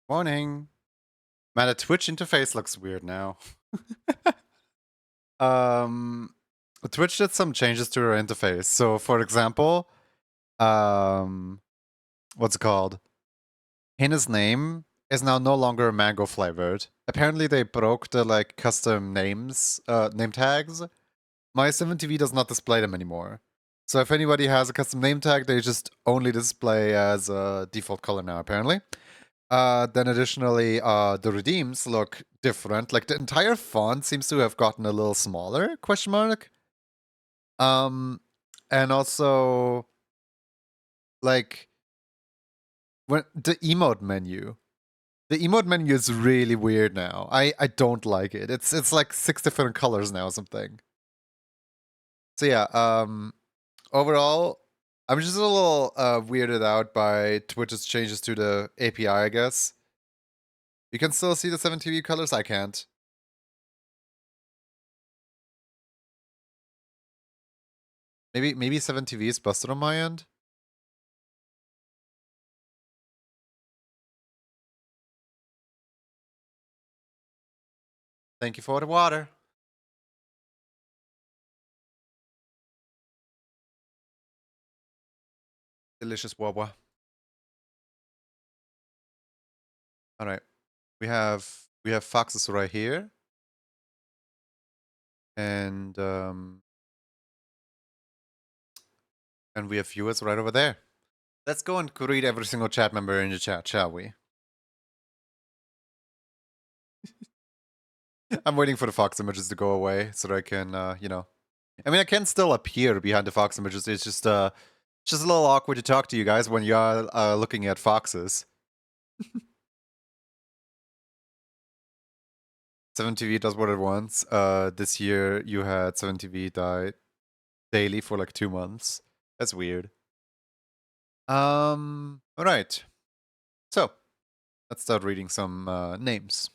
Morning. Man, the Twitch interface looks weird now. um, Twitch did some changes to their interface. So, for example, what's it called? Hina's name is now no longer mango flavored. Apparently, they broke the custom name tags. My 7TV does not display them anymore. So if anybody has a custom name tag, they just only display as a default color now, apparently. Then additionally, the redeems look different. Like the entire font seems to have gotten a little smaller, question mark. And also, like, when the emote menu is really weird now. I don't like it. It's like 6 different colors now or something. So yeah, overall, I'm just a little weirded out by Twitch's changes to the API, I guess. You can still see the 7TV colors, I can't. Maybe 7TV is busted on my end? Thank you for the water. Delicious wabwa. Alright. We have foxes right here. And we have viewers right over there. Let's go and greet every single chat member in the chat, shall we? I'm waiting for the fox images to go away so that I can, you know. I mean, I can still appear behind the fox images. It's just a little awkward to talk to you guys when you are looking at foxes. 7TV does what it wants. This year you had 7TV die daily for like 2 months. That's weird. Alright. So, let's start reading some names.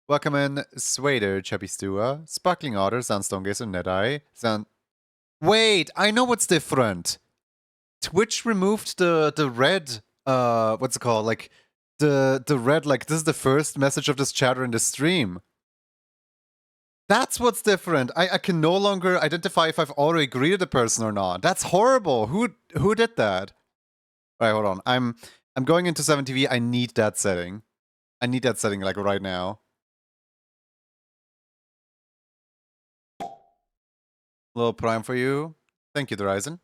Welcome in Swader, Chubby Stua, Sparkling Otter, Sandstone Gazer, Nedeye, Wait, I know what's different. Twitch removed the red, what's it called? Like, the red, like, this is the first message of this chatter in the stream. That's what's different. I can no longer identify if I've already greeted the person or not. That's horrible. Who did that? Alright, hold on. I'm going into 7TV. I need that setting. I need that setting like right now. Little prime for you. Thank you, Horizon.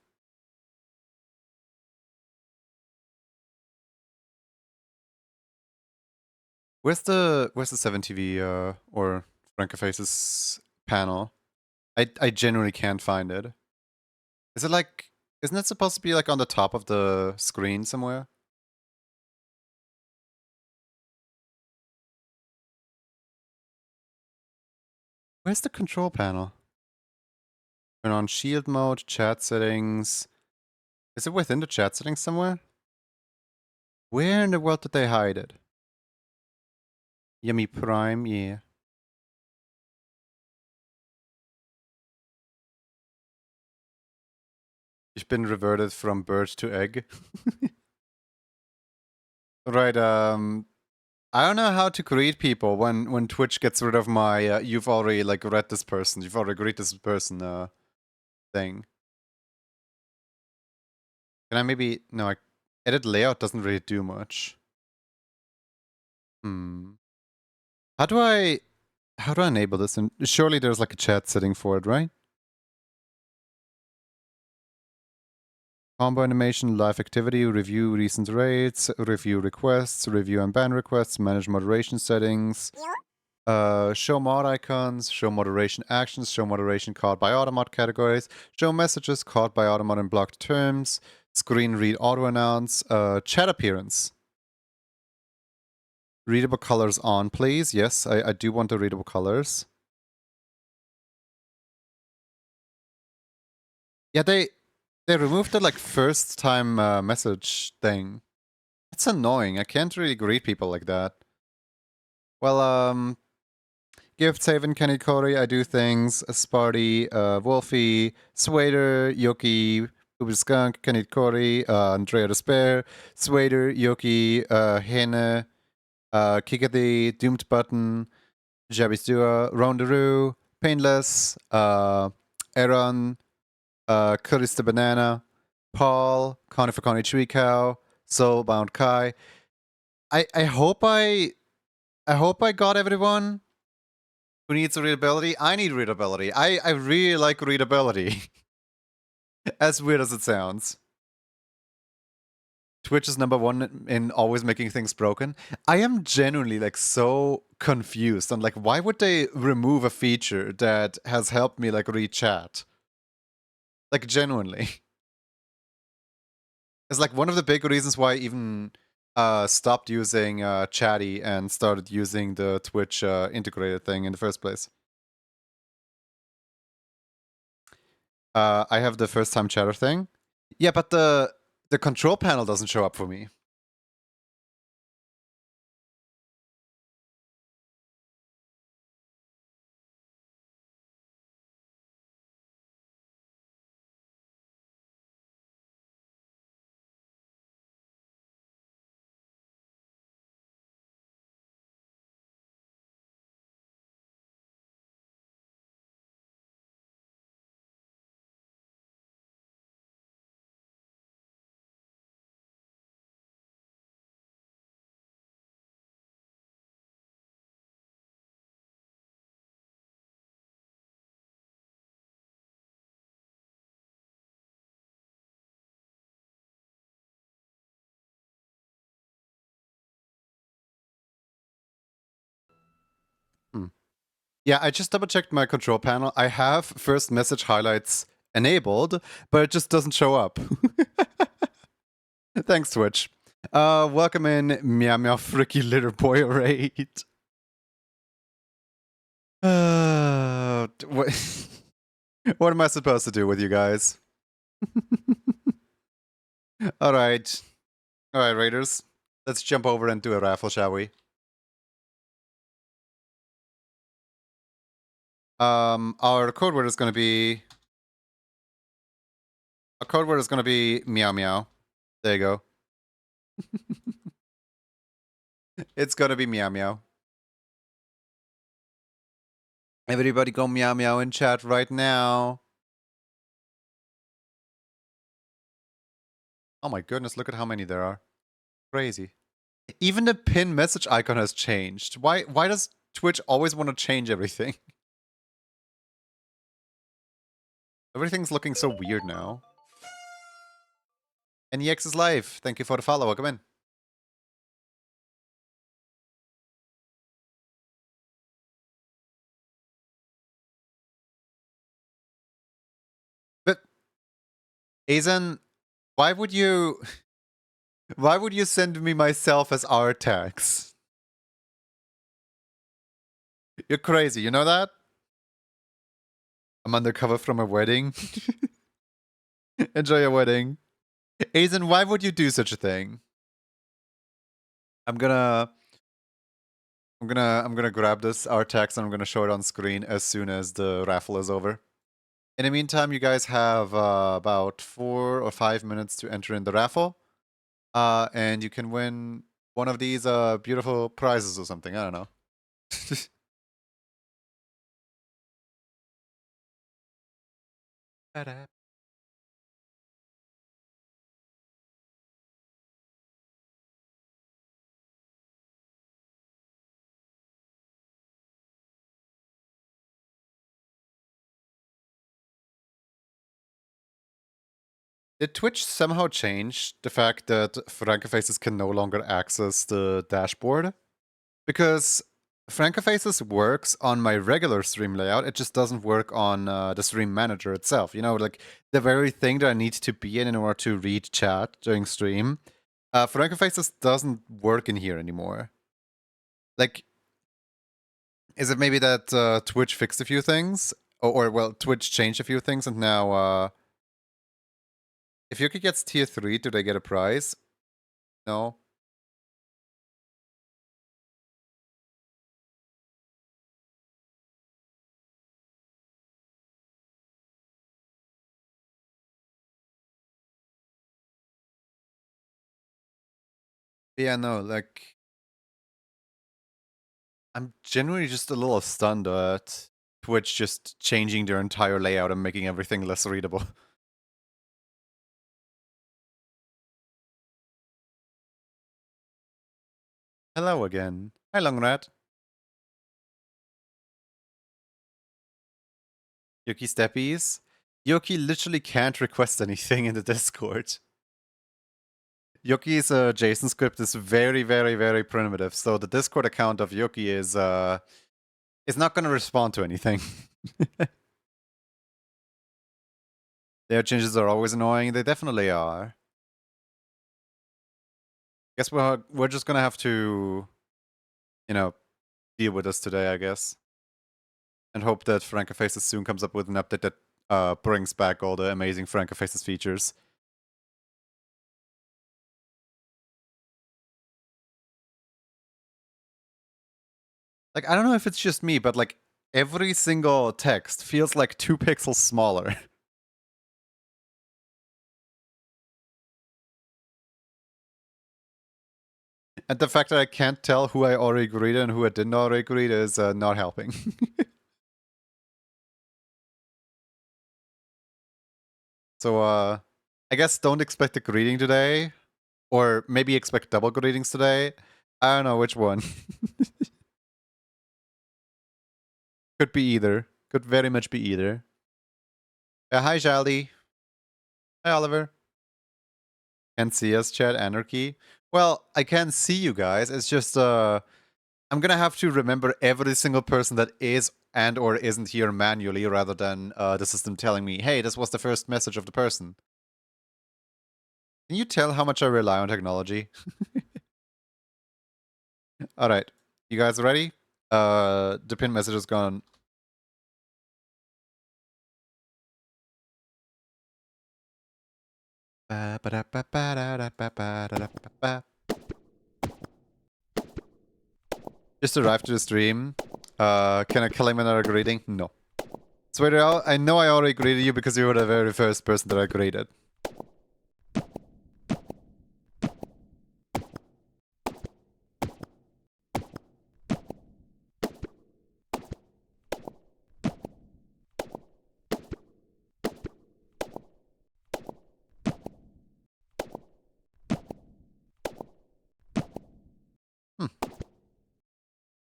Where's the 7TV or Francoface's panel? I genuinely can't find it. Is it like, isn't it supposed to be like on the top of the screen somewhere? Where's the control panel? Turn on shield mode, chat settings. Is it within the chat settings somewhere? Where in the world did they hide it? Yummy Prime, yeah. Ich bin reverted from bird to egg. Right, I don't know how to greet people when Twitch gets rid of my you've already like read this person, you've already greeted this person thing. Can I maybe no, edit layout doesn't really do much. How do I enable this? And surely there's like a chat setting for it, right? Combo animation, live activity, review recent rates, review requests, review and ban requests, manage moderation settings, show mod icons, show moderation actions, show moderation caught by automod categories, show messages caught by automod in blocked terms, screen read auto announce, chat appearance. Readable colors on, please. Yes, I do want the readable colors. Yeah, they removed the like first time message thing. It's annoying. I can't really greet people like that. Well, Gift Haven, Kenny Corey, I do things, Sparty, Wolfie, Swader, Yoki, Uber Skunk, Kenny Corey, Andrea Despair, Swader, Yoki, Hene, Kikadi, Doomed Button, Jabistua, Rondaroo, Painless, Aaron, Curtis the Banana, Paul, Connie for Connie Tree Cow, Soulbound Kai. I hope I got everyone who needs readability. I need readability. I really like readability. As weird as it sounds. Twitch is number one in always making things broken. I am genuinely like so confused. I'm like, why would they remove a feature that has helped me like read chat? Like genuinely. It's like one of the big reasons why I even stopped using Chatty and started using the Twitch integrated thing in the first place. I have the first time chatter thing. Yeah, but the control panel doesn't show up for me. Hmm. Yeah, I just double checked my control panel. I have first message highlights enabled, but it just doesn't show up. Thanks, Twitch. Welcome in, Meow Meow Fricky Little Boy Raid. What, what am I supposed to do with you guys? Alright. Alright, Raiders. Let's jump over and do a raffle, shall we? Our code word is gonna be... Our code word is gonna be meow meow. There you go. It's gonna be meow meow. Everybody go meow meow in chat right now. Oh my goodness, look at how many there are. Crazy. Even the pin message icon has changed. Why does Twitch always want to change everything? Everything's looking so weird now. NEX is live. Thank you for the follow. Welcome in. But Azen, why would you send me myself as R tags? You're crazy, you know that? I'm undercover from a wedding. Enjoy your wedding. Azen, why would you do such a thing? I'm gonna grab this R text and I'm gonna show it on screen as soon as the raffle is over. In the meantime, you guys have about 4 or 5 minutes to enter in the raffle. And you can win one of these beautiful prizes or something. I don't know. Did Twitch somehow change the fact that Francofaces can no longer access the dashboard? Because Francofaces works on my regular stream layout, it just doesn't work on the stream manager itself. You know, like the very thing that I need to be in order to read chat during stream. Francofaces doesn't work in here anymore. Like, is it maybe that Twitch fixed a few things? Or, well, Twitch changed a few things and now, if Yuki gets tier 3, do they get a prize? No. Yeah, no, like, I'm genuinely just a little stunned at Twitch just changing their entire layout and making everything less readable. Hello again. Hi, Longrat. Yuki Steppies. Yuki literally can't request anything in the Discord. Yuki's JSON script is very, very, very primitive, so the Discord account of Yuki is not going to respond to anything. Their changes are always annoying. They definitely are. Guess we're just gonna have to, deal with this today, I guess, and hope that Francofaces soon comes up with an update that brings back all the amazing Francofaces features. Like, I don't know if it's just me, but like every single text feels like 2 pixels smaller. And the fact that I can't tell who I already greeted and who I didn't already greet is not helping. So, I guess don't expect a greeting today. Or maybe expect double greetings today. I don't know which one. Could be either. Could very much be either. Hi, Jaldi. Hi, Oliver. Can't see us, chat. Anarchy. Well, I can see you guys. It's just, I'm gonna have to remember every single person that is and or isn't here manually rather than the system telling me, hey, this was the first message of the person. Can you tell how much I rely on technology? Alright. You guys ready? The pin message is gone. Just arrived to the stream. Can I claim another greeting? No. Sweater, I know I already greeted you because you were the very first person that I greeted.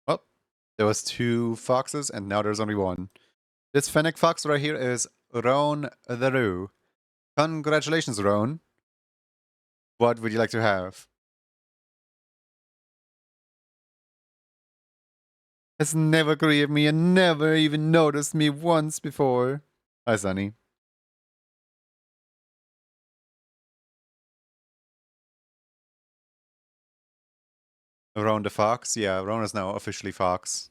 Well, there was 2 foxes and now there's only 1. This Fennec fox right here is Roan the Roo. Congratulations, Roan. What would you like to have? Has never greeted me and never even noticed me once before. Hi, Sunny. Roan the fox? Yeah, Roan is now officially fox.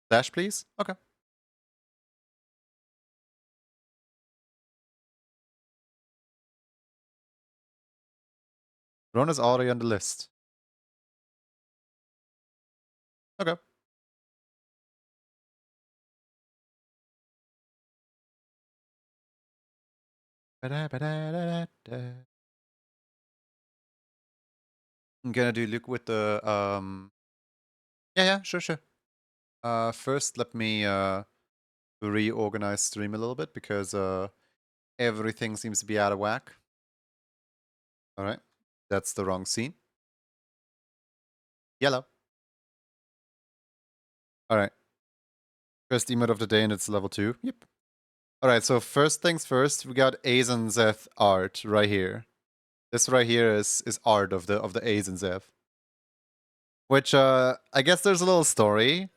Dash, please? Okay. Roan is already on the list. Okay. I'm gonna do look with the yeah, sure. First let me reorganize stream a little bit because everything seems to be out of whack. Alright. That's the wrong scene. Yellow. Alright. First emote of the day and it's level 2. Yep. Alright, so first things first, we got A's and Zeth art right here. This right here is art of the A's and Zeth. Which I guess there's a little story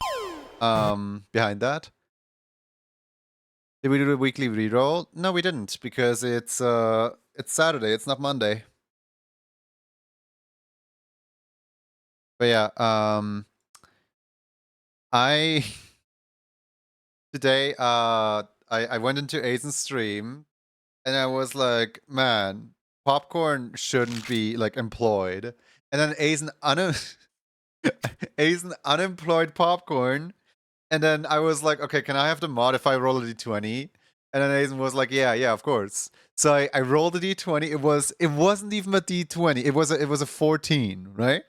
behind that. Did we do the weekly reroll? No, we didn't, because it's Saturday, it's not Monday. But yeah, I today I went into Aizen's stream and I was like, man, popcorn shouldn't be like employed. And then Aizen Aizen unemployed popcorn. And then I was like, okay, can I have the mod if I roll a d20? And then Aizen was like, yeah, of course. So I rolled a d20. It wasn't even a d20. It was a 14, right?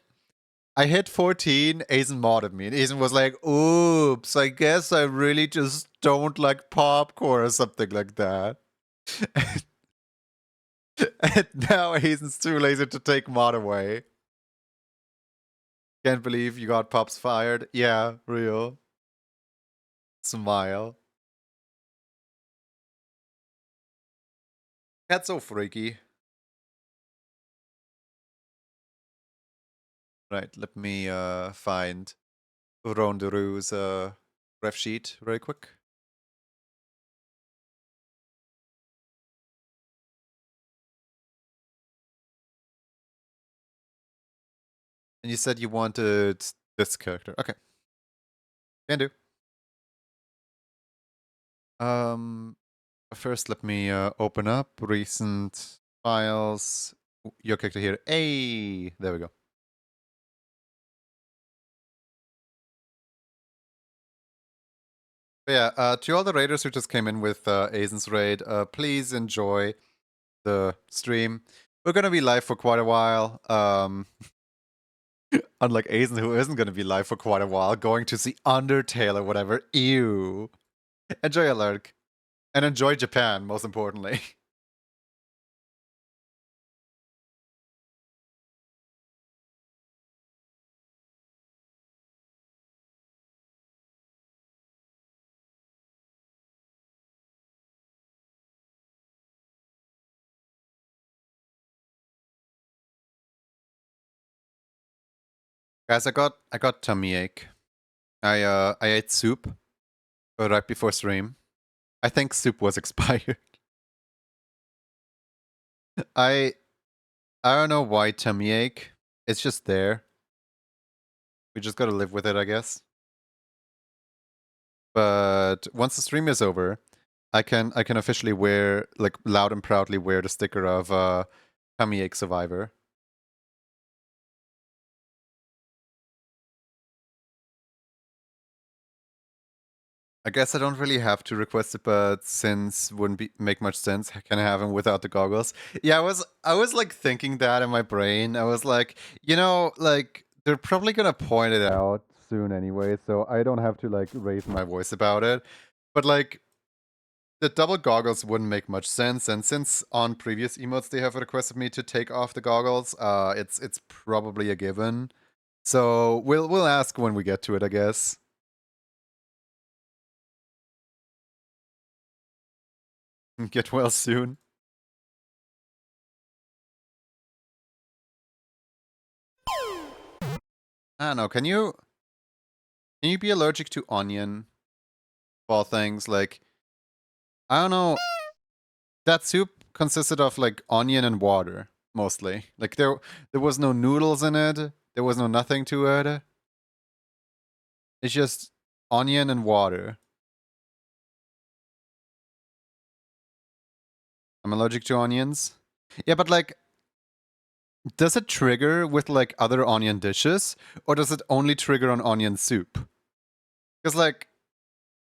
I hit 14, Aizen modded me, and Aizen was like, oops, I guess I really just don't like popcorn or something like that. And now Aizen's too lazy to take mod away. Can't believe you got Pops fired. Yeah, real. Smile. That's so freaky. Right, let me find Ronderou's ref sheet very quick. And you said you wanted this character. Okay. Can do. First let me open up recent files. Your character here. Hey, there we go. But yeah, to all the raiders who just came in with Aizen's raid, please enjoy the stream. We're gonna be live for quite a while. Unlike Aizen, who isn't gonna be live for quite a while, going to see Undertale or whatever. Ew. Enjoy your lurk. And enjoy Japan, most importantly. Guys, I got tummy ache. I ate soup right before stream. I think soup was expired. I I don't know why tummy ache. It's just there. We just gotta live with it, I guess. But once the stream is over, I can officially wear, like, loud and proudly wear the sticker of tummy ache survivor. I guess I don't really have to request it, but since wouldn't make much sense, can I have him without the goggles? Yeah, I was like thinking that in my brain. I was like, you know, like they're probably gonna point it out soon anyway, so I don't have to like raise my voice about it. But like the double goggles wouldn't make much sense, and since on previous emotes they have requested me to take off the goggles, it's probably a given. So we'll ask when we get to it, I guess. Get well soon. I don't know. Can you be allergic to onion? All things like I don't know. That soup consisted of like onion and water mostly. Like there was no noodles in it. There was no nothing to it. It's just onion and water. I'm allergic to onions. Yeah, but like, does it trigger with like other onion dishes, or does it only trigger on onion soup? Because like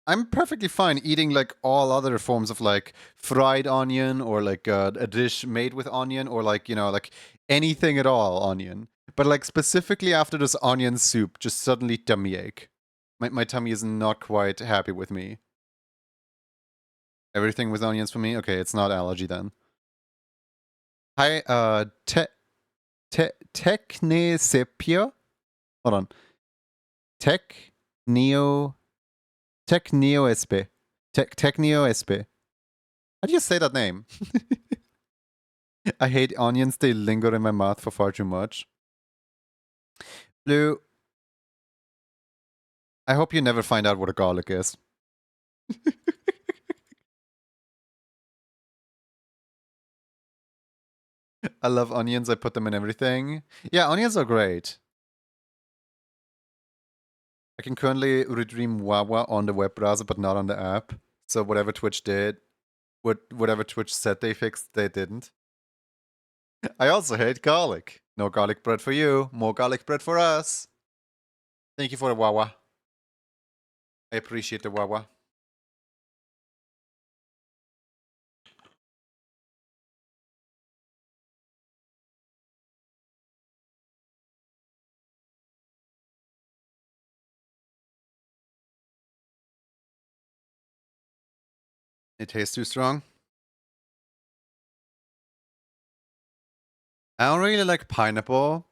I'm perfectly fine eating like all other forms of like fried onion or like a dish made with onion or like, you know, like anything at all onion. But like specifically after this onion soup, just suddenly tummy ache. My tummy is not quite happy with me. Everything with onions for me? Okay, it's not allergy then. Hi, Technesepia? Hold on. Techneo Techneo Techneo Espe. How do you say that name? I hate onions, they linger in my mouth for far too much. Blue, I hope you never find out what a garlic is. I love onions, I put them in everything. Yeah, onions are great. I can currently redeem Wawa on the web browser, but not on the app. So whatever Twitch did, whatever Twitch said they fixed, they didn't. I also hate garlic. No garlic bread for you, more garlic bread for us. Thank you for the Wawa. I appreciate the Wawa. It tastes too strong. I don't really like pineapple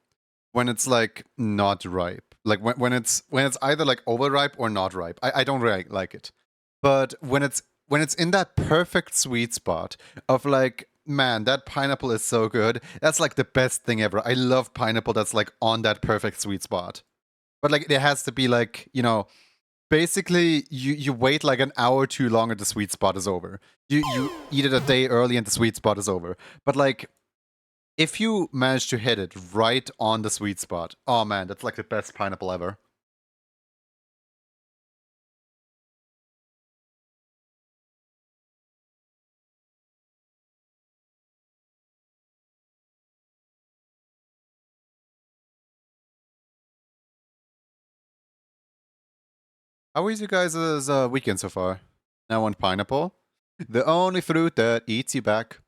when it's like not ripe. Like when it's either like overripe or not ripe. I don't really like it. But when it's in that perfect sweet spot of like, man, that pineapple is so good. That's like the best thing ever. I love pineapple that's like on that perfect sweet spot. But like it has to be like, basically you wait like an hour too long and the sweet spot is over. You eat it a day early and the sweet spot is over. But like if you manage to hit it right on the sweet spot, oh man, that's like the best pineapple ever. How is you guys' weekend so far? I want pineapple. The only fruit that eats you back.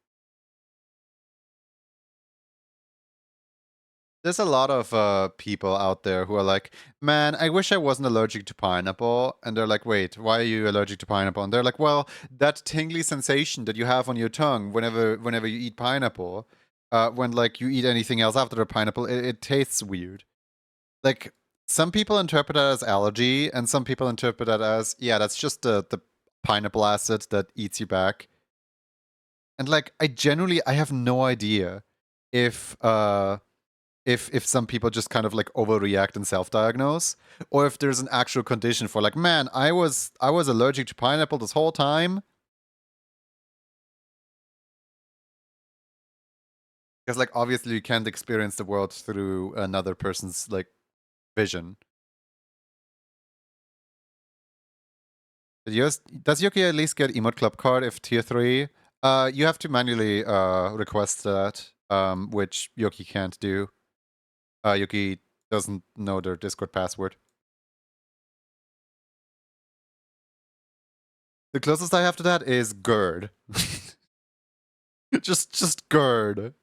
There's a lot of people out there who are like, man, I wish I wasn't allergic to pineapple. And they're like, wait, why are you allergic to pineapple? And they're like, well, that tingly sensation that you have on your tongue whenever you eat pineapple, when like you eat anything else after the pineapple, it tastes weird. Like some people interpret that as allergy, and some people interpret that as, yeah, that's just the pineapple acid that eats you back. And like I have no idea if if some people just kind of like overreact and self-diagnose, or if there's an actual condition for like, man, I was allergic to pineapple this whole time. Because like obviously you can't experience the world through another person's like vision. Does Yuki at least get emote club card if tier 3? You have to manually request that, which Yuki can't do. Yuki doesn't know their Discord password. The closest I have to that is GERD. just GERD.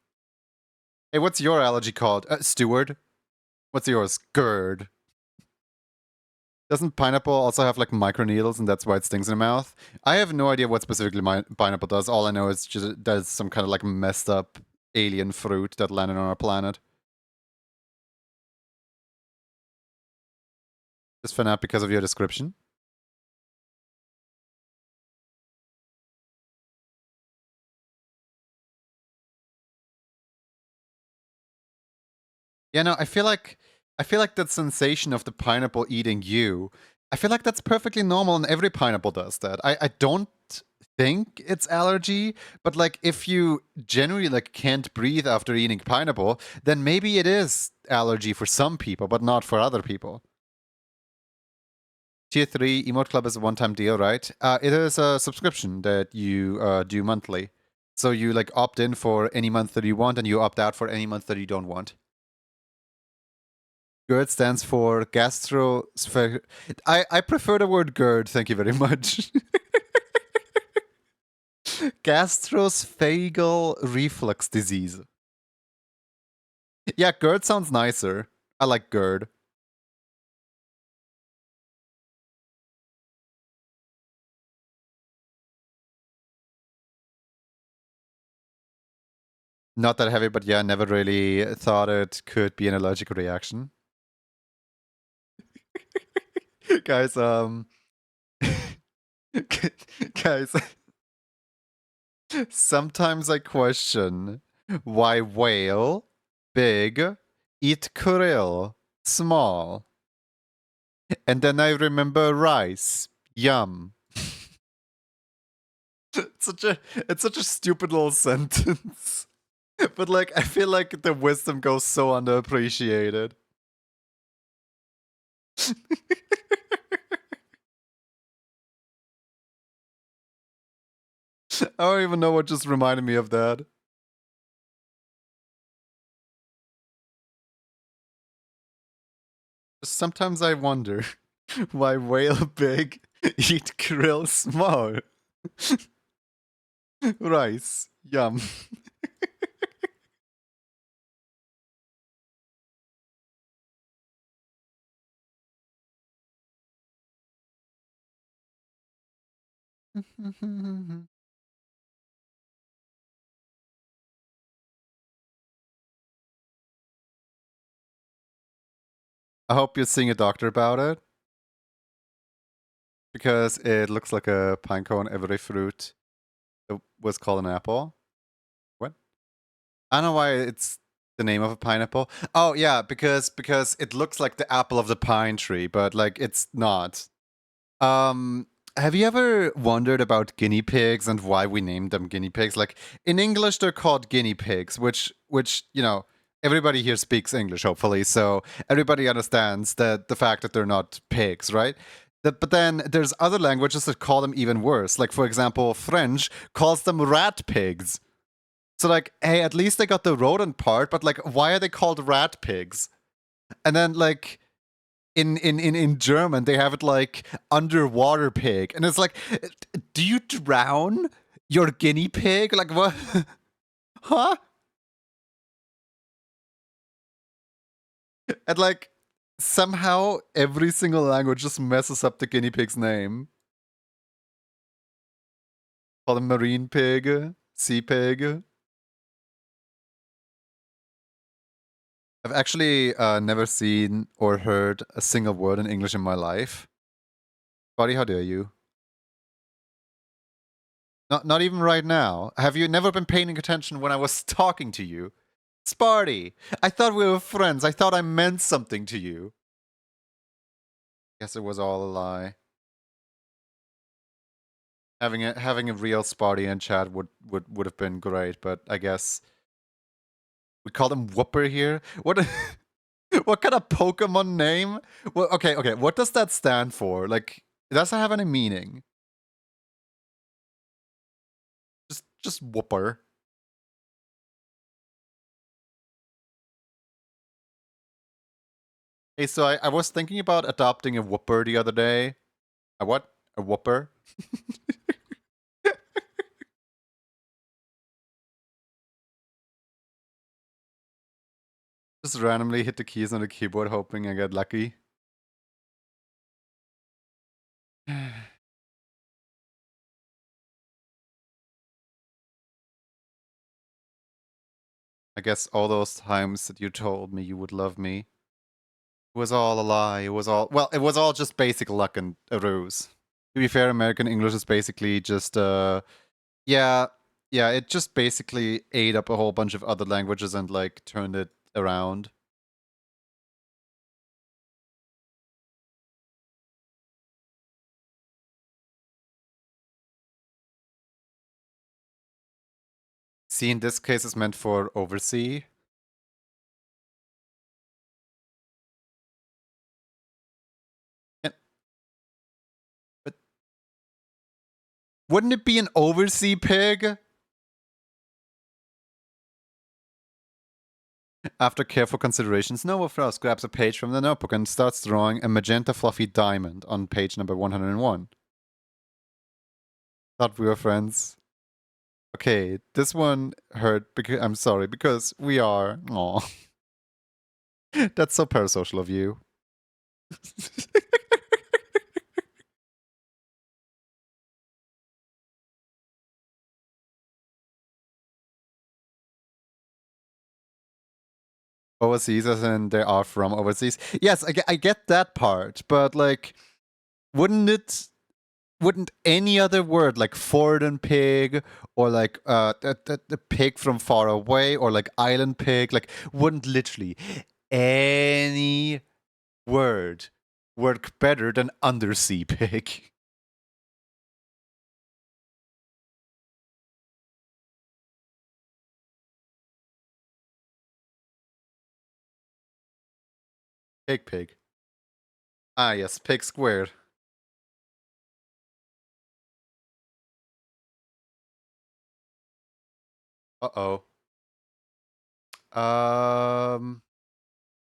Hey, what's your allergy called? Steward? What's yours? GERD. Doesn't pineapple also have like microneedles and that's why it stings in the mouth? I have no idea what specifically pineapple does. All I know is just that it's some kind of like messed up alien fruit that landed on our planet. Just for now because of your description. Yeah, no, I feel like that sensation of the pineapple eating you, I feel like that's perfectly normal and every pineapple does that. I don't think it's allergy, but like if you generally like can't breathe after eating pineapple, then maybe it is allergy for some people, but not for other people. Tier 3 Emote Club is a one-time deal, right? It is a subscription that you do monthly. So you like opt in for any month that you want and you opt out for any month that you don't want. GERD stands for gastro. I prefer the word GERD. Thank you very much. Gastrophageal reflux disease. Yeah, GERD sounds nicer. I like GERD. Not that heavy, but yeah, never really thought it could be an allergic reaction. Guys, guys, sometimes I question why whale, big, eat krill, small. And then I remember rice, yum. It's such a stupid little sentence. But like I feel like the wisdom goes so underappreciated. I don't even know what just reminded me of that. Sometimes I wonder why whale big eat krill small. Rice, yum. I hope you're seeing a doctor about it. Because it looks like a pinecone every fruit. It was called an apple. What? I don't know why it's the name of a pineapple. Oh yeah, because it looks like the apple of the pine tree, but like it's not. Um, have you ever wondered about guinea pigs and why we named them guinea pigs? Like in English, they're called guinea pigs, which you know everybody here speaks English, hopefully, so everybody understands the fact that they're not pigs, right? But then there's other languages that call them even worse. Like for example, French calls them rat pigs. So like, hey, at least they got the rodent part, but like, why are they called rat pigs? And then like in German, they have it like underwater pig, and it's like, do you drown your guinea pig? Like what? Huh? And like somehow every single language just messes up the guinea pig's name. Call them marine pig, sea pig. I've actually never seen or heard a single word in English in my life. Buddy, how dare you? Not even right now. Have you never been paying attention when I was talking to you? Sparty, I thought we were friends. I thought I meant something to you. Guess it was all a lie. Having a real Sparty in chat would have been great, but I guess we call him Whooper here. What what kind of Pokemon name? Well, okay. What does that stand for? Like, does that have any meaning? Just Whooper. Hey, so I was thinking about adopting a Whooper the other day. A what? A Whooper? Just randomly hit the keys on the keyboard hoping I get lucky. I guess all those times that you told me you would love me, it was all a lie. It was all just basic luck and a ruse. To be fair, American English is basically just yeah, it just basically ate up a whole bunch of other languages and like turned it around. See, in this case, it's meant for oversea. But wouldn't it be an oversea pig? After careful consideration, Snowball Frost grabs a page from the notebook and starts drawing a magenta fluffy diamond on page number 101. Thought we were friends. Okay, this one hurt because I'm sorry, because we are. Aw. That's so parasocial of you. Overseas, as in they are from overseas. Yes, I get that part, but like, wouldn't any other word like foreign pig or like the pig from far away or like island pig, like wouldn't literally any word work better than undersea pig? Pig. Ah yes, pig squared. Uh-oh.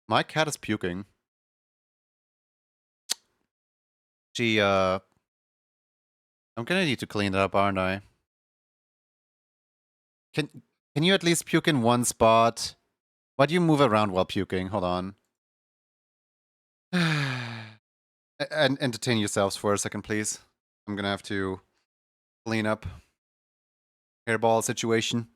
My cat is puking. Gee, I'm gonna need to clean that up, aren't I? Can can you at least puke in one spot? Why do you move around while puking? Hold on. And entertain yourselves for a second, please. I'm gonna have to cleanup hairball situation.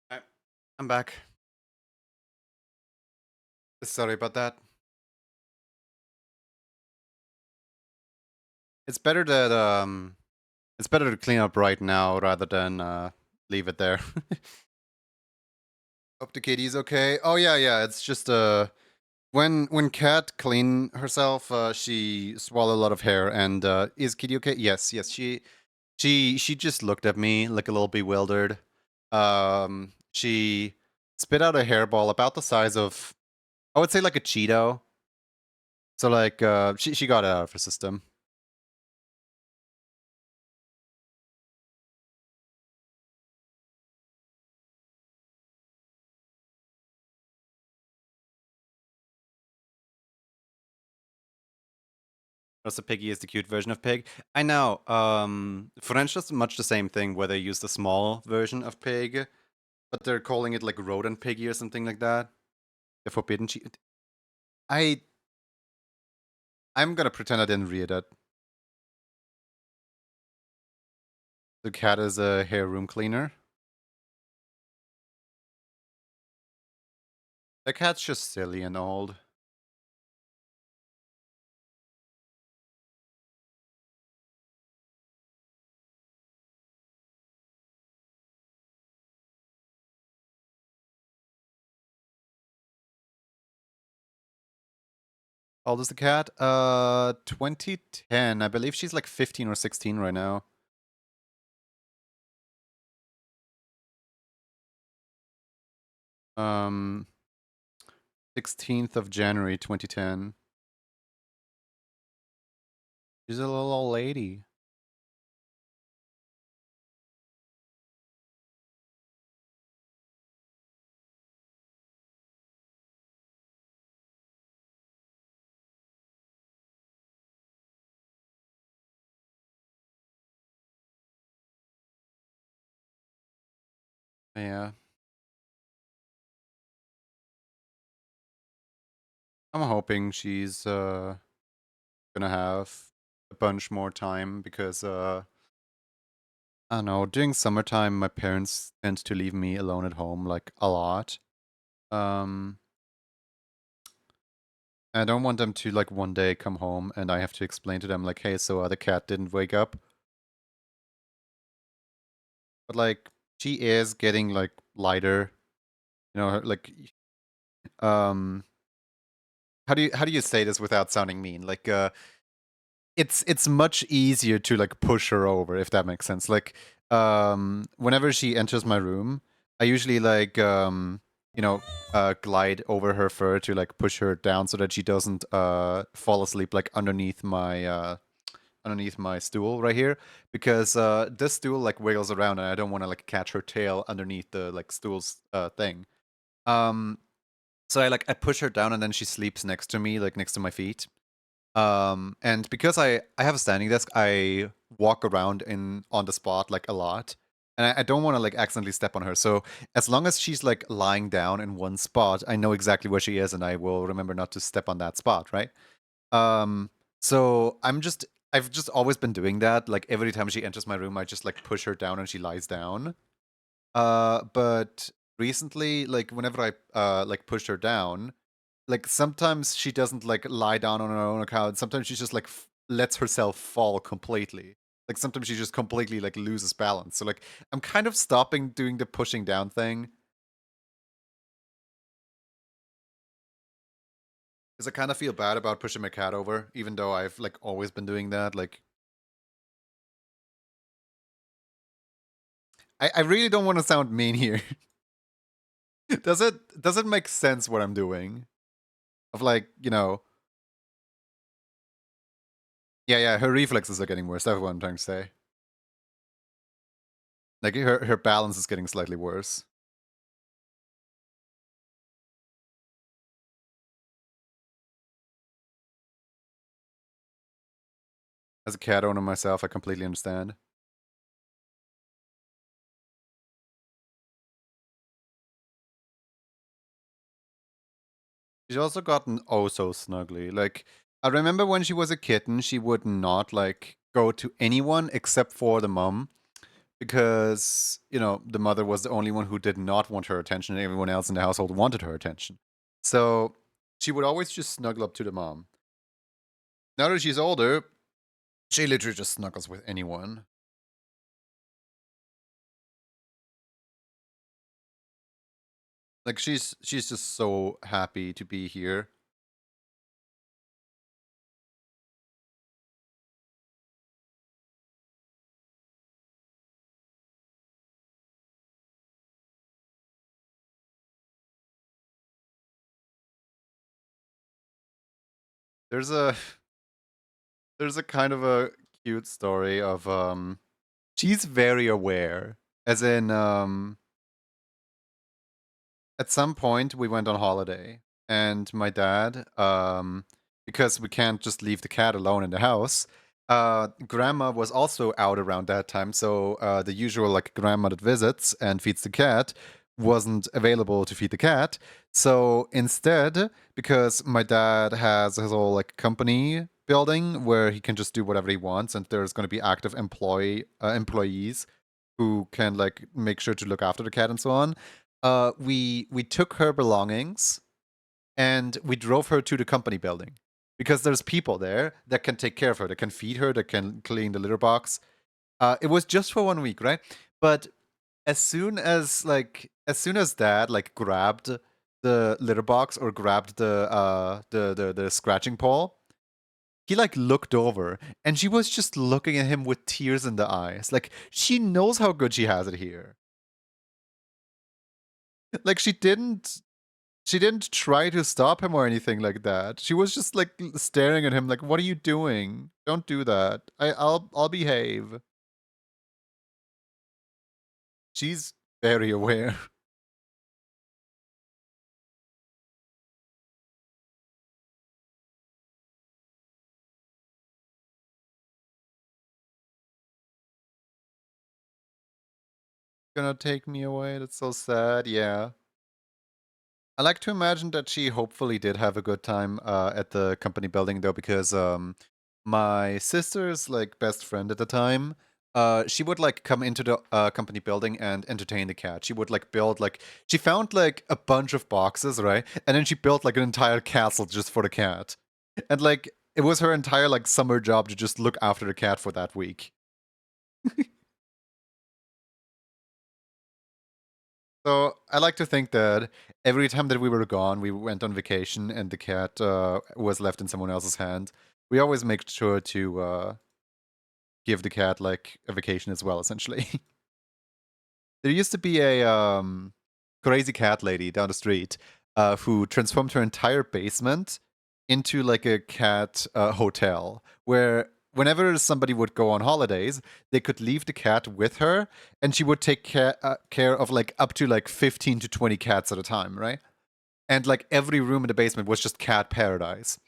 Alright, I'm back. Sorry about that. It's better that it's better to clean up right now rather than leave it there. Hope the kitty's okay. Oh yeah. It's just when Cat clean herself, she swallow a lot of hair. And is Kitty okay? Yes. She just looked at me like a little bewildered. She spit out a hairball about the size of, I would say, like a Cheeto. So like she got it out of her system. Also, Piggy is the cute version of Pig. I know. French does much the same thing where they use the small version of Pig, but they're calling it like Rodent Piggy or something like that. The forbidden cheese. I'm gonna pretend I didn't read it. The cat is a hair room cleaner. The cat's just silly and old. How old is the cat? 2010. I believe she's like 15 or 16 right now. Um, 16th of January, 2010. She's a little old lady. Yeah. I'm hoping she's gonna have a bunch more time because I don't know, during summertime my parents tend to leave me alone at home like a lot. Um I don't want them to like one day come home and I have to explain to them like, hey, so the cat didn't wake up. But like she is getting like lighter. You know, like um how do you say this without sounding mean? Like it's much easier to like push her over, if that makes sense. Like whenever she enters my room, I usually like you know glide over her fur to like push her down so that she doesn't fall asleep like underneath my stool right here, because this stool like wiggles around and I don't want to like catch her tail underneath the like stool's thing. Um so I push her down and then she sleeps next to me, like next to my feet. And because I have a standing desk, I walk around in on the spot like a lot, and I don't want to like accidentally step on her. So as long as she's like lying down in one spot, I know exactly where she is, and I will remember not to step on that spot, right? Um, so I've just always been doing that. Like every time she enters my room, I just like push her down and she lies down. But recently, like whenever I like push her down, like sometimes she doesn't like lie down on her own account. Sometimes she just like lets herself fall completely. Like sometimes she just completely like loses balance. So like I'm kind of stopping doing the pushing down thing because I kind of feel bad about pushing my cat over, even though I've like always been doing that. Like I really don't want to sound mean here. Does it make sense what I'm doing? Of like, you know, yeah, her reflexes are getting worse. That's what I'm trying to say. Like her balance is getting slightly worse. As a cat owner myself, I completely understand. She's also gotten oh so snuggly. Like I remember when she was a kitten, she would not like go to anyone except for the mom because, you know, the mother was the only one who did not want her attention and everyone else in the household wanted her attention. So she would always just snuggle up to the mom. Now that she's older, she literally just snuggles with anyone. Like she's just so happy to be here. There's a there's a kind of a cute story of she's very aware. As in at some point we went on holiday and my dad because we can't just leave the cat alone in the house, grandma was also out around that time, so the usual like grandma that visits and feeds the cat wasn't available to feed the cat. So instead, because my dad has his whole like company building where he can just do whatever he wants and there's going to be active employees who can like make sure to look after the cat and so on, we took her belongings and we drove her to the company building because there's people there that can take care of her, that can feed her, that can clean the litter box. It was just for 1 week, right? But as soon as dad like grabbed the litter box or grabbed the scratching pole, he like looked over and she was just looking at him with tears in the eyes. Like she knows how good she has it here. Like she didn't try to stop him or anything like that. She was just like staring at him like, "What are you doing? Don't do that. I'll behave." She's very aware. Gonna take me away. That's so sad. Yeah. I like to imagine that she hopefully did have a good time at the company building though, because my sister's like best friend at the time, she would like come into the company building and entertain the cat. She would like build like she found like a bunch of boxes, right? And then she built like an entire castle just for the cat. And like it was her entire like summer job to just look after the cat for that week. So I like to think that every time that we were gone, we went on vacation, and the cat was left in someone else's hand. We always make sure to give the cat like a vacation as well. Essentially, there used to be a crazy cat lady down the street who transformed her entire basement into like a cat hotel, where whenever somebody would go on holidays, they could leave the cat with her, and she would take care of like up to like 15 to 20 cats at a time, right? And like every room in the basement was just cat paradise.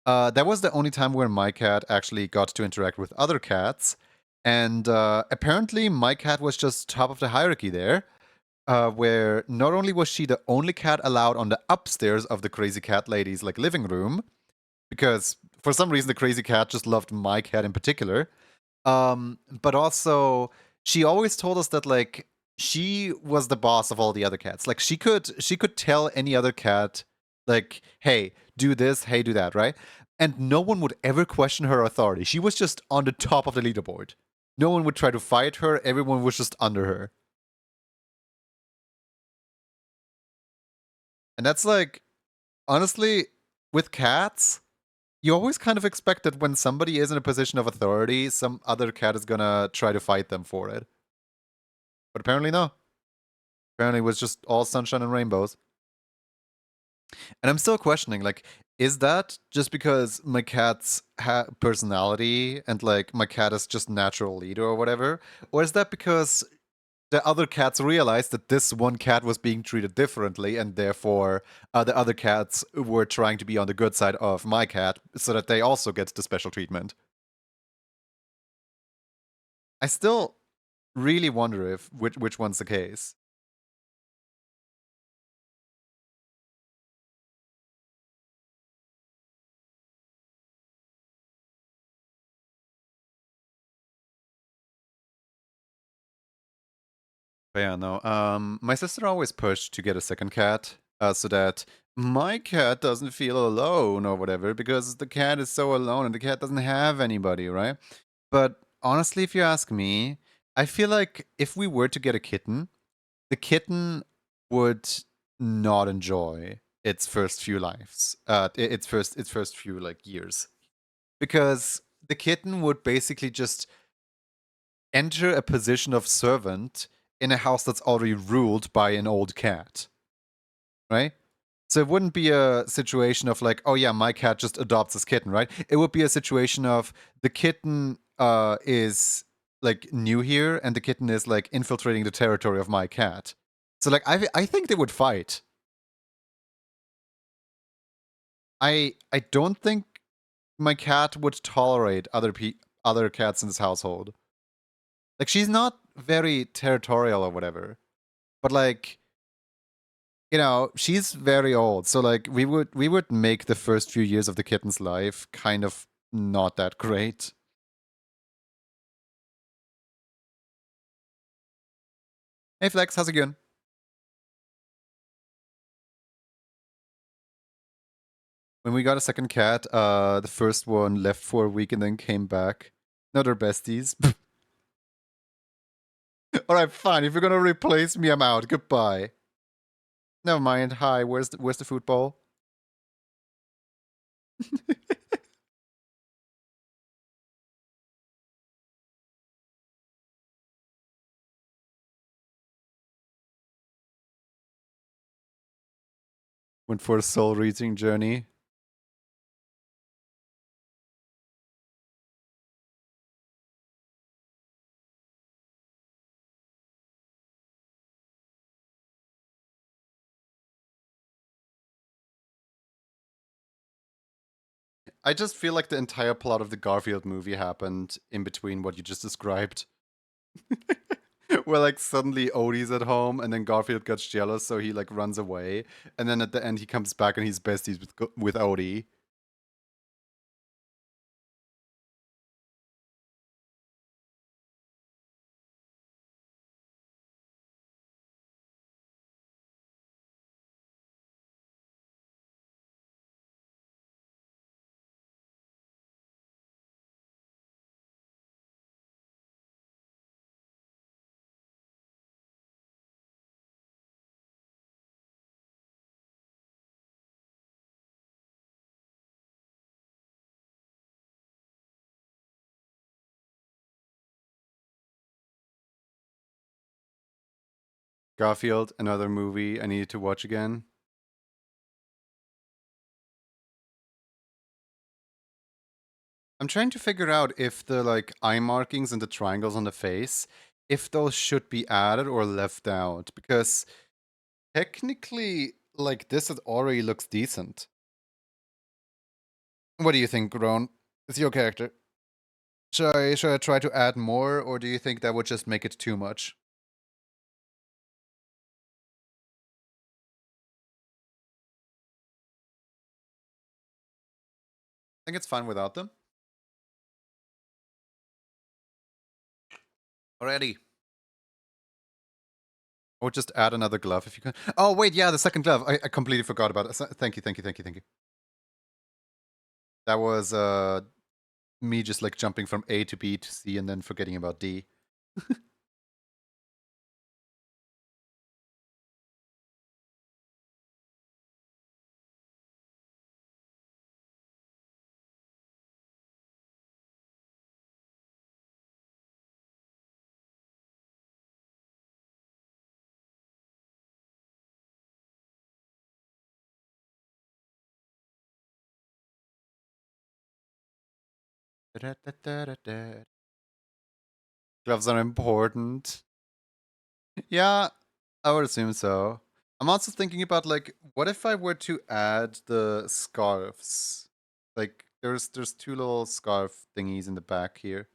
That was the only time where my cat actually got to interact with other cats. And apparently, my cat was just top of the hierarchy there, where not only was she the only cat allowed on the upstairs of the crazy cat lady's like living room, because for some reason the crazy cat just loved my cat in particular, but also she always told us that like she was the boss of all the other cats. Like she could tell any other cat, like, hey, do this, hey, do that, right? And no one would ever question her authority. She was just on the top of the leaderboard. No one would try to fight her, everyone was just under her. And that's like, honestly, with cats, you always kind of expect that when somebody is in a position of authority, some other cat is gonna try to fight them for it. But apparently, no. Apparently, it was just all sunshine and rainbows. And I'm still questioning, like, is that just because my cat's personality and, like, my cat is just natural leader or whatever? Or is that because the other cats realized that this one cat was being treated differently and therefore the other cats were trying to be on the good side of my cat so that they also get the special treatment? I still really wonder if which one's the case. But yeah, no. My sister always pushed to get a second cat, so that my cat doesn't feel alone or whatever, because the cat is so alone and the cat doesn't have anybody, right? But honestly, if you ask me, I feel like if we were to get a kitten, the kitten would not enjoy its first few lives, its first few like years, because the kitten would basically just enter a position of servant in a house that's already ruled by an old cat, right? So it wouldn't be a situation of like, oh yeah, my cat just adopts this kitten, right? It would be a situation of the kitten is like new here and the kitten is like infiltrating the territory of my cat. So like I think they would fight. I don't think my cat would tolerate other cats in this household. Like she's not very territorial or whatever. But like, she's very old, so like we would make the first few years of the kitten's life kind of not that great. Hey Flex, how's it going? When we got a second cat, the first one left for a week and then came back. No, they're besties. Alright, fine. If you're gonna replace me, I'm out. Goodbye. Never mind. Hi, where's the football? Went for a soul reaching journey. I just feel like the entire plot of the Garfield movie happened in between what you just described. Where like suddenly Odie's at home and then Garfield gets jealous, so he like runs away, and then at the end he comes back and he's besties with Odie. Garfield, another movie I needed to watch again. I'm trying to figure out if the like eye markings and the triangles on the face, if those should be added or left out, because technically, like this, it already looks decent. What do you think, Ron? It's your character. Should I try to add more, or do you think that would just make it too much? I think it's fine without them. Alrighty. Or just add another glove if you can. Oh, wait, yeah, the second glove. I completely forgot about it. Thank you, thank you, thank you, thank you. That was me just like jumping from A to B to C and then forgetting about D. Gloves are important. Yeah, I would assume so. I'm also thinking about like, what if I were to add the scarves? Like, there's two little scarf thingies in the back here.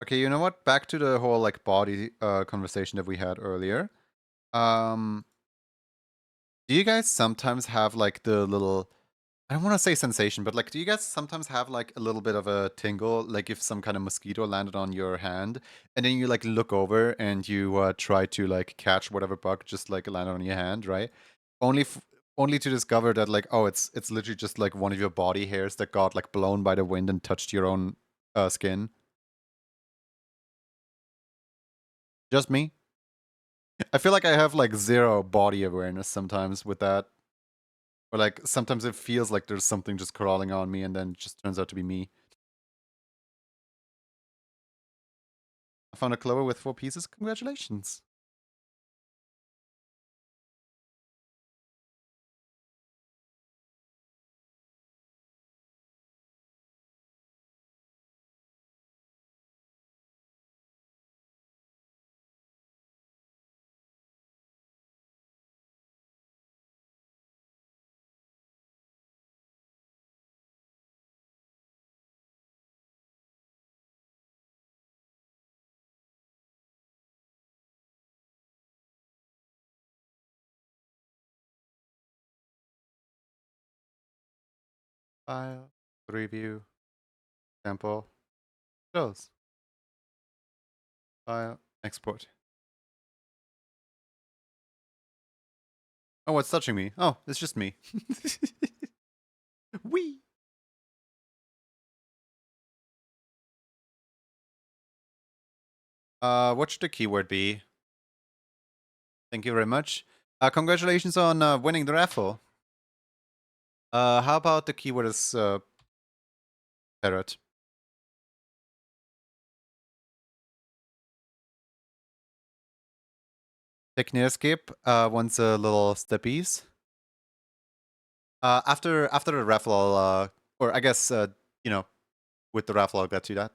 Okay, you know what? Back to the whole like body conversation that we had earlier. Um, do you guys sometimes have like the little, I don't want to say sensation, but like, do you guys sometimes have like a little bit of a tingle, like if some kind of mosquito landed on your hand, and then you like look over and you try to like catch whatever bug just like landed on your hand, right? Only only to discover that like, oh, it's literally just like one of your body hairs that got like blown by the wind and touched your own skin. Just me. I feel like I have like zero body awareness sometimes with that. Or like sometimes it feels like there's something just crawling on me and then it just turns out to be me. I found a clover with 4 pieces. Congratulations. File, review, sample, close. File, export. Oh, what's touching me? Oh, it's just me. Wee! What should the keyword be? Thank you very much. Congratulations on winning the raffle. How about the keyword is parrot? Pick near skip wants a little steppies. After the raffle, I'll, or I guess you know, with the raffle, I'll get to that.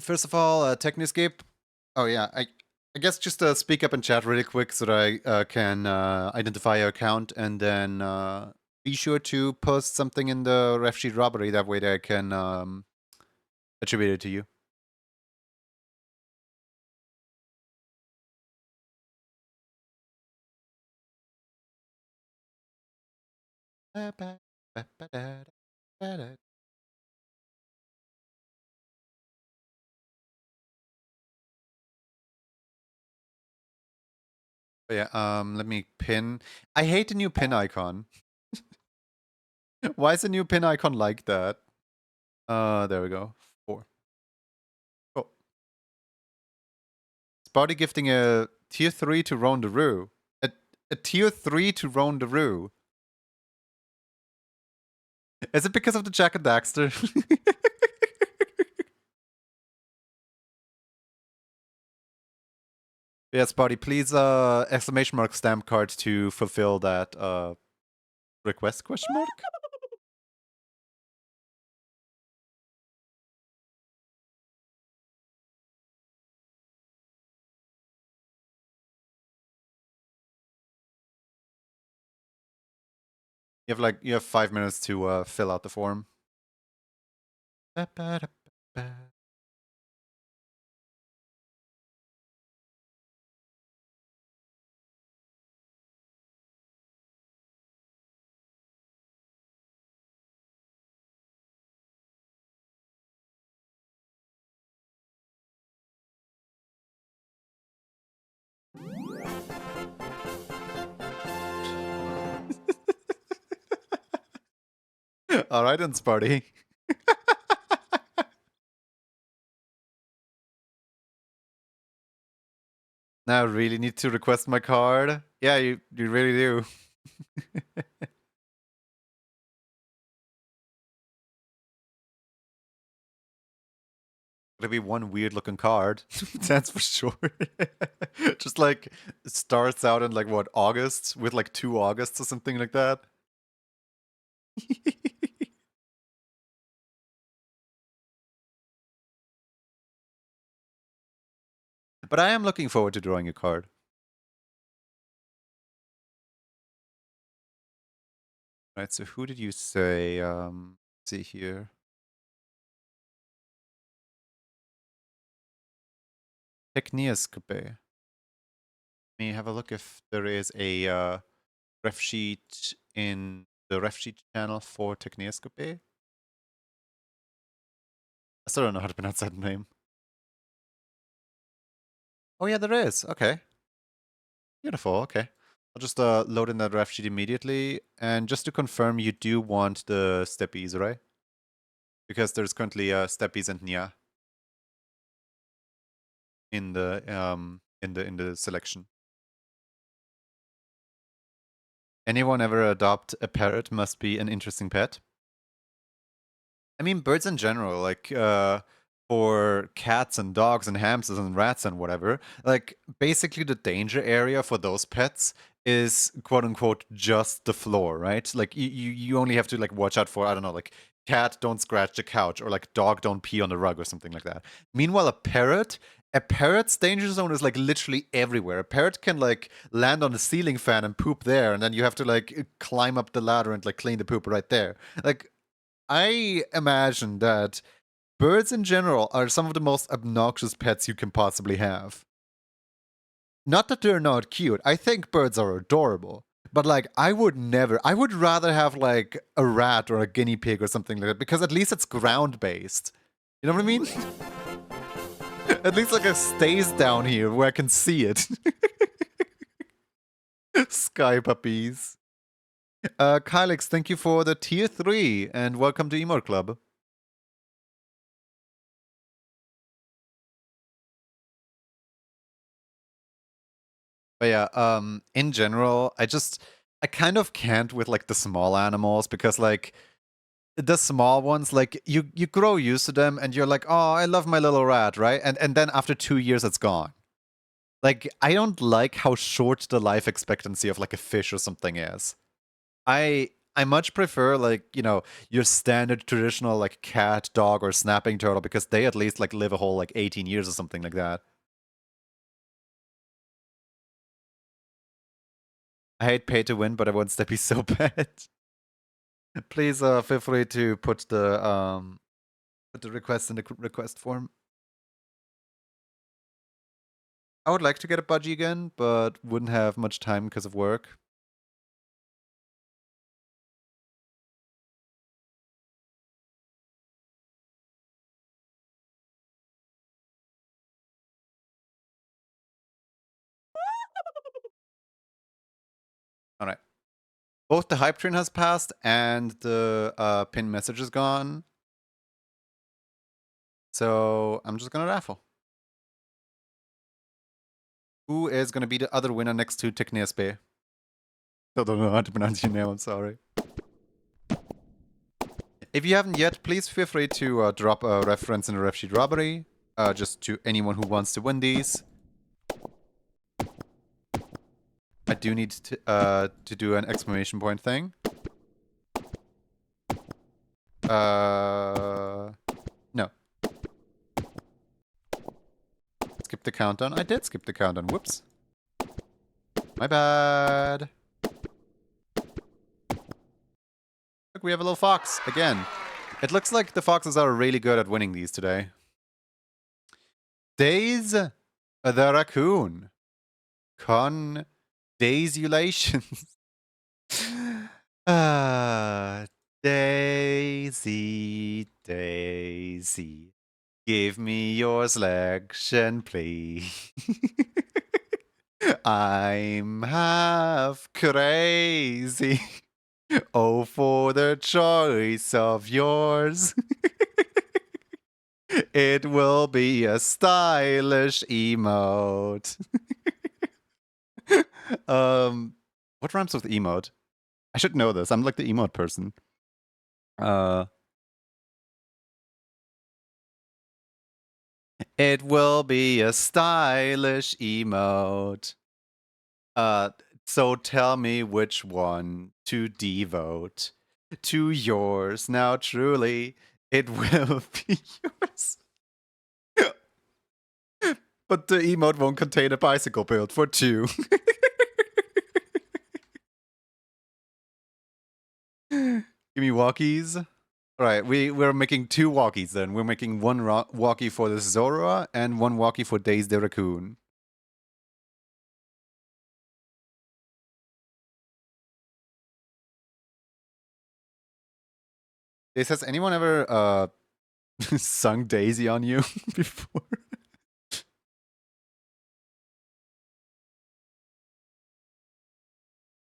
First of all, Techniscape. Oh yeah, I guess just speak up and chat really quick so that I can identify your account, and then be sure to post something in the ref sheet robbery. That way, that I can attribute it to you. But yeah, let me pin. I hate the new pin icon. Why is the new pin icon like that? There we go. 4. Oh, Spotty gifting a tier 3 to Rondaroo. A tier 3 to Rondaroo. Is it because of the Jack and Daxter? Yes, Spotty, please exclamation mark stamp card to fulfill that request question mark? You have 5 minutes to fill out the form. Alright then, Sparty. Now I really need to request my card. Yeah, you really do. It'll be one weird looking card. That's for sure. Just like it starts out in like what, August with like 2 Augusts or something like that. But I am looking forward to drawing a card. Right, so who did you say? Let's see here. Technioscope. Let me have a look if there is a ref sheet in the ref sheet channel for Technioscope. I still don't know how to pronounce that name. Oh yeah, there is. Okay. Beautiful. Okay. I'll just load in that ref sheet immediately. And just to confirm, you do want the steppies, right? Because there's currently steppies and Nia in the selection. Anyone ever adopt a parrot must be an interesting pet. I mean, birds in general, like for cats and dogs and hamsters and rats and whatever, like basically the danger area for those pets is quote unquote just the floor, right? Like you only have to like watch out for, I don't know, like cat don't scratch the couch or like dog don't pee on the rug or something like that. Meanwhile, a parrot's danger zone is like literally everywhere. A parrot can like land on the ceiling fan and poop there, and then you have to like climb up the ladder and like clean the poop right there. Like I imagine that birds in general are some of the most obnoxious pets you can possibly have. Not that they're not cute. I think birds are adorable. But like I would rather have like a rat or a guinea pig or something like that because at least it's ground based. You know what I mean? At least like it stays down here where I can see it. Sky puppies. Kylix, thank you for the tier 3 and welcome to Emote Club. But yeah, in general, I kind of can't with like the small animals because like the small ones, like you grow used to them and you're like, oh, I love my little rat, right? And then after 2 years it's gone. Like I don't like how short the life expectancy of like a fish or something is. I much prefer like, you know, your standard traditional like cat, dog, or snapping turtle because they at least like live a whole like 18 years or something like that. I hate pay to win, but I want Steppy so bad. Please feel free to put the request in the request form. I would like to get a budgie again, but wouldn't have much time because of work. All right. Both the hype train has passed and the pin message is gone. So I'm just gonna raffle. Who is gonna be the other winner next to Teknespe? I don't know how to pronounce your name, I'm sorry. If you haven't yet, please feel free to drop a reference in the ref sheet robbery, just to anyone who wants to win these. I do need to do an exclamation point thing. No. Skip the countdown. I did skip the countdown. Whoops. My bad. Look, we have a little fox again. It looks like the foxes are really good at winning these today. Days the raccoon. Daisulations. Daisy, Daisy. Give me your selection, please. I'm half crazy. Oh, for the choice of yours. It will be a stylish emote. What rhymes with emote? I should know this. I'm like the emote person. It will be a stylish emote. So tell me which one to devote to yours. Now, truly, it will be yours. But the emote won't contain a bicycle build for 2. Give me walkies. All right, we're making 2 walkies then. We're making one walkie for the Zora and one walkie for Days the Raccoon. Days, has anyone ever sung Daisy on you before?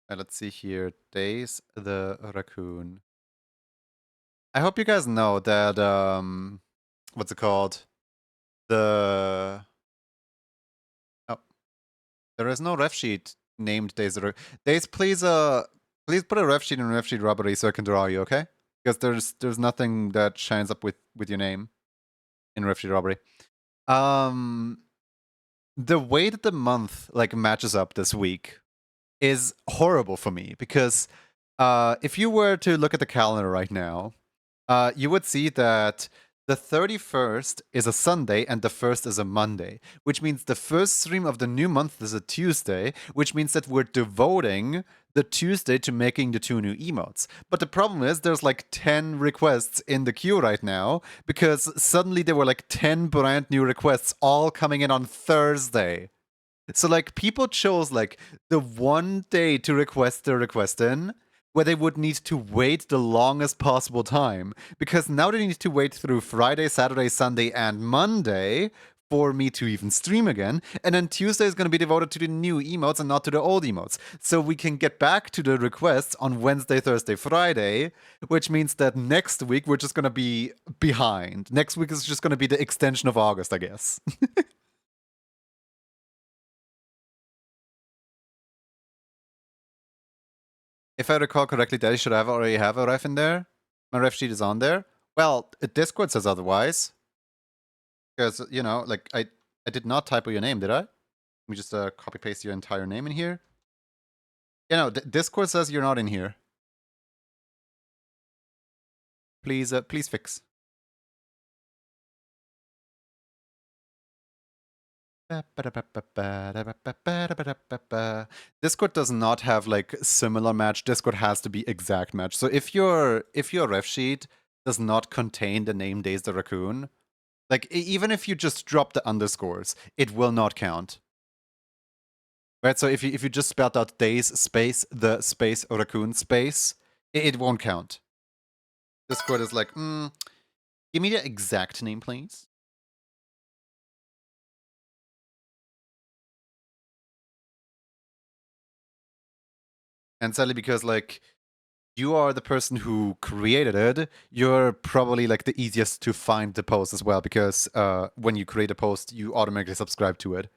Let's see here. Days the Raccoon. I hope you guys know that what's it called? The oh, there is no ref sheet named Days the Raccoon. Days, please put a ref sheet in ref sheet robbery so I can draw you, okay? Because there's nothing that shines up with your name in ref sheet robbery. The way that the month like matches up this week is horrible for me because if you were to look at the calendar right now, you would see that the 31st is a Sunday and the 1st is a Monday, which means the first stream of the new month is a Tuesday, which means that we're devoting the Tuesday to making the 2 new emotes. But the problem is there's like 10 requests in the queue right now because suddenly there were like 10 brand new requests all coming in on Thursday. So like people chose like the one day to request their request in where they would need to wait the longest possible time because now they need to wait through Friday, Saturday, Sunday, and Monday for me to even stream again. And then Tuesday is going to be devoted to the new emotes and not to the old emotes. So we can get back to the requests on Wednesday, Thursday, Friday, which means that next week we're just going to be behind. Next week is just going to be the extension of August, I guess. If I recall correctly, Daddy should have already have a ref in there. My ref sheet is on there. Well, Discord says otherwise. Because, you know, like, I did not typo your name, did I? Let me just copy paste your entire name in here. You know, Discord says you're not in here. Please, please fix. Discord does not have like similar match. Discord has to be exact match. So if your ref sheet does not contain the name Days the Raccoon, like even if you just drop the underscores, it will not count. Right? So if you just spelled out Days space the space Raccoon space, it won't count. Discord is like, give me the exact name, please. And sadly, because like you are the person who created it, you're probably like the easiest to find the post as well, because when you create a post, you automatically subscribe to it.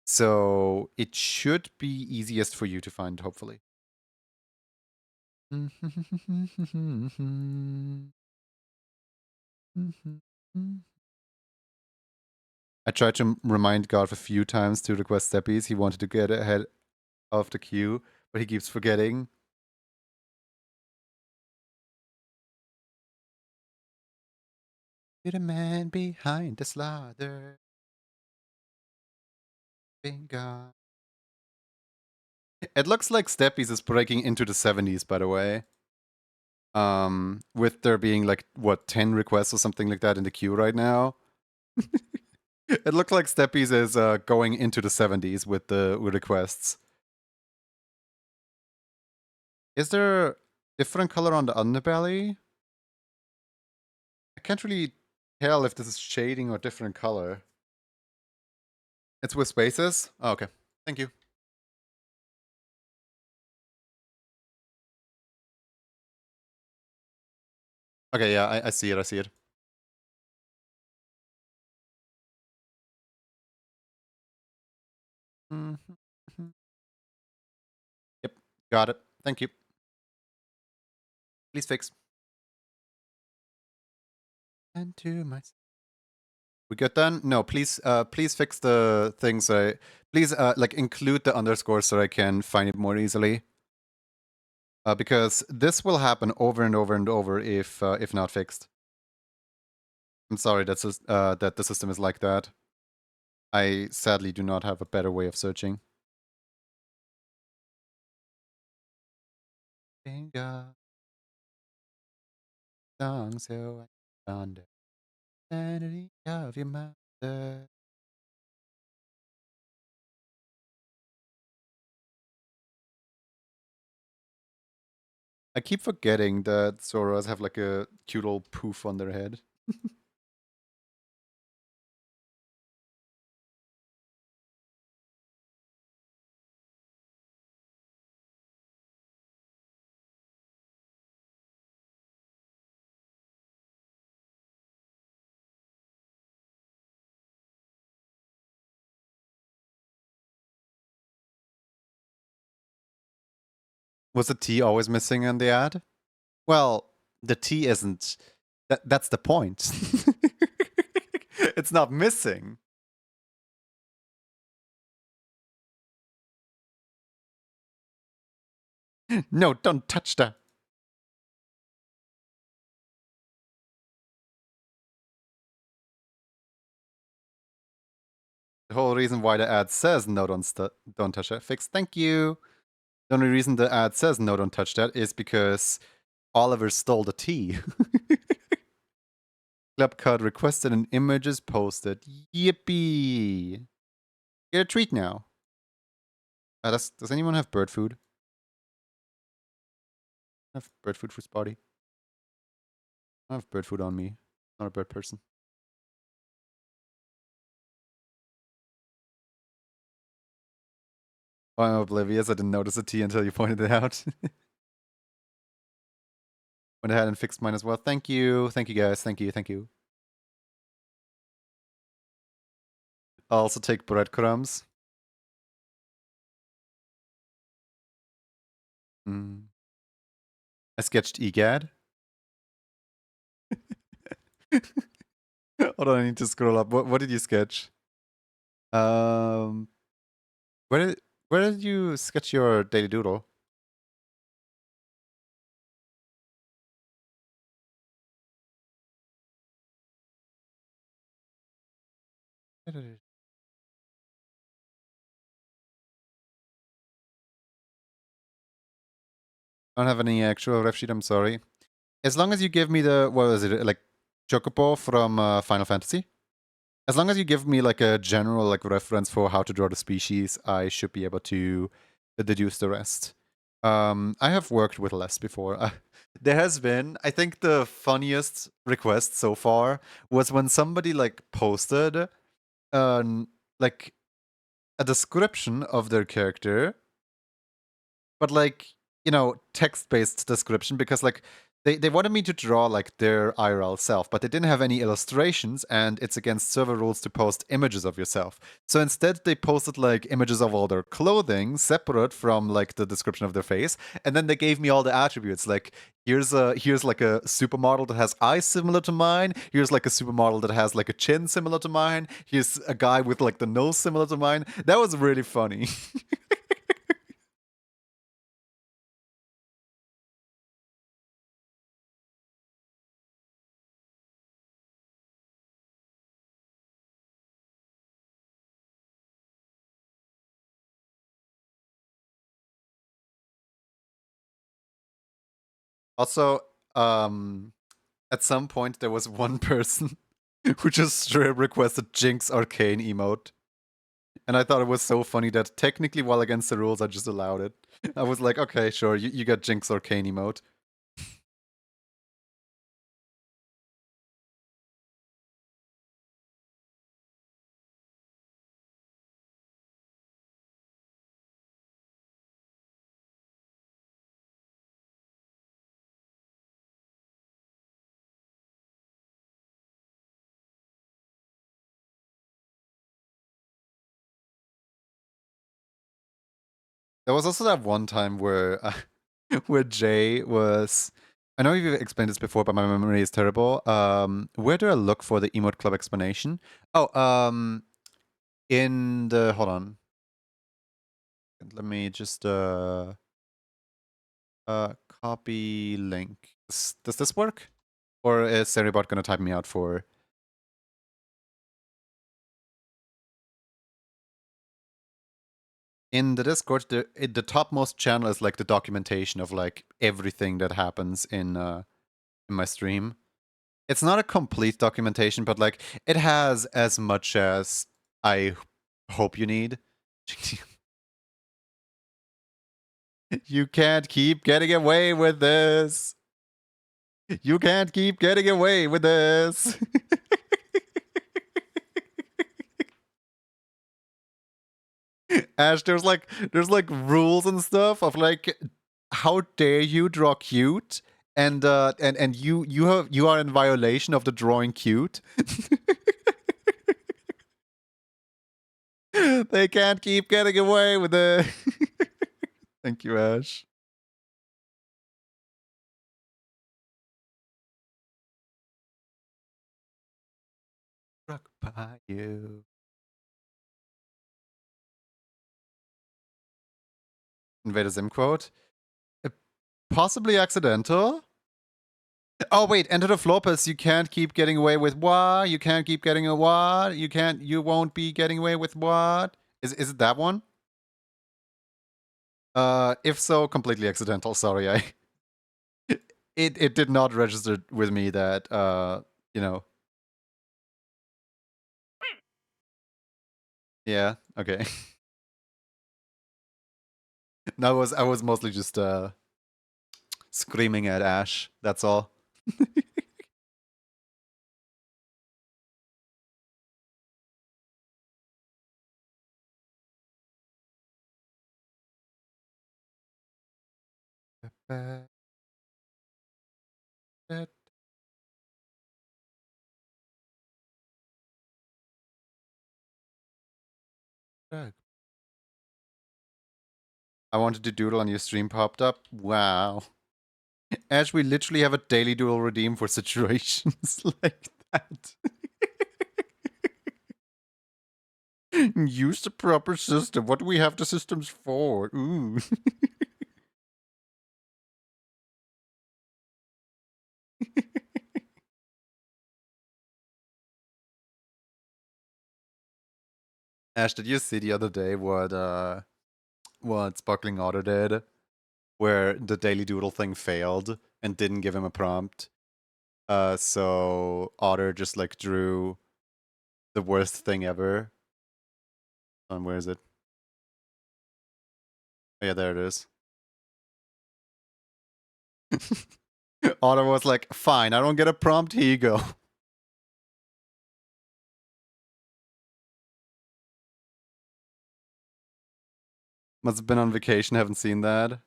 So it should be easiest for you to find, hopefully. I tried to remind Garth a few times to request steppies. He wanted to get ahead of the queue, but he keeps forgetting. You're the man behind the slaughter. Bingo. It looks like Steppies is breaking into the 70s, by the way. With there being like, what, 10 requests or something like that in the queue right now. It looks like Steppies is going into the 70s with the requests. Is there different color on the underbelly? I can't really tell if this is shading or different color. It's with spaces? Oh, okay. Thank you. Okay, yeah, I see it, I see it. Mhm, mhm. Yep, got it. Thank you. Please fix. And to my we good then? No, please please fix the things please like include the underscore so I can find it more easily. Because this will happen over and over and over if not fixed. I'm sorry that the system is like that. I sadly do not have a better way of searching. Finger song so I found it. Sanity of your master. I keep forgetting that Zoras have like a cute little poof on their head. Was the T always missing in the ad? Well, the T isn't. That's the point. It's not missing. No, don't touch that. The whole reason why the ad says no, don't touch that. Fix. Thank you. The only reason the ad says no, don't touch that is because Oliver stole the T. Club card requested and images posted. Yippee! Get a treat now. Does anyone have bird food? I have bird food for Spotty. I have bird food on me. Not a bird person. Oh, I'm oblivious. I didn't notice the T until you pointed it out. Went ahead and fixed mine as well. Thank you. Thank you, guys. Thank you. Thank you. I'll also take breadcrumbs. Mm. I sketched EGAD. Hold on, I need to scroll up. What did you sketch? Um, where did where did you sketch your daily doodle? I don't have any actual ref sheet. I'm sorry. As long as you give me the what was it like Chocobo from Final Fantasy? As long as you give me like a general like reference for how to draw the species, I should be able to deduce the rest. I have worked with less before. There has been, I think, the funniest request so far was when somebody like posted, like a description of their character, but like text-based description because like they wanted me to draw like their IRL self, but they didn't have any illustrations, and it's against server rules to post images of yourself. So instead, they posted like images of all their clothing separate from like the description of their face, and then they gave me all the attributes. Like here's like a supermodel that has eyes similar to mine. Here's like a supermodel that has like a chin similar to mine. Here's a guy with like the nose similar to mine. That was really funny. Also, at some point there was one person who just straight requested Jinx Arcane emote. And I thought it was so funny that technically, while against the rules, I just allowed it. I was like, okay, sure, you got Jinx Arcane emote. There was also that one time where where Jay was. I know you've explained this before, but my memory is terrible. Where do I look for the emote club explanation? Oh, in the hold on. Let me just copy link. Does this work? Or is Seribot gonna type me out for? In the Discord, the topmost channel is like the documentation of like everything that happens in my stream. It's not a complete documentation, but like it has as much as I hope you need. You can't keep getting away with this. You can't keep getting away with this. Ash, there's like rules and stuff of like how dare you draw cute and you are in violation of the drawing cute. They can't keep getting away with it. Thank you, Ash. Struck by you. Invader Zim quote. Possibly accidental. Oh wait, enter the flopus. You can't keep getting away with what? You can't keep getting a what? You won't be getting away with what? Is it that one? If so, completely accidental. Sorry, it did not register with me that you know. Yeah, okay. No, I was mostly just screaming at Ash, that's all. I wanted to doodle and your stream popped up. Wow. Ash, we literally have a daily doodle redeem for situations like that. Use the proper system. What do we have the systems for? Ooh. Ash, did you see the other day what Sparkling Otter did? Where the daily doodle thing failed and didn't give him a prompt. So Otter just like drew the worst thing ever. Where is it? Oh, yeah, there it is. Otter was like, fine, I don't get a prompt, here you go. Must have been on vacation, haven't seen that.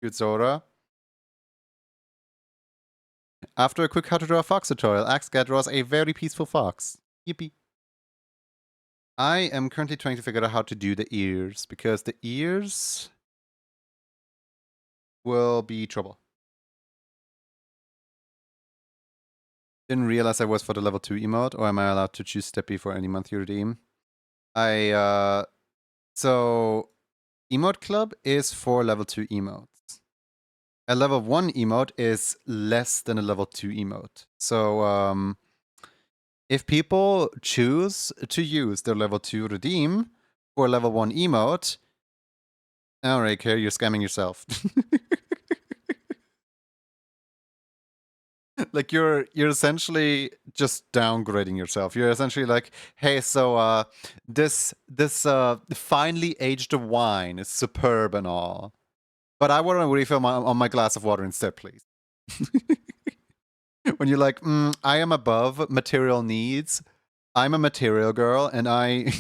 Good Zora. After a quick how to draw a fox tutorial, Axgat draws a very peaceful fox. Yippee. I am currently trying to figure out how to do the ears, because the ears will be trouble. Didn't realize I was for the level 2 emote, or am I allowed to choose Steppy for any month you redeem? So Emote Club is for level 2 emotes. A level 1 emote is less than a level 2 emote. So if people choose to use their level 2 redeem for level 1 emote, I don't really care, you're scamming yourself. Like you're essentially just downgrading yourself. You're essentially like, hey, so this finely aged wine is superb and all, but I want to refill on my glass of water instead, please. When you're like, I am above material needs. I'm a material girl, and I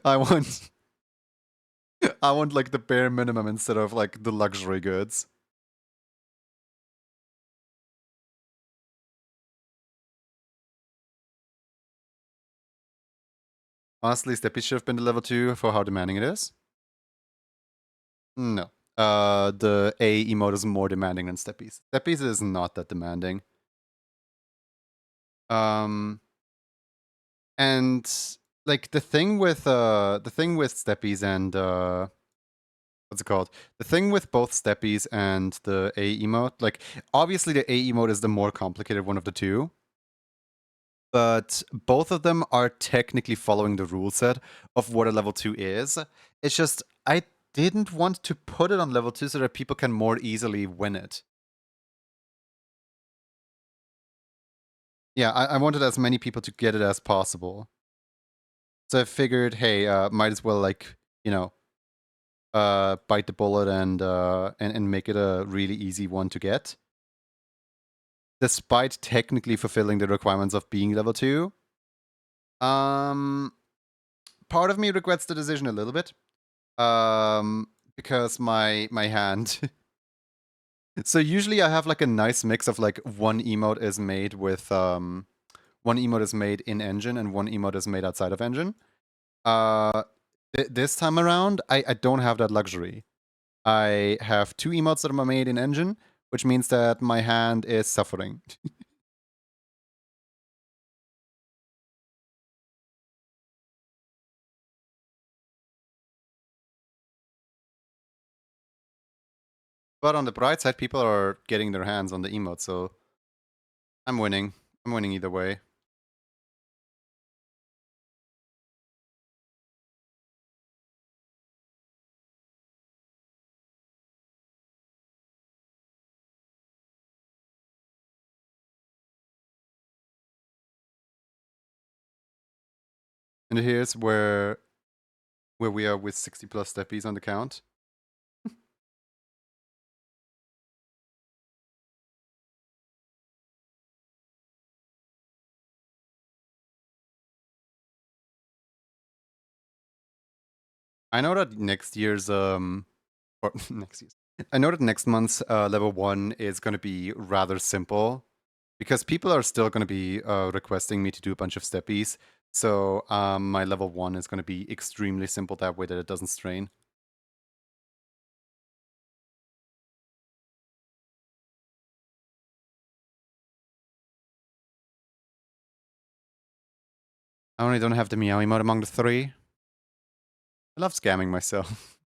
I want like the bare minimum instead of like the luxury goods. Honestly, Steppy should have been the level 2 for how demanding it is. No. The A emote is more demanding than Steppies. Steppies is not that demanding. And like the thing with Steppies and what's it called? The thing with both Steppies and the A emote, like obviously the A emote is the more complicated one of the two. But both of them are technically following the rule set of what a level 2 is. It's just I didn't want to put it on level 2 so that people can more easily win it. Yeah, I wanted as many people to get it as possible. So I figured, hey, might as well like, you know, bite the bullet and make it a really easy one to get. Despite technically fulfilling the requirements of being level 2. Part of me regrets the decision a little bit. Because my hand. So usually I have like a nice mix of like one emote is made with one emote is made in engine and one emote is made outside of engine. This time around, I don't have that luxury. I have two emotes that are made in engine, which means that my hand is suffering. But on the bright side, people are getting their hands on the emote, so I'm winning. I'm winning either way. And here's where we are with 60 plus steppies on the count. I know that next year's or next year's. I know that next month's level 1 is going to be rather simple because people are still going to be requesting me to do a bunch of steppies. So my level 1 is going to be extremely simple that way that it doesn't strain. I only don't have the meow emote among the three. I love scamming myself.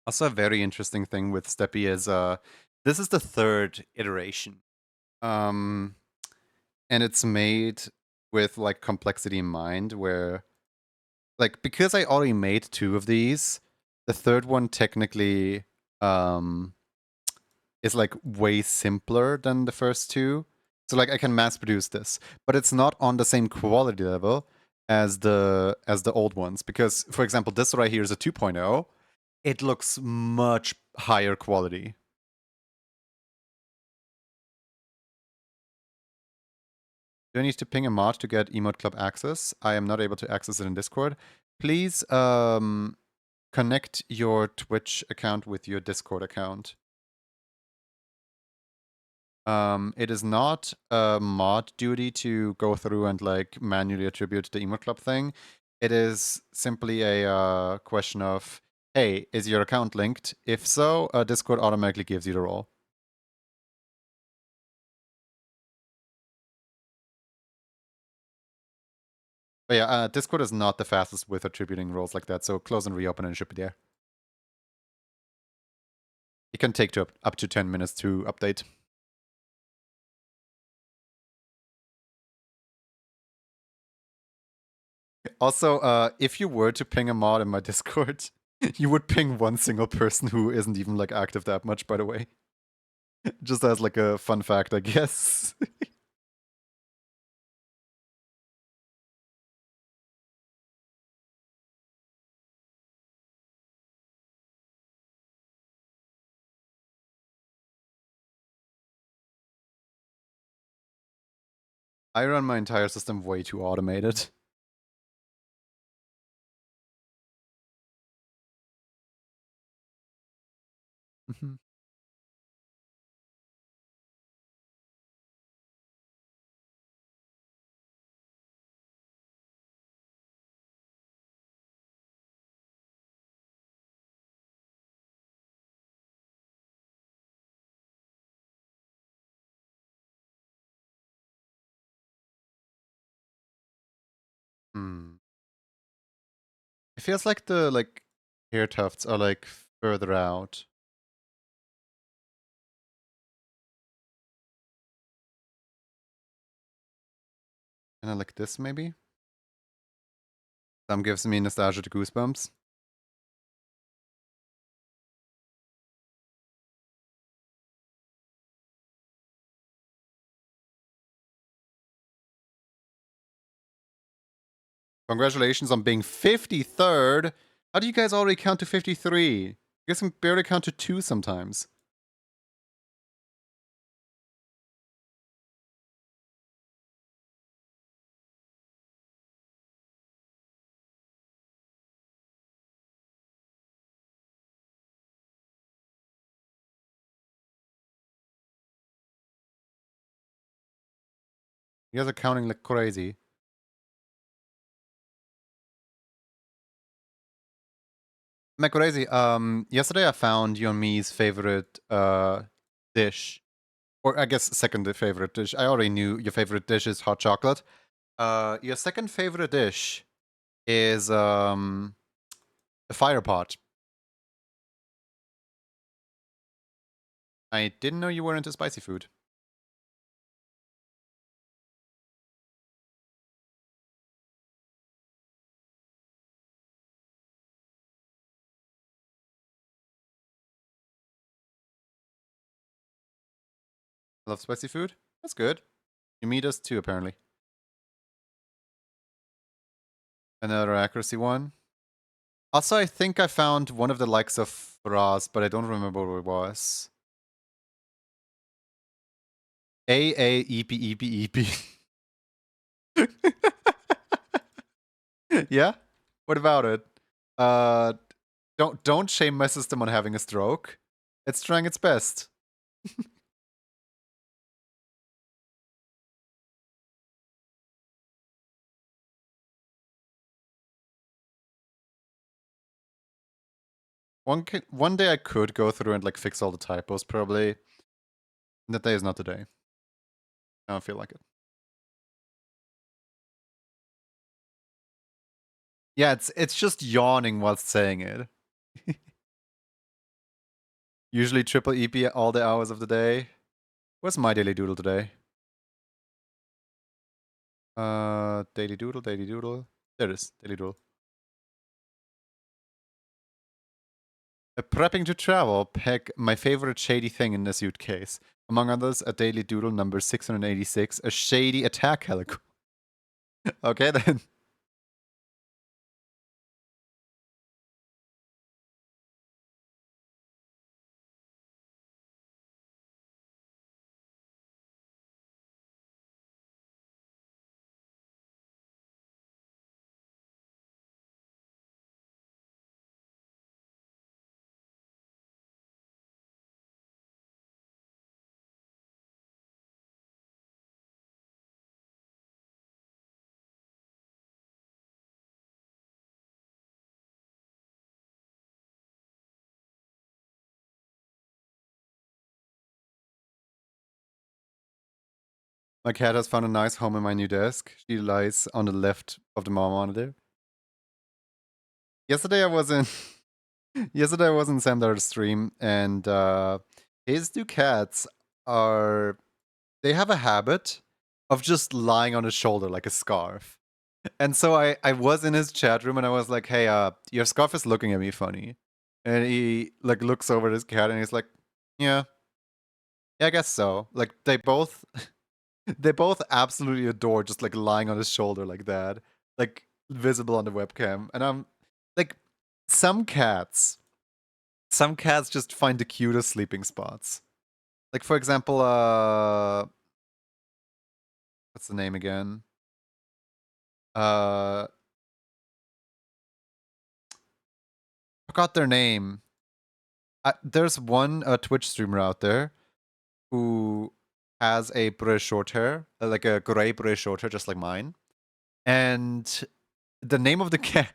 Also, a very interesting thing with Steppy is this is the third iteration. And it's made with like complexity in mind where like because I already made two of these, the third one technically is like way simpler than the first two. So like I can mass produce this, but it's not on the same quality level as the old ones because for example this right here is a 2.0. It looks much higher quality. Do I need to ping a mod to get Emote Club access? I am not able to access it in Discord. Please connect your Twitch account with your Discord account. It is not a mod duty to go through and like manually attribute the Emote Club thing. It is simply a question of, hey, is your account linked? If so, Discord automatically gives you the role. But yeah, Discord is not the fastest with attributing roles like that, so close and reopen and it should be there. It can take up to 10 minutes to update. Also, if you were to ping a mod in my Discord, you would ping one single person who isn't even like active that much, by the way. Just as like a fun fact, I guess. I run my entire system way too automated. feels like the like hair tufts are like further out. Kind of like this, maybe? Some gives me nostalgia to goosebumps. Congratulations on being 53rd. How do you guys already count to 53? You guys can barely count to 2 sometimes. You guys are counting like crazy. I'm crazy. Yesterday I found you and me's favorite dish. Or I guess second favorite dish. I already knew your favorite dish is hot chocolate. Your second favorite dish is a fire pot. I didn't know you were into spicy food. Love spicy food? That's good. You meet us too, apparently. Another accuracy one. Also, I think I found one of the likes of Faraz, but I don't remember what it was. A-A-E-P-E-P-E-P. Yeah? What about it? Uh, don't shame my system on having a stroke. It's trying its best. One day I could go through and like fix all the typos, probably. That day is not today. I don't feel like it. Yeah, it's just yawning whilst saying it. Usually triple EP all the hours of the day. What's my daily doodle today? Daily doodle, daily doodle. There it is, daily doodle. Prepping to travel, pack my favorite shady thing in the suitcase. Among others, a daily doodle number 686, a shady attack helicopter. Okay then. My cat has found a nice home in my new desk. She lies on the left of the mom monitor. Yesterday I was in yesterday I was in Sam Dar's stream, and his two cats are they have a habit of just lying on his shoulder like a scarf. And so I was in his chat room and I was like, hey, your scarf is looking at me funny. And he like looks over at his cat and he's like, yeah, I guess so. Like they both absolutely adore just like lying on his shoulder like that, like visible on the webcam. And I'm like, some cats, some cats just find the cutest sleeping spots. Like for example, what's the name again? Forgot their name. There's one Twitch streamer out there who has a British short hair, like a gray British short hair, just like mine. And the name of the cat,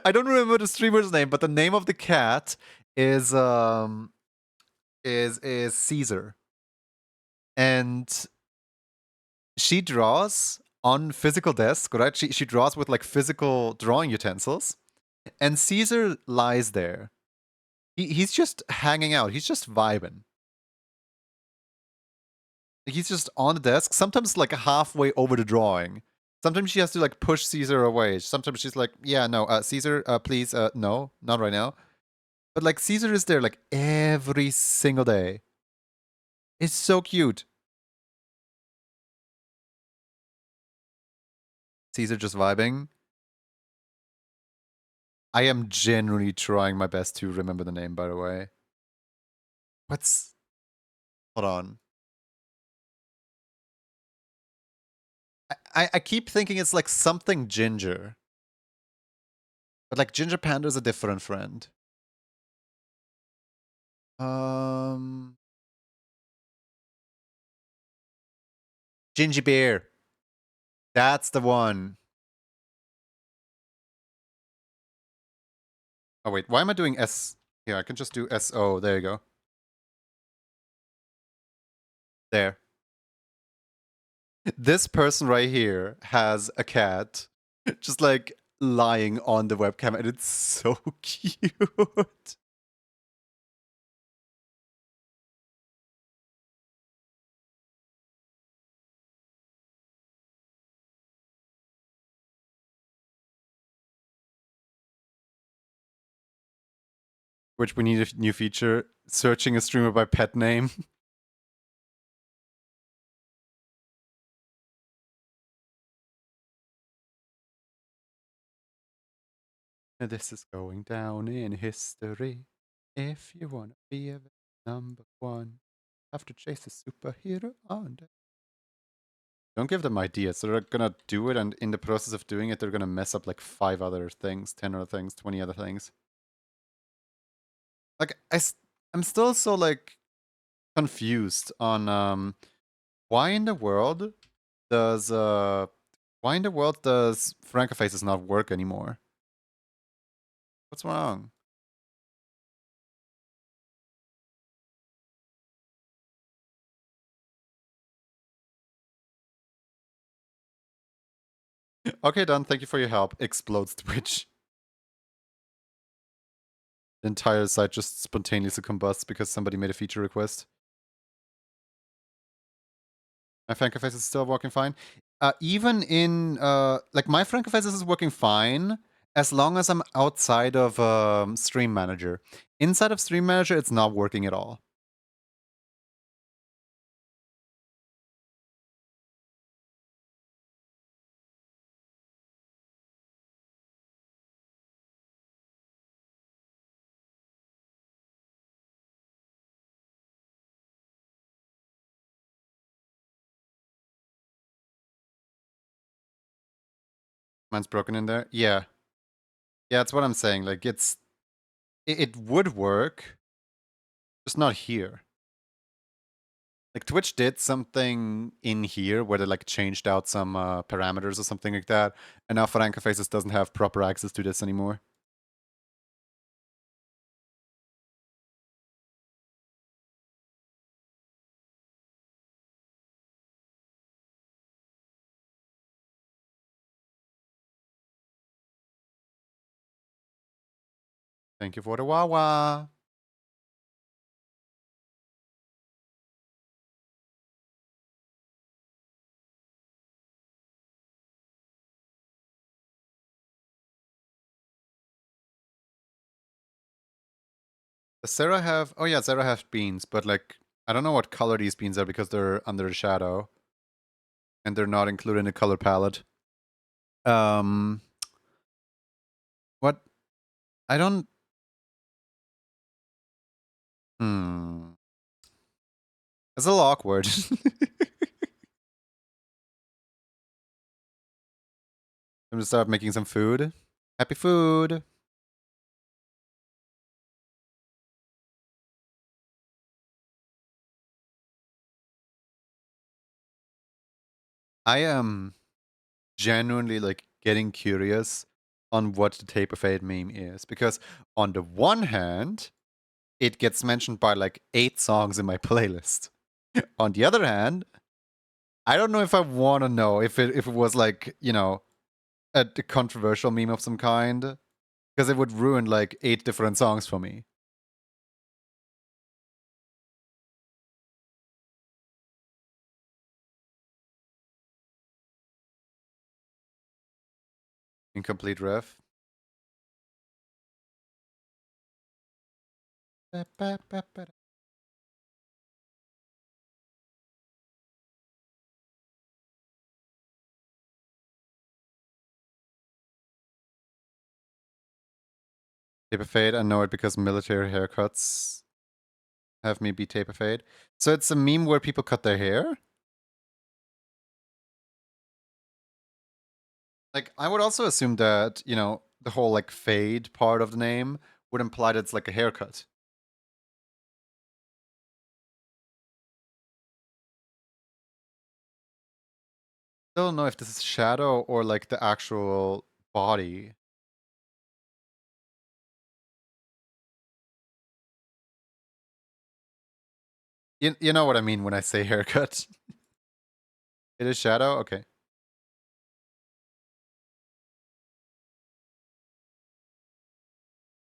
I don't remember the streamer's name, but the name of the cat is Caesar, and she draws on physical desk, right? She draws with like physical drawing utensils, And Caesar lies there. He's just hanging out. He's just vibing. He's just on the desk, sometimes like halfway over the drawing. Sometimes she has to like push Caesar away. Sometimes she's like, yeah, no, Caesar, please, no, not right now. But like Caesar is there like every single day. It's so cute. Caesar just vibing. I am genuinely trying my best to remember the name, by the way. What's... Hold on. I keep thinking it's like something ginger. But like Ginger Panda's a different friend. Gingy Bear. That's the one. Oh wait, why am I doing S? Here, I can just do SO. There you go. There. This person right here has a cat just like lying on the webcam, and it's so cute. Which we need a new feature, searching a streamer by pet name. This is going down in history. If you wanna be a number one, have to chase a superhero on the... Don't give them ideas. So they're gonna do it, and in the process of doing it, they're gonna mess up like 5 other things, 10 other things, 20 other things. Like, I'm still so like confused on why in the world does Francofaces not work anymore? What's wrong? Okay, done. Thank you for your help. Explodes Twitch. The entire site just spontaneously combusts because somebody made a feature request. My Francofaces is still working fine. Even in like my Francofaces is working fine as long as I'm outside of Stream Manager. Inside of Stream Manager, it's not working at all. Mine's broken in there. Yeah, yeah, that's what I'm saying. Like it would work, just not here. Like Twitch did something in here where they like changed out some parameters or something like that, and now Francofaces doesn't have proper access to this anymore. Thank you for the Wawa. Does Sarah have... Oh yeah, Sarah has beans, but like, I don't know what color these beans are because they're under the shadow. And they're not included in the color palette. What? I don't... It's a little awkward. I'm gonna start making some food. Happy food! I am genuinely like getting curious on what the Tape of Fate meme is. Because on the one hand, it gets mentioned by like 8 songs in my playlist. On the other hand, I don't know if I want to know if it was like, you know, a controversial meme of some kind. Because it would ruin like 8 different songs for me. Incomplete riff. Taper fade, I know it because military haircuts have me be taper fade. So it's a meme where people cut their hair? Like, I would also assume that, you know, the whole like fade part of the name would imply that it's like a haircut. Still don't know if this is shadow or like the actual body. You know what I mean when I say haircut. It is shadow? Okay.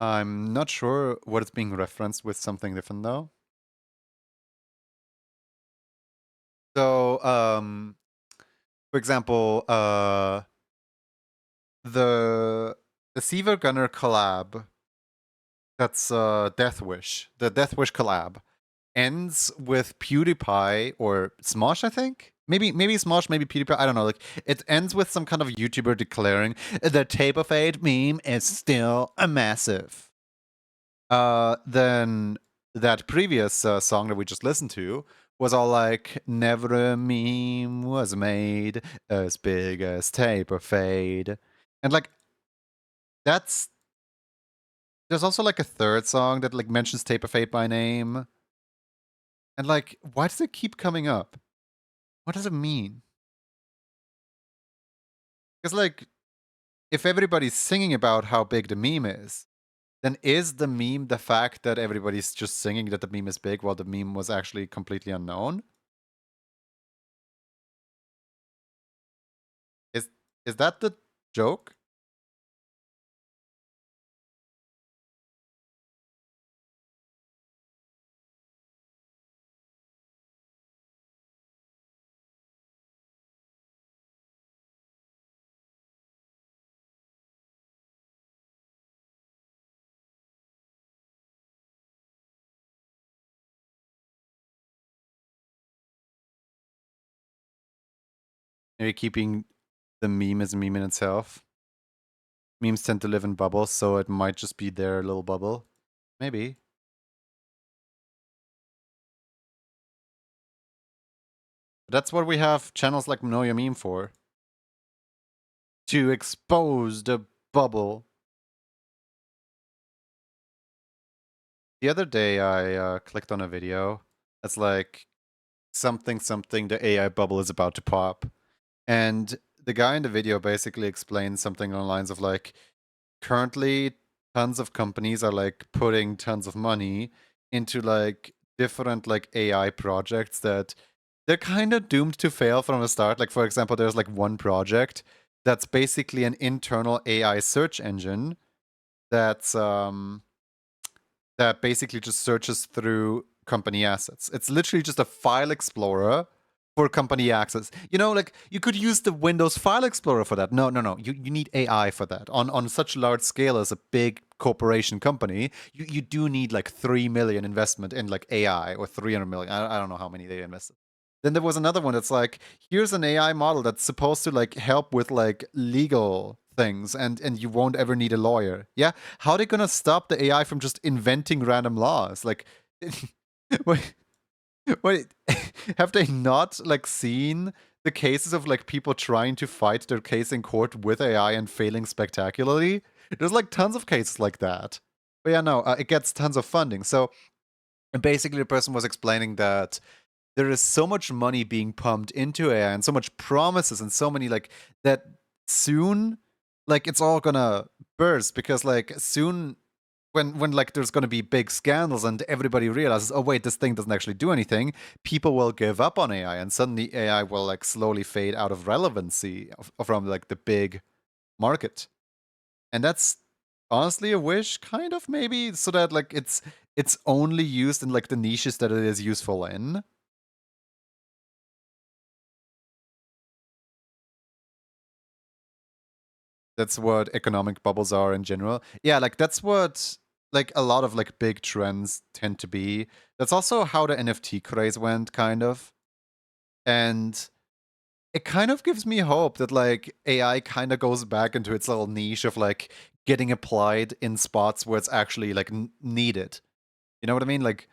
I'm not sure what it's being referenced with something different though. So, for example, the Seaver Gunner collab, that's Death Wish, the Death Wish collab, ends with PewDiePie or Smosh, I think. Maybe Smosh, maybe PewDiePie. I don't know. Like it ends with some kind of YouTuber declaring the Taper Fade meme is still a massive. Then that previous song that we just listened to was all like, never a meme was made as big as Taper Fade. And like, that's. There's also like a third song that like mentions Taper Fade by name. And like, why does it keep coming up? What does it mean? Because like, if everybody's singing about how big the meme is, then is the meme the fact that everybody's just singing that the meme is big while the meme was actually completely unknown? Is is that the joke? Maybe keeping the meme as a meme in itself. Memes tend to live in bubbles, so it might just be their little bubble. Maybe. That's what we have channels like Know Your Meme for. To expose the bubble. The other day, I clicked on a video that's like something the AI bubble is about to pop, and the guy in the video basically explains something along the lines of like, currently tons of companies are like putting tons of money into like different like AI projects that they're kind of doomed to fail from the start. Like for example, there's like one project that's basically an internal AI search engine that's that basically just searches through company assets. It's literally just a file explorer for company access. You know, like you could use the Windows File Explorer for that. No. You need AI for that. On such large scale as a big corporation company, you do need like 3 million investment in like AI or 300 million. I don't know how many they invested. Then there was another one that's like, here's an AI model that's supposed to like help with like legal things and you won't ever need a lawyer. Yeah? How are they gonna stop the AI from just inventing random laws? Like wait, wait, have they not like seen the cases of like people trying to fight their case in court with AI and failing spectacularly? There's like tons of cases like that. But yeah, no, it gets tons of funding. So basically the person was explaining that there is so much money being pumped into AI and so much promises and so many like that soon like it's all gonna burst because like soon when like there's gonna be big scandals and everybody realizes, oh wait, this thing doesn't actually do anything, people will give up on AI and suddenly AI will like slowly fade out of relevancy from like the big market. And that's honestly a wish, kind of, maybe, so that like it's only used in like the niches that it is useful in. That's what economic bubbles are in general. Yeah, like that's what like a lot of like big trends tend to be. That's also how the NFT craze went, kind of. And it kind of gives me hope that like AI kind of goes back into its little niche of like getting applied in spots where it's actually like needed. You know what I mean? Like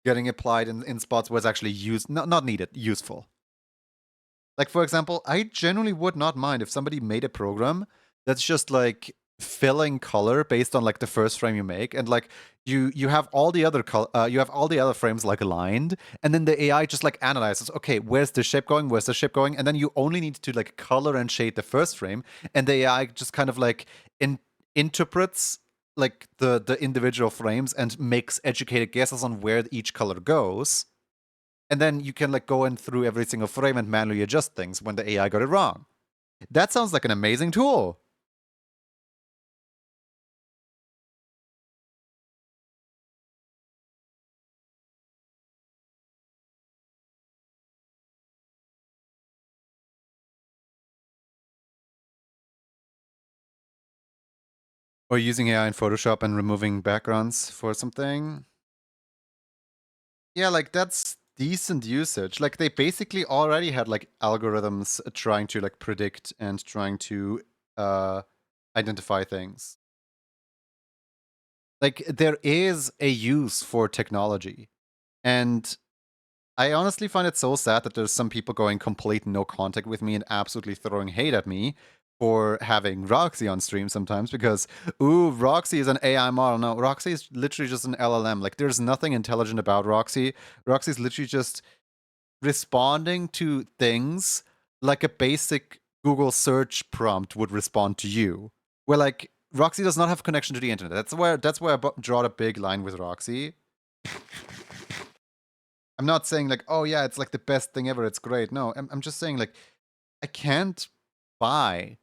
getting applied in spots where it's actually used, not needed, useful. Like, for example, I generally would not mind if somebody made a program that's just like filling color based on like the first frame you make, and like you have all the other you have all the other frames like aligned, and then the AI just like analyzes, okay, where's the shape going, where's the shape going, and then you only need to like color and shade the first frame, and the AI just kind of like interprets like the individual frames and makes educated guesses on where each color goes, and then you can like go in through every single frame and manually adjust things when the AI got it wrong. That sounds like an amazing tool. Or using AI in Photoshop and removing backgrounds for something. Yeah, like that's decent usage. Like they basically already had like algorithms trying to like predict and trying to uh identify things. Like there is a use for technology. And I honestly find it so sad that there's some people going complete no contact with me and absolutely throwing hate at me for having Roxy on stream sometimes because, ooh, Roxy is an AI model. No, Roxy is literally just an LLM. Like, there's nothing intelligent about Roxy. Roxy is literally just responding to things like a basic Google search prompt would respond to you. Where, like, Roxy does not have connection to the internet. That's where I draw the big line with Roxy. I'm not saying like, oh yeah, it's like the best thing ever. It's great. No, I'm just saying like, I can't buy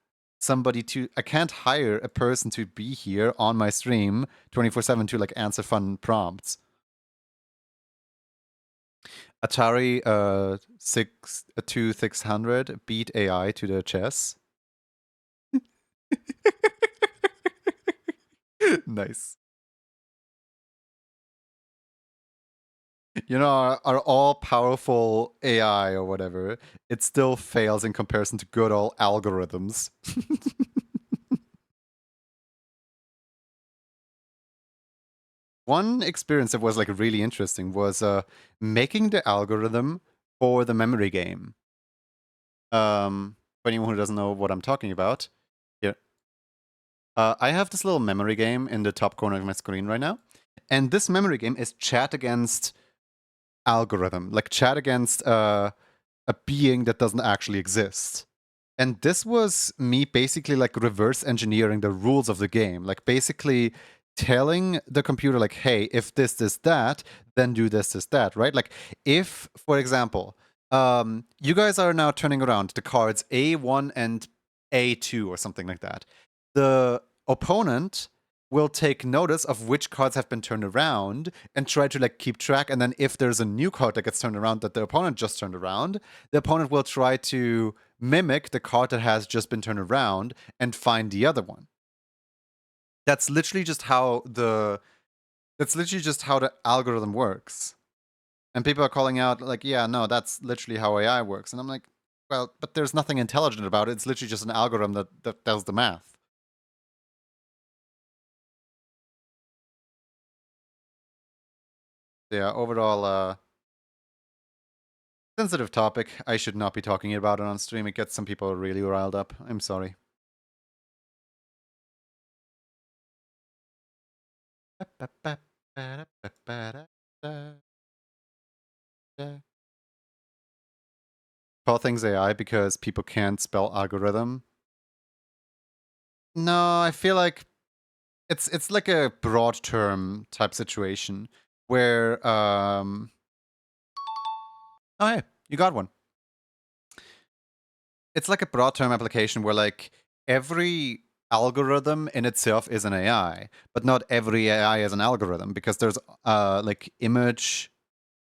I can't hire a person to be here on my stream 24/7 to like answer fun prompts. Atari 2600 beat AI to the chess. Nice. You know, our all powerful AI or whatever, it still fails in comparison to good old algorithms. One experience that was like really interesting was making the algorithm for the memory game. For anyone who doesn't know what I'm talking about, yeah, I have this little memory game in the top corner of my screen right now, and this memory game is chat against algorithm, like chat against a being that doesn't actually exist. And this was me basically like reverse engineering the rules of the game, like basically telling the computer like, hey, if this that, then do this that, right? Like if, for example, you guys are now turning around the cards A1 and A2 or something like that. The opponent will take notice of which cards have been turned around and try to like keep track, and then if there's a new card that gets turned around that the opponent just turned around, the opponent will try to mimic the card that has just been turned around and find the other one. That's literally just how the algorithm works. And people are calling out like, yeah, no, that's literally how AI works. And I'm like, well, but there's nothing intelligent about it. It's literally just an algorithm that does the math. Yeah, overall, sensitive topic. I should not be talking about it on stream. It gets some people really riled up. I'm sorry. Call things AI because people can't spell algorithm. No, I feel like it's like a broad term type situation where oh hey, you got one. It's like a broad term application where like every algorithm in itself is an AI, but not every AI is an algorithm because there's like image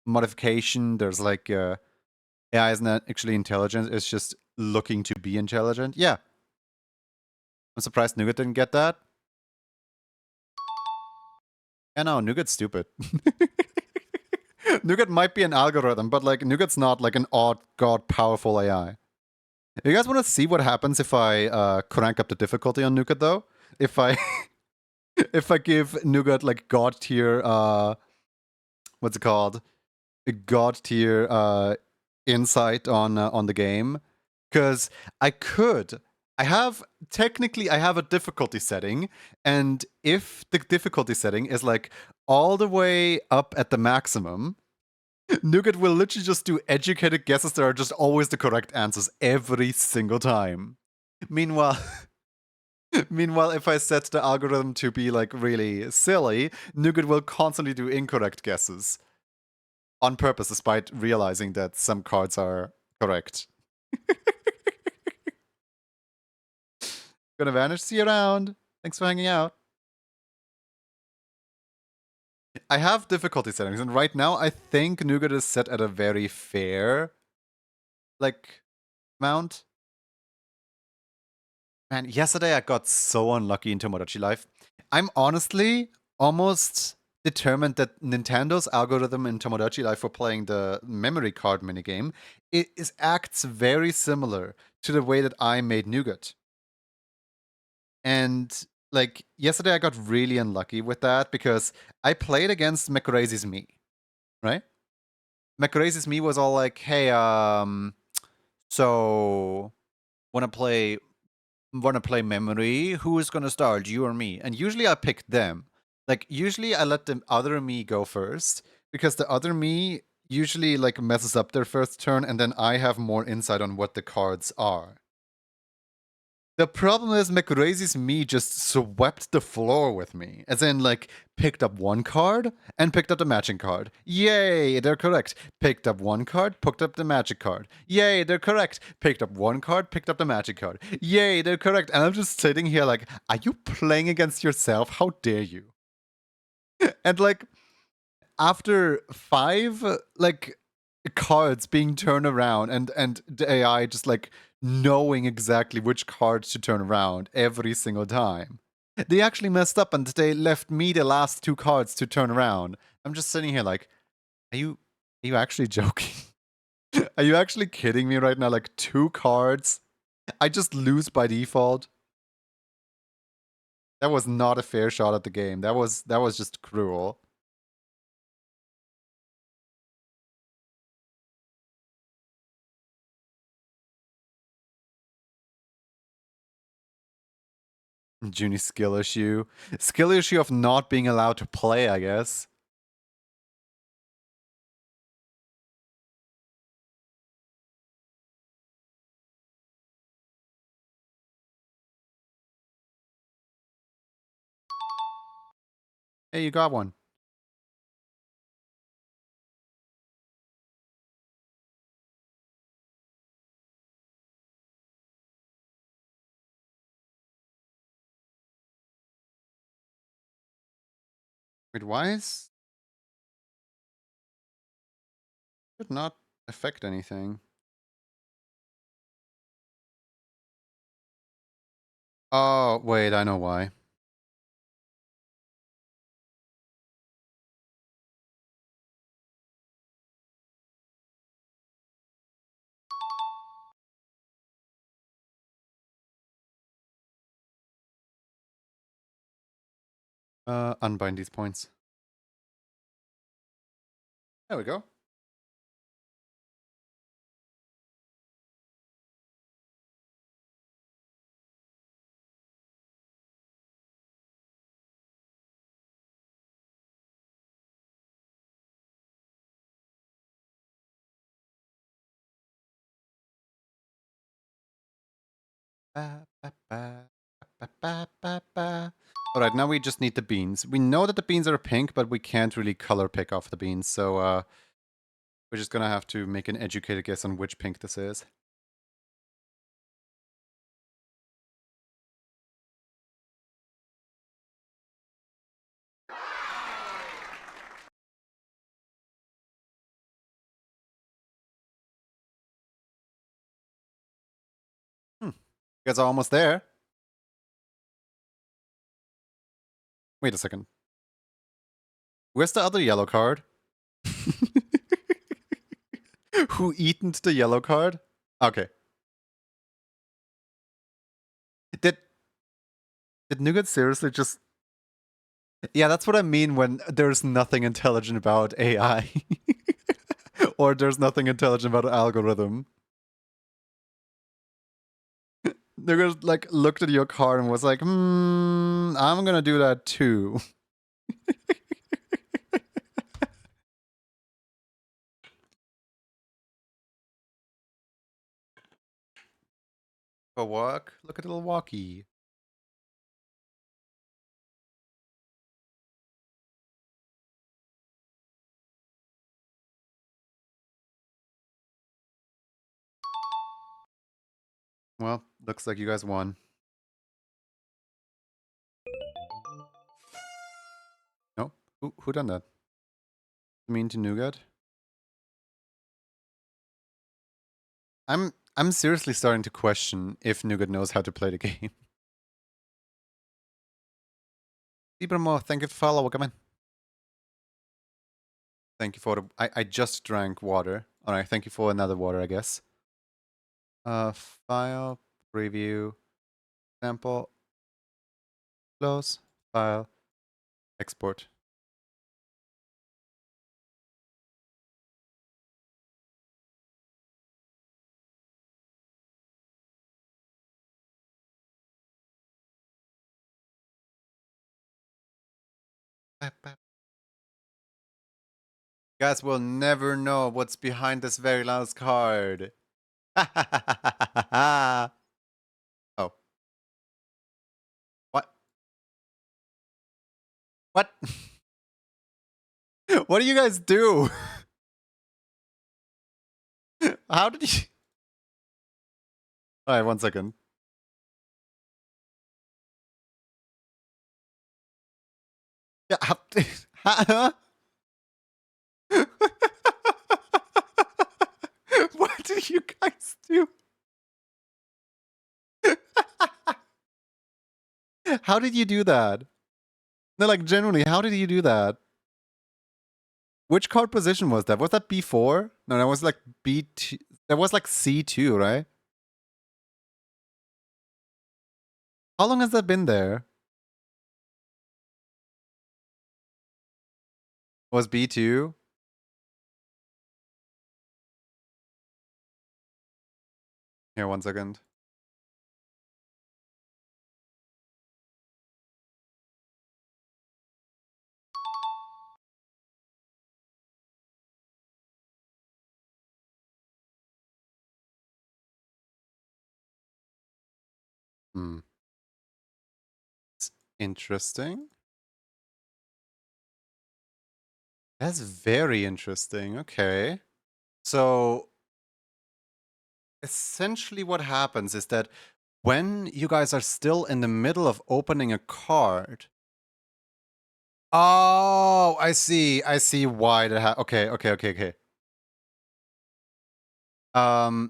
modification. There's like AI is not actually intelligent. It's just looking to be intelligent. Yeah, I'm surprised Nougat didn't get that. Yeah, no, Nougat's stupid. Nougat might be an algorithm, but like Nougat's not like an odd god powerful AI. You guys want to see what happens if I crank up the difficulty on Nougat though? If I if I give Nougat like god tier what's it called? A god tier insight on the game, because I have technically I have a difficulty setting, and if the difficulty setting is like all the way up at the maximum, Nougat will literally just do educated guesses that are just always the correct answers every single time. Meanwhile, meanwhile, if I set the algorithm to be like really silly, Nougat will constantly do incorrect guesses on purpose, despite realizing that some cards are correct. Gonna vanish. See you around. Thanks for hanging out. I have difficulty settings, and right now I think Nougat is set at a very fair, like, amount. Man, yesterday I got so unlucky in Tomodachi Life. I'm honestly almost determined that Nintendo's algorithm in Tomodachi Life for playing the memory card minigame acts very similar to the way that I made Nougat. And like yesterday I got really unlucky with that because I played against McRazy's Me, right? McRazy's Me was all like, hey, so wanna play memory, who is gonna start, you or me? And usually I pick them. Like usually I let the other me go first because the other me usually like messes up their first turn and then I have more insight on what the cards are. The problem is McRazy's me just swept the floor with me. As in, like, picked up one card and picked up the matching card. Yay, they're correct. Picked up one card, picked up the magic card. Yay, they're correct. Picked up one card, picked up the magic card. Yay, they're correct. And I'm just sitting here like, are you playing against yourself? How dare you? And like, after 5 like cards being turned around and the AI just like knowing exactly which cards to turn around every single time. They actually messed up and they left me the last 2 cards to turn around. I'm just sitting here like, are you actually joking? Are you actually kidding me right now? Like 2 cards? I just lose by default. That was not a fair shot at the game. That was just cruel. Junie skill issue. Skill issue of not being allowed to play, I guess. Hey, you got one. Wait, why is... Should not affect anything. Oh, wait, I know why. Unbind these points. There we go. Alright, now we just need the beans. We know that the beans are pink, but we can't really color pick off the beans, so we're just gonna have to make an educated guess on which pink this is. You guys are almost there. Wait a second. Where's the other yellow card? Who eaten the yellow card? Okay. Did Nougat seriously just... Yeah, that's what I mean when there's nothing intelligent about AI. Or there's nothing intelligent about an algorithm. Nougat like looked at your card and was like, I'm gonna do that too. For walk? Look at the little walkie. Well, looks like you guys won. No? Who done that? Mean to Nougat? I'm seriously starting to question if Nougat knows how to play the game. Ibramo, thank you for follow. Welcome in. Thank you for the... I just drank water. Alright, thank you for another water, I guess. File, preview, sample, close, file, export. Guys will never know what's behind this very last card. Oh. What? What? What do you guys do? How did you... Alright, 1 second. Yeah, huh? What do you guys do? How did you do that? No, like, generally, how did you do that? Which card position was that? Was that B4? No, that was like B2. That was like C2, right? How long has that been there? Was B2? Here, 1 second. Hmm. It's interesting. That's very interesting. Okay. So, essentially what happens is that when you guys are still in the middle of opening a card... Oh, I see. I see why that okay.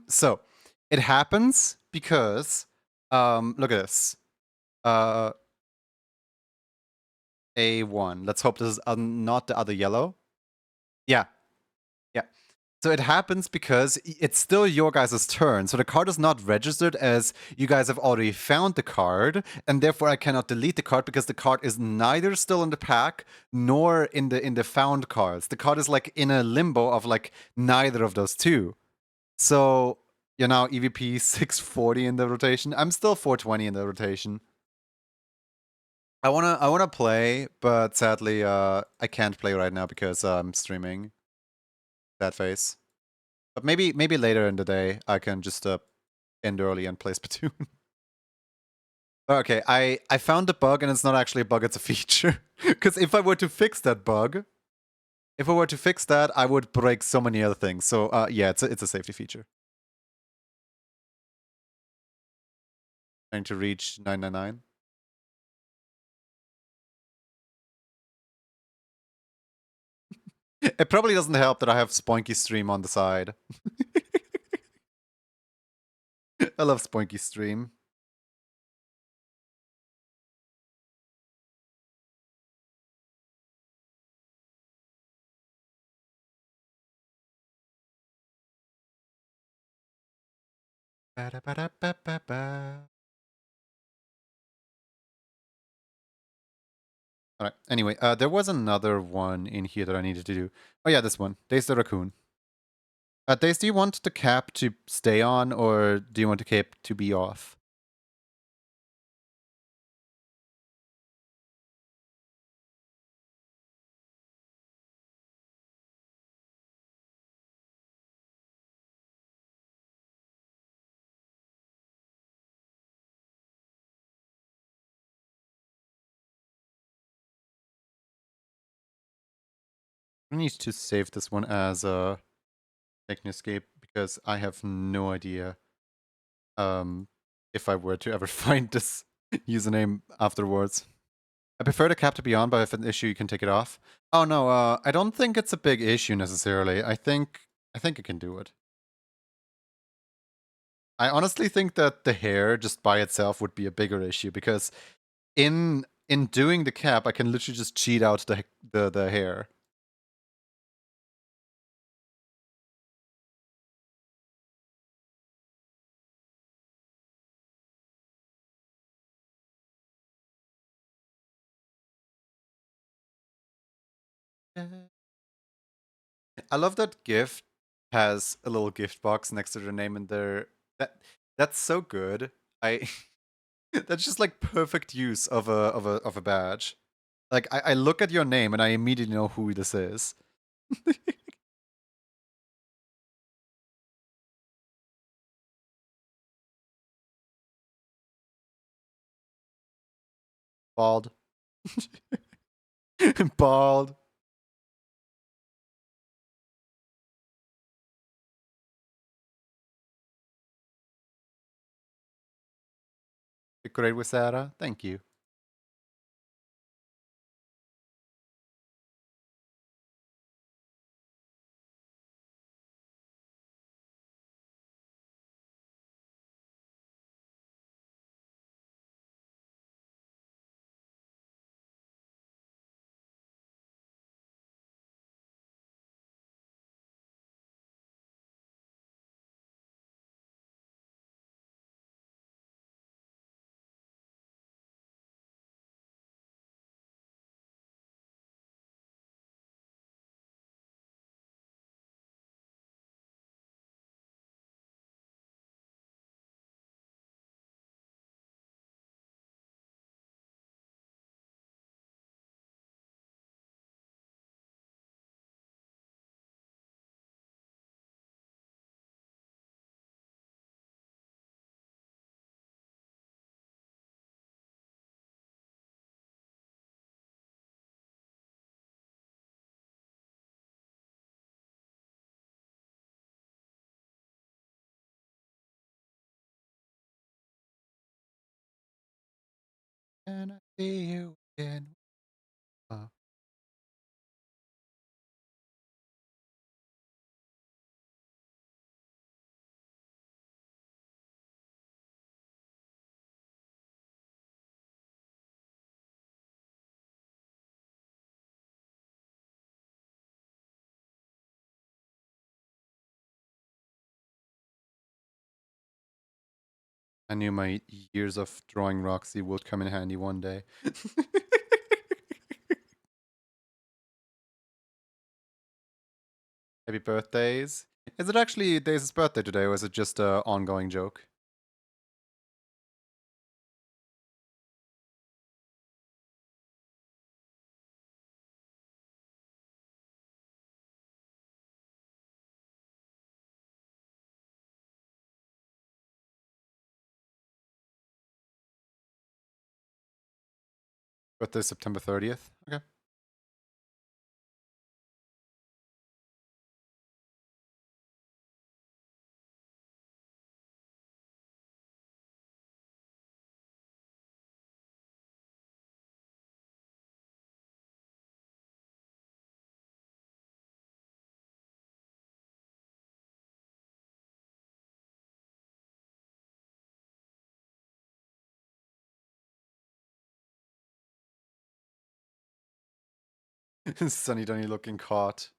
So it happens because look at this. A1. Let's hope this is not the other yellow. Yeah. Yeah. So it happens because it's still your guys' turn. So the card is not registered as you guys have already found the card, and therefore I cannot delete the card because the card is neither still in the pack nor in the found cards. The card is like in a limbo of like neither of those two. So you're now EVP 640 in the rotation. I'm still 420 in the rotation. I wanna play, but sadly I can't play right now because I'm streaming. That face. But maybe later in the day I can just end early and play Splatoon. Okay, I found the bug and it's not actually a bug, it's a feature. Because if I were to fix that bug, I would break so many other things. So yeah, it's a safety feature. Trying to reach 999. It probably doesn't help that I have Spoinky Stream on the side. I love Spoinky Stream. Ba-da-ba-da-ba-ba-ba. All right. Anyway, there was another one in here that I needed to do. Oh yeah, this one. Days the raccoon. Days, do you want the cap to stay on, or do you want the cap to be off? I need to save this one as a Technoscape because I have no idea if I were to ever find this username afterwards. I prefer the cap to be on, but if an issue, you can take it off. Oh no, I don't think it's a big issue necessarily. I think I can do it. I honestly think that the hair just by itself would be a bigger issue because in doing the cap, I can literally just cheat out the hair. I love that gift has a little gift box next to their name in there. That's so good. I that's just like perfect use of a badge. Like I look at your name and I immediately know who this is. Bald. Bald. Decorate with Sarah. Thank you. And I see you again. Uh, I knew my years of drawing Roxy would come in handy one day. Happy birthdays. Is it actually Days' birthday today, or is it just an ongoing joke? Birthday September 30th? Okay. Sunny Dunny looking caught.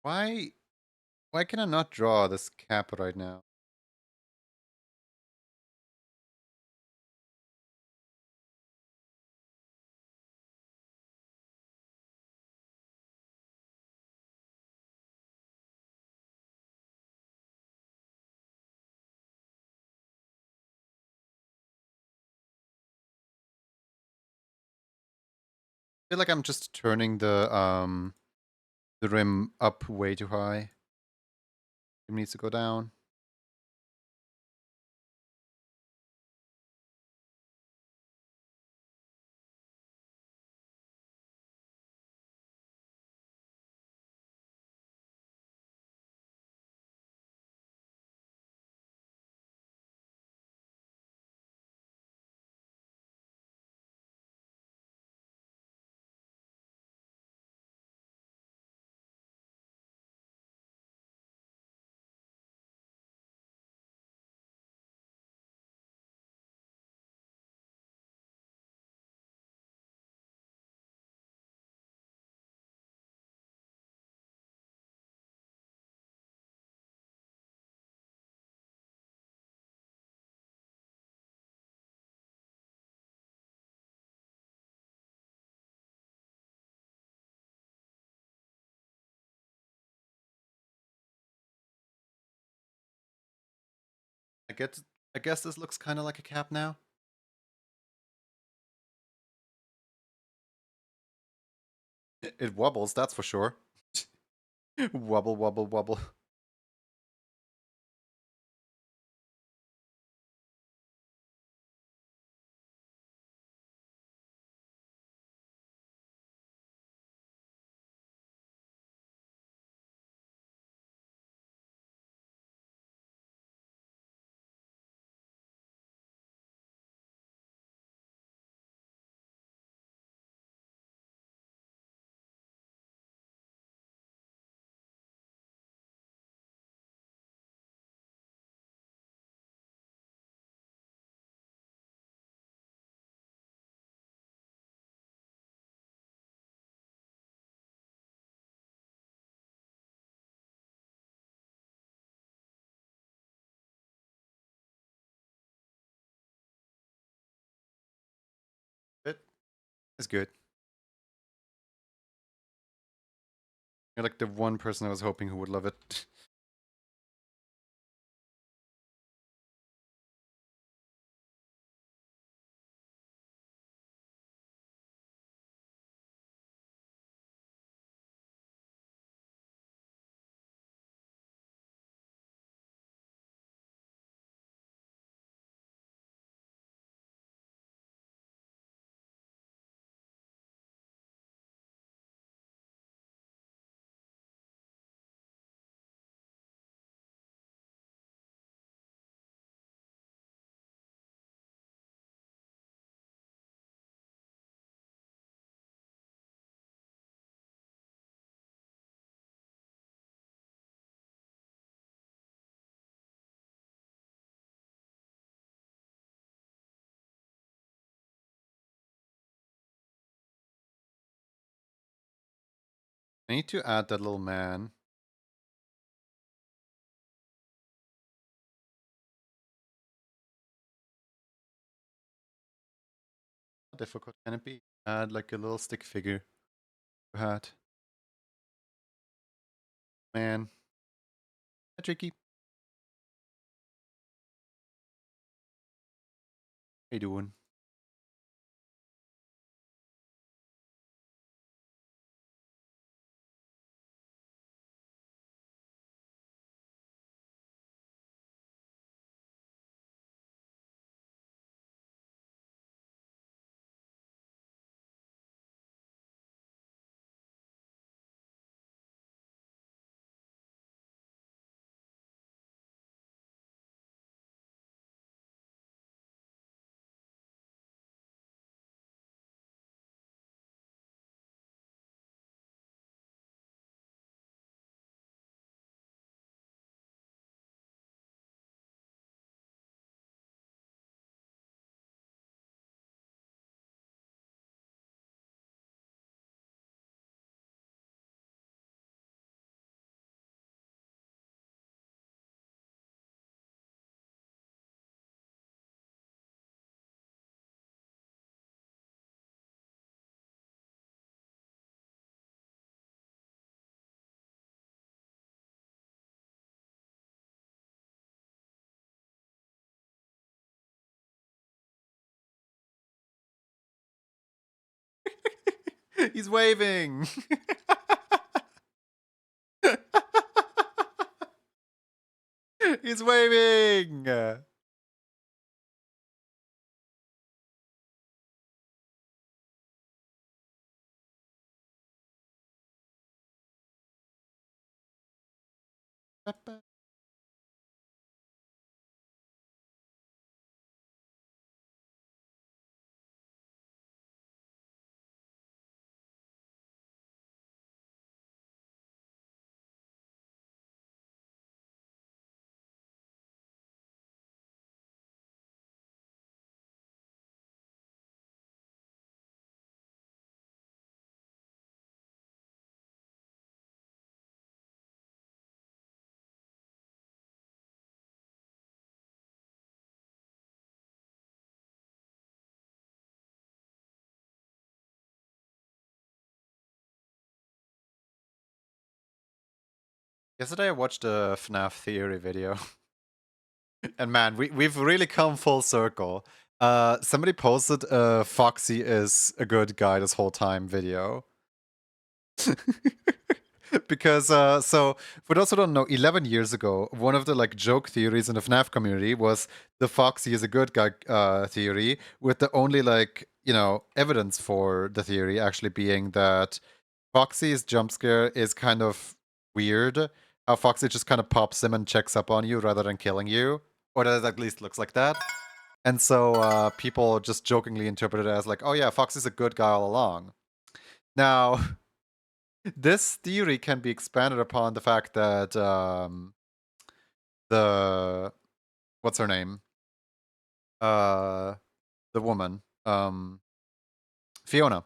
Why can I not draw this cap right now? I feel like I'm just turning the rim up way too high. It needs to go down. I get. I guess this looks kind of like a cap now. It wobbles, that's for sure. Wobble, wobble, wobble. It is good. You're like the one person I was hoping who would love it. I need to add that little man. How difficult can it be? Add like a little stick figure to hat. Man. Tricky. How you doing? He's waving. He's waving. Yesterday I watched a FNAF theory video. And man, we've really come full circle. Somebody posted a Foxy is a good guy this whole time video. Because so for those who don't know, 11 years ago, one of the like joke theories in the FNAF community was the Foxy is a good guy theory, with the only like, you know, evidence for the theory actually being that Foxy's jump scare is kind of weird. How Foxy just kind of pops him and checks up on you rather than killing you. Or that at least looks like that. And so people just jokingly interpret it as like, oh yeah, Foxy's a good guy all along. Now, this theory can be expanded upon the fact that the what's her name? The woman, Fiona.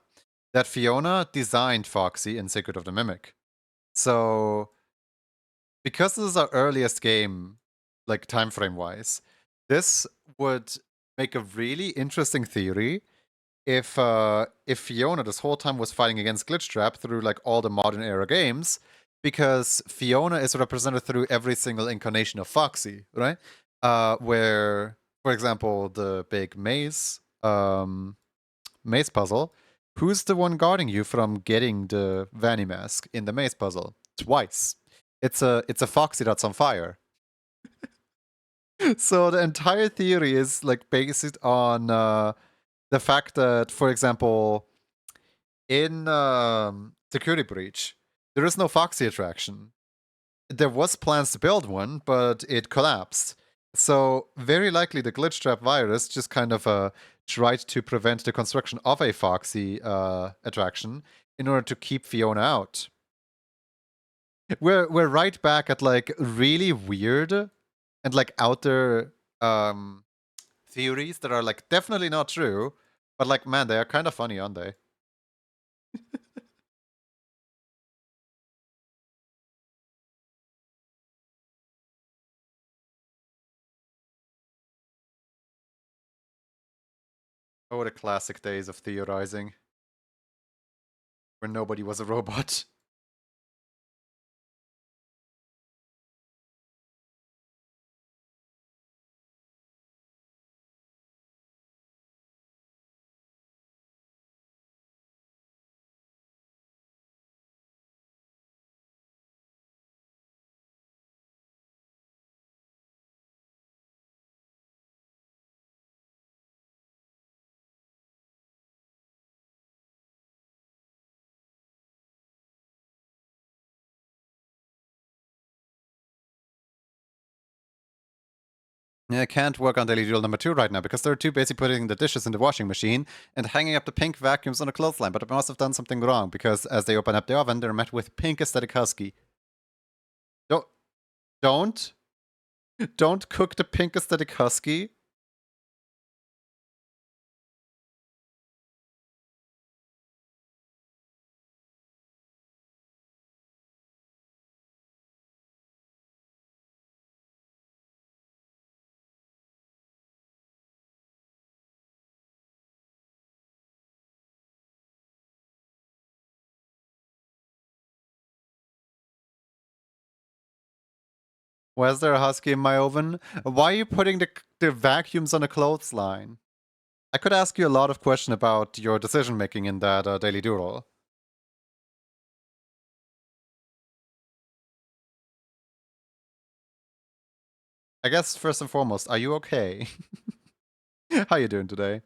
That Fiona designed Foxy in Secret of the Mimic. So because this is our earliest game, like time frame wise, this would make a really interesting theory if Fiona this whole time was fighting against Glitchtrap through like all the modern era games, because Fiona is represented through every single incarnation of Foxy, right? Where, for example, the big maze puzzle, who's the one guarding you from getting the Vanny mask in the maze puzzle? Twice. It's a Foxy that's on fire. So the entire theory is like based on the fact that, for example, in Security Breach, there is no Foxy attraction. There was plans to build one, but it collapsed. So very likely the Glitchtrap virus just kind of tried to prevent the construction of a Foxy attraction in order to keep Fiona out. We're right back at like really weird and like out there theories that are like definitely not true, but like man, they are kind of funny, aren't they? Oh, the classic days of theorizing, where nobody was a robot. Yeah, I can't work on daily drill number 2 right now because they're too busy putting the dishes in the washing machine and hanging up the pink vacuums on a clothesline, but I must have done something wrong because as they open up the oven, they're met with pink aesthetic husky. Don't, don't, don't cook the pink aesthetic husky. Why is there a husky in my oven? Why are you putting the vacuums on a clothesline? I could ask you a lot of questions about your decision making in that daily doodle. I guess first and foremost, are you okay? How you doing today?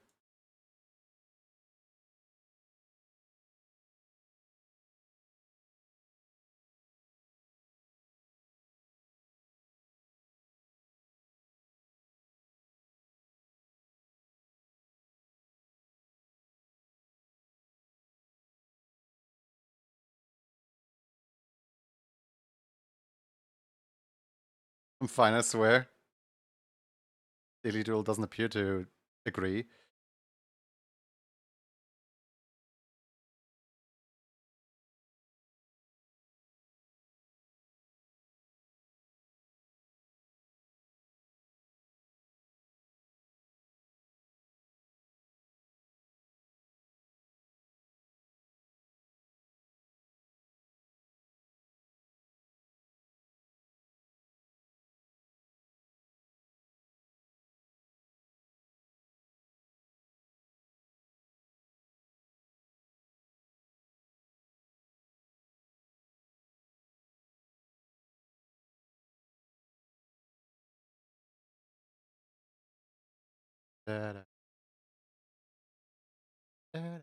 I'm fine, I swear. Daily Duel doesn't appear to agree. Da, da, da, da.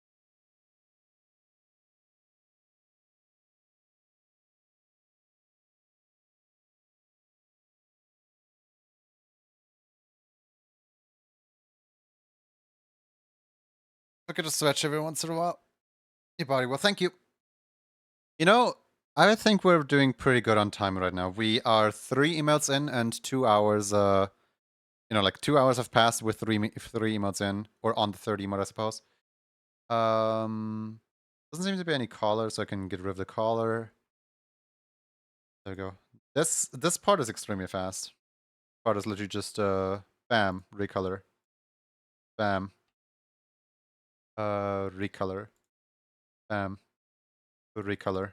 Look at a stretch every once in a while. Your body, well, thank you. You know, I think we're doing pretty good on time right now. We are 3 emotes in and 2 hours, like 2 hours have passed with three emotes in, or on the third emote, I suppose. Doesn't seem to be any collar, so I can get rid of the collar. There we go. This part is extremely fast. Part is literally just bam, recolor. Bam. Recolor. Bam. Recolor.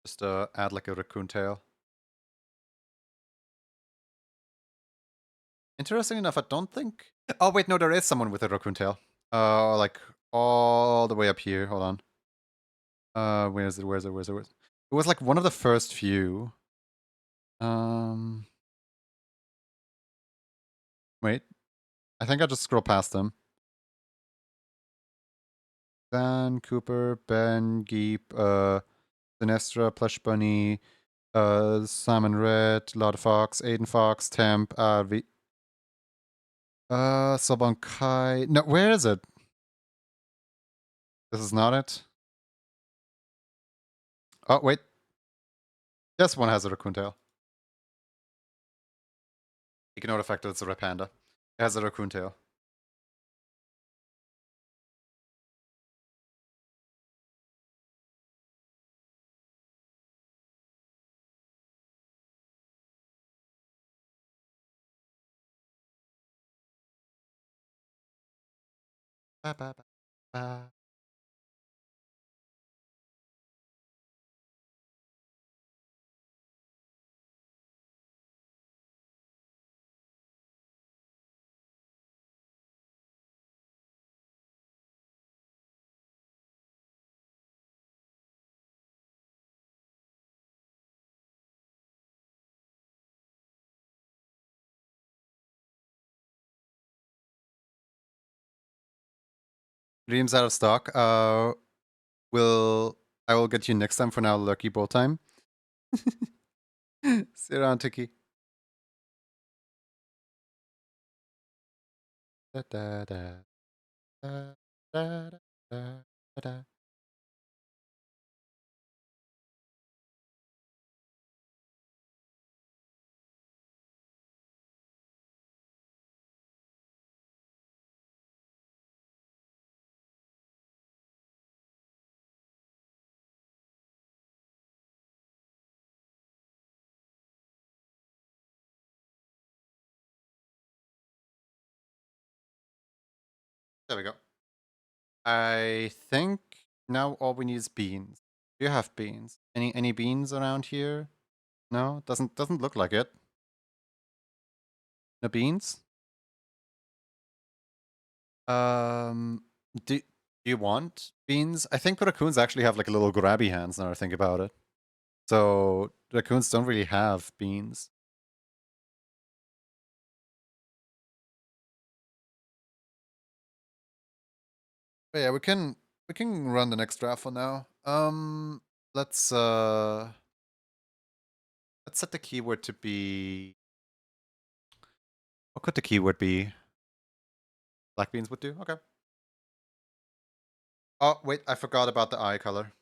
Just add like a raccoon tail. Interesting enough, I don't think. Oh wait, no, there is someone with a raccoon tail. Like all the way up here. Hold on. Where is it? Where is it? Where is it? Where is it? It was like one of the first few. Wait. I think I just scroll past them. Dan, Cooper, Ben, Geep, Sinestra, Plush Bunny, Simon Red, Lotta Fox, Aiden Fox, Temp, Sobon Kai. No, where is it? This is not it. Oh, wait. This one has a raccoon tail. Ignore the fact that it's a red panda. It has a raccoon tail. Ba, ba, ba, ba. Dreams out of stock. I will get you next time. For now, lucky bowl time. See you around, Tiki. Da, da, da, da, da, da, da, da. There we go. I think now all we need is beans. Do you have beans? Any beans around here? No, doesn't look like it. No beans. Do you want beans? I think the raccoons actually have like little grabby hands. Now I think about it. So raccoons don't really have beans. But yeah, we can run the next draft for now. Let's let's set the keyword to be, what could the keyword be? Black beans would do? Okay. Oh, wait, I forgot about the eye color.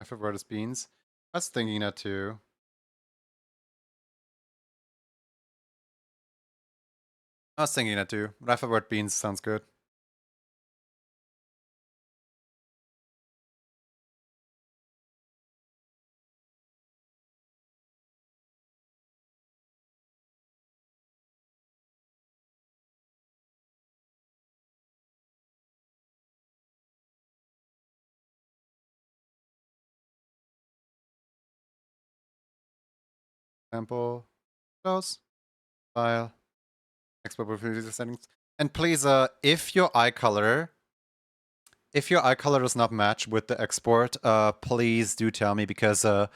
I forgot his beans. I was thinking that too. I was thinking that too. Riflewort beans sounds good. Sample, close, file, export with user settings. And please, if your eye color does not match with the export, please do tell me, because the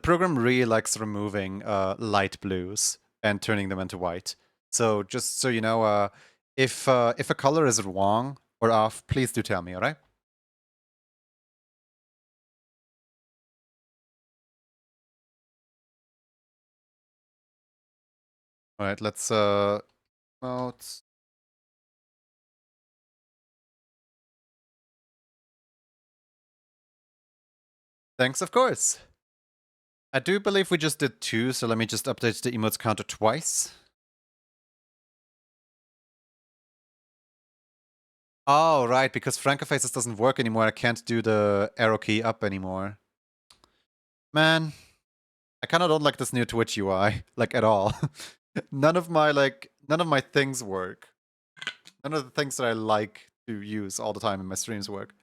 program really likes removing light blues and turning them into white. So just so you know, if a color is wrong or off, please do tell me, alright? Alright, let's promote. Thanks, of course. I do believe we just did 2, so let me just update the emotes counter twice. Oh, right, because Francofaces doesn't work anymore, I can't do the arrow key up anymore. Man, I kinda don't like this new Twitch UI, like, at all. none of my things work. None of the things that I like to use all the time in my streams work.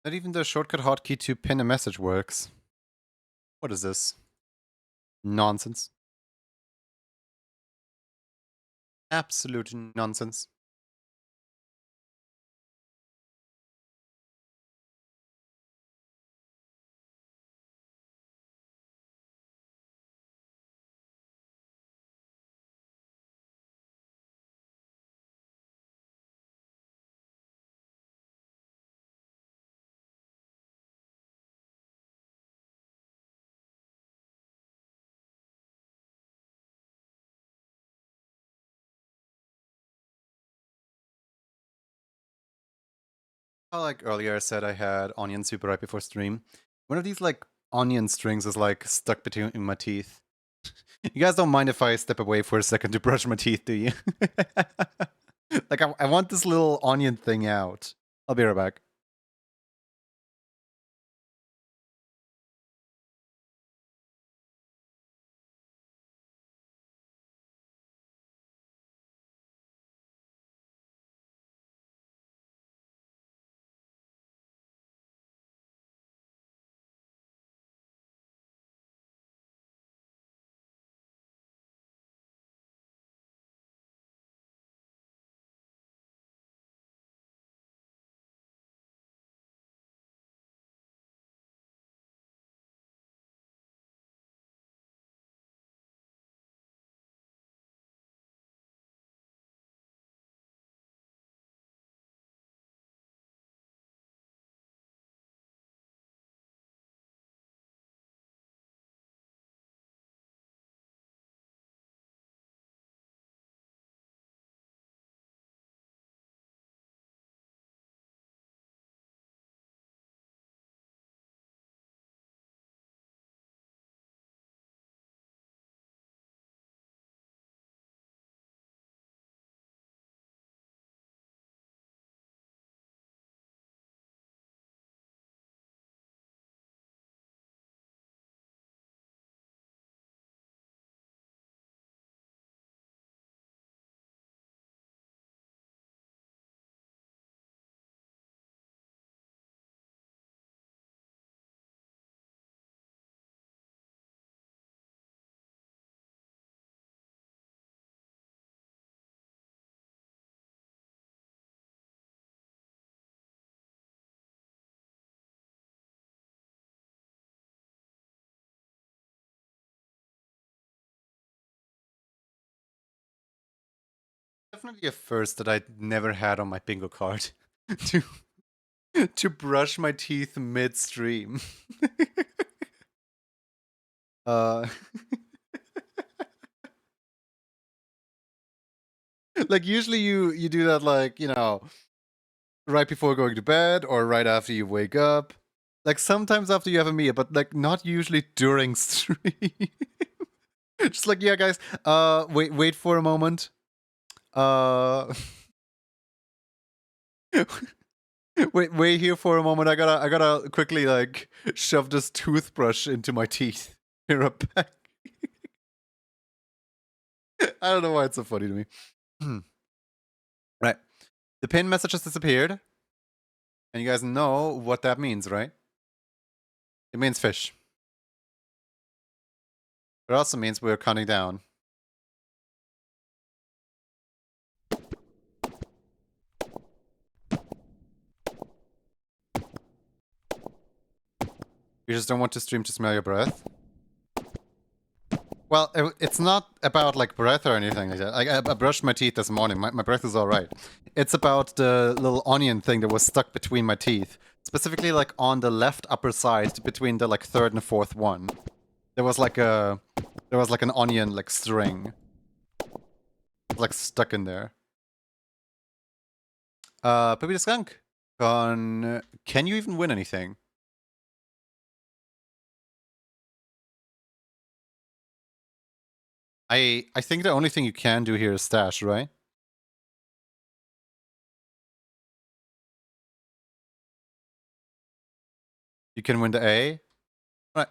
Not even the shortcut hotkey to pin a message works. What is this? Nonsense. Absolute nonsense. How, like, earlier I said I had onion soup right before stream. One of these, like, onion strings is, like, stuck between my teeth. You guys don't mind if I step away for a second to brush my teeth, do you? Like, I want this little onion thing out. I'll be right back. Definitely a first that I never had on my bingo card. to to brush my teeth midstream. uh like usually you do that, like, you know, right before going to bed or right after you wake up. Like sometimes after you have a meal, but like not usually during stream. Just like, yeah, guys, wait for a moment. Uh wait here for a moment. I gotta quickly like shove this toothbrush into my teeth. Here a back. I don't know why it's so funny to me. Right. The pin message has disappeared. And you guys know what that means, right? It means fish. It also means we're counting down. You just don't want to stream to smell your breath. Well, it's not about like breath or anything like that. I brushed my teeth this morning. My breath is all right. It's about the little onion thing that was stuck between my teeth. Specifically, like on the left upper side, between the like third and fourth one. There was like an onion like string, like stuck in there. Pippi the Skunk. Can you even win anything? I think the only thing you can do here is stash, right? You can win the A. Right.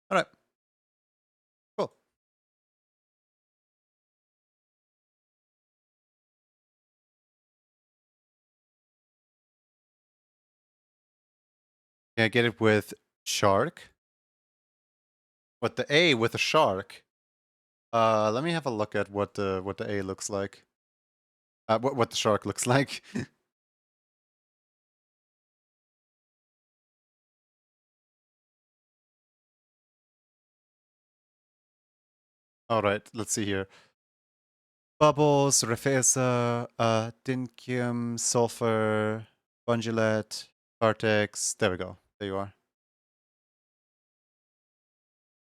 All right. Cool. Can I get it with shark? What the A with a shark? Let me have a look at what the A looks like. What the shark looks like. All right, let's see here. Bubbles, Refesa, Dinkium, Sulfur, Bungulet, Partex. There we go. There you are.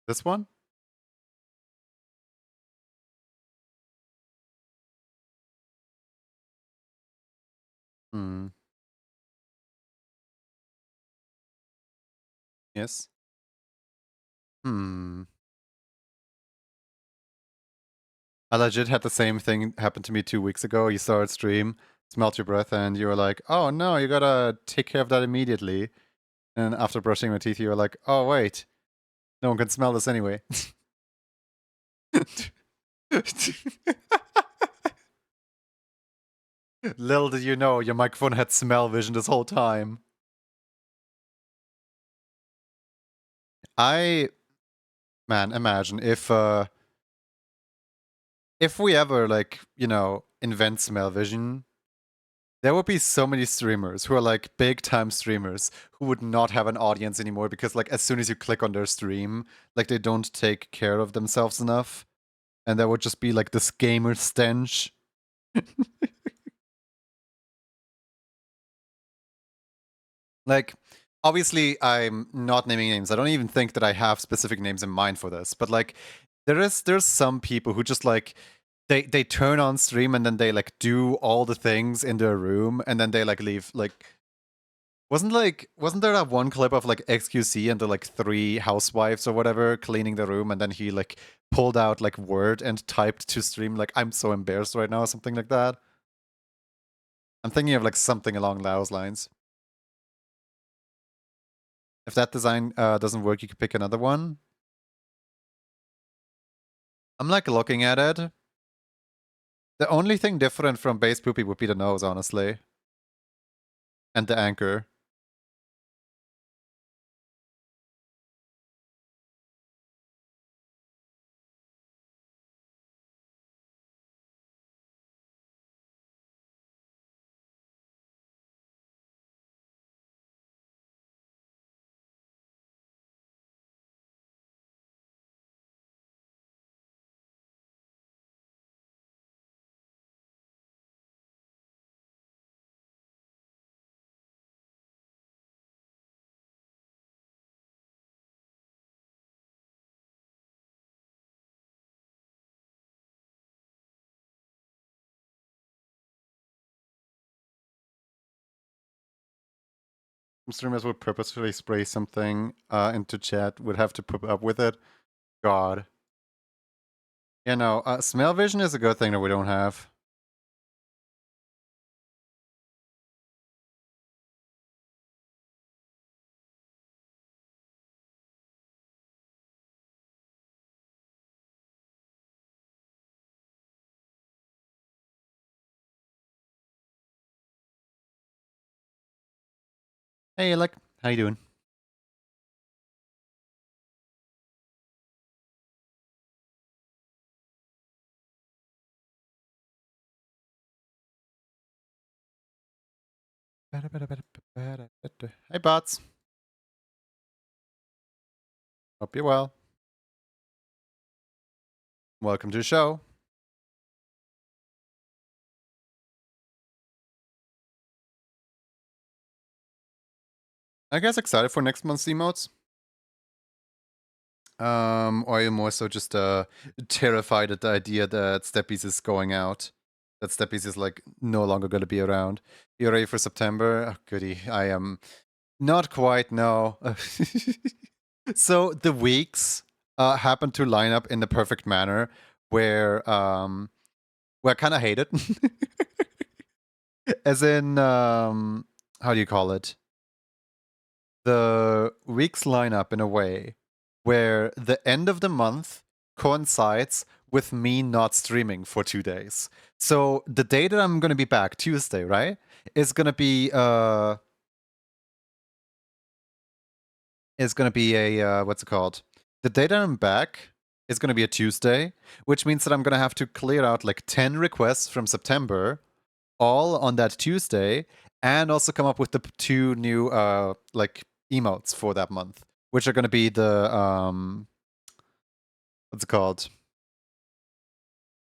This one? Hmm. Yes. Hmm. I legit had the same thing happen to me 2 weeks ago. You saw it stream, smelt your breath, and you were like, oh no, you gotta take care of that immediately. And after brushing my teeth, you were like, oh wait, no one can smell this anyway. Little did you know, your microphone had smell vision this whole time. Man, imagine if we ever, like, invent smell vision, there would be so many streamers who are like big time streamers who would not have an audience anymore because, like, as soon as you click on their stream, like, they don't take care of themselves enough. And there would just be like this gamer stench. Like, obviously, I'm not naming names. I don't even think that I have specific names in mind for this. But like, there's some people who just like they turn on stream and then they like do all the things in their room and then they like leave. Like, wasn't there that one clip of like XQC and the like 3 housewives or whatever cleaning the room and then he like pulled out like Word and typed to stream like I'm so embarrassed right now or something like that? I'm thinking of like something along those lines. If that design doesn't work, you could pick another one. I'm like looking at it. The only thing different from base poopy would be the nose, honestly. And the anchor. Some streamers would purposefully spray something into chat, would have to put up with it. God. Smell vision is a good thing that we don't have. Hey, like, how you doing? Hey, bots. Hope you're well. Welcome to the show. I guess excited for next month's emotes. Or are you more so just terrified at the idea that Steppies is going out? That Steppies is like no longer going to be around. You ready for September? Oh, goody. I am not quite, no. So the weeks happen to line up in the perfect manner where I kind of hate it. As in, how do you call it? The weeks line up in a way where the end of the month coincides with me not streaming for 2 days. So the day that I'm gonna be back, Tuesday, right, is gonna be a what's it called? The day that I'm back is gonna be a Tuesday, which means that I'm gonna have to clear out like 10 requests from September, all on that Tuesday, and also come up with the two new like emotes for that month, which are gonna be the what's it called?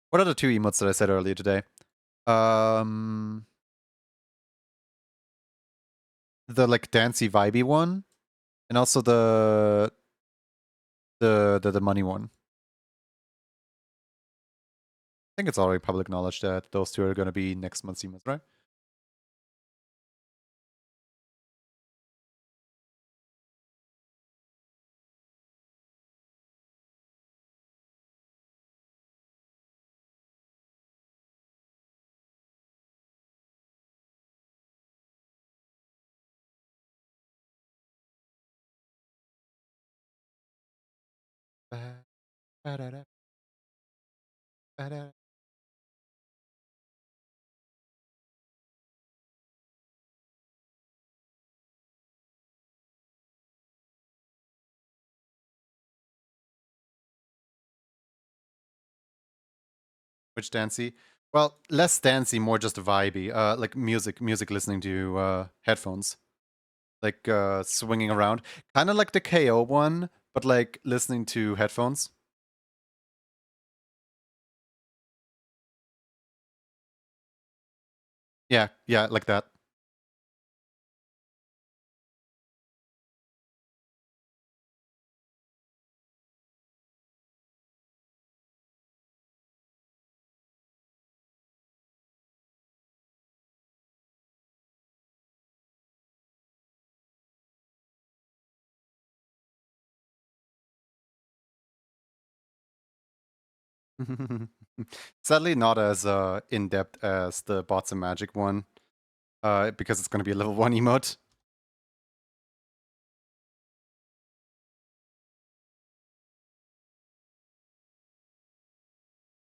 What are the two emotes that I said earlier today? Um, the like dancey vibey one, and also the money one. I think it's already public knowledge that those two are going to be next month's emotes, right? Which dancey? Well, less dancey, more just vibey. Like music listening to headphones, like swinging around, kind of like the KO one, but like listening to headphones. Yeah, yeah, like that. Sadly, not as in depth as the bots and magic one, because it's going to be a level 1 emote.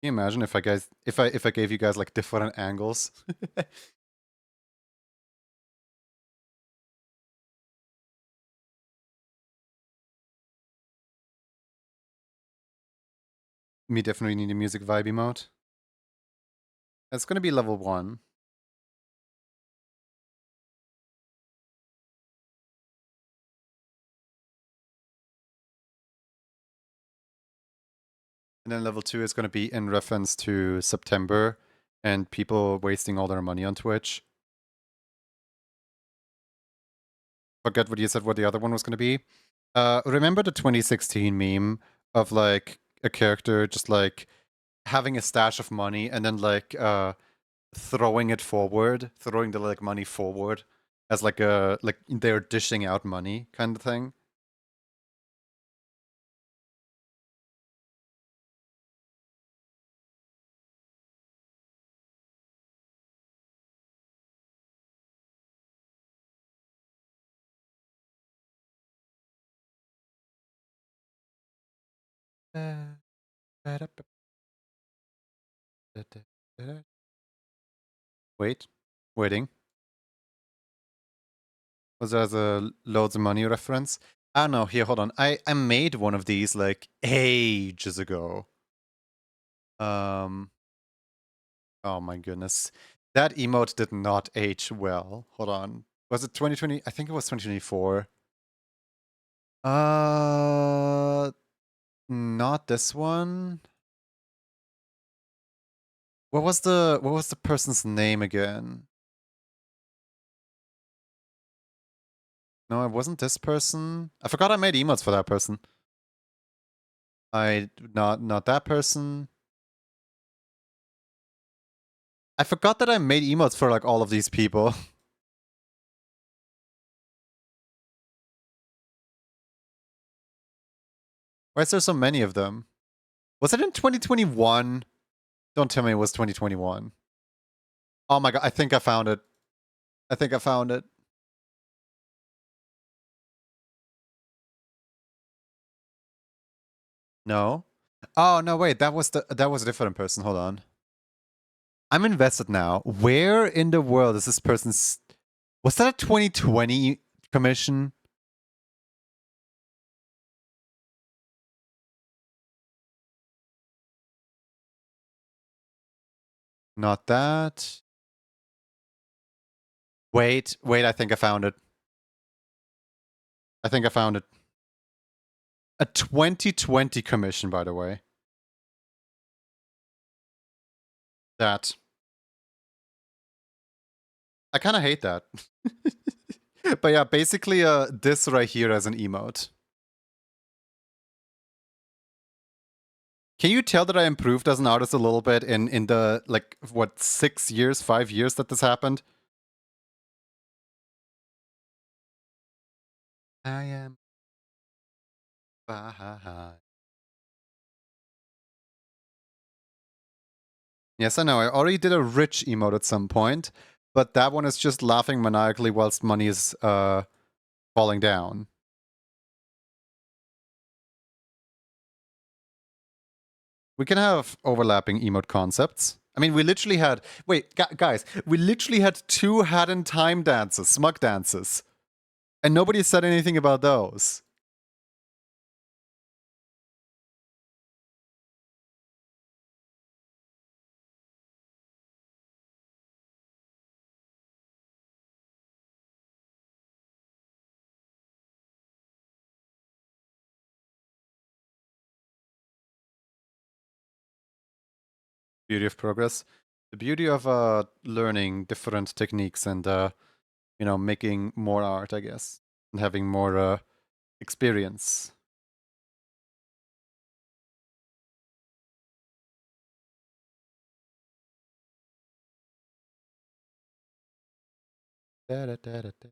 Can you imagine if I gave you guys like different angles? Me definitely need a music vibe emote. It's going to be level 1. And then level 2 is going to be in reference to September and people wasting all their money on Twitch. Forget what you said what the other one was going to be. Remember the 2016 meme of like a character just like having a stash of money and then like throwing it forward, throwing the like money forward as like a like they're dishing out money kind of thing. Wait, waiting. Was that a loads of money reference? I don't know. Here, hold on. I made one of these like ages ago. Um. Oh my goodness, that emote did not age well. Hold on. Was it 2020? I think it was 2024. Uh, not this one. What was the person's name again? No, it wasn't this person. I forgot I made emotes for that person. Not that person. I forgot that I made emotes for like all of these people. Why is there so many of them? Was it in 2021? Don't tell me it was 2021. Oh my god, I think I found it. I think I found it. No. Oh no, wait, that was a different person. Hold on. I'm invested now. Where in the world is this person's? Was that a 2020 commission? Not that. Wait, I think I found it. I think I found it. A 2020 commission, by the way. That. I kind of hate that. But yeah, basically this right here as an emote. Can you tell that I improved as an artist a little bit in the, like, what, 6 years, 5 years that this happened? I am Baha. Yes, I know. I already did a rich emote at some point, but that one is just laughing maniacally whilst money is falling down. We can have overlapping emote concepts. I mean, we literally had... Wait, guys, we literally had 2 Hat in Time dances, smug dances. And nobody said anything about those. Beauty of progress. The beauty of learning different techniques and, you know, making more art, I guess. And having more experience. Da, da, da, da, da.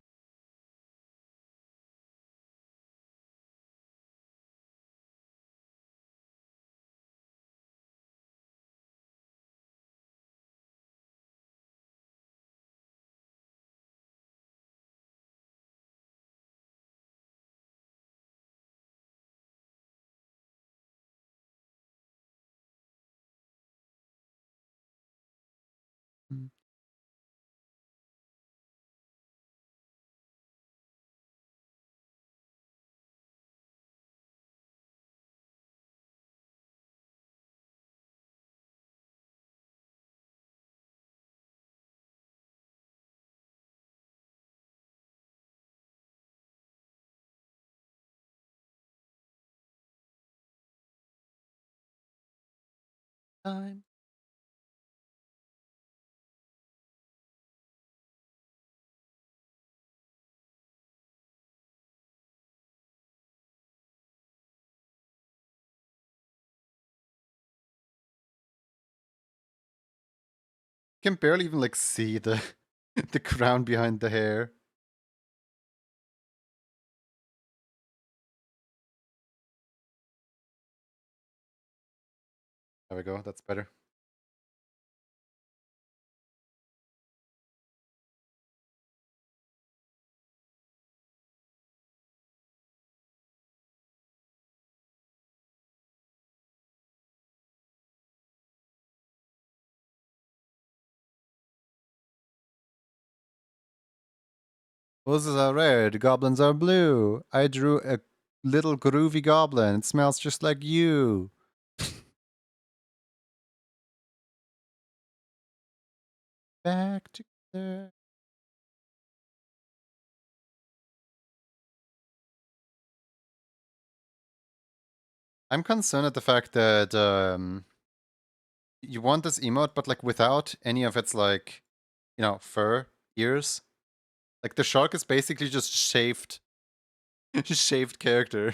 Mm. Time. Can barely even like see the the crown behind the hair. There we go. That's better. Roses are red, goblins are blue. I drew a little groovy goblin. It smells just like you. Back together. I'm concerned at the fact that you want this emote, but like without any of its like, you know, fur, ears. Like the shark is basically just shaved, just shaved character.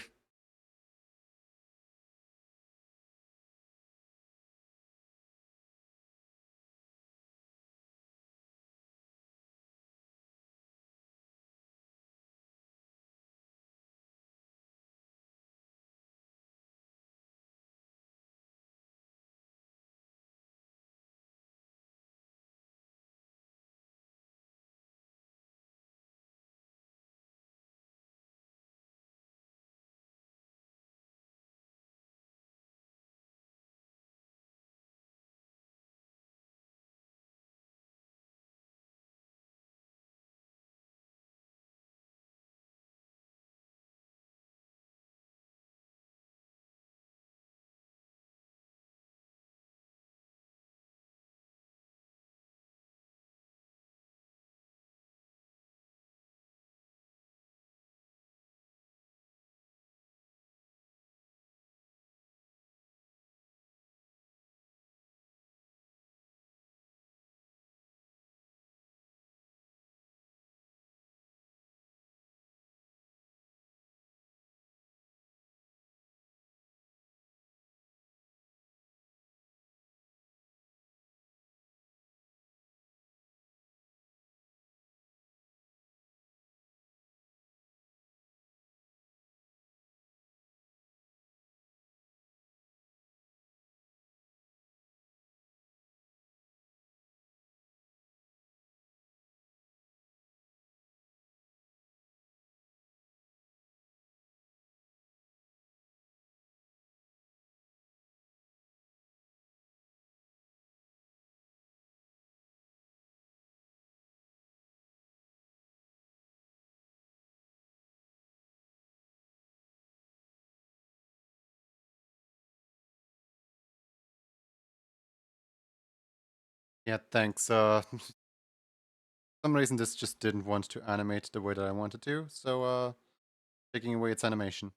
Yeah, thanks. Some reason this just didn't want to animate the way that I wanted to, so taking away its animation.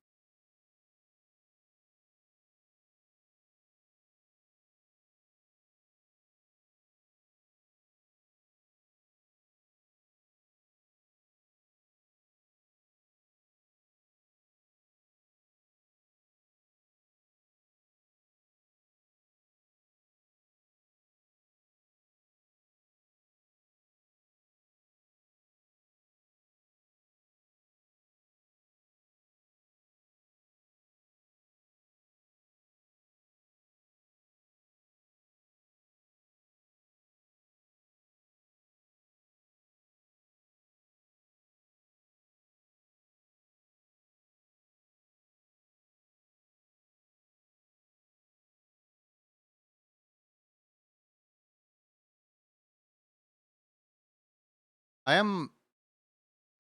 I am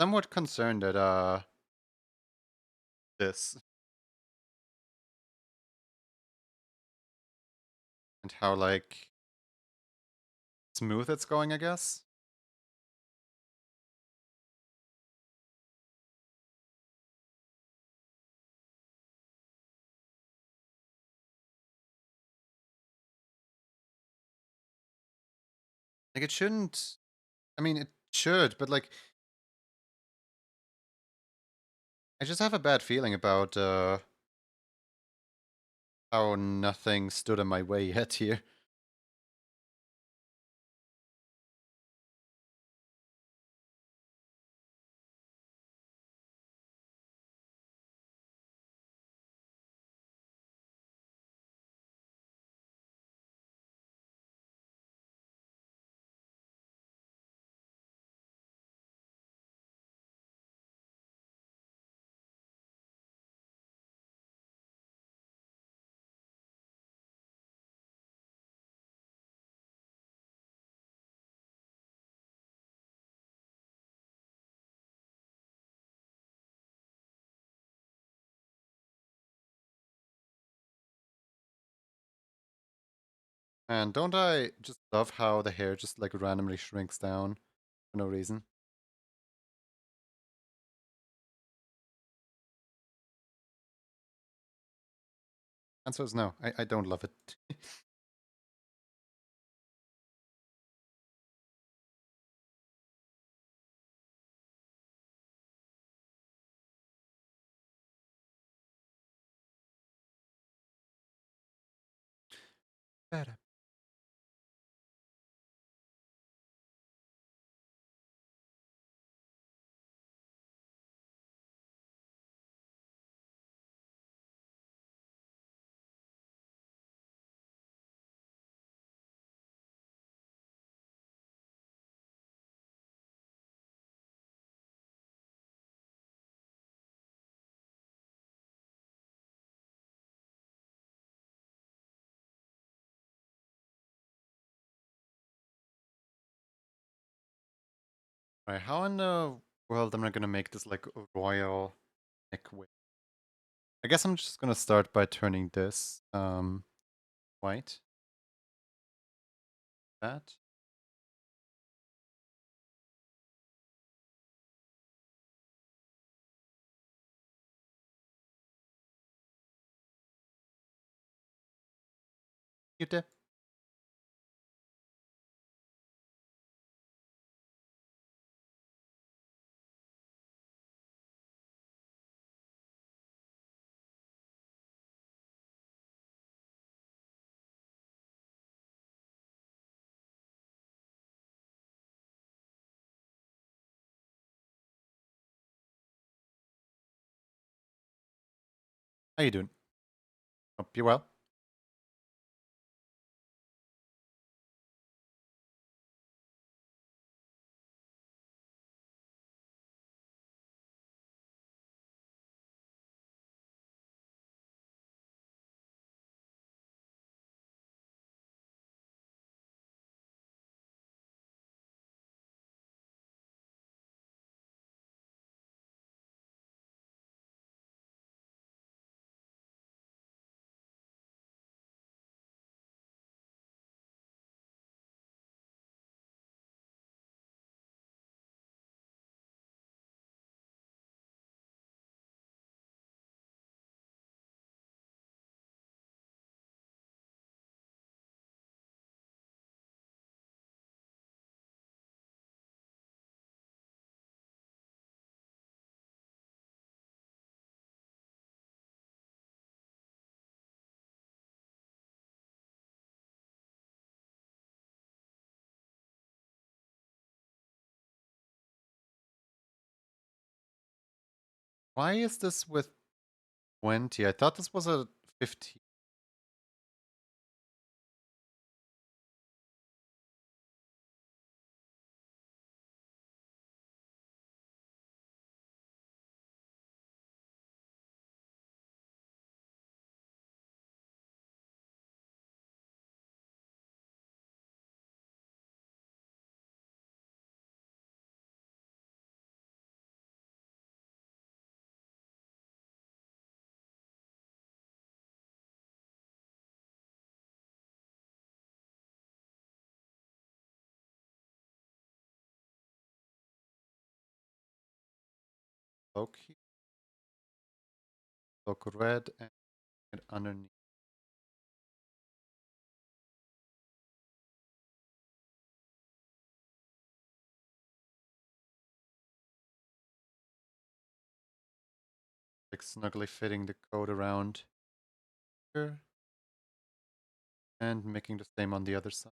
somewhat concerned at this and how like smooth it's going, I guess. Like it shouldn't. I mean, it should, but like I just have a bad feeling about how nothing stood in my way yet here. And don't I just love how the hair just like randomly shrinks down for no reason? Answer is no. I don't love it. Better. Right, how in the world am I gonna make this like a royal neck wig? I guess I'm just gonna start by turning this white. That. You did. How you doing? Hope you well. Why is this with 20? I thought this was a 15. Okay. Look red and underneath. Like snugly fitting the code around here and making the same on the other side.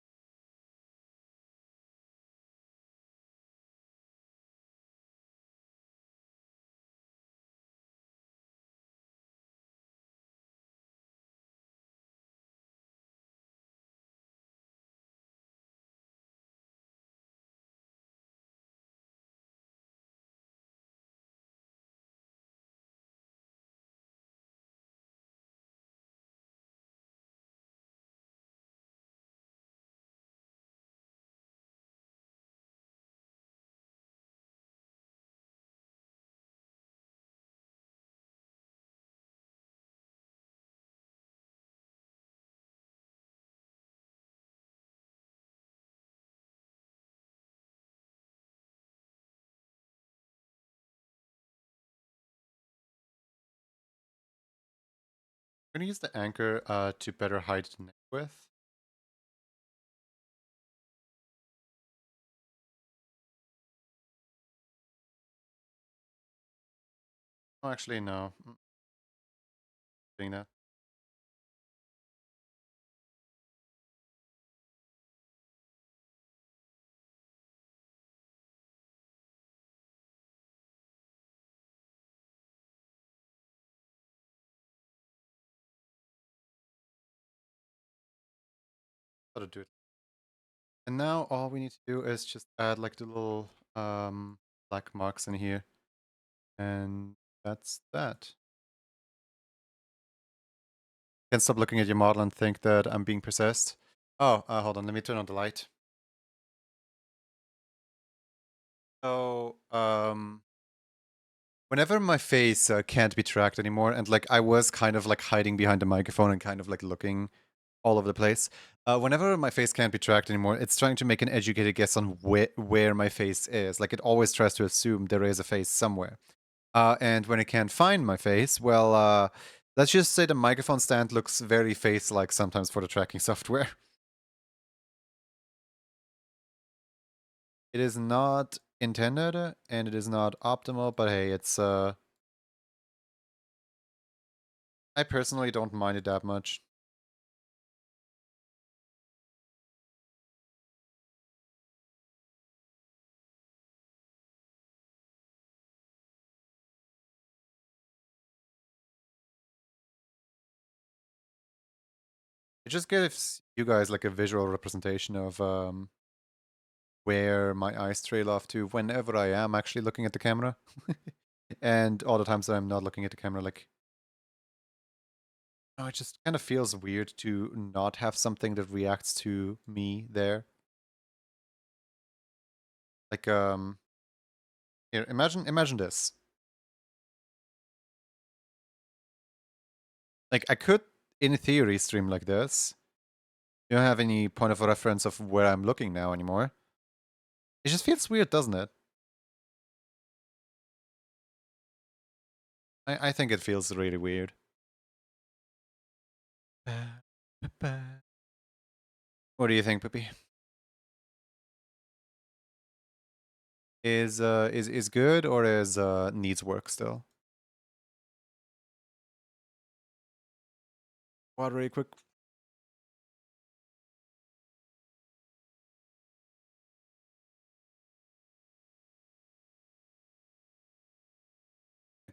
I'm gonna use the anchor to better hide the neck with. Oh, actually, no. Doing that. Gotta do it. And now all we need to do is just add like the little black marks in here. And that's that. Can't stop looking at your model and think that I'm being possessed. Oh, hold on, let me turn on the light. So, whenever my face can't be tracked anymore, and like I was kind of like hiding behind the microphone and kind of like looking all over the place. Whenever my face can't be tracked anymore, it's trying to make an educated guess on where my face is. Like it always tries to assume there is a face somewhere. And when it can't find my face, well, let's just say the microphone stand looks very face-like sometimes for the tracking software. It is not intended and it is not optimal, but hey, it's I personally don't mind it that much. It just gives you guys like a visual representation of where my eyes trail off to whenever I am actually looking at the camera. And all the times that I'm not looking at the camera, like, oh, it just kind of feels weird to not have something that reacts to me there. Like, here, imagine this. Like, I could, in theory, stream like this. You don't have any point of reference of where I'm looking now anymore. It just feels weird, doesn't it? I think it feels really weird. What do you think, Pippi? Is good or is needs work still? Water really quick.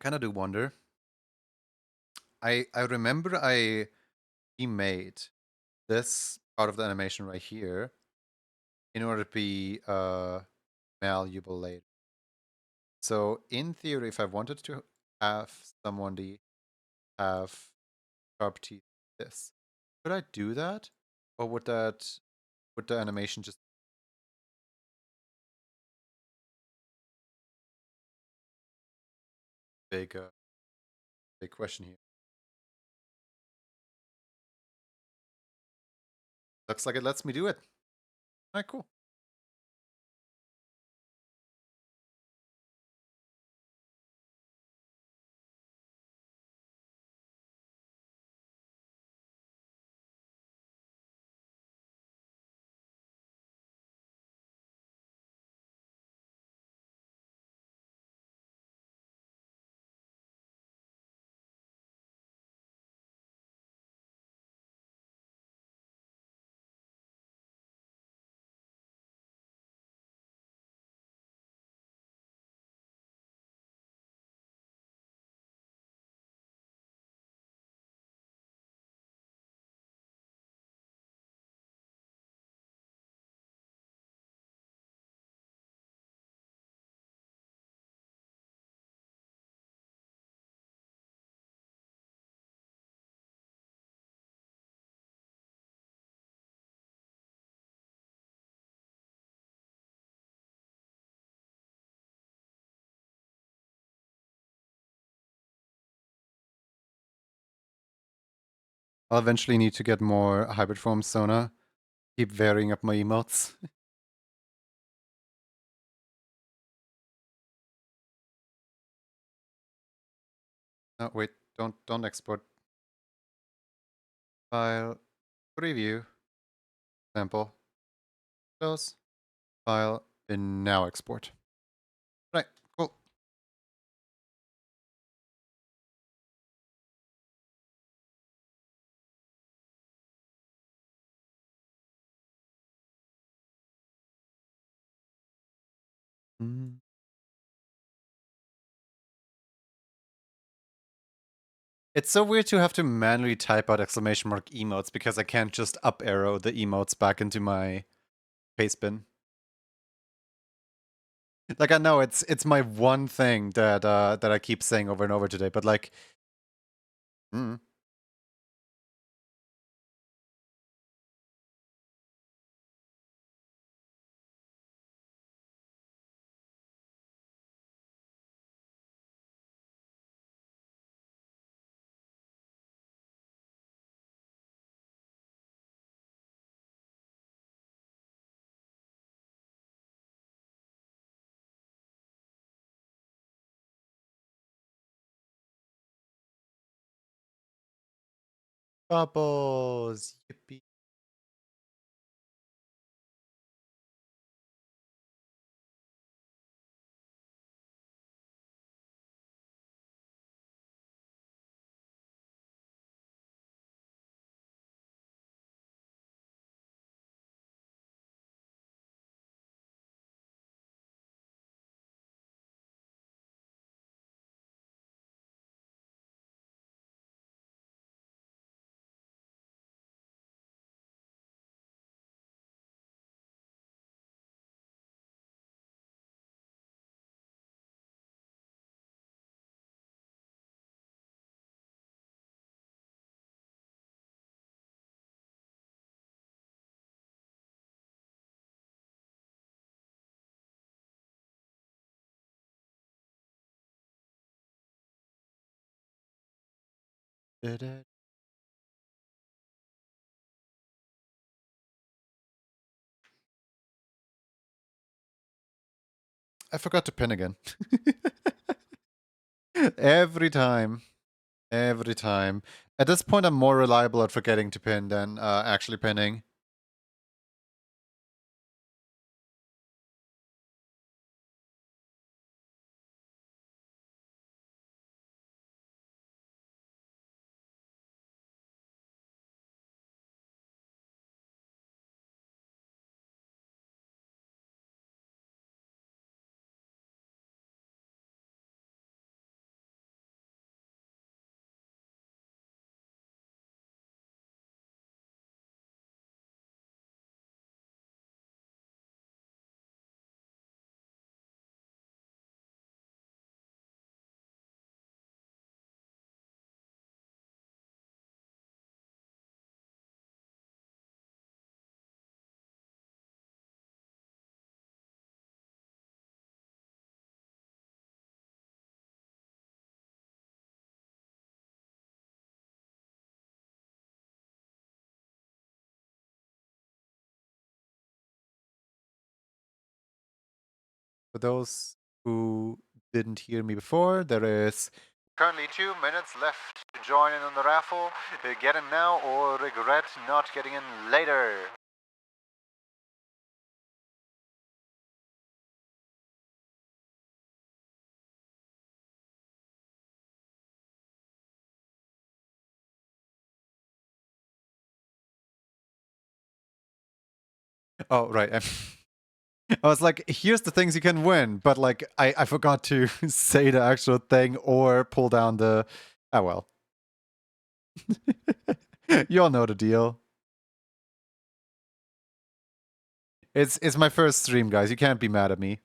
kind of do wonder. I remember he made this part of the animation right here in order to be malleable later. So in theory, if I wanted to have someone have sharp teeth like this, could I do that? Or would the animation just big big question here? Looks like it lets me do it. Alright, cool. I'll eventually need to get more hybrid forms, Sona. Keep varying up my emotes. Oh, wait, don't export. File, preview, sample, close, file, and now export. Right, cool. Mm. It's so weird to have to manually type out exclamation mark emotes because I can't just up arrow the emotes back into my paste bin. Like I know it's my one thing that that I keep saying over and over today, but like, mm. Bubbles, yippee. Da-da. I forgot to pin again. Every time. Every time. At this point, I'm more reliable at forgetting to pin than actually pinning. For those who didn't hear me before, there is currently 2 minutes left to join in on the raffle. Get in now or regret not getting in later. Oh, right. I was like, here's the things you can win, but like I forgot to say the actual thing or pull down the. Oh well. You all know the deal. It's my first stream, guys. You can't be mad at me.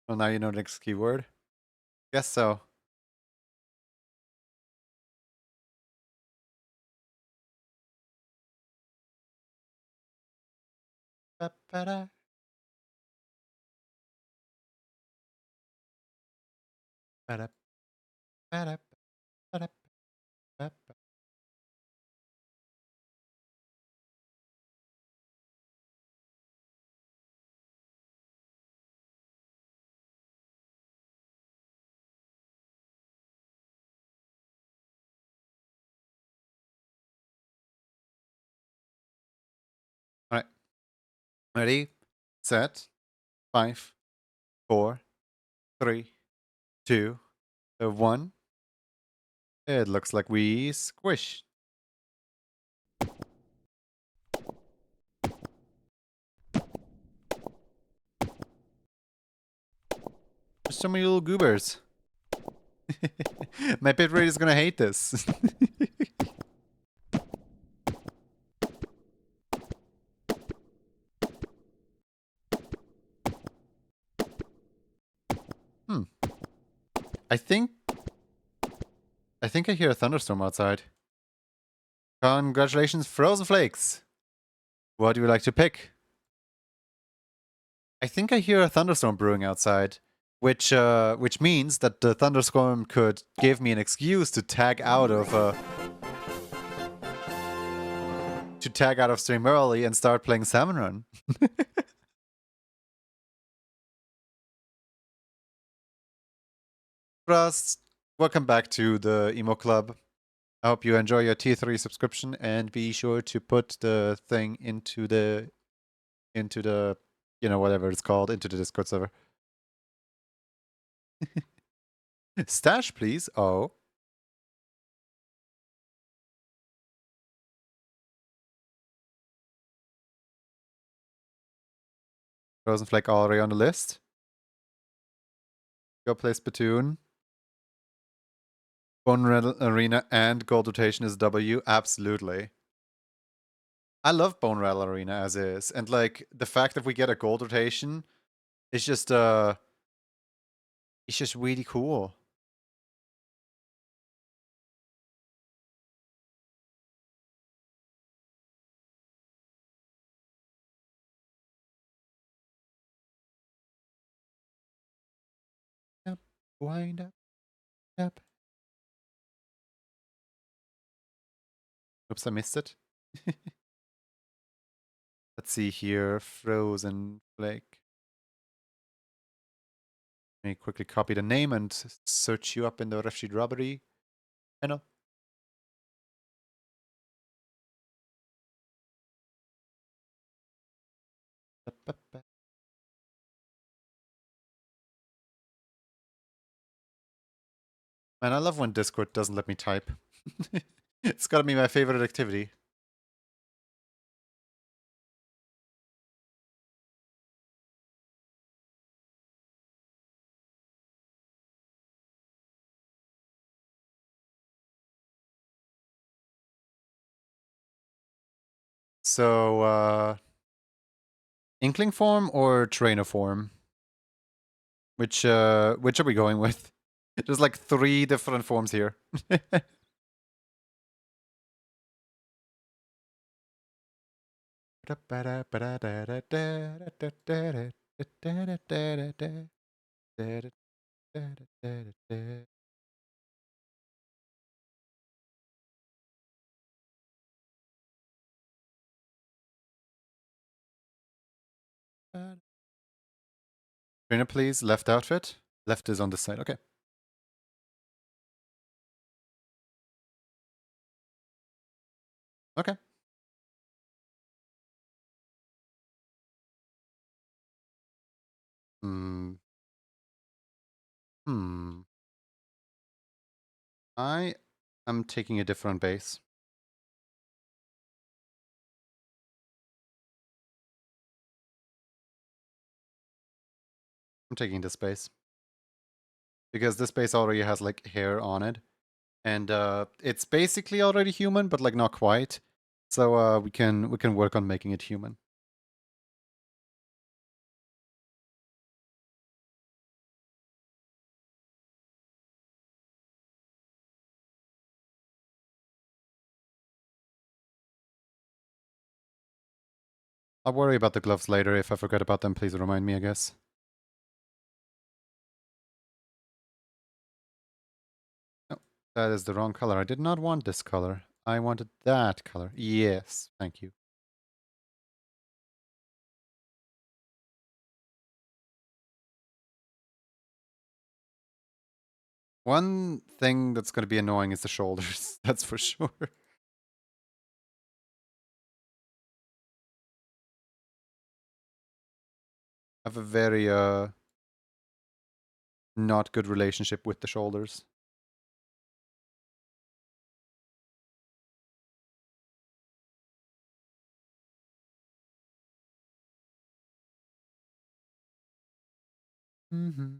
Well, now you know the next keyword. Guess so. Ba-ba-da. Ba-da. Ba-da. Ba-da. Ba-ba. All right. Ready, set, 5, 4, 3, 2, 1. It looks like we squish. There's so many little goobers. My bitrate is gonna hate this. Hmm. I think I hear a thunderstorm outside. Congratulations, Frozen Flakes. What do you like to pick? I think I hear a thunderstorm brewing outside, which means that the thunderstorm could give me an excuse to tag out of stream early and start playing Salmon Run. Rust, welcome back to the Emo Club. I hope you enjoy your tier 3 subscription and be sure to put the thing into the whatever it's called, into the Discord server. Stash, please. Oh. Frozen Flake already on the list. Go play Splatoon. Bone Rattle Arena and Gold Rotation is W. Absolutely. I love Bone Rattle Arena as is. And like the fact that we get a gold rotation is just it's just really cool. Yep. Wind up. Yep. Oops, I missed it. Let's see here. Frozen Flake. Let me quickly copy the name and search you up in the Refsheet Robbery channel. Man, I love when Discord doesn't let me type. It's gotta be my favorite activity. So, Inkling form or Trainer form? Which are we going with? There's like 3 different forms here. Trainer, please. Left outfit. Left is on this side. Okay. Okay. Hmm. Hmm. I am taking a different base. I'm taking this base. Because this base already has like hair on it. And it's basically already human, but like not quite. So we can work on making it human. I'll worry about the gloves later. If I forget about them, please remind me, I guess. No, that is the wrong color. I did not want this color. I wanted that color. Yes, thank you. One thing that's going to be annoying is the shoulders. That's for sure. I have a very not good relationship with the shoulders. Mm-hmm.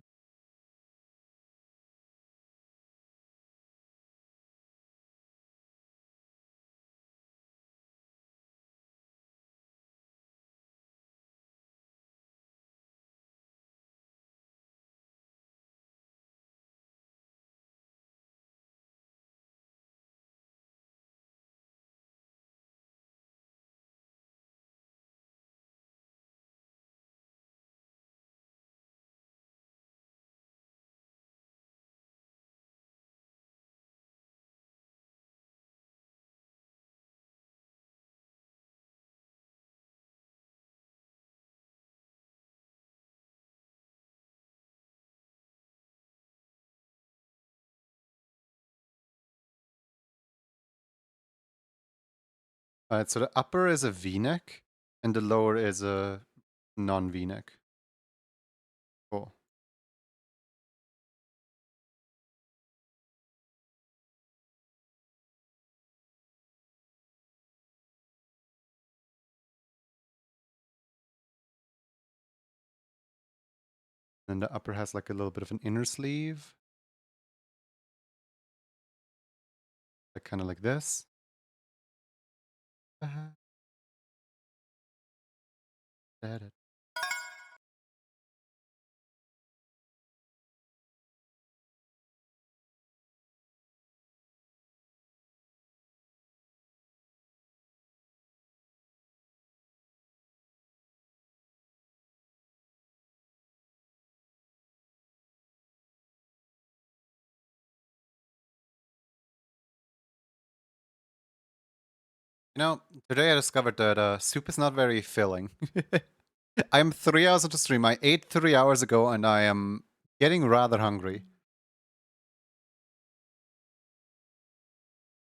Alright, so the upper is a V-neck, and the lower is a non-V-neck. Cool. And the upper has like a little bit of an inner sleeve. Like kind of like this. You know, today I discovered that soup is not very filling. I'm 3 hours into stream. I ate 3 hours ago and I am getting rather hungry.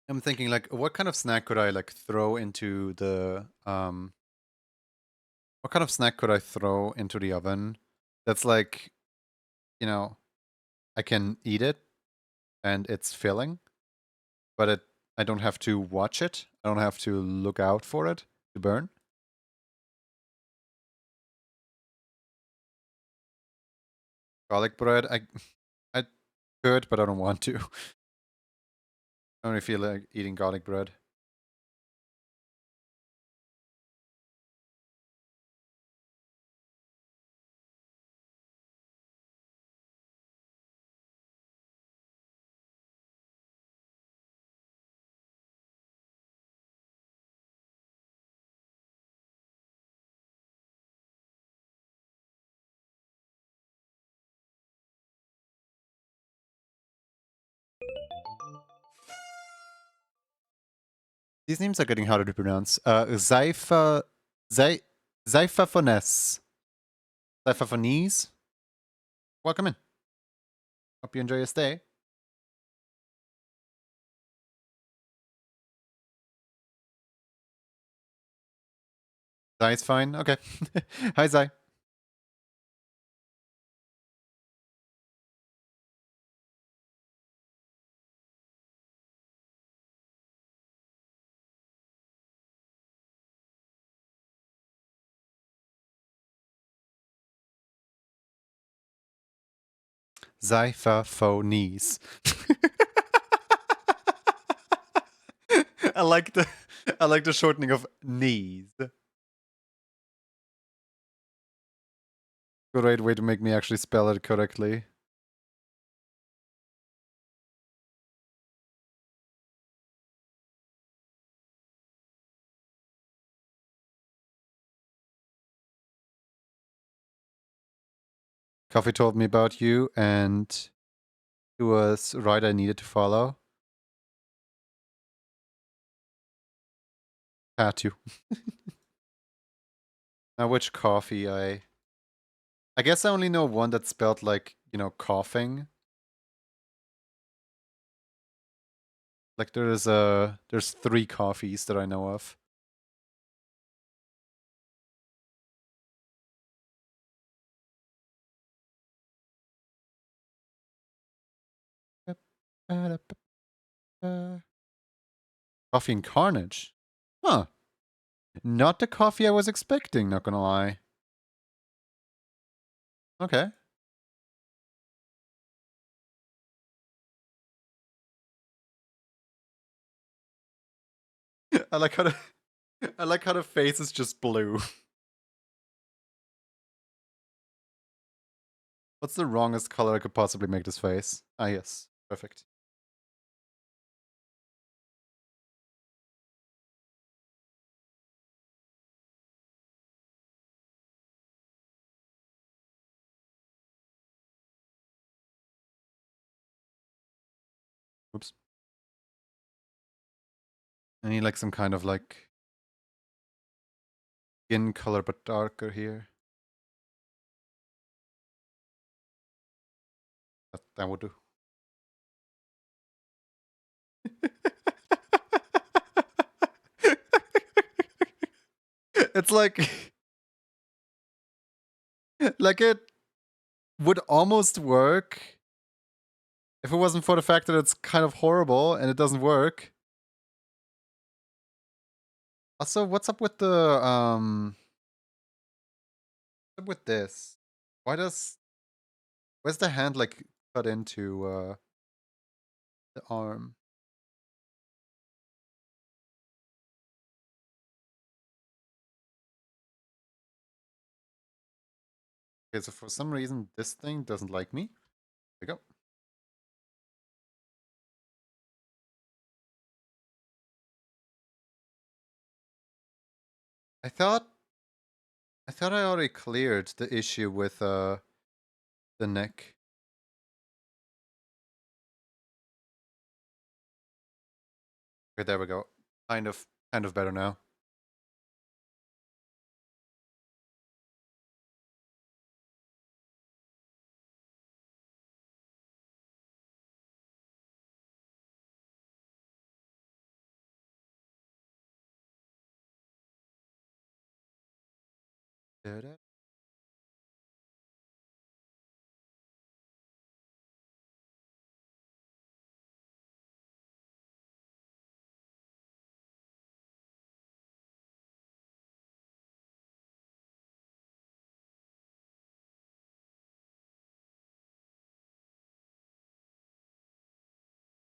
I'm thinking like, what kind of snack could I like throw into the what kind of snack could I throw into the oven that's like, you know, I can eat it and it's filling, but I don't have to watch it. I don't have to look out for it to burn. Garlic bread, I could, but I don't want to. I don't really feel like eating garlic bread. These names are getting harder to pronounce. Zyphones. Zyphones. Welcome in. Hope you enjoy your stay. Zai's fine. Okay. Hi, Zai. Zyphones. I like the shortening of knees. Great way to make me actually spell it correctly. Coffee told me about you, and he was right. I needed to follow. Had to. Now, which coffee I guess I only know one that's spelled like, you know, coughing. Like there's 3 coffees that I know of. Coffee and Carnage. Huh. Not the coffee I was expecting, not gonna lie. Okay. I like how the face is just blue. What's the wrongest color I could possibly make this face? Ah, yes. Perfect. Oops. I need like some kind of like skin color but darker here. That would do. It's like it would almost work if it wasn't for the fact that it's kind of horrible and it doesn't work. Also, what's up with what's up with this? Where's the hand like cut into the arm? Okay, so for some reason this thing doesn't like me. There we go. I thought I already cleared the issue with the neck. Okay, there we go. Kind of better now. Da-da.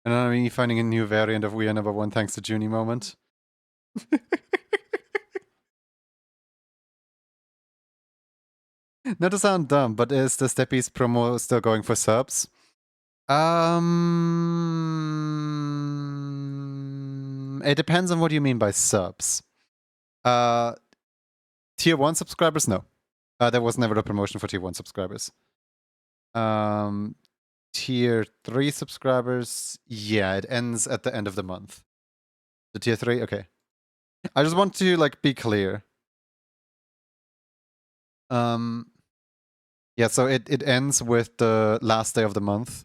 And then I'm me finding a new variant of We Are Number One thanks to Junie moment. Not to sound dumb, but is the Steppies promo still going for subs? It depends on what you mean by subs. Tier 1 subscribers, no. There was never a promotion for Tier 1 subscribers. Tier 3 subscribers, yeah, it ends at the end of the month. The tier 3? Okay. I just want to, like, be clear. Yeah, so it ends with the last day of the month.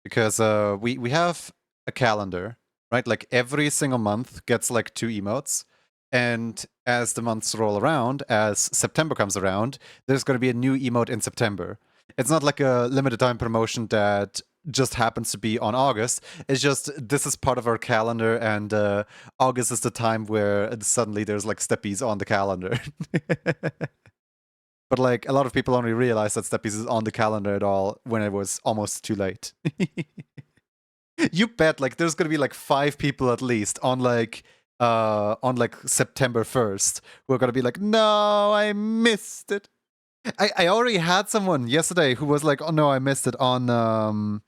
Because we have a calendar, right? Like every single month gets like 2 emotes. And as the months roll around, as September comes around, there's going to be a new emote in September. It's not like a limited time promotion that just happens to be on August. It's just this is part of our calendar, and August is the time where suddenly there's like steppies on the calendar. But like a lot of people only realize that steppies is on the calendar at all when it was almost too late. You bet, like there's gonna be like 5 people at least on like September 1st who are gonna be like, no, I missed it. I already had someone yesterday who was like, oh no, I missed it on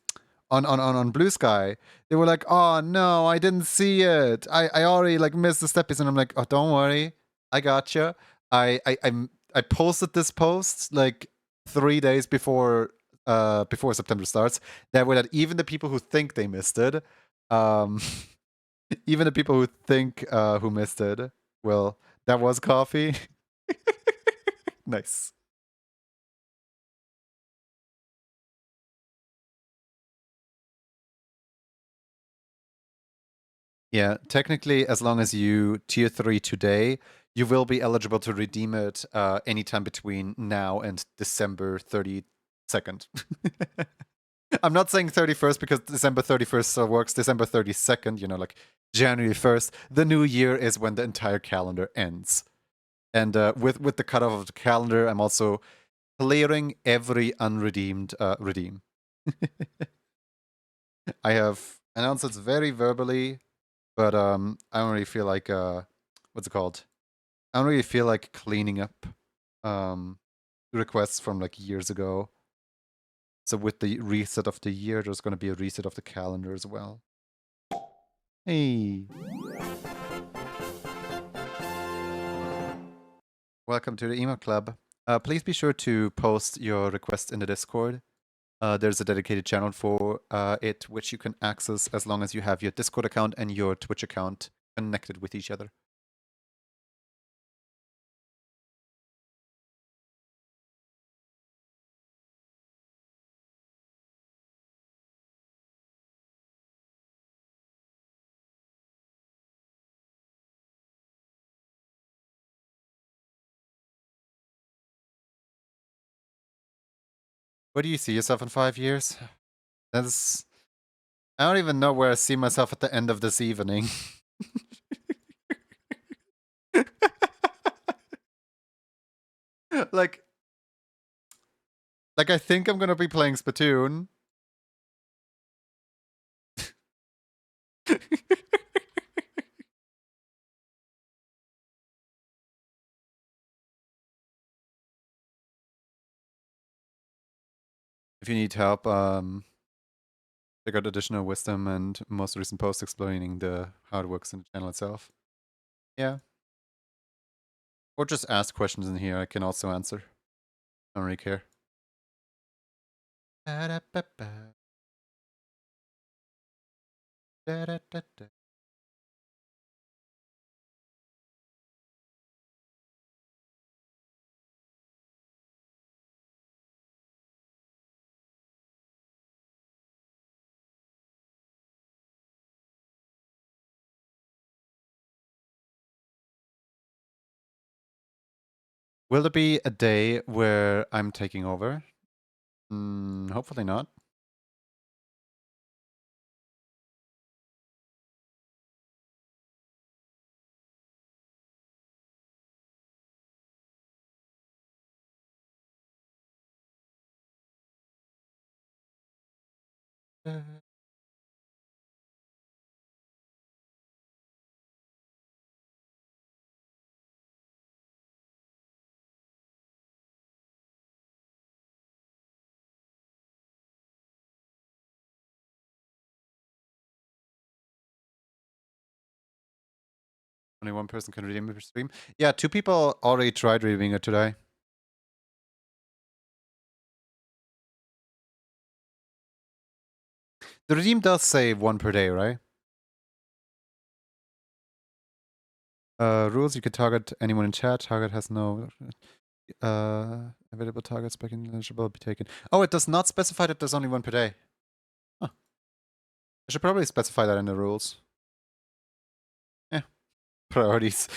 Blue Sky. They were like, oh no, I didn't see it. I already like missed the steppies, and I'm like, oh, don't worry, I gotcha. I posted this post like 3 days before September starts. That way that even the people who think they missed it, um, even the people who think who missed it, well, that was coffee. Nice. Yeah, technically, as long as you tier 3 today, you will be eligible to redeem it anytime between now and December 32nd. I'm not saying 31st because December 31st still works. December 32nd, you know, like January 1st, the new year is when the entire calendar ends. And with the cutoff of the calendar, I'm also clearing every unredeemed redeem. I have announced it very verbally, but I don't really feel like what's it called? I don't really feel like cleaning up requests from like years ago. So with the reset of the year, there's going to be a reset of the calendar as well. Hey, welcome to the email club. Please be sure to post your request in the Discord. There's a dedicated channel for it, which you can access as long as you have your Discord account and your Twitch account connected with each other. Where do you see yourself in 5 years? That's... I don't even know where I see myself at the end of this evening. like I think I'm gonna be playing Splatoon. If you need help, check out additional wisdom and most recent post explaining how it works in the channel itself. Yeah. Or just ask questions in here. I can also answer. I don't really care. Will there be a day where I'm taking over? Hopefully not. Only one person can redeem it per stream. Yeah, 2 people already tried redeeming it today. The redeem does say 1 per day, right? Rules, you can target anyone in chat. Target has no available targets back in eligible be taken. Oh, it does not specify that there's only 1 per day. Huh. I should probably specify that in the rules. Yeah. Priorities.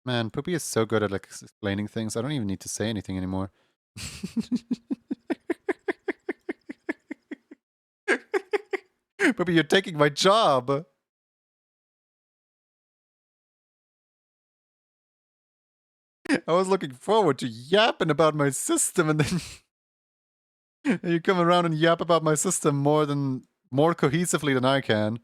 Man, Poopy is so good at like explaining things. I don't even need to say anything anymore. Poopy, you're taking my job. I was looking forward to yapping about my system, and then you come around and yap about my system more cohesively than I can.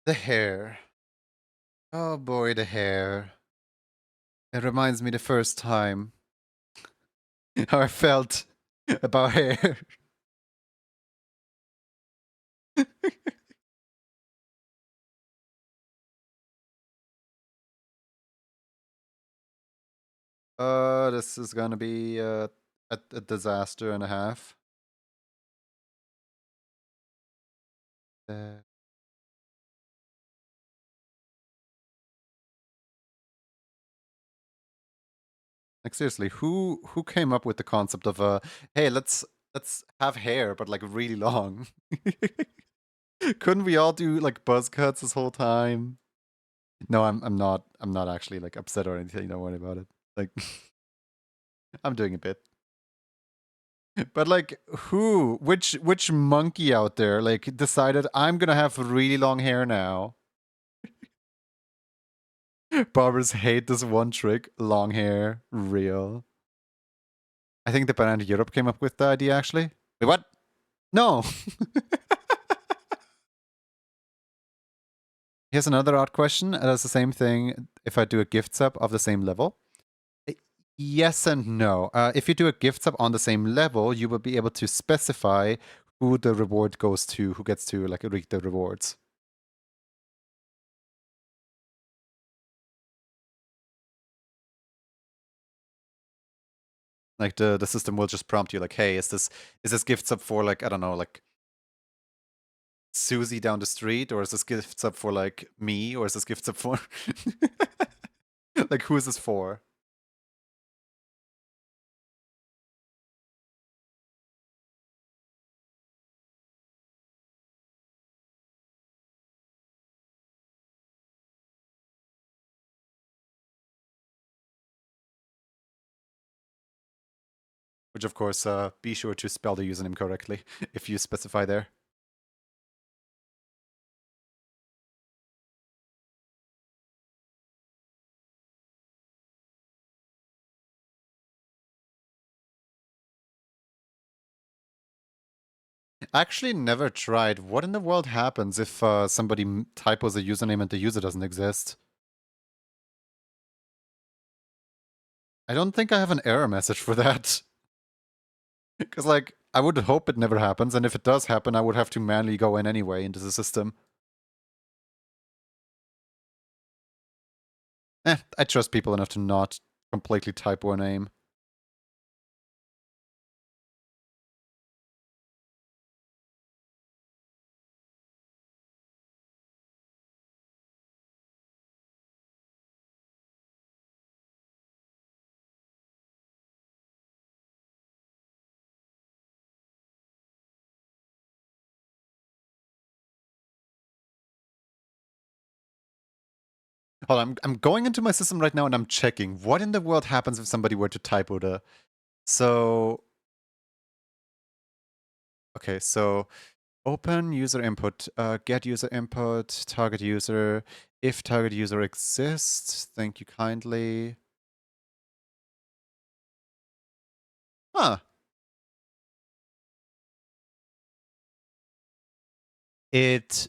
The hair. Oh boy, the hair. It reminds me the first time how I felt about hair. This is gonna be a disaster and a half. Like seriously, who came up with the concept of hey, let's have hair but like really long? Couldn't we all do like buzz cuts this whole time? No, I'm not actually like upset or anything, don't worry about it. Like I'm doing a bit. But like which monkey out there like decided I'm gonna have really long hair now? Barbers hate this one trick, long hair, real. I think the Banana Europe came up with the idea actually. Wait, what? No! Here's another odd question. It does the same thing if I do a gift sub of the same level. Yes and no. If you do a gift sub on the same level, you will be able to specify who the reward goes to, who gets to like reap the rewards. Like the system will just prompt you like, hey, is this gift sub for like, I don't know, like Susie down the street, or is this gift sub for like me, or is this gift sub for like who is this for? Which of course, be sure to spell the username correctly if you specify there. I actually never tried. What in the world happens if somebody typos a username and the user doesn't exist? I don't think I have an error message for that. Because, like, I would hope it never happens, and if it does happen, I would have to manually go in anyway into the system. I trust people enough to not completely typo a name. Hold on, I'm going into my system right now and I'm checking. What in the world happens if somebody were to typo the... So... Okay, so Open user input, get user input, target user. If target user exists, thank you kindly. Huh. It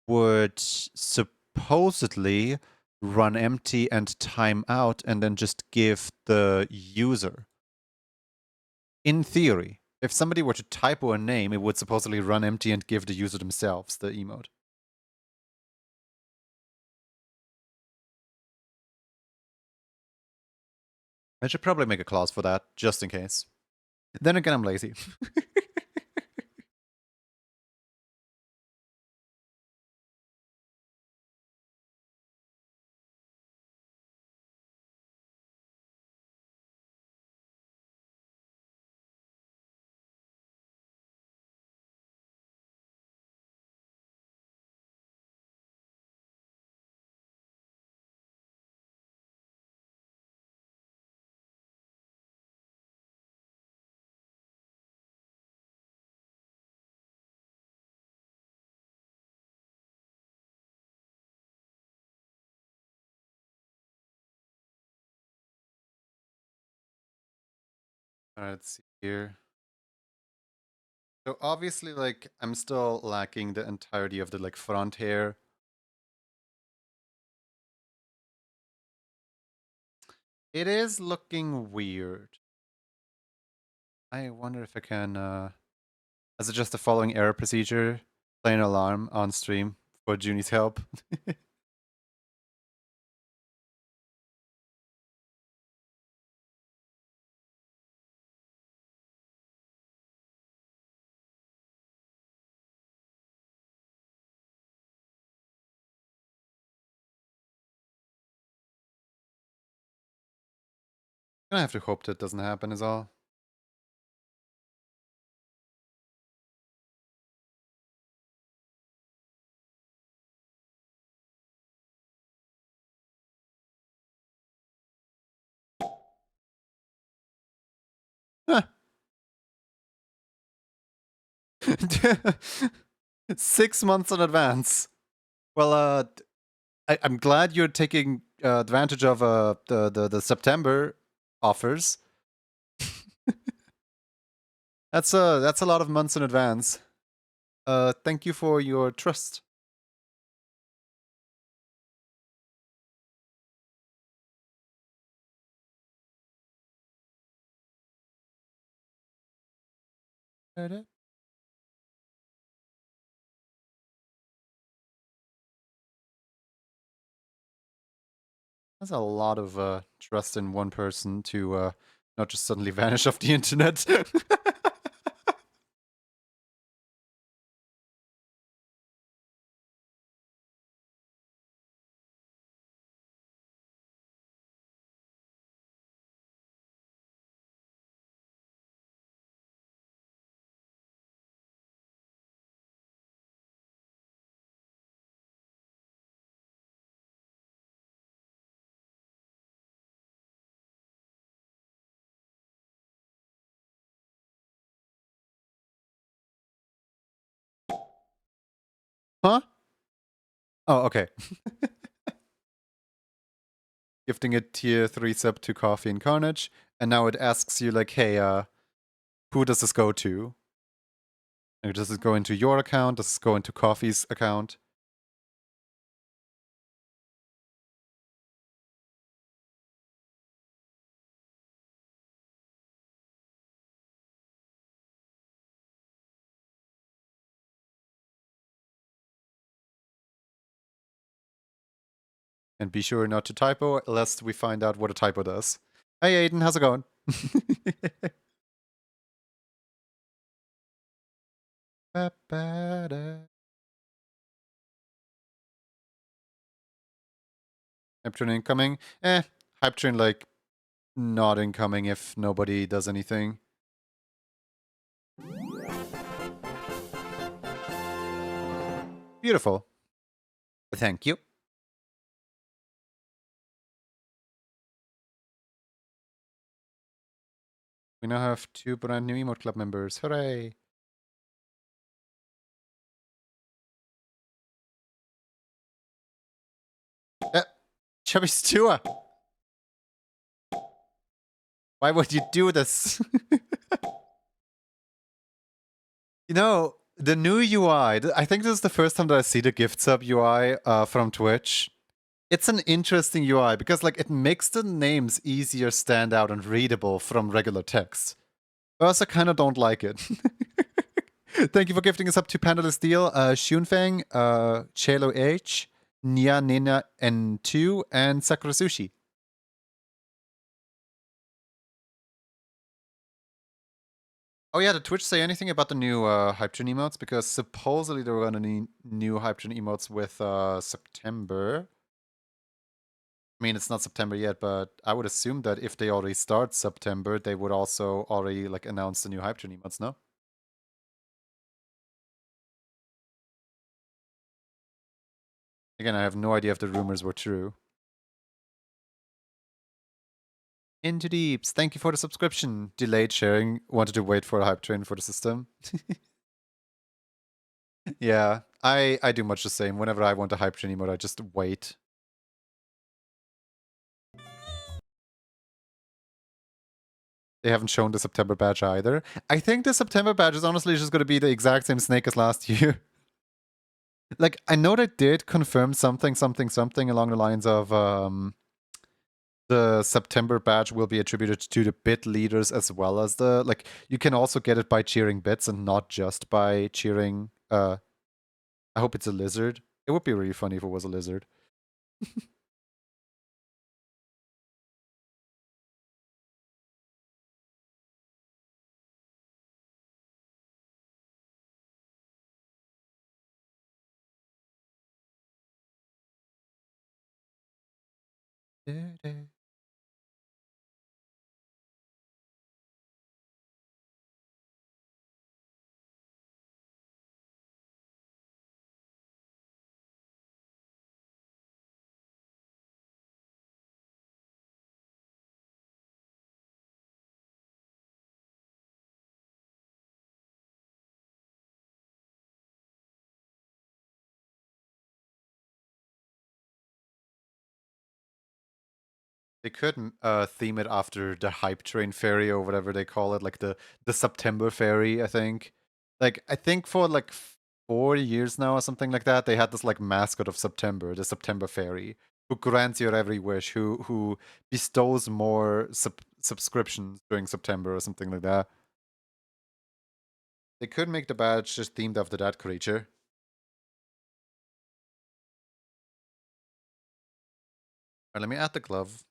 would supposedly run empty and time out and then just give the user. In theory, if somebody were to typo a name, it would supposedly run empty and give the user themselves the emote. I should probably make a clause for that, just in case. Then again, I'm lazy. Alright, let's see here. So obviously, like, I'm still lacking the entirety of the, like, front hair. It is looking weird. I wonder if I can, as it just the following error procedure, play an alarm on stream for Junie's help. I have to hope that doesn't happen is all. Huh. 6 months in advance. Well, I'm glad you're taking advantage of the September offers. That's a lot of months in advance. Thank you for your trust. That's a lot of trust in one person to not just suddenly vanish off the internet. Huh? Oh, okay. Gifting a tier 3 sub to Coffee and Carnage, and now it asks you like, hey, who does this go to? Like, does it go into your account? Does it go into Coffee's account? And be sure not to typo, lest we find out what a typo does. Hey Aiden, how's it going? Hype train incoming. Hype train like not incoming if nobody does anything. Beautiful. Thank you. We now have 2 brand new emote club members. Hooray! Chubby Stewart! Why would you do this? You know, the new UI, I think this is the first time that I see the gift sub UI from Twitch. It's an interesting UI because like it makes the names easier stand out and readable from regular text. I also kind of don't like it. Thank you for gifting us up to Panelist Deal, Shunfeng, Chelo H, Nia Nina N2, and Sakura Sushi. Oh yeah, did Twitch say anything about the new Hype Train emotes? Because supposedly there were gonna need new Hype Train emotes with September. I mean, it's not September yet, but I would assume that if they already start September, they would also already like announce the new Hype Train emotes, no? Again, I have no idea if the rumors were true. Into Deeps, thank you for the subscription. Delayed sharing, wanted to wait for a Hype Train for the system. Yeah, I do much the same. Whenever I want a Hype Train emote, I just wait. They haven't shown the September badge either. I think the September badge is honestly just going to be the exact same snake as last year. Like, I know they did confirm something along the lines of the September badge will be attributed to the bit leaders as well as the, like, you can also get it by cheering bits and not just by cheering, I hope it's a lizard. It would be really funny if it was a lizard. They could theme it after the Hype Train Fairy or whatever they call it, like the September Fairy, I think. Like, I think for like 4 years now or something like that, they had this like mascot of September, the September Fairy, who grants your every wish, who bestows more subscriptions during September or something like that. They could make the badge just themed after that creature. Alright, let me add the glove.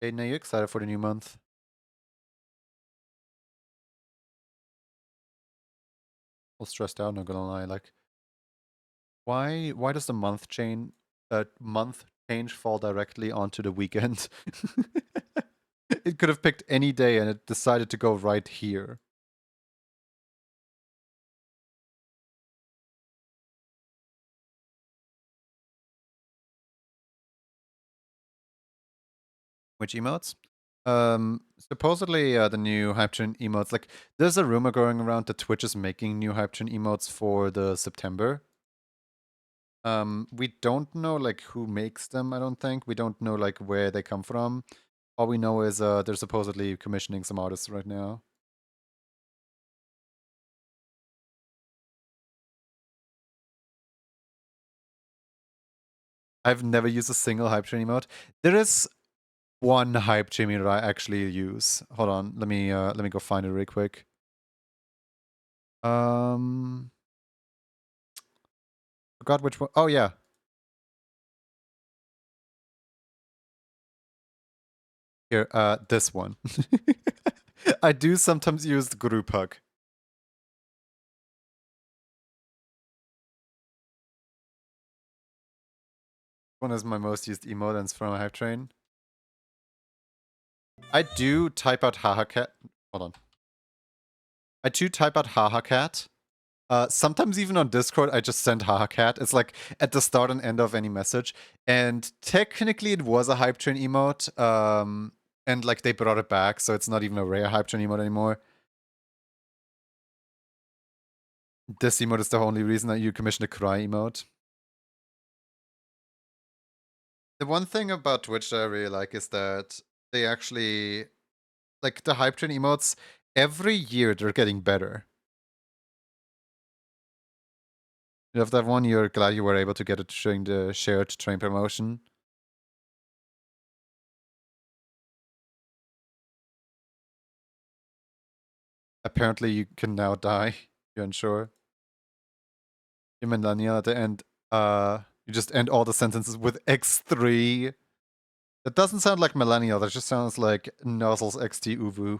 Aiden, are you excited for the new month? A little stressed out, not gonna lie. Like, why does the month change fall directly onto the weekend? It could have picked any day and it decided to go right here. Which emotes? Supposedly the new Hype Train emotes, like there's a rumor going around that Twitch is making new Hype Train emotes for the September. We don't know like who makes them, I don't think. We don't know like where they come from. All we know is they're supposedly commissioning some artists right now. I've never used a single Hype Train emote. There is one Hype Train emote I actually use. Hold on, let me go find it real quick. Forgot which one. Oh yeah. Here, this one. I do sometimes use the group hug. One is my most used emote and it's from a Hype Train. I do type out haha cat. Hold on. I do type out haha cat. Sometimes even on Discord, I just send haha cat. It's like at the start and end of any message. And technically it was a hype train emote. And like they brought it back, so it's not even a rare hype train emote anymore. This emote is the only reason that you commissioned a cry emote. The one thing about Twitch that I really like is that they actually, like the hype train emotes, every year they're getting better. You have that one, you're glad you were able to get it during the shared train promotion. Apparently you can now die, you're unsure. In Melania at the end, you just end all the sentences with X3. That doesn't sound like Melania, that just sounds like Nozzles XT Uvu.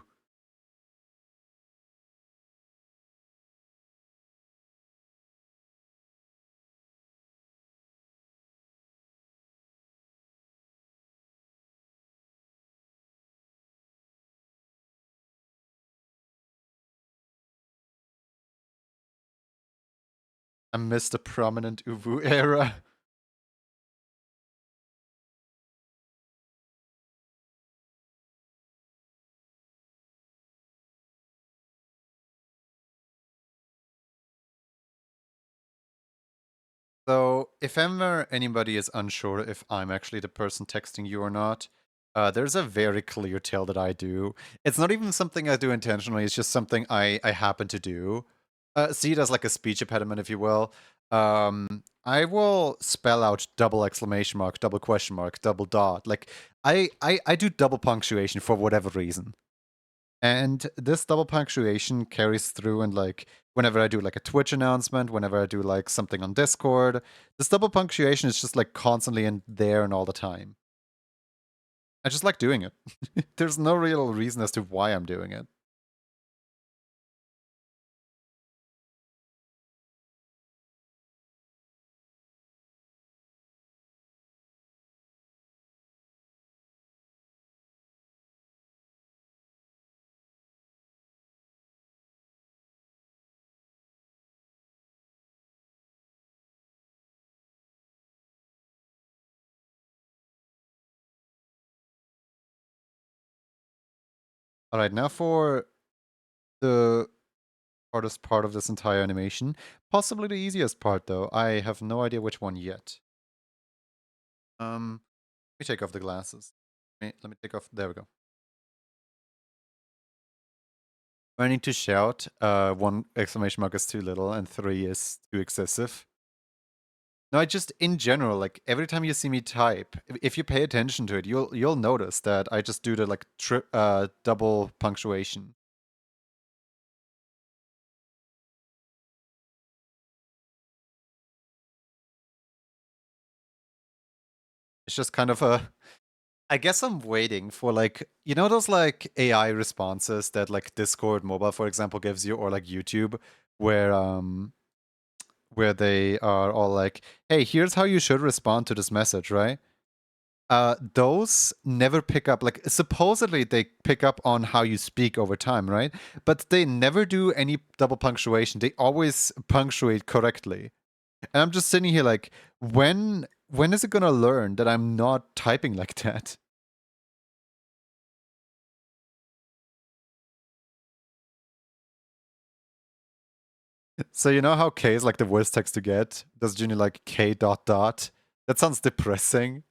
I miss the prominent Uvu era. So, if ever anybody is unsure if I'm actually the person texting you or not, there's a very clear tell that I do. It's not even something I do intentionally, it's just something I happen to do. See it as like a speech impediment, if you will. I will spell out double exclamation mark, double question mark, double dot. Like, I do double punctuation for whatever reason. And this double punctuation carries through, and like whenever I do like a Twitch announcement, whenever I do like something on Discord, this double punctuation is just like constantly in there and all the time. I just like doing it. There's no real reason as to why I'm doing it. All right, now for the hardest part of this entire animation, possibly the easiest part though. I have no idea which one yet. Let me take off the glasses. Let me take off. There we go. I need to shout. One exclamation mark is too little, and three is too excessive. No, I just in general, like every time you see me type, if you pay attention to it, you'll notice that I just do the like double punctuation. It's just kind of a. I guess I'm waiting for like those like AI responses that like Discord mobile, for example, gives you, or like YouTube, where they are all like, "Hey, here's how you should respond to this message," right? Those never pick up, like supposedly they pick up on how you speak over time, right? But they never do any double punctuation. They always punctuate correctly. And I'm just sitting here like, when is it gonna learn that I'm not typing like that? So you know how K is like the worst text to get? Does Junior like K dot dot? That sounds depressing.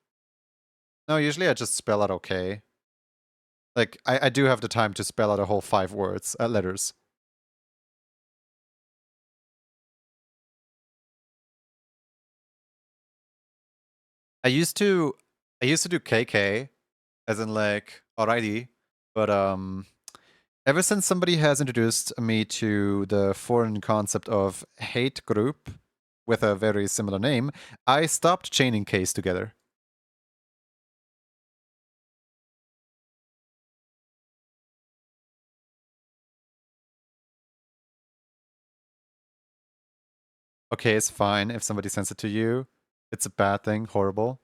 No, usually I just spell out okay. Like I do have the time to spell out a whole 5 words, letters. I used to do KK, as in like alrighty, but ever since somebody has introduced me to the foreign concept of hate group with a very similar name, I stopped chaining Ks together. Okay, it's fine if somebody sends it to you. It's a bad thing, horrible.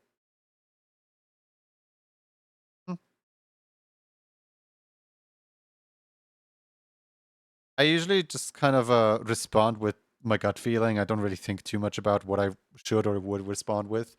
Hmm. I usually just kind of respond with my gut feeling. I don't really think too much about what I should or would respond with.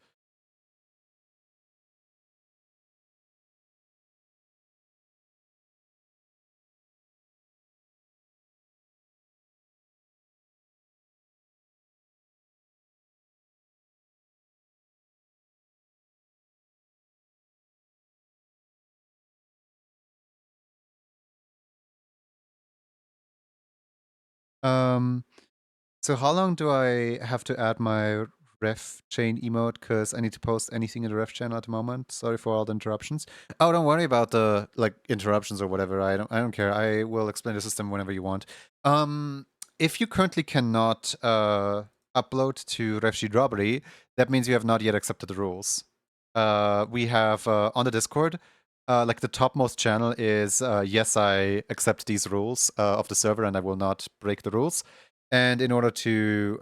Um, so how long do I have to add my ref chain emote? Because I need to post anything in the ref channel at the moment. Sorry for all the interruptions. Oh, don't worry about the like interruptions or whatever. I don't care. I will explain the system whenever you want. If you currently cannot upload to RefSheet Robbery, that means you have not yet accepted the rules. We have on the Discord. Like the topmost channel is yes, I accept these rules of the server and I will not break the rules. And in order to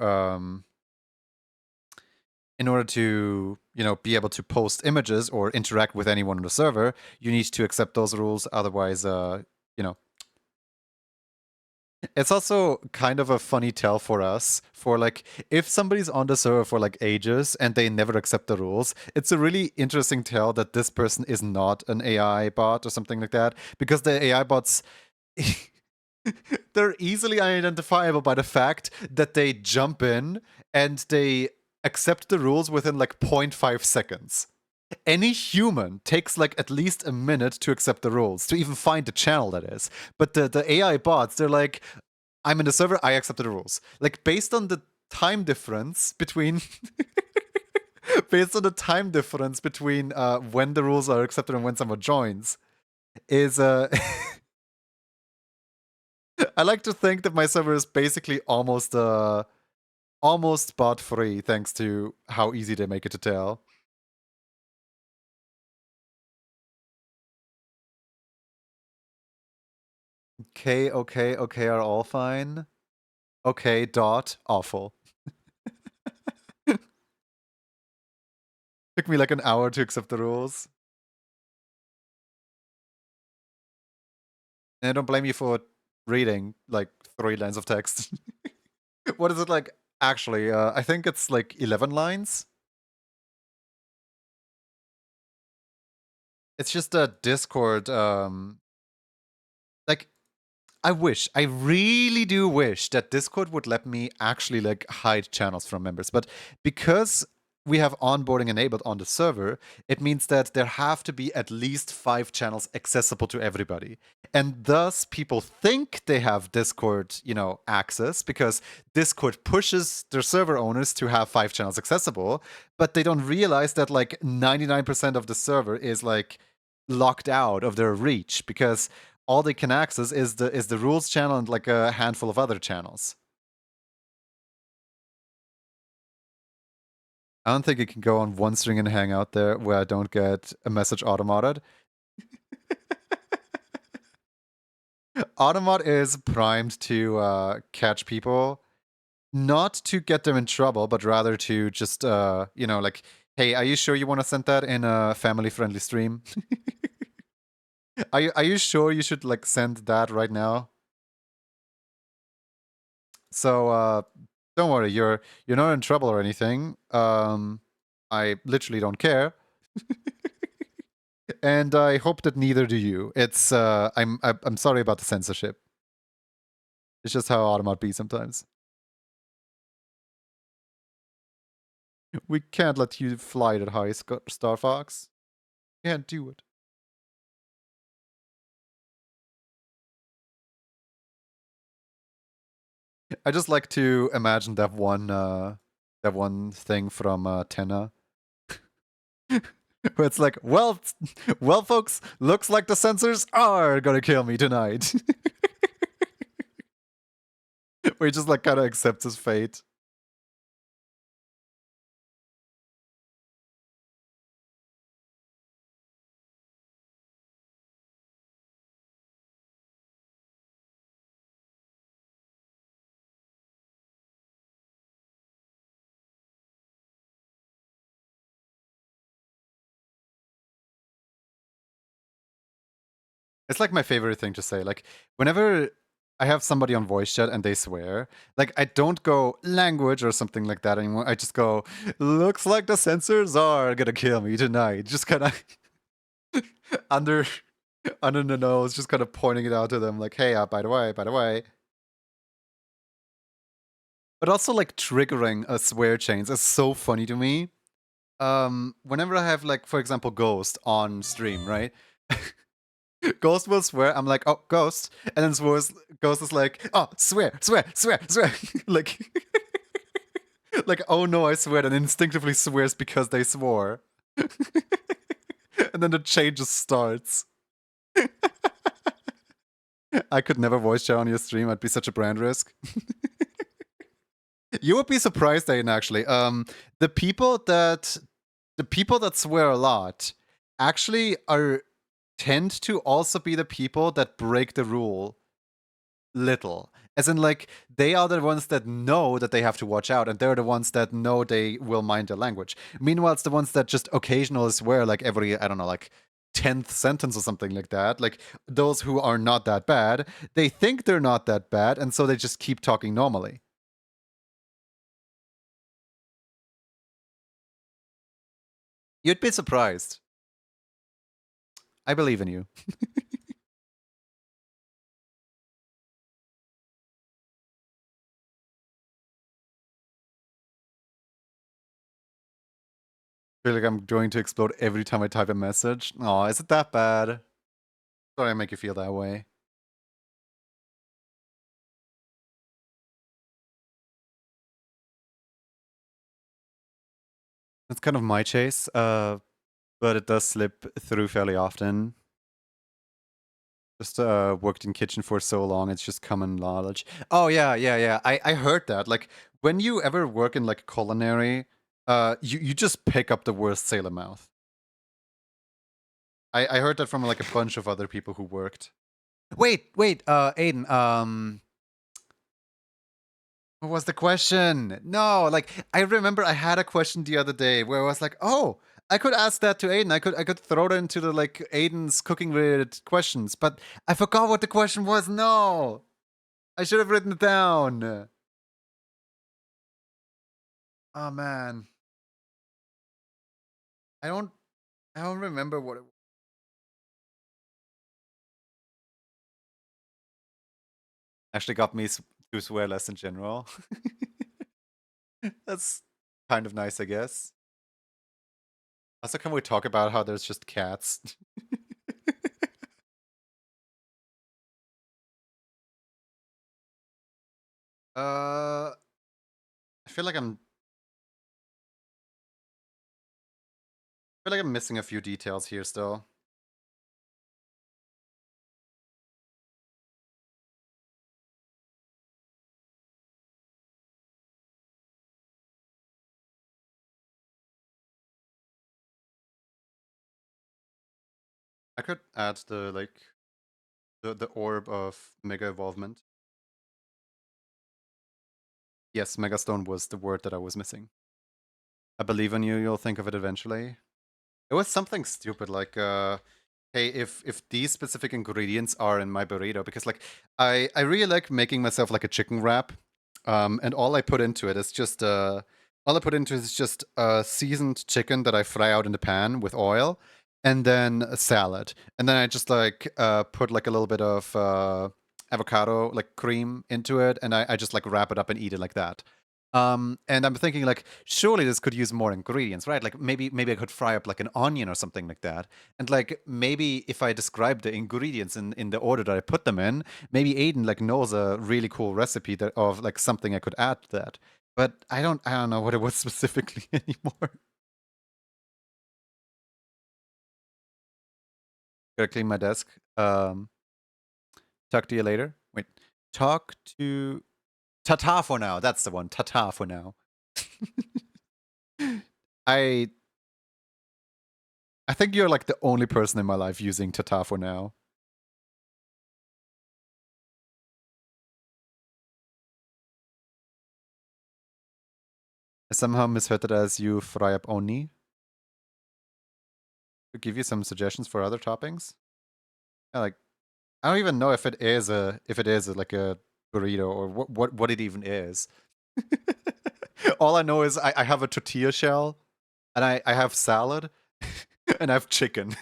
be able to post images or interact with anyone on the server, you need to accept those rules. Otherwise, you know, it's also kind of a funny tell for us for like if somebody's on the server for like ages and they never accept the rules, it's a really interesting tell that this person is not an AI bot or something like that, because the AI bots they're easily identifiable by the fact that they jump in and they accept the rules within like 0.5 seconds. Any human takes like at least a minute to accept the rules, to even find the channel, that is. But the AI bots, they're like, I'm in the server, I accepted the rules. Like based on the time difference between based on the time difference between when the rules are accepted and when someone joins, is I like to think that my server is basically almost bot free thanks to how easy they make it to tell. Okay are all fine. Okay, dot, awful. Took me like an hour to accept the rules. And I don't blame you for reading like 3 lines of text. What is it like? Actually, I think it's like 11 lines. It's just a Discord, like, I really do wish that Discord would let me actually like hide channels from members. But because we have onboarding enabled on the server, it means that there have to be at least 5 channels accessible to everybody. And thus people think they have Discord, access, because Discord pushes their server owners to have 5 channels accessible, but they don't realize that like 99% of the server is like locked out of their reach, because all they can access is the rules channel and like a handful of other channels. I don't think it can go on one string and hang out there where I don't get a message automated. Automat is primed to catch people, not to get them in trouble, but rather to just like, hey, are you sure you want to send that in a family-friendly stream? Are you sure you should like send that right now? So don't worry, you're not in trouble or anything. I literally don't care, and I hope that neither do you. It's I'm sorry about the censorship. It's just how Automat be sometimes. We can't let you fly that high, Star Fox. Can't do it. I just like to imagine that one thing from Tenna, where it's like, well, folks, looks like the censors are gonna kill me tonight. Where he just like kind of accepts his fate. It's like my favorite thing to say. Like whenever I have somebody on voice chat and they swear. Like, I don't go language or something like that anymore. I just go, looks like the censors are gonna kill me tonight. Just kind of under under the nose, just kind of pointing it out to them, like, hey, by the way, by the way. But also, like, triggering a swear chains is so funny to me. Whenever I have, like, for example, Ghost on stream, right? Ghost will swear. I'm like, oh, Ghost, and then Ghost is like, oh, swear, swear, swear, swear, like, like, oh no, I swear, and instinctively swears because they swore, and then the chain just starts. I could never voice chat on your stream. I'd be such a brand risk. You would be surprised, Aiden, actually. The people that swear a lot actually tend to also be the people that break the rule little. As in, like, they are the ones that know that they have to watch out, and they're the ones that know they will mind their language. Meanwhile, it's the ones that just occasionally swear, like, every, I don't know, like, 10th sentence or something like that. Like, those who are not that bad, they think they're not that bad, and so they just keep talking normally. You'd be surprised. I believe in you. I feel like I'm going to explode every time I type a message. Oh, is it that bad? Sorry I make you feel that way. It's kind of my chase, but it does slip through fairly often. Just worked in kitchen for so long, it's just common knowledge. Oh yeah. I heard that. Like, when you ever work in like culinary, you just pick up the worst sailor mouth. I heard that from like a bunch of other people who worked. Wait, Aiden, what was the question? No, like, I remember I had a question the other day where I was like, oh, I could ask that to Aiden. I could throw that into the like Aiden's cooking related questions, but I forgot what the question was. No. I should have written it down. Oh man. I don't I don't remember what it actually got me to swear less in general. That's kind of nice, I guess. Also, can we talk about how there's just cats? I feel like I'm missing a few details here still. I could add the like the orb of mega evolvement. Yes, megastone was the word that I was missing. I believe in you, you'll think of it eventually. It was something stupid like hey, if these specific ingredients are in my burrito, because like I really like making myself like a chicken wrap, and all I put into it is just seasoned chicken that I fry out in the pan with oil, and then a salad, and then I just like put like a little bit of avocado like cream into it, and I just like wrap it up and eat it like that. And I'm thinking like, surely this could use more ingredients, right? Like maybe I could fry up like an onion or something like that. And like maybe if I describe the ingredients in the order that I put them in, maybe Aiden like knows a really cool recipe that of like something I could add to that. But I don't know what it was specifically anymore. Gotta clean my desk. Talk to you later. Wait. Talk to Tata for now. That's the one. Tata for now. I I think you're like the only person in my life using Tata for now. I somehow misheard it as you fry up oni. To give you some suggestions for other toppings. Yeah, like I don't even know if it is like a burrito or what it even is. All I know is I have a tortilla shell and I have salad and I have chicken.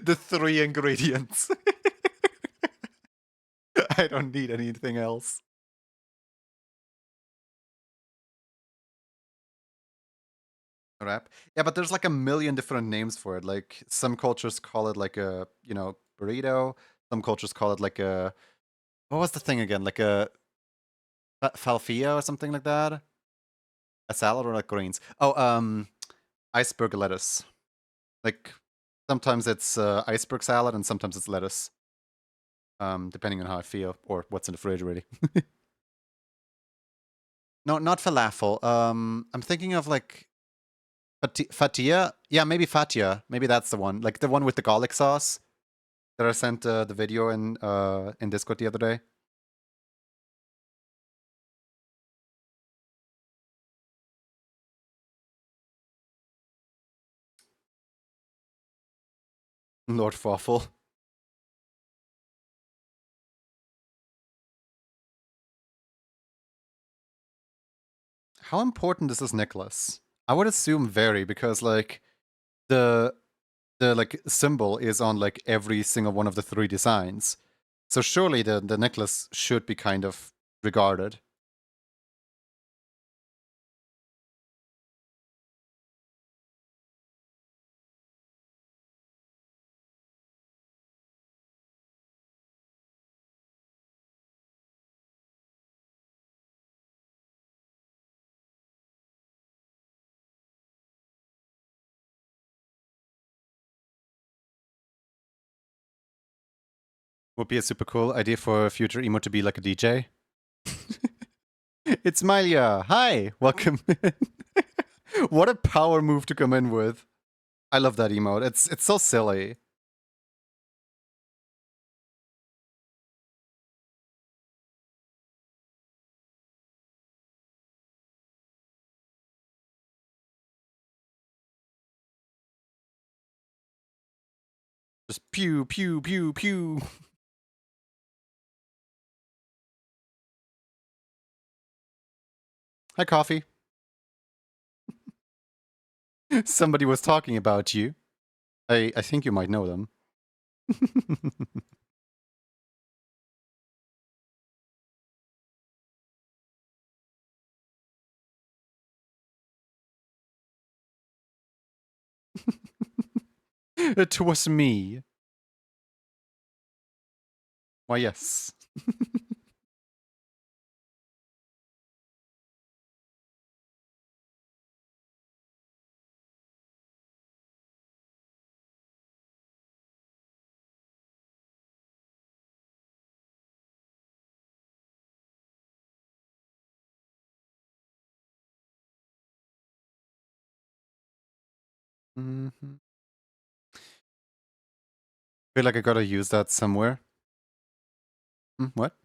The three ingredients. I don't need anything else. Wrap. Yeah, but there's like a million different names for it. Like some cultures call it like a, burrito. Some cultures call it like a, what was the thing again? Like a falfia or something like that? A salad or like greens? Oh, iceberg lettuce. Like sometimes it's iceberg salad and sometimes it's lettuce. Depending on how I feel or what's in the fridge, really. No, not falafel. I'm thinking of like fatia. Yeah, maybe fatia. Maybe that's the one. Like the one with the garlic sauce that I sent the video in Discord the other day. Lord Fawful. How important is this necklace? I would assume very because like the like symbol is on like every single one of the three designs. So surely the necklace should be kind of regarded. Would be a super cool idea for a future emo to be like a DJ. It's Malia. Hi, welcome. What a power move to come in with. I love that emote. It's so silly. Just pew pew pew pew. Hi, coffee. Somebody was talking about you. I think you might know them. It was me. Why, yes. Mhm. Feel like I gotta use that somewhere. What?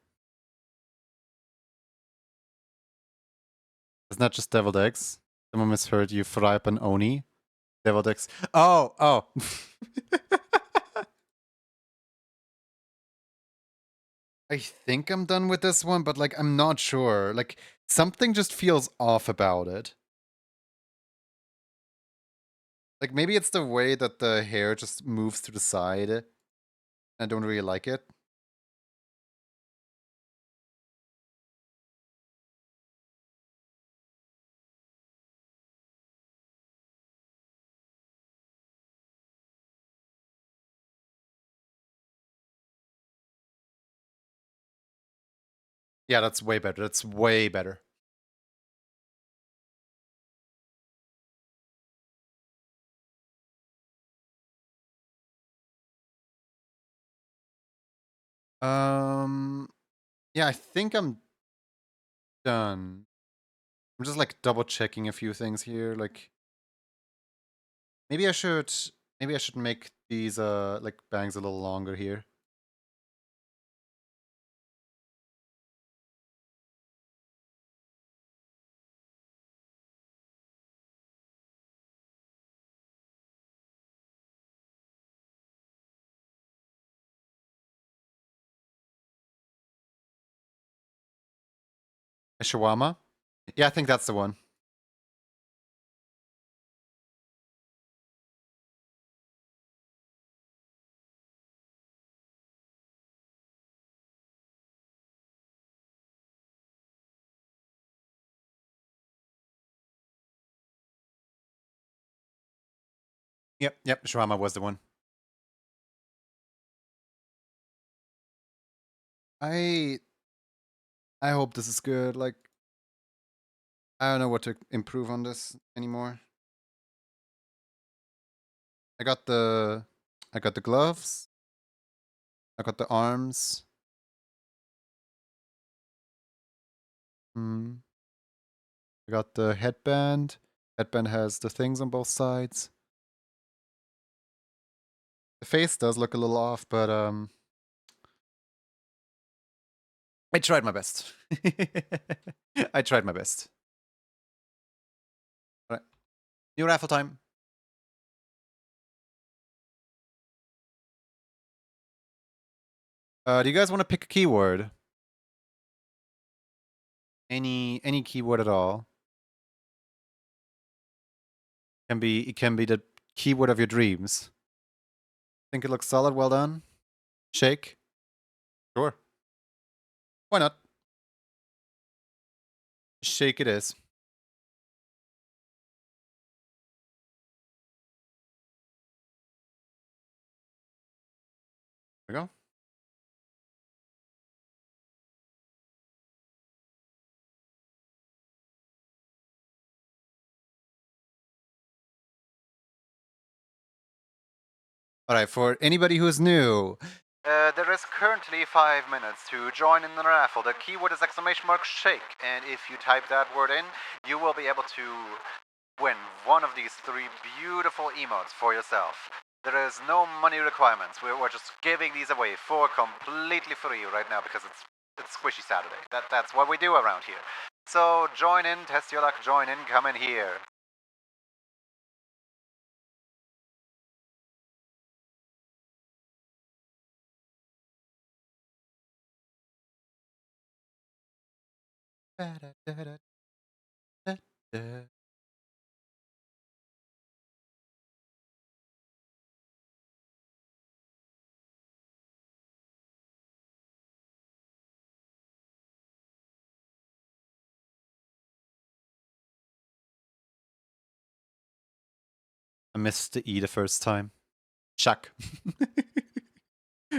It's not just deviled eggs. Someone misheard you. Fry up an oni. Deviled eggs. Oh, oh. I think I'm done with this one, but like I'm not sure. Like something just feels off about it. Like maybe it's the way that the hair just moves to the side. I don't really like it. Yeah, that's way better. That's way better. Um, yeah, I think I'm done. I'm just like double checking a few things here. Like maybe I should make these like bangs a little longer here. A shawarma? Yeah, I think that's the one. Yep, shawarma was the one. I hope this is good. Like, I don't know what to improve on this anymore. I got the gloves. I got the arms. Hmm. I got the headband. Headband has the things on both sides. The face does look a little off, but I tried my best. I tried my best. All right. New raffle time. Do you guys want to pick a keyword? Any keyword at all? It can be the keyword of your dreams. Think it looks solid, well done. Shake. Sure. Why not? Shake it is. There we go. Alright, for anybody who's new, there is currently 5 minutes to join in the raffle. The keyword is !shake, and if you type that word in, you will be able to win one of these 3 beautiful emotes for yourself. There is no money requirements. We're just giving these away for completely free right now because it's Squishy Saturday. That's what we do around here. So join in, test your luck, join in, come in here. I missed the E the first time. Shuck.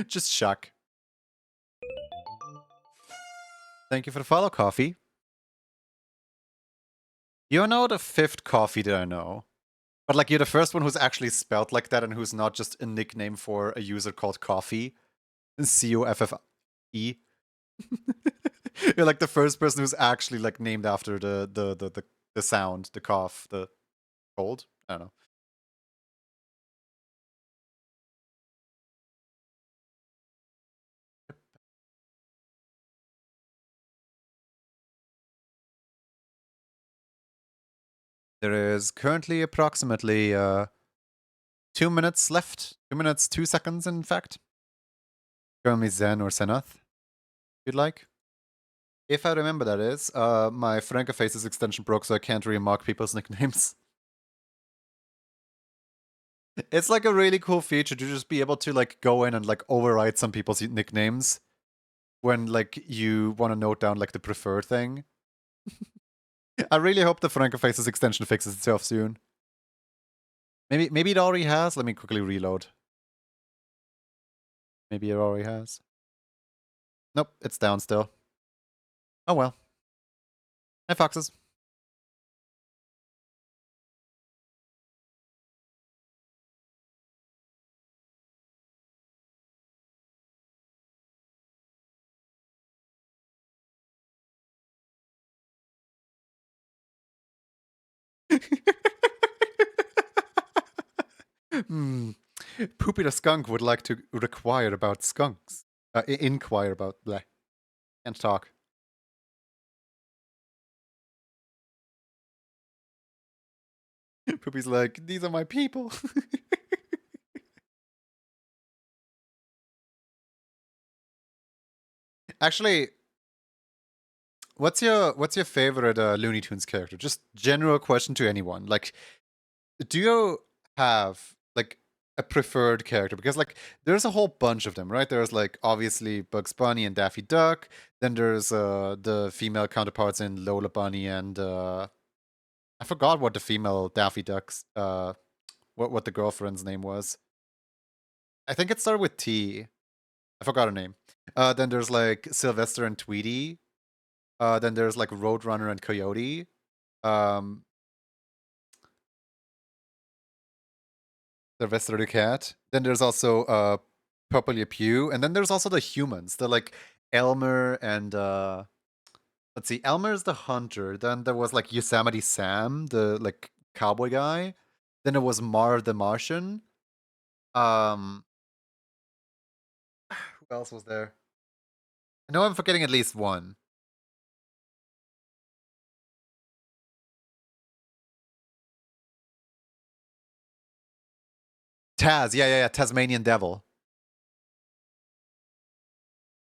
Just shuck. Thank you for the follow, Coffee. You're now the 5th Coffee that I know. But like, you're the first one who's actually spelled like that and who's not just a nickname for a user called Coffee. C-O-F-F-E. You're like the first person who's actually like named after the sound, the cough, the cold. I don't know. There is currently approximately 2 minutes left. 2 minutes, 2 seconds, in fact. Currently Zen or Senath, if you'd like. If I remember, that is. My Francofaces extension broke, so I can't really mark people's nicknames. It's like a really cool feature to just be able to like go in and like override some people's nicknames when like you want to note down like the prefer thing. I really hope the Francofaces extension fixes itself soon. Maybe it already has. Let me quickly reload. Maybe it already has. Nope, it's down still. Oh well. Hi, foxes. Hmm. Poopy the skunk would like to require about skunks. Inquire about. Bleh. Can't talk. Poopy's like, these are my people. Actually, what's your favorite Looney Tunes character? Just general question to anyone. Like, do you have like a preferred character? Because like there's a whole bunch of them, right? There's like obviously Bugs Bunny and Daffy Duck. Then there's the female counterparts in Lola Bunny and I forgot what the female Daffy Duck's what the girlfriend's name was. I think it started with T. I forgot her name. Then there's like Sylvester and Tweety. Then there's like Roadrunner and Coyote. Um, Sylvester the cat. Then there's also Purple Le Pew, and then there's also the humans. They're like Elmer and let's see, Elmer's the hunter. Then there was like Yosemite Sam, the like cowboy guy. Then it was Mar the Martian. Um, who else was there? I know I'm forgetting at least one. Taz, yeah, Tasmanian Devil.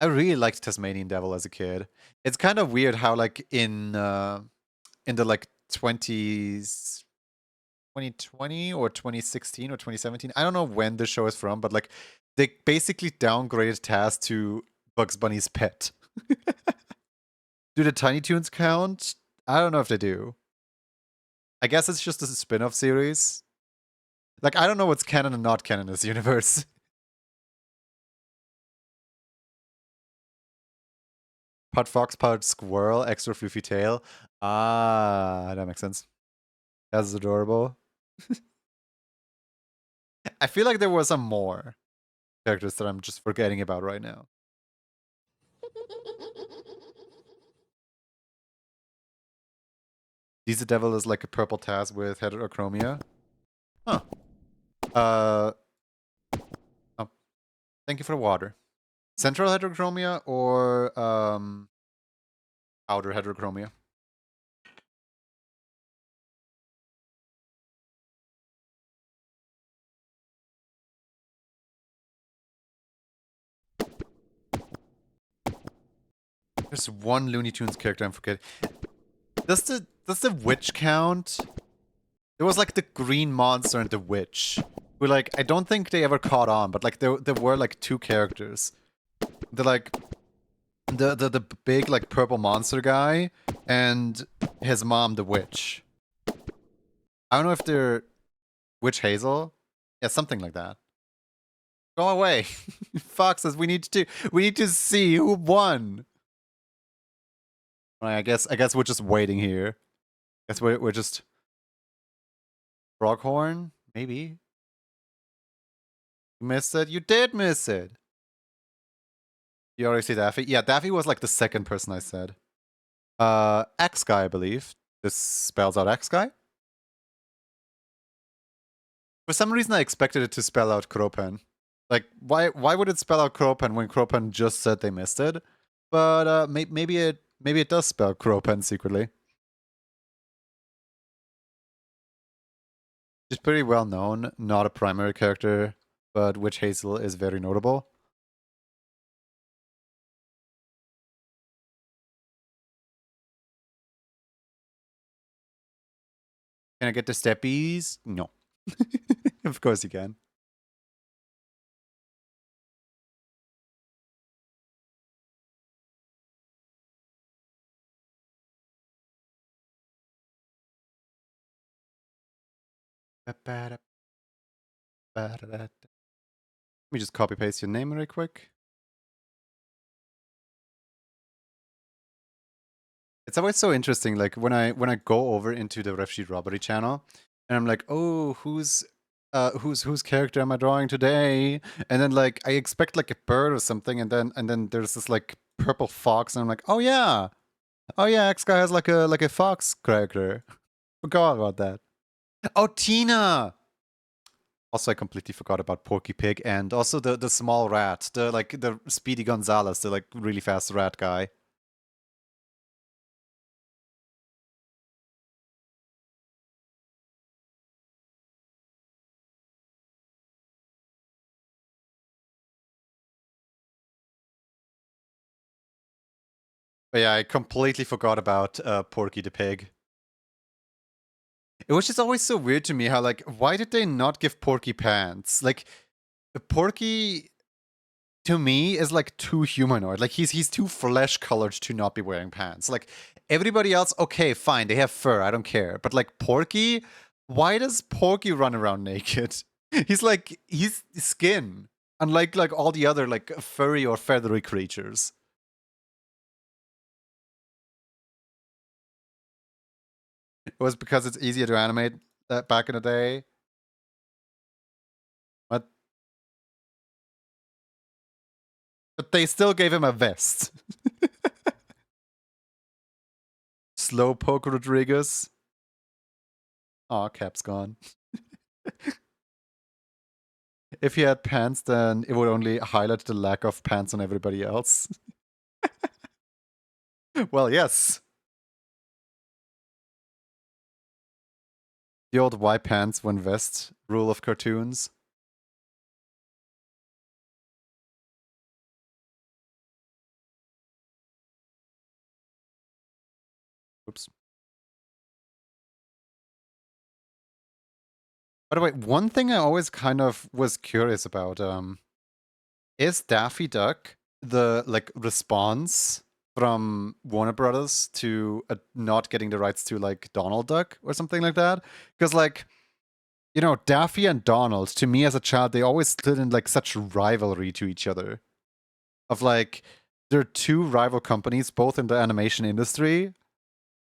I really liked Tasmanian Devil as a kid. It's kind of weird how like in the like 20s 2020 or 2016 or 2017. I don't know when the show is from, but like they basically downgraded Taz to Bugs Bunny's pet. Do the Tiny Toons count? I don't know if they do. I guess it's just a spin-off series. Like I don't know what's canon and not canon in this universe. Part fox, part squirrel, extra floofy tail. Ah, that makes sense. That's adorable. I feel like there were some more characters that I'm just forgetting about right now. Diesel Devil is like a purple Taz with heterochromia. Huh. Uh, oh, thank you for the water. Central heterochromia or outer heterochromia? There's one Looney Tunes character I'm forgetting. Does the witch count? There was like the green monster and the witch. Who like I don't think they ever caught on, but like there were like two characters. The like the big like purple monster guy and his mom the witch. I don't know if they're Witch Hazel. Yeah, something like that. Go away. Foxes, we need to see who won. I guess we're just waiting here. Guess we're just Froghorn? Maybe. You missed it? You did miss it. You already see Daffy? Yeah, Daffy was like the second person I said. X guy, I believe. This spells out X guy. For some reason I expected it to spell out Kropen. Like, why would it spell out Kropen when Kropen just said they missed it? But maybe it does spell Kropen secretly. She's pretty well known, not a primary character, but Witch Hazel is very notable. Can I get the steppies? No. Of course you can. Let me just copy paste your name really quick. It's always so interesting, like when I go over into the Ref Sheet Robbery channel, and I'm like, oh, whose character am I drawing today? And then like I expect like a bird or something, and then there's this like purple fox, and I'm like, oh yeah, X guy has like a fox character. Forgot about that. Oh, Tina. Also, I completely forgot about Porky Pig and also the small rat, the Speedy Gonzales, the like really fast rat guy. But yeah, I completely forgot about Porky the Pig. It was just always so weird to me how, like, why did they not give Porky pants? Like, Porky to me is like too humanoid. Like he's too flesh colored to not be wearing pants. Like everybody else, okay, fine, they have fur, I don't care. But like Porky, why does Porky run around naked? He's skin, unlike like all the other like furry or feathery creatures. It was because it's easier to animate that back in the day. But they still gave him a vest. Slowpoke Rodriguez. Aw, Cap's gone. If he had pants, then it would only highlight the lack of pants on everybody else. Well, yes. The old why pants when vest rule of cartoons. Oops. By the way, one thing I always kind of was curious about, is Daffy Duck the like response from Warner Brothers to not getting the rights to like Donald Duck or something like that? Because like, you know, Daffy and Donald, to me as a child, they always stood in like such rivalry to each other. Of like, there are two rival companies, both in the animation industry,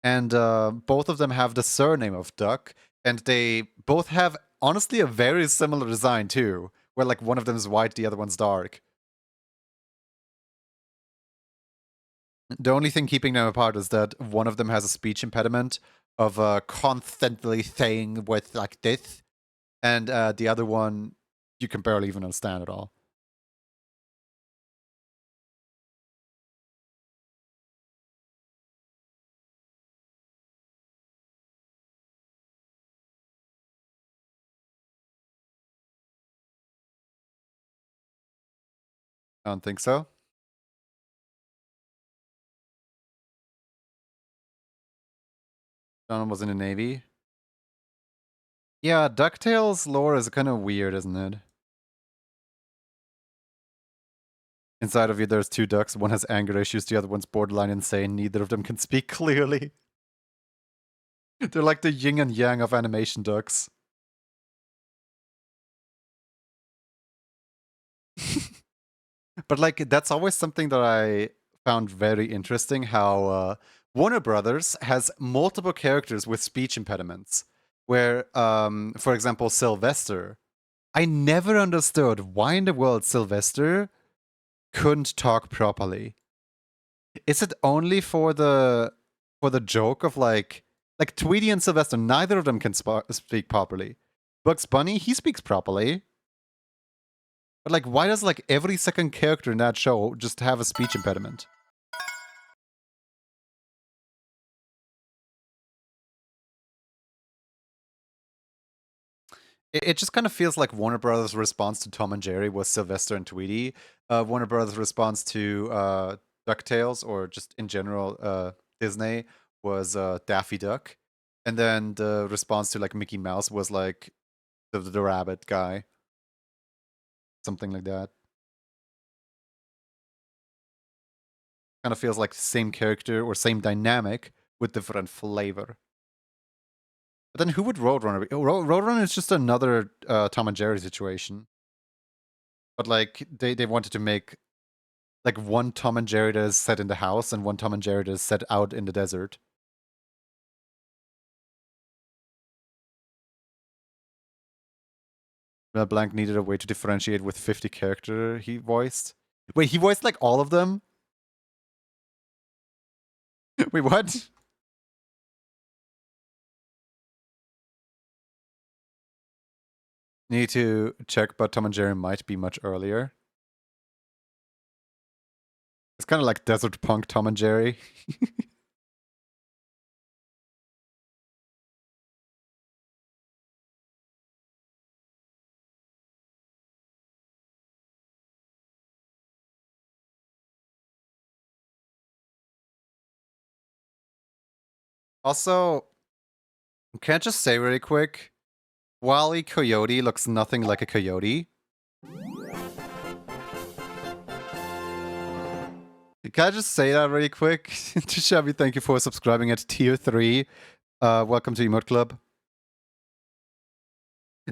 and both of them have the surname of Duck, and they both have honestly a very similar design too, where like one of them is white, the other one's dark. The only thing keeping them apart is that one of them has a speech impediment of constantly saying with like this, and the other one you can barely even understand at all. I don't think so. Donald was in the Navy. Yeah, DuckTales lore is kind of weird, isn't it? Inside of you, there's two ducks. One has anger issues, the other one's borderline insane. Neither of them can speak clearly. They're like the yin and yang of animation ducks. But like, that's always something that I found very interesting how Warner Brothers has multiple characters with speech impediments. Where, for example, Sylvester. I never understood why in the world Sylvester couldn't talk properly. Is it only for the joke of like Tweety and Sylvester? Neither of them can speak properly. Bugs Bunny, he speaks properly, but like, why does like every second character in that show just have a speech impediment? It just kind of feels like Warner Brothers' response to Tom and Jerry was Sylvester and Tweety. Warner Brothers' response to DuckTales, or just in general Disney, was Daffy Duck. And then the response to like Mickey Mouse was like the rabbit guy. Something like that. Kind of feels like the same character or same dynamic with different flavor. But then who would Roadrunner be? Roadrunner is just another Tom and Jerry situation. But like they wanted to make like one Tom and Jerry that is set in the house and one Tom and Jerry that is set out in the desert. Mel Blanc needed a way to differentiate with 50 character he voiced. Wait, he voiced like all of them? Wait, what? Need to check, but Tom and Jerry might be much earlier. It's kind of like Desert Punk Tom and Jerry. Also, can I just say really quick, Wally Coyote looks nothing like a coyote. Can I just say that really quick? Shabby, thank you for subscribing at tier 3. Welcome to Emote Club.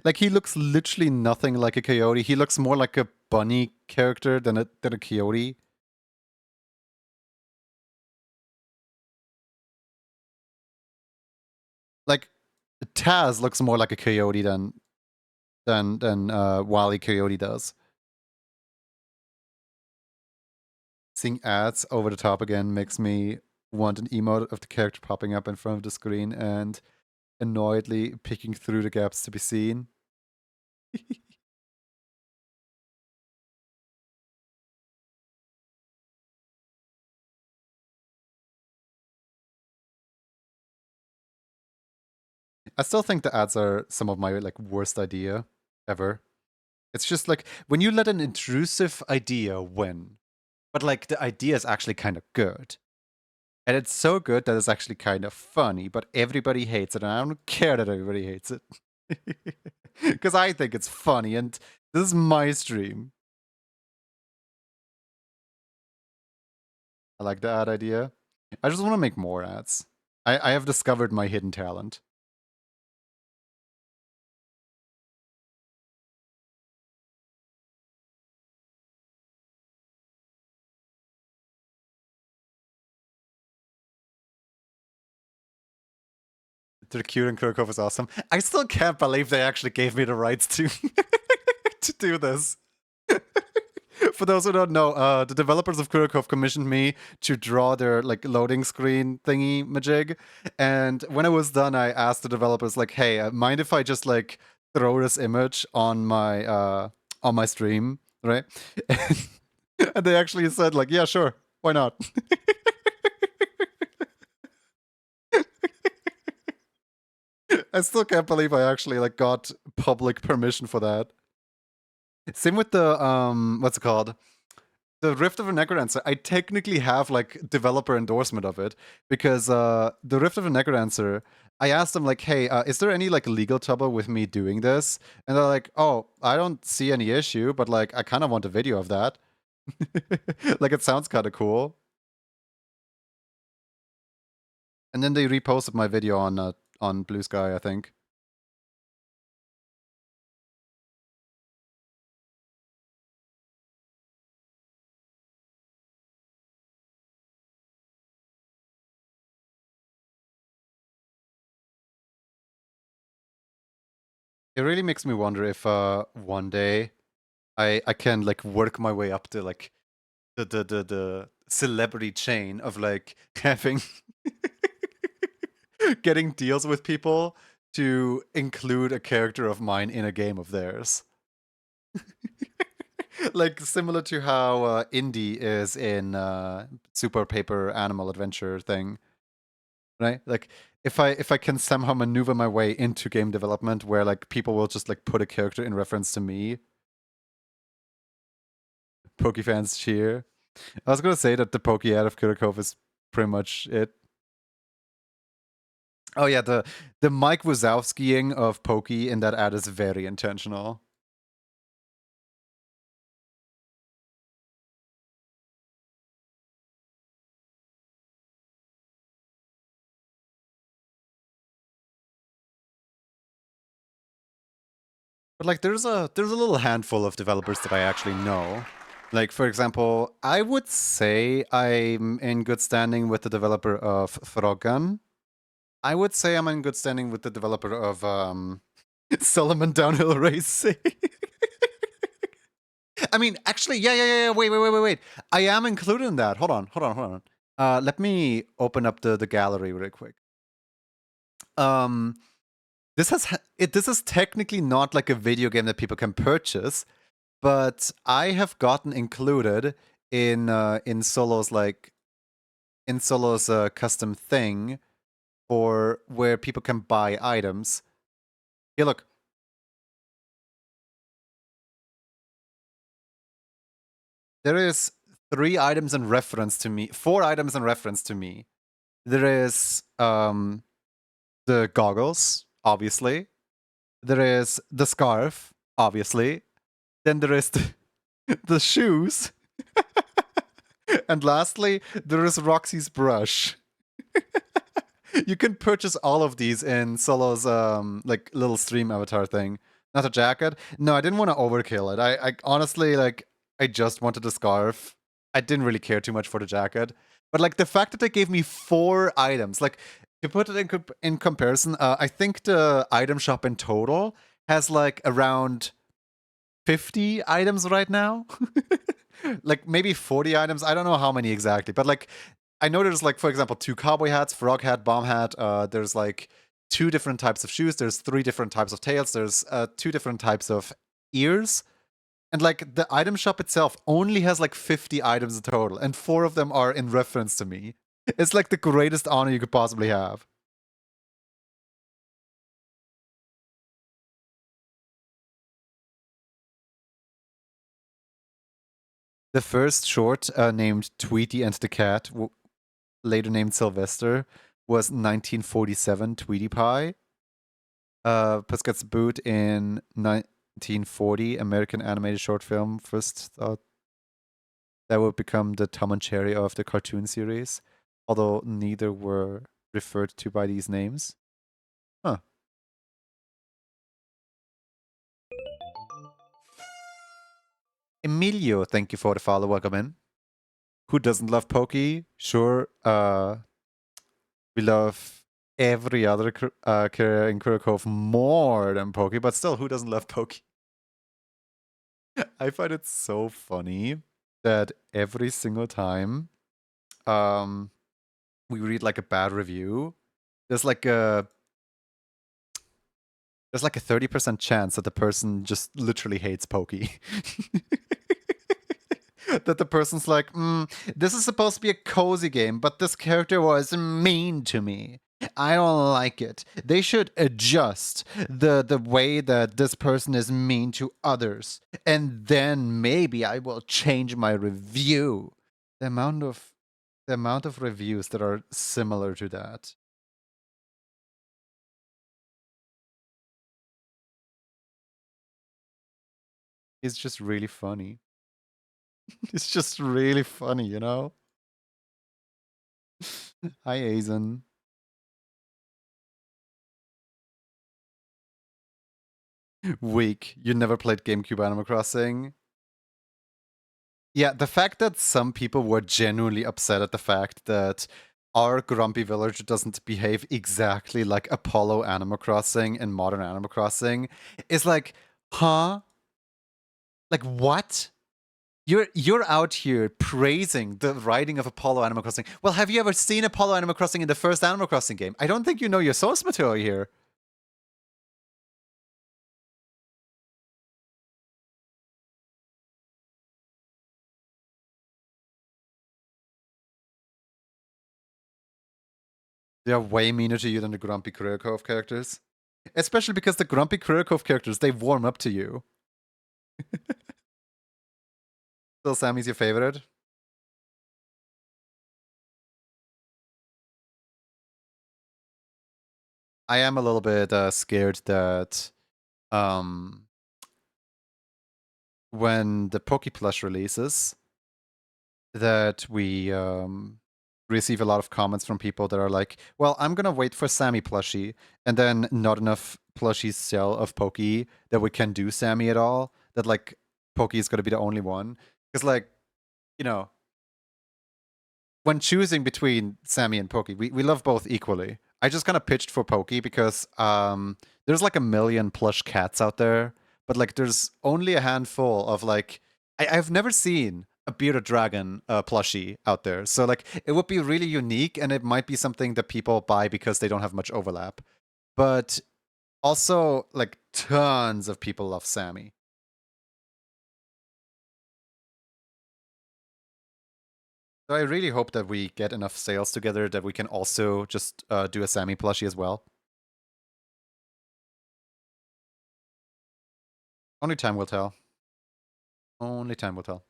Like, he looks literally nothing like a coyote. He looks more like a bunny character than a coyote. Like, Taz looks more like a coyote than Wally Coyote does. Seeing ads over the top again makes me want an emote of the character popping up in front of the screen and annoyedly picking through the gaps to be seen. I still think the ads are some of my like worst idea ever. It's just like when you let an intrusive idea win, but like the idea is actually kind of good. And it's so good that it's actually kind of funny, but everybody hates it, and I don't care that everybody hates it. Because I think it's funny, and this is my stream. I like the ad idea. I just want to make more ads. I have discovered my hidden talent. The cute and Kirkhoff is awesome. I still can't believe they actually gave me the rights to to do this. For those who don't know, the developers of Kurokov commissioned me to draw their like loading screen thingy majig, and when I was done, I asked the developers like, "Hey, mind if I just like throw this image on my stream, right?" And they actually said like, "Yeah, sure, why not?" I still can't believe I actually like got public permission for that. Same with the what's it called? The Rift of a Necrodancer. I technically have like developer endorsement of it because the Rift of a Necrodancer. I asked them like, "Hey, is there any like legal trouble with me doing this?" And they're like, "Oh, I don't see any issue, but like I kind of want a video of that." Like it sounds kind of cool. And then they reposted my video on Blue Sky, I think. It really makes me wonder if one day I can like work my way up to like the celebrity chain of like having getting deals with people to include a character of mine in a game of theirs. Like similar to how Indy is in Super Paper Animal Adventure thing, right? Like if I can somehow maneuver my way into game development where like people will just like put a character in reference to me, Poke fans cheer. I was gonna say that the Poke ad of Kurokov is pretty much it. Oh yeah, the Mike Wazowskiing of Pokey in that ad is very intentional. But like there's a little handful of developers that I actually know. Like for example, I would say I'm in good standing with the developer of Froggun. I would say I'm in good standing with the developer of Solomon Downhill Racing. I mean, actually, yeah. Wait. I am included in that. Hold on. Let me open up the gallery real quick. This is technically not like a video game that people can purchase, but I have gotten included in Solo's custom thing for where people can buy items. Here, look. There is 4 items in reference to me There is the goggles, obviously. There is the scarf, obviously. Then there is the shoes. And lastly, there is Roxy's brush. You can purchase all of these in Solo's like little stream avatar thing. Not a jacket. No, I didn't want to overkill it. I honestly like I just wanted a scarf. I didn't really care too much for the jacket. But like the fact that they gave me 4 items, like to put it in comparison, I think the item shop in total has like around 50 items right now. Like maybe 40 items. I don't know how many exactly, but like I know there's like, for example, 2 cowboy hats, frog hat, bomb hat. There's like 2 different types of shoes. There's 3 different types of tails. There's 2 different types of ears. And like the item shop itself only has like 50 items in total, and 4 of them are in reference to me. It's like the greatest honor you could possibly have. The first short, named Tweety and the Cat, later named Sylvester, was 1947 Tweety Pie. Puss Gets Boot in 1940, American animated short film. First thought that would become the Tom and Jerry of the cartoon series, although neither were referred to by these names. Huh. Emilio, thank you for the follow. Welcome in. Who doesn't love Pokey? Sure. We love every other character in Kurokov more than Pokey, but still, who doesn't love Pokey? I find it so funny that every single time we read like a bad review, there's like a 30% chance that the person just literally hates Pokey. That the person's like, this is supposed to be a cozy game, but this character was mean to me. I don't like it. They should adjust the way that this person is mean to others, and then maybe I will change my review. The amount of reviews that are similar to that. It's just really funny. It's just really funny, you know? Hi, Aizen. Weak. You never played GameCube Animal Crossing? Yeah, the fact that some people were genuinely upset at the fact that our grumpy village doesn't behave exactly like Apollo Animal Crossing and modern Animal Crossing is like, huh? Like what? You're out here praising the writing of Apollo Animal Crossing. Well, have you ever seen Apollo Animal Crossing in the first Animal Crossing game? I don't think you know your source material here. They are way meaner to you than the Grumpy Career Cove characters. Especially because the Grumpy Career Cove characters, they warm up to you. Still, Sammy's your favorite? I am a little bit scared that when the Poke Plush releases, that we receive a lot of comments from people that are like, well, I'm gonna wait for Sammy plushie, and then not enough plushies sell of Pokey that we can do Sammy at all, that like Pokey is gonna be the only one. Because like, you know, when choosing between Sammy and Pokey, we love both equally. I just kind of pitched for Pokey because there's like a million plush cats out there, but like there's only a handful of like I've never seen a bearded dragon plushie out there. So like it would be really unique, and it might be something that people buy because they don't have much overlap. But also like tons of people love Sammy. So I really hope that we get enough sales together that we can also just do a Sammy plushie as well. Only time will tell. Only time will tell.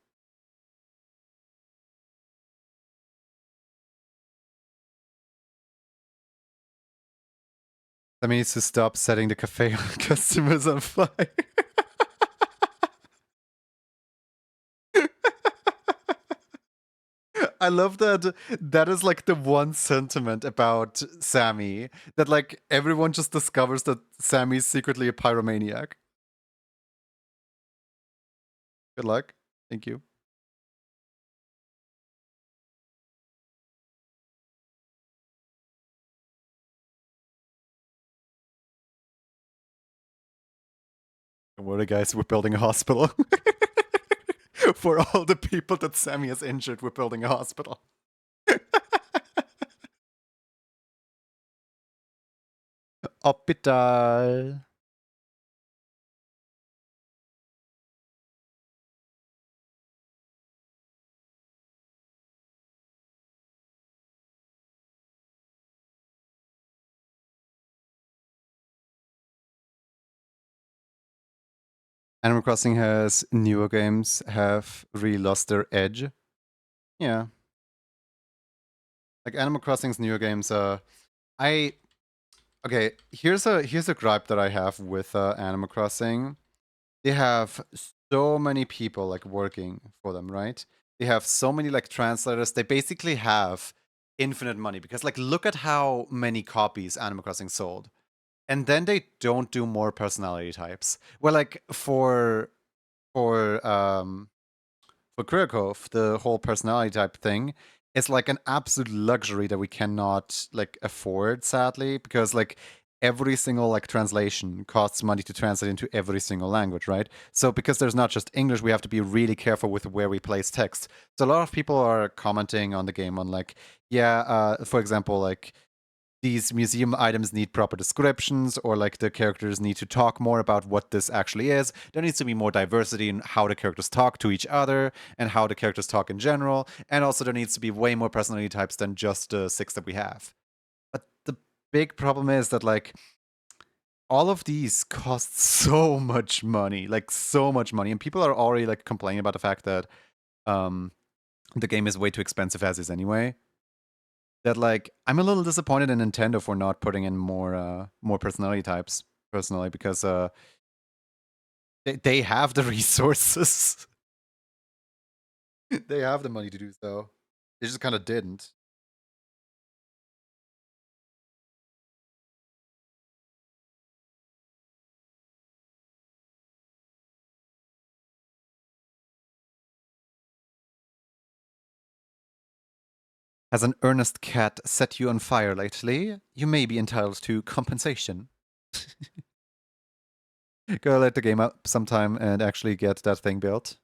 That means to stop setting the cafe customers on fire. I love that that is like the one sentiment about Sammy, that like everyone just discovers that Sammy's secretly a pyromaniac. Good luck. Thank you. Don't worry, guys, we're building a hospital. For all the people that Sammy has injured, we're building a hospital. Hospital. Animal Crossing has newer games have really lost their edge. Yeah. Like Animal Crossing's newer games, I okay, here's a gripe that I have with Animal Crossing. They have so many people like working for them, right? They have so many like translators. They basically have infinite money because like look at how many copies Animal Crossing sold. And then they don't do more personality types. Well, like for Kurikov, the whole personality type thing is like an absolute luxury that we cannot like afford, sadly, because like every single like translation costs money to translate into every single language, right? So because there's not just English, we have to be really careful with where we place text. So a lot of people are commenting on the game on like, yeah, for example, like these museum items need proper descriptions, or like the characters need to talk more about what this actually is. There needs to be more diversity in how the characters talk to each other and how the characters talk in general. And also there needs to be way more personality types than just the 6 that we have. But the big problem is that like all of these cost so much money, like so much money, and people are already like complaining about the fact that the game is way too expensive as is anyway. That like I'm a little disappointed in Nintendo for not putting in more personality types personally, because they have the resources. They have the money to do so. They just kind of didn't. Has an earnest cat set you on fire lately? You may be entitled to compensation. Go let the game up sometime and actually get that thing built.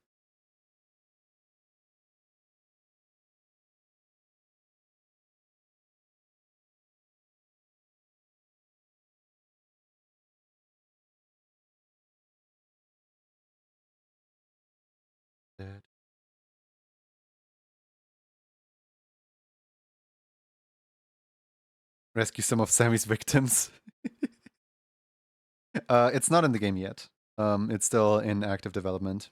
Rescue some of Sammy's victims. It's not in the game yet. It's still in active development.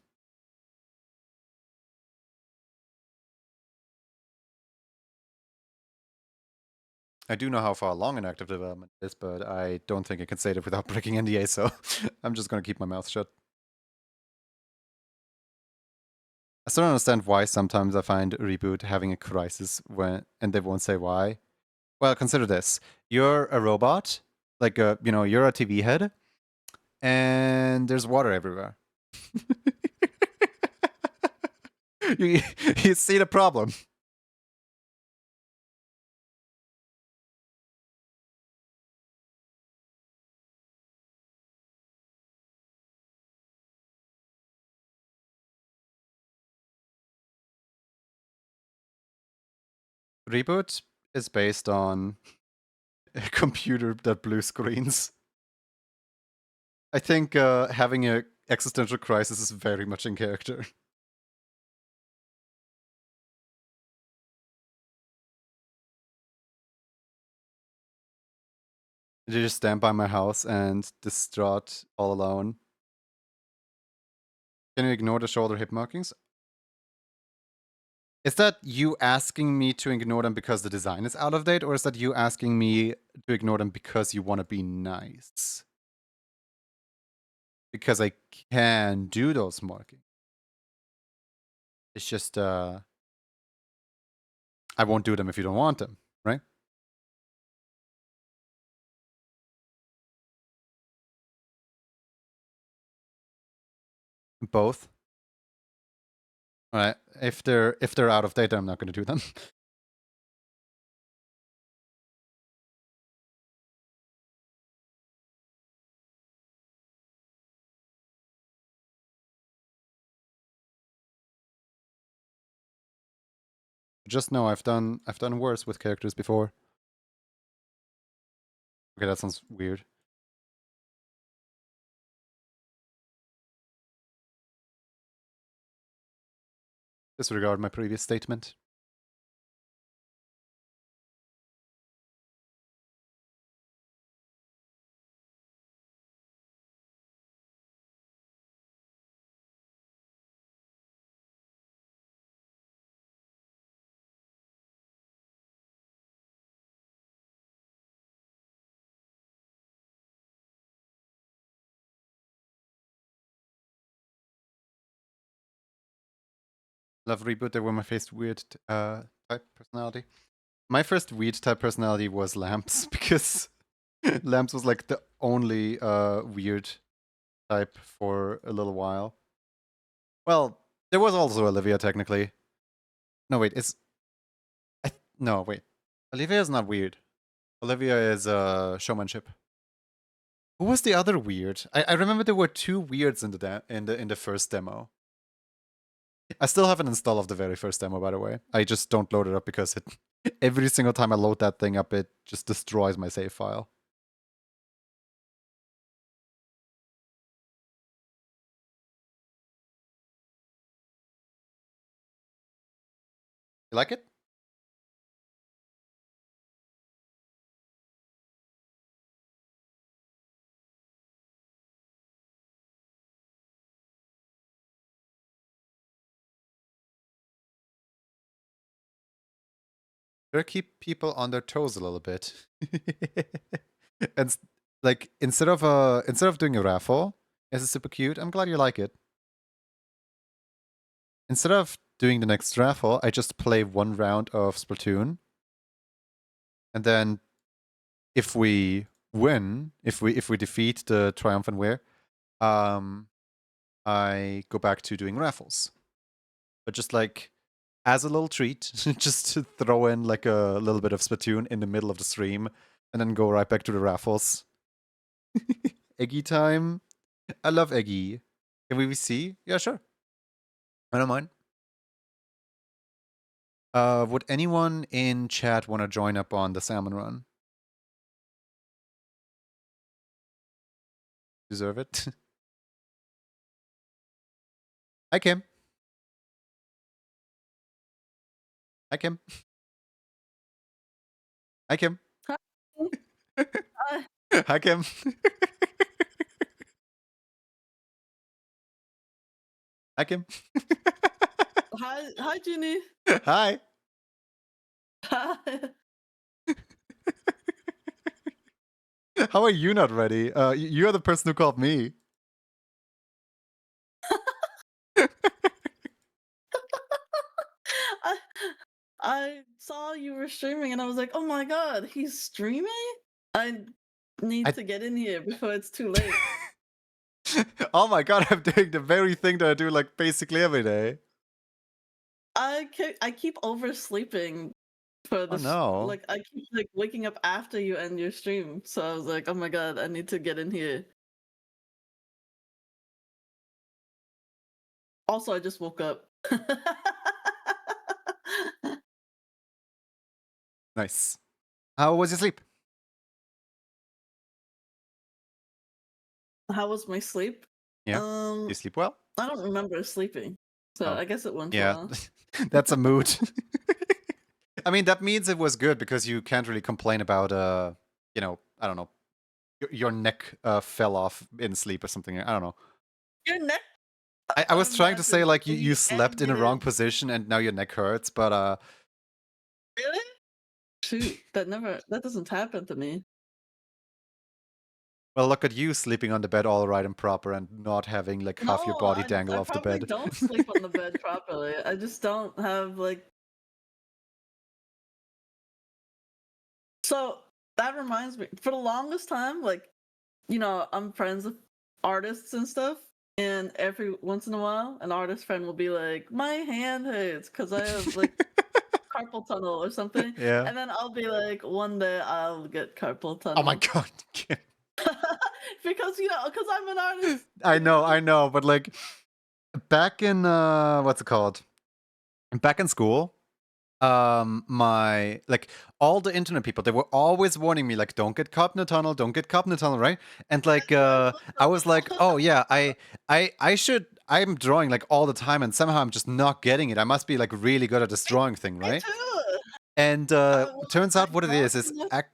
I do know how far along in active development it is, but I don't think I can say that without breaking NDA, so I'm just gonna keep my mouth shut. I still don't understand why sometimes I find Reboot having a crisis when and they won't say why. Well, consider this. You're a robot, like you're a TV head, and there's water everywhere. you, you see the problem. Reboot is based on a computer that blue screens. I think having a existential crisis is very much in character. Did you just stand by my house and distraught all alone? Can you ignore the shoulder hip markings? Is that you asking me to ignore them because the design is out of date, or is that you asking me to ignore them because you want to be nice? Because I can do those markings. It's just, I won't do them if you don't want them, right? Both. All right. If they're out of date, I'm not going to do them. Just know I've done worse with characters before. Okay, that sounds weird. Disregard my previous statement. Love Reboot, they were my first weird type personality. My first weird type personality was Lamps, because Lamps was like the only weird type for a little while. Well, there was also Olivia, technically. No, wait, no, wait. Olivia is not weird. Olivia is showmanship. Who was the other weird? I remember there were two weirds in the first demo. I still have an install of the very first demo, by the way. I just don't load it up because every single time I load that thing up, it just destroys my save file. You like it? Better keep people on their toes a little bit. And like instead of doing a raffle, this is super cute. I'm glad you like it. Instead of doing the next raffle, I just play one round of Splatoon, and then if we win, if we defeat the triumphant wear, I go back to doing raffles. But just like as a little treat, just to throw in like a little bit of Splatoon in the middle of the stream, and then go right back to the raffles. Eggy time. I love Eggy. Can we see? Yeah, sure. I don't mind. Would anyone in chat want to join up on the salmon run? Deserve it. Hi, Kim. Hi, Kim. Hi, Kim. Hi. Hi, Kim. Hi, Kim. Hi, Ginny. Hi. Hi. How are you not ready? You're the person who called me. I saw you were streaming and I was like, oh my god, he's streaming? I need to get in here before it's too late. Oh my god, I'm doing the very thing that I do like basically every day. I keep oversleeping for this. Oh no. Like I keep like waking up after you end your stream. So I was like, oh my god, I need to get in here. Also, I just woke up. Nice. How was your sleep? How was my sleep? Yeah. You sleep well? I don't remember sleeping. So I guess it went well. That's a mood. I mean, that means it was good because you can't really complain about, you know, I don't know, your neck fell off in sleep or something. I don't know. Your neck I was trying to say, Imagine like, you me slept and in a wrong him. position and now your neck hurts, but, Really? Shoot, that doesn't happen to me. well, look at you sleeping on the bed all right and proper and not having, like, half your No, body dangle I off the probably bed. don't sleep on the bed properly. I just don't have, like. So, that reminds me, for the longest time, like, I'm friends with artists and stuff, and every once in a while, an artist friend will be like, "My hand hurts because I have, like, carpal tunnel or something," Yeah. and then I'll be like, "One day I'll get carpal Oh my tunnel." god. Because, 'cause I'm an artist. I know, but, like, back in, what's it called? Back in school, my like, all the internet people, they were always warning me, like, "Don't get caught in a tunnel, don't get caught in a tunnel," right? And, like, Carpal I was like, tunnel. "Oh, yeah, I'm drawing, like, all the time, and somehow I'm just not getting it. I must be, like, really good at this drawing thing, Me right?" too. And, Well, turns I out what it draw is too much. ac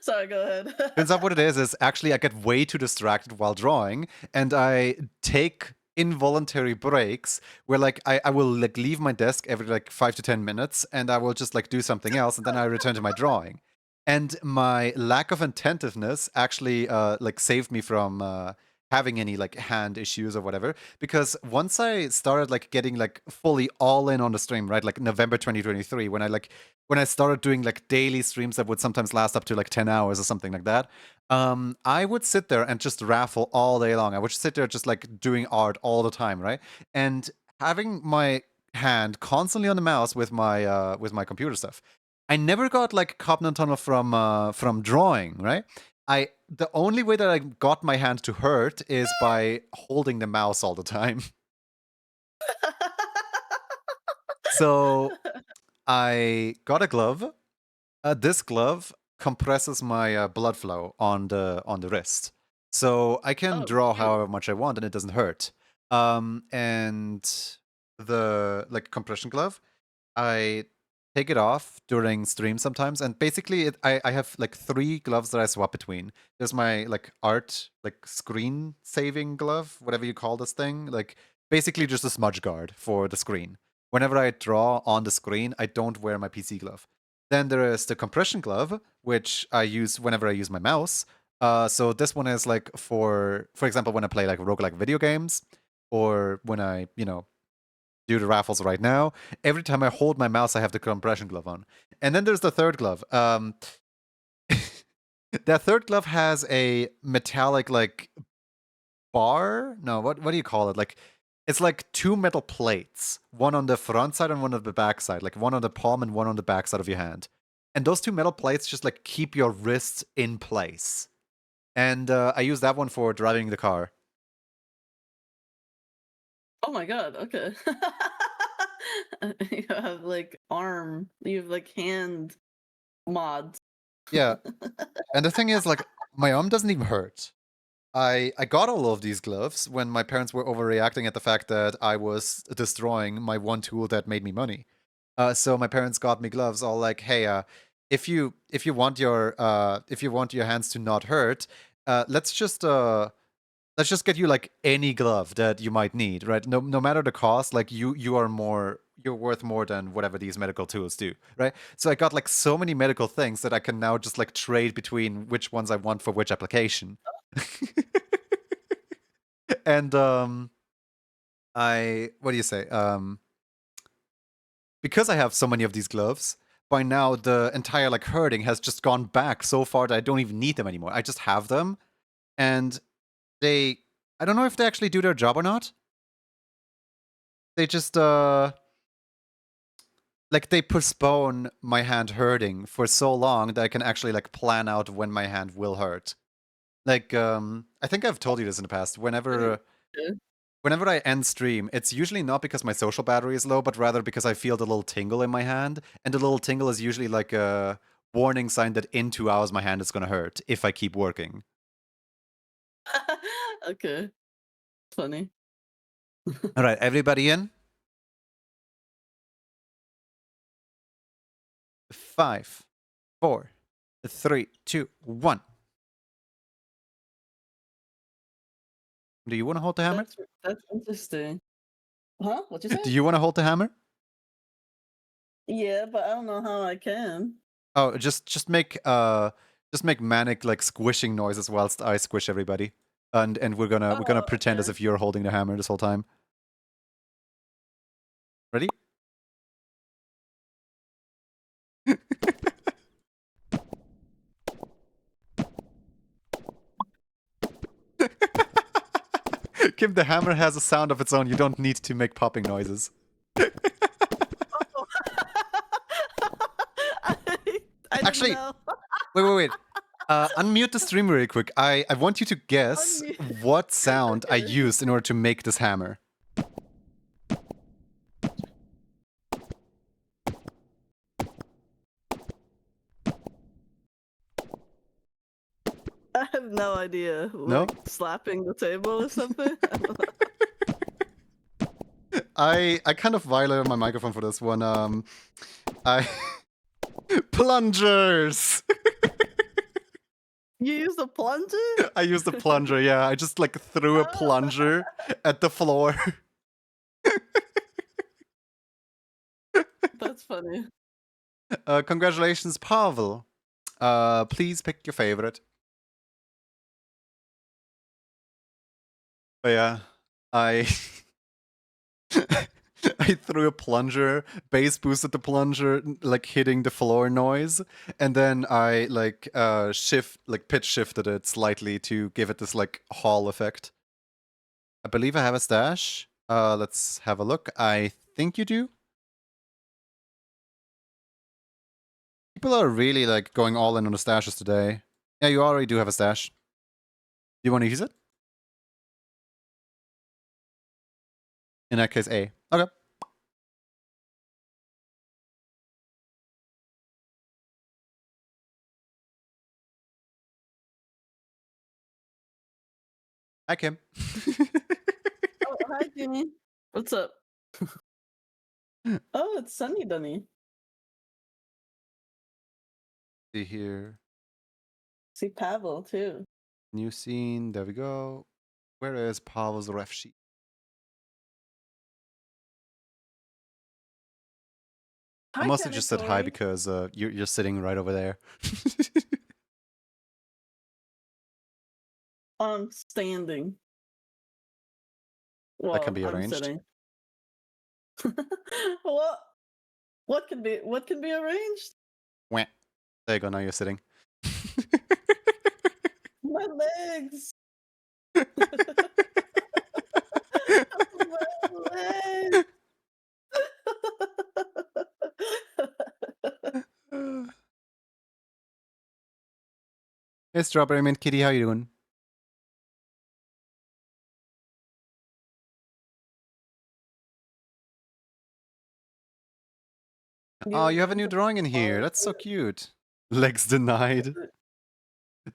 Sorry, go ahead. turns out what it is actually I get way too distracted while drawing, and I take involuntary breaks where, like, I will, like, leave my desk every, like, 5 to 10 minutes, and I will just, like, do something else, and then I return to my drawing. And my lack of attentiveness actually, like, saved me from, having any, like, hand issues or whatever, because once I started, like, getting, like, fully all in on the stream, right, like, November 2023, when I started doing, like, daily streams that would sometimes last up to, like, 10 hours or something like that, I would sit there and just raffle all day long. I would sit there just, like, doing art all the time, right? And having my hand constantly on the mouse with my computer stuff, I never got, like, carpal tunnel from drawing, right? The only way that I got my hand to hurt is by holding the mouse all the time. So, I got a glove. This glove compresses my blood flow on the wrist, so I can Oh, draw cute. however much I want, and it doesn't hurt. And the like compression glove, I take it off during stream sometimes, and basically, I have like 3 gloves that I swap between. There's my like art like screen saving glove, whatever you call this thing, like basically just a smudge guard for the screen. Whenever I draw on the screen, I don't wear my PC glove. Then there is the compression glove, which I use whenever I use my mouse. So this one is like for example, when I play like roguelike video games, or when I, do the raffles right now. Every time I hold my mouse, I have the compression glove on. And then there's the third glove. That third glove has a metallic like bar. No, what do you call it? Like it's like 2 metal plates, one on the front side and one on the back side, like one on the palm and one on the back side of your hand. And those 2 metal plates just like keep your wrists in place. And I use that one for driving the car. Oh my god, okay. You have, like, hand mods. Yeah, and the thing is, like, my arm doesn't even hurt. I got all of these gloves when my parents were overreacting at the fact that I was destroying my one tool that made me money. So my parents got me gloves, all like, "Hey, if you want your hands to not hurt, let's just get you like any glove that you might need, right? No matter the cost, like you're worth more than whatever these medical tools do, right? So I got like so many medical things that I can now just like trade between which ones I want for which application." And I what do you say? Because I have so many of these gloves, by now the entire like herding has just gone back so far that I don't even need them anymore. I just have them, and they I don't know if they actually do their job or not. They just like they postpone my hand hurting for so long that I can actually like plan out when my hand will hurt. Like I think I've told you this in the past. Pretty good. Whenever I end stream, it's usually not because my social battery is low, but rather because I feel the little tingle in my hand, and the little tingle is usually like a warning sign that in 2 hours my hand is gonna hurt if I keep working. Okay, funny. All right, everybody in? 5, 4, 3, 2, 1. Do you want to hold the hammer? That's interesting. Huh? What'd you Do say? you want to hold the hammer? Yeah, but I don't know how I can. Oh, just make manic like squishing noises whilst I squish everybody, and we're gonna Oh, pretend as okay. if you're holding the hammer this whole time. Ready? Kim, the hammer has a sound of its own. You don't need to make popping noises. Oh. I, I didn't Actually, know. wait. Unmute the stream really quick. I want you to guess Unmute. what sound I Okay. used in order to make this hammer. I have no idea. No? Like slapping the table or something? I don't know. I kind of violated my microphone for this one. I plungers. You used a plunger? I used a plunger. Yeah, I just like threw a Oh, plunger at the floor. that's funny. Congratulations, Pavel. Please pick your favorite. But yeah, I I threw a plunger, bass boosted the plunger, like hitting the floor noise, and then I like pitch shifted it slightly to give it this like hall effect. I believe I have a stash. Let's have a look. I think you do. People are really like going all in on the stashes today. Yeah, you already do have a stash. Do you want to use it? In that case, A. Okay. Hi, Kim. Oh, hi, Jimmy. What's up? Oh, it's Sunny Dunny. See here. See Pavel too. New scene. There we go. Where is Pavel's ref sheet? I Hi, mostly just said hi Kanatory. because you're sitting right over there. I'm standing. That can Well, be I'm arranged. sitting. What? What can be arranged? Wah. There you go. Now you're sitting. My legs. My legs. Hey, Strawberry Mint Kitty, how you doing? Oh, you have a new drawing in here. That's so cute. Legs denied.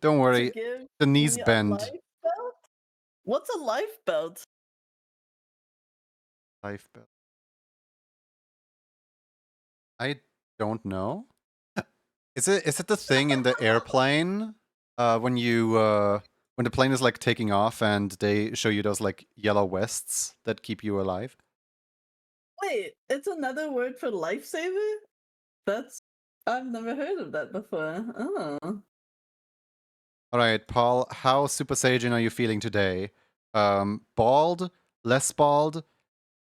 Don't To worry. give The knees me a bend. life belt? What's a life belt? Life belt. I don't know. Is it the thing in the airplane when the plane is like taking off and they show you those like yellow vests that keep you alive? Wait, it's another word for lifesaver? That's I've never heard of that before. Oh. All right, Paul, how Super Saiyan are you feeling today? Bald, less bald,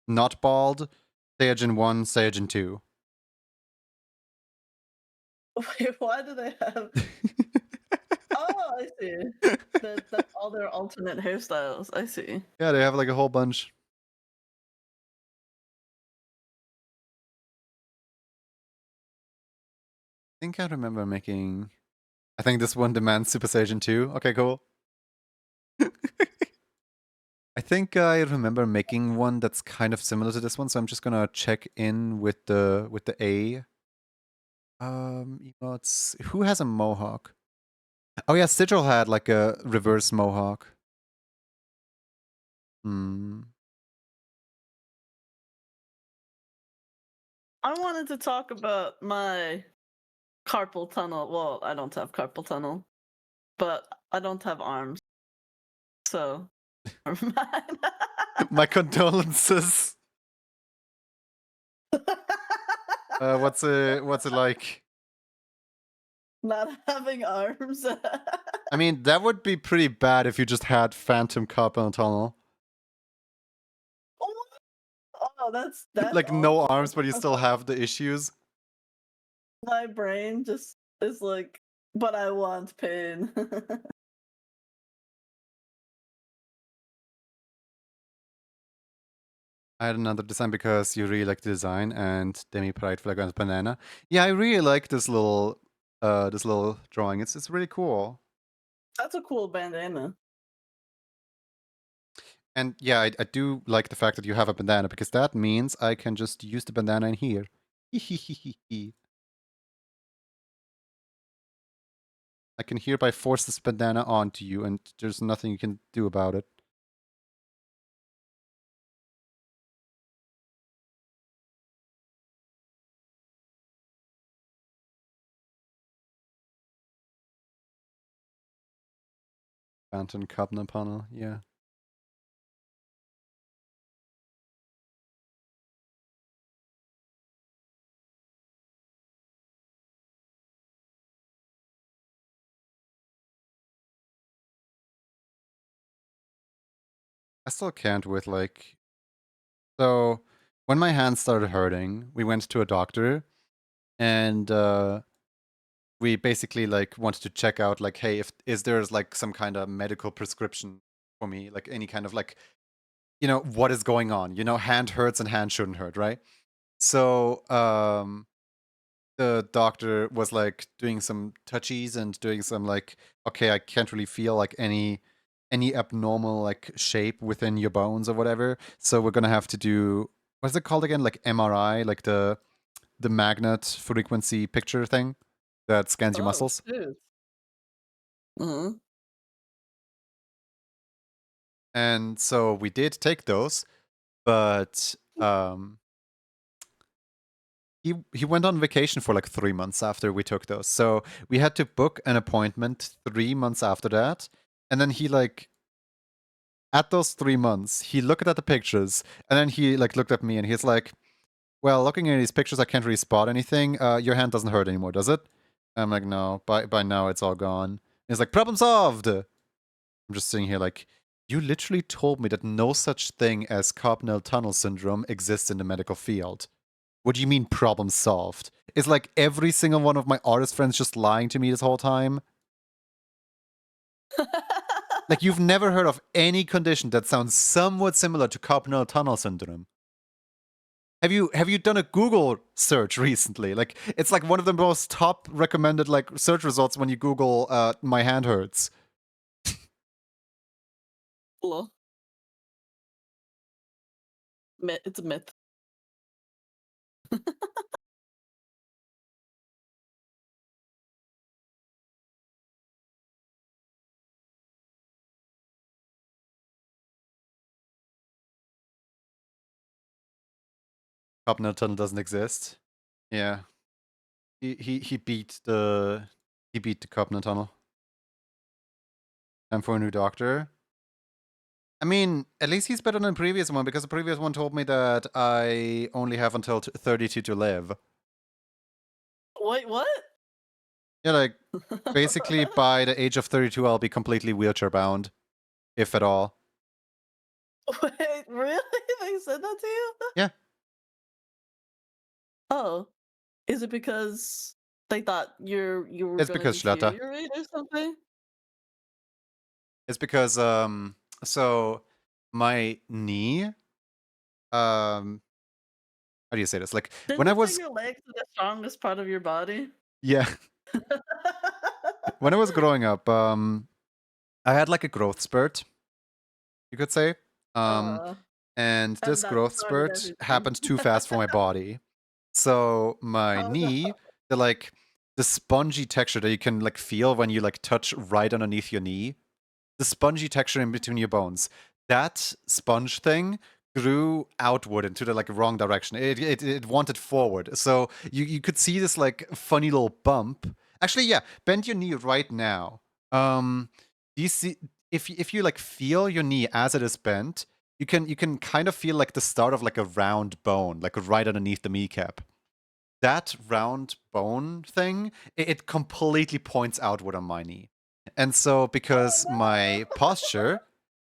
not bald, Saiyajin 1, Saiyajin 2. Wait, why do they have Oh, I see. That's all their alternate hairstyles. I see. Yeah, they have like a whole bunch. I think I remember making. I think this one demands Super Saiyan 2. Okay, cool. I think I remember making one that's kind of similar to this one, so I'm just gonna check in with the A. Emotes. Who has a mohawk? Oh yeah, Sigil had like a reverse mohawk. Hmm. I wanted to talk about my carpal tunnel. Well, I don't have carpal tunnel, but I don't have arms. So Never mind. My condolences. What's it like? Not having arms. I mean, that would be pretty bad if you just had phantom carpal tunnel. Oh, that's Like no awful. arms, but you still have the issues. My brain just is like, but I want pain. I had another design because you really like the design and Demi Pride flag on banana. Yeah, I really like this little drawing. It's really cool. That's a cool bandana. And yeah, I do like the fact that you have a bandana because that means I can just use the bandana in here. I can hereby force this bandana onto you and there's nothing you can do about it. Phantom Covenant panel, yeah. I still can't with like... So, when my hand started hurting, we went to a doctor and we basically like wanted to check out like, hey, is there's like some kind of medical prescription for me, like any kind of like, you know, what is going on? You know, hand hurts and hand shouldn't hurt, right? So the doctor was like doing some touchies and doing some like, okay, I can't really feel like any abnormal like shape within your bones or whatever. So we're gonna have to do, what's it called again? Like MRI, like the magnet frequency picture thing that scans your Oh, muscles. shoot. Mhm. And so we did take those, but he went on vacation for like 3 months after we took those. So we had to book an appointment 3 months after that. And then he like, at those 3 months, he looked at the pictures and then he like looked at me and he's like, well, looking at these pictures, I can't really spot anything. Your hand doesn't hurt anymore, does it? I'm like, no, by now it's all gone. He's like, problem solved. I'm just sitting here like, you literally told me that no such thing as carpal tunnel syndrome exists in the medical field. What do you mean problem solved? Is like every single one of my artist friends just lying to me this whole time? Like you've never heard of any condition that sounds somewhat similar to carpal tunnel syndrome? Have you done a Google search recently? Like it's like one of the most top recommended like search results when you Google my hand hurts. Cool. It's a myth. Carpal tunnel doesn't exist. Yeah. He beat the carpal tunnel. Time for a new doctor. I mean, at least he's better than the previous one because the previous one told me that I only have until 32 to live. Wait, what? Yeah, like basically by the age of 32, I'll be completely wheelchair bound, if at all. Wait, really? They said that to you? Yeah. Oh, is it because they thought you were It's gonna because Schlatter. deteriorate or something? It's because so my knee how do you say this? Like Didn't when I you say was your legs are the strongest part of your body? yeah, when I was growing up, I had like a growth spurt, you could say. Uh, And and this that growth started spurt everything. happened too fast for my body. So my Oh no. knee, the spongy texture that you can like feel when you like touch right underneath your knee, the spongy texture in between your bones, that sponge thing grew outward into the like wrong direction. It wanted forward. So you could see this like funny little bump. Actually, yeah, bend your knee right now. Do you see if you like feel your knee as it is bent, you can kind of feel like the start of like a round bone, like right underneath the kneecap. That round bone thing, it completely points outward on my knee. And so because my posture,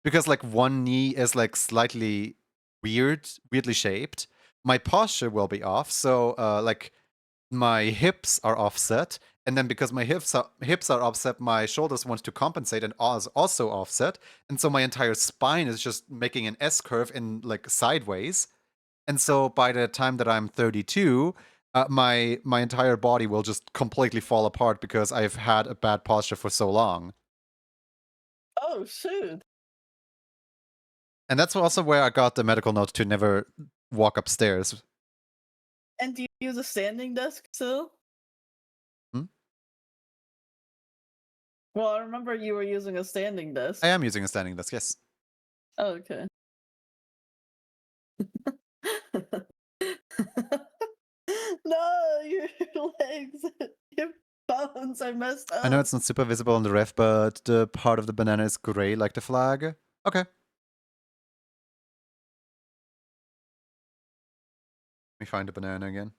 because like one knee is like slightly weirdly shaped, my posture will be off. So like my hips are offset, and then because my hips are offset, my shoulders want to compensate and also offset, and so my entire spine is just making an S curve in like sideways. And so by the time that I'm 32, my entire body will just completely fall apart because I've had a bad posture for so long. Oh shoot! And that's also where I got the medical note to never walk upstairs. And do you use a standing desk still? Hmm? Well, I remember you were using a standing desk. I am using a standing desk, yes. Oh, okay. No, your legs, your bones are messed I know up. it's not super visible on the ref, but the part of the banana is gray like the flag. Okay. Let me find the banana again.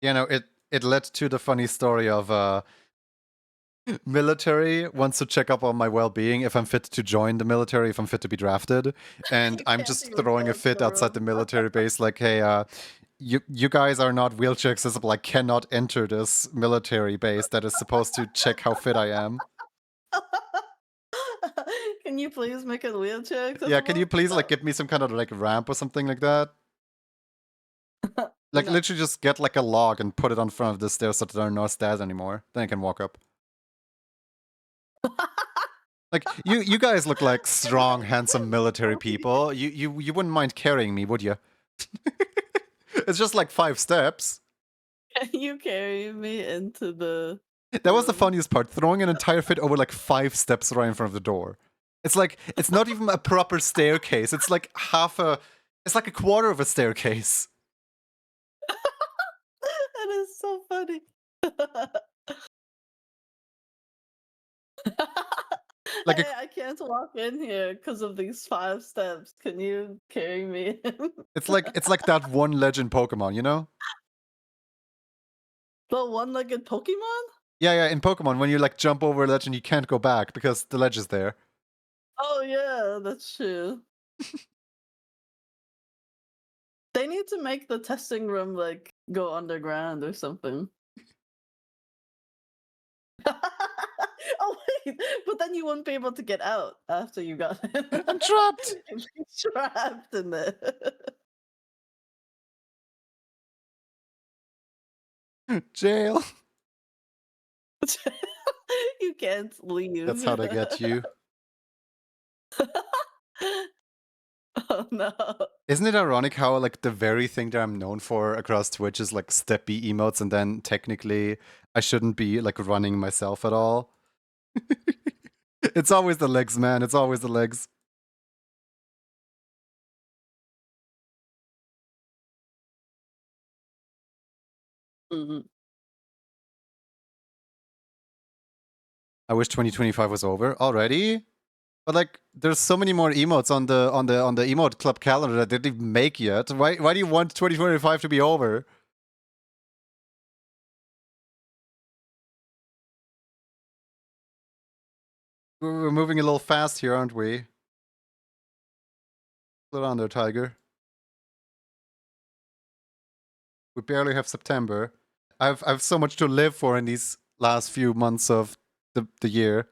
Yeah, no, it led to the funny story of military wants to check up on my well-being, if I'm fit to join the military, if I'm fit to be drafted, and You I'm can't just even throwing go a into fit the outside the room. military base like, hey, you guys are not wheelchair accessible. I cannot enter this military base that is supposed to check how fit I am. Can you please make it wheelchair Yeah, can you accessible? please like No. give me some kind of like ramp or something like that? Like No. literally just get like a log and put it on front of the stairs so that there are no stairs anymore. Then I can walk up. Like you guys look like strong, handsome military people. You wouldn't mind carrying me, would you? It's just like 5 steps. Can you carry me into the That was the room? funniest part, throwing an entire fit over like 5 steps right in front of the door. It's like it's not even a proper staircase. It's like it's like a quarter of a staircase. That is so funny. Like a, Hey, I can't walk in here because of these 5 steps. Can you carry me in? it's like that one legend Pokemon, you know? The one-legged Pokemon? Yeah, in Pokemon when you like jump over a ledge and you can't go back because the ledge is there. Oh yeah, that's true. They need to make the testing room like go underground or something. Oh wait, but then you wouldn't be able to get out after you got in. I'm trapped. You'd be trapped in there. Jail. You can't leave. That's how they get you. Oh no. Isn't it ironic how like the very thing that I'm known for across Twitch is like step B emotes, and then technically I shouldn't be like running myself at all? It's always the legs, man. It's always the legs. Mhm. I wish 2025 was over already. But like, there's so many more emotes on the emote club calendar that they didn't even make yet. Why do you want 2025 to be over? We're moving a little fast here, aren't we? Slow down there, Tiger. We barely have September. I've so much to live for in these last few months of the year.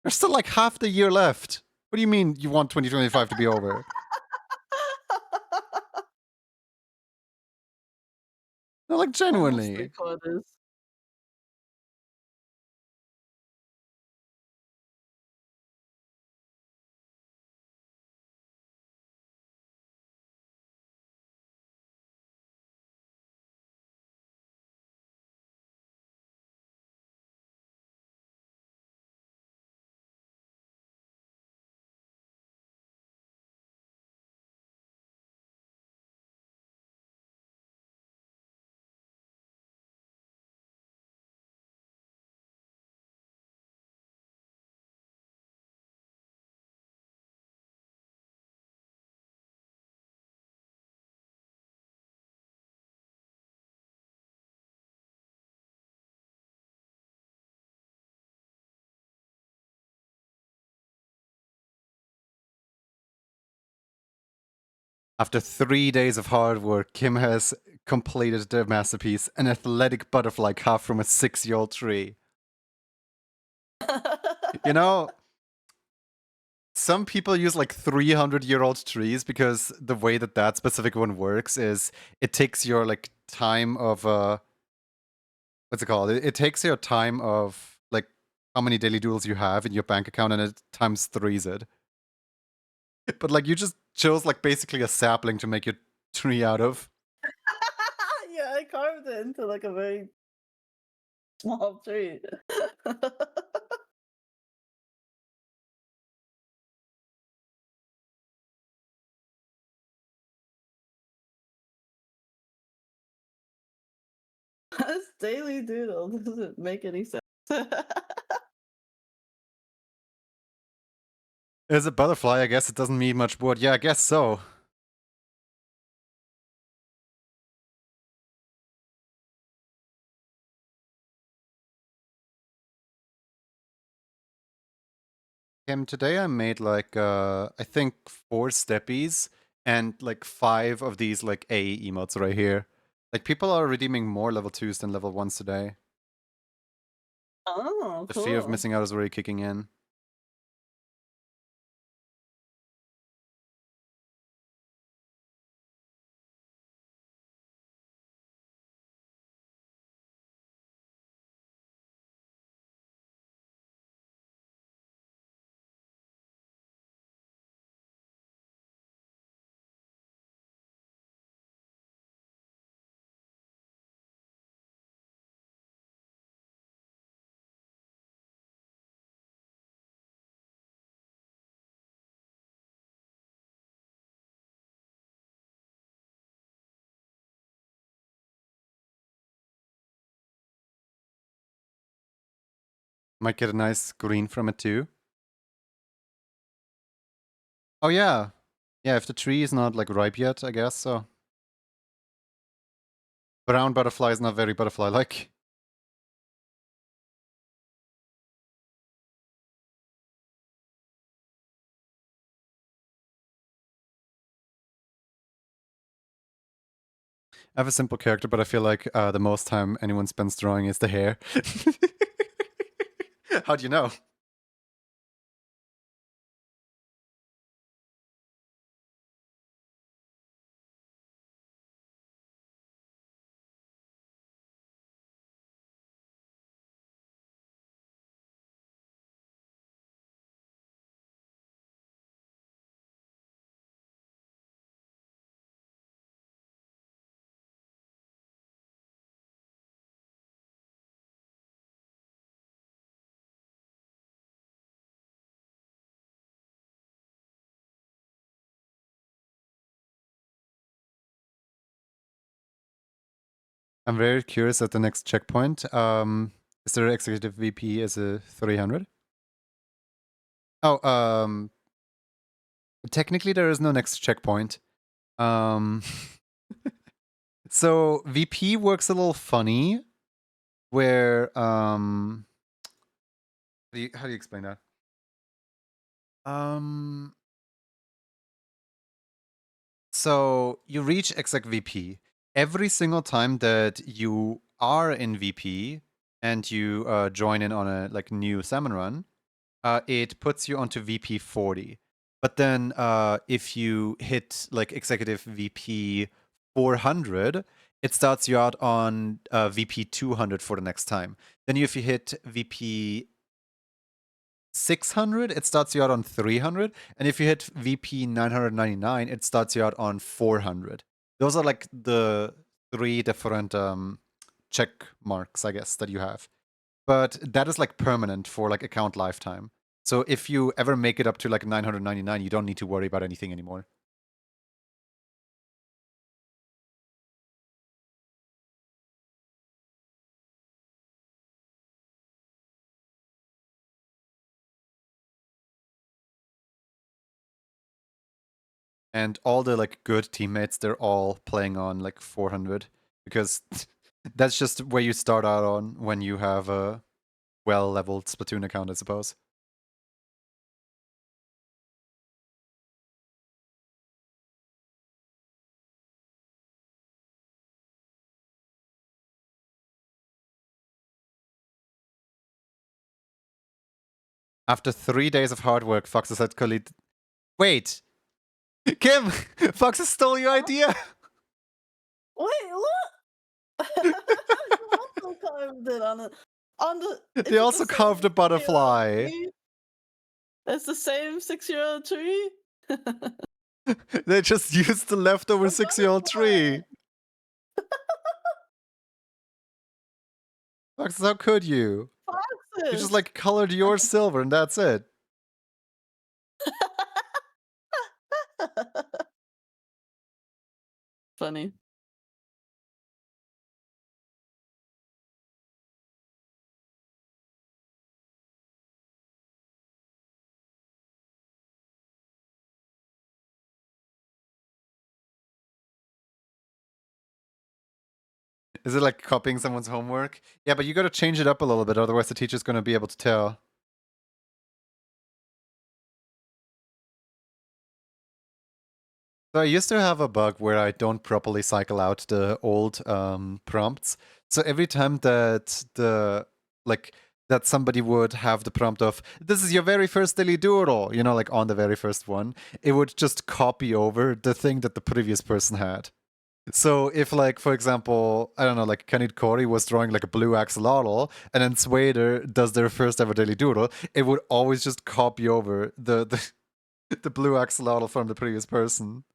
There's still like half the year left. What do you mean you want 2025 to be over? No, like Almost genuinely. 3/4. After 3 days of hard work, Kim has completed the masterpiece, an athletic butterfly carved from a 6-year-old tree. You know, some people use like 300-year-old trees because the way that that specific one works is it takes your like time of what's it called? It takes your time of like how many daily duels you have in your bank account and it times threes it. But like you just chose like basically a sapling to make your tree out of. Yeah, I carved it into like a very small tree. This daily doodle doesn't make any sense. As a butterfly, I guess it doesn't need much wood. Yeah, I guess so. Today I made like I think 4 steppies and like 5 of these like A emotes right here. Like people are redeeming more level 2s than level 1s today. Oh, The fear of cool. missing out is really kicking in. Might get a nice green from it too. Oh yeah. Yeah, if the tree is not like ripe yet, I guess so. Brown butterfly is not very butterfly-like. I have a simple character, but I feel like the most time anyone spends drawing is the hair. How do you know? I'm very curious at the next checkpoint. Is there executive VP as a 300? Oh, technically there is no next checkpoint. So VP works a little funny, where how do you explain that? So you reach exec VP. Every single time that you are in VP and you join in on a like new salmon run, it puts you onto VP 40. But then if you hit like executive VP 400, it starts you out on VP 200 for the next time. Then if you hit VP 600, it starts you out on 300. And if you hit VP 999, it starts you out on 400. Those are like the 3 different check marks, I guess, that you have. But that is like permanent for like account lifetime. So if you ever make it up to like 999, you don't need to worry about anything anymore. And all the like good teammates, they're all playing on like 400 because that's just where you start out on when you have a well-leveled Splatoon account, I suppose. After 3 days of hard work, Foxes had Khalid. Wait! Kim! Foxes stole your idea! Wait, look! You also carved it on the. They Is it the also same carved a 6-year-old butterfly. tree? It's the same 6-year-old tree. They just used the leftover A 6-year-old butterfly. tree. Foxes, how could you? You just Foxes. like colored your silver and that's it. Funny. Is it like copying someone's homework? Yeah, but you gotta change it up a little bit, otherwise the teacher's gonna be able to tell. So I used to have a bug where I don't properly cycle out the old prompts. So every time that that somebody would have the prompt of "This is your very first daily doodle," you know, like on the very first one, it would just copy over the thing that the previous person had. So if, like, for example, I don't know, like Kanid Kori was drawing like a blue axolotl, and then Swader does their first ever daily doodle, it would always just copy over the blue axolotl from the previous person.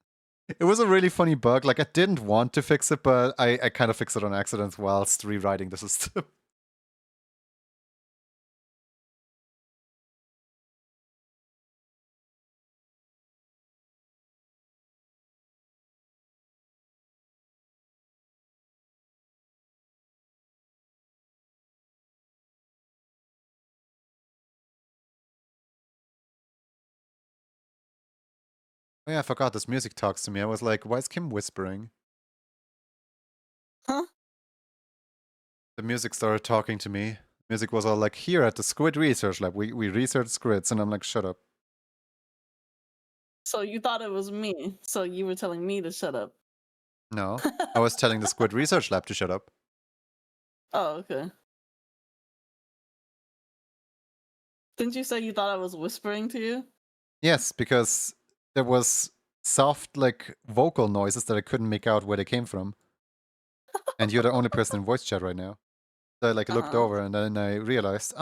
It was a really funny bug. Like, I didn't want to fix it, but I kind of fixed it on accident whilst rewriting the system. Oh yeah, I forgot this music talks to me. I was like, why is Kim whispering? Huh? The music started talking to me. Music was all like, here at the Squid Research Lab, we research squids, and I'm like, shut up. So you thought it was me. So you were telling me to shut up. No, I was telling the Squid Research Lab to shut up. Oh, okay. Didn't you say you thought I was whispering to you? Yes, because there was soft, like, vocal noises that I couldn't make out where they came from. And you're the only person in voice chat right now. So I, like, looked Uh-huh. over, and then I realized,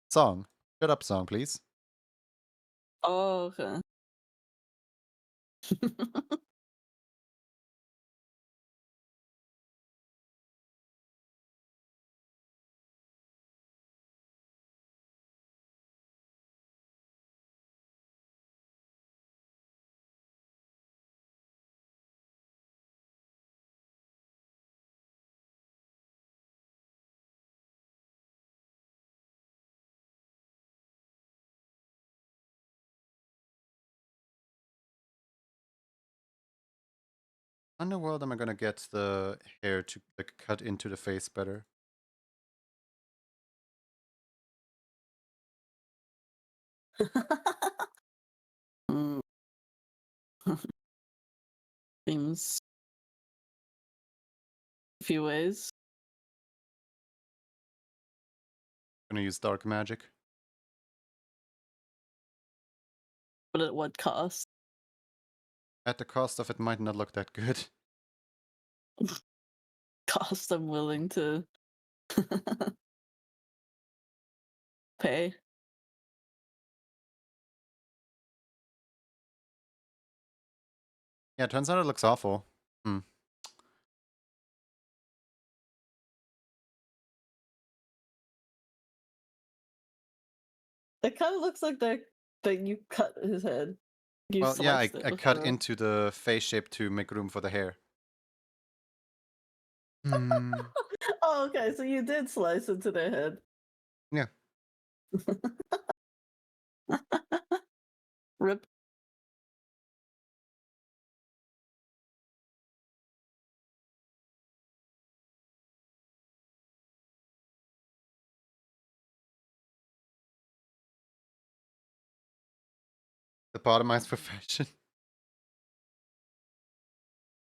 song. Shut up, song, please. Oh, okay. Underworld, am I gonna get the hair to, like, cut into the face better? Mm. Seems a few ways. Gonna use dark magic. But at what cost? At the cost of it might not look that good. Cost I'm willing to pay. Yeah, turns out it looks awful. It kind of looks like that you cut his head. You Well, yeah, sliced it I with cut a. into the face shape to make room for the hair. Hmm. Oh, okay. So you did slice into their head. Yeah. Rip. The bottomized profession.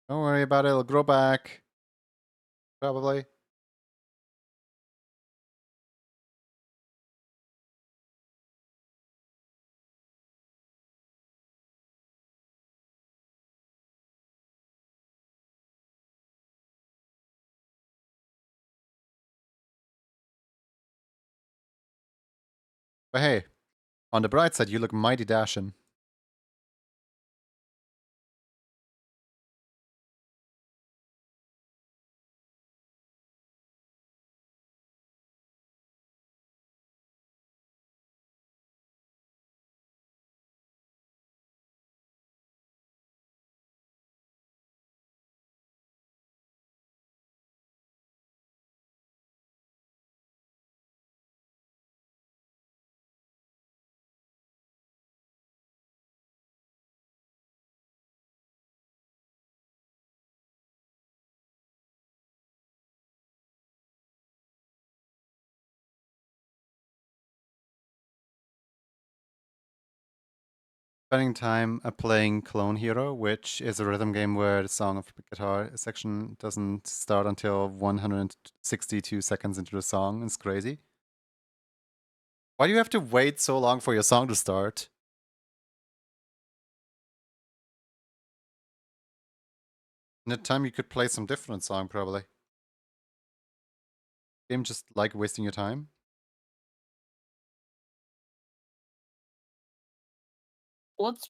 Don't worry about it, it'll grow back. Probably. But hey, on the bright side, you look mighty dashing. Spending time playing Clone Hero, which is a rhythm game where the song of the guitar section doesn't start until 162 seconds into the song. It's crazy. Why do you have to wait so long for your song to start? In that time, you could play some different song, probably. Game just like wasting your time.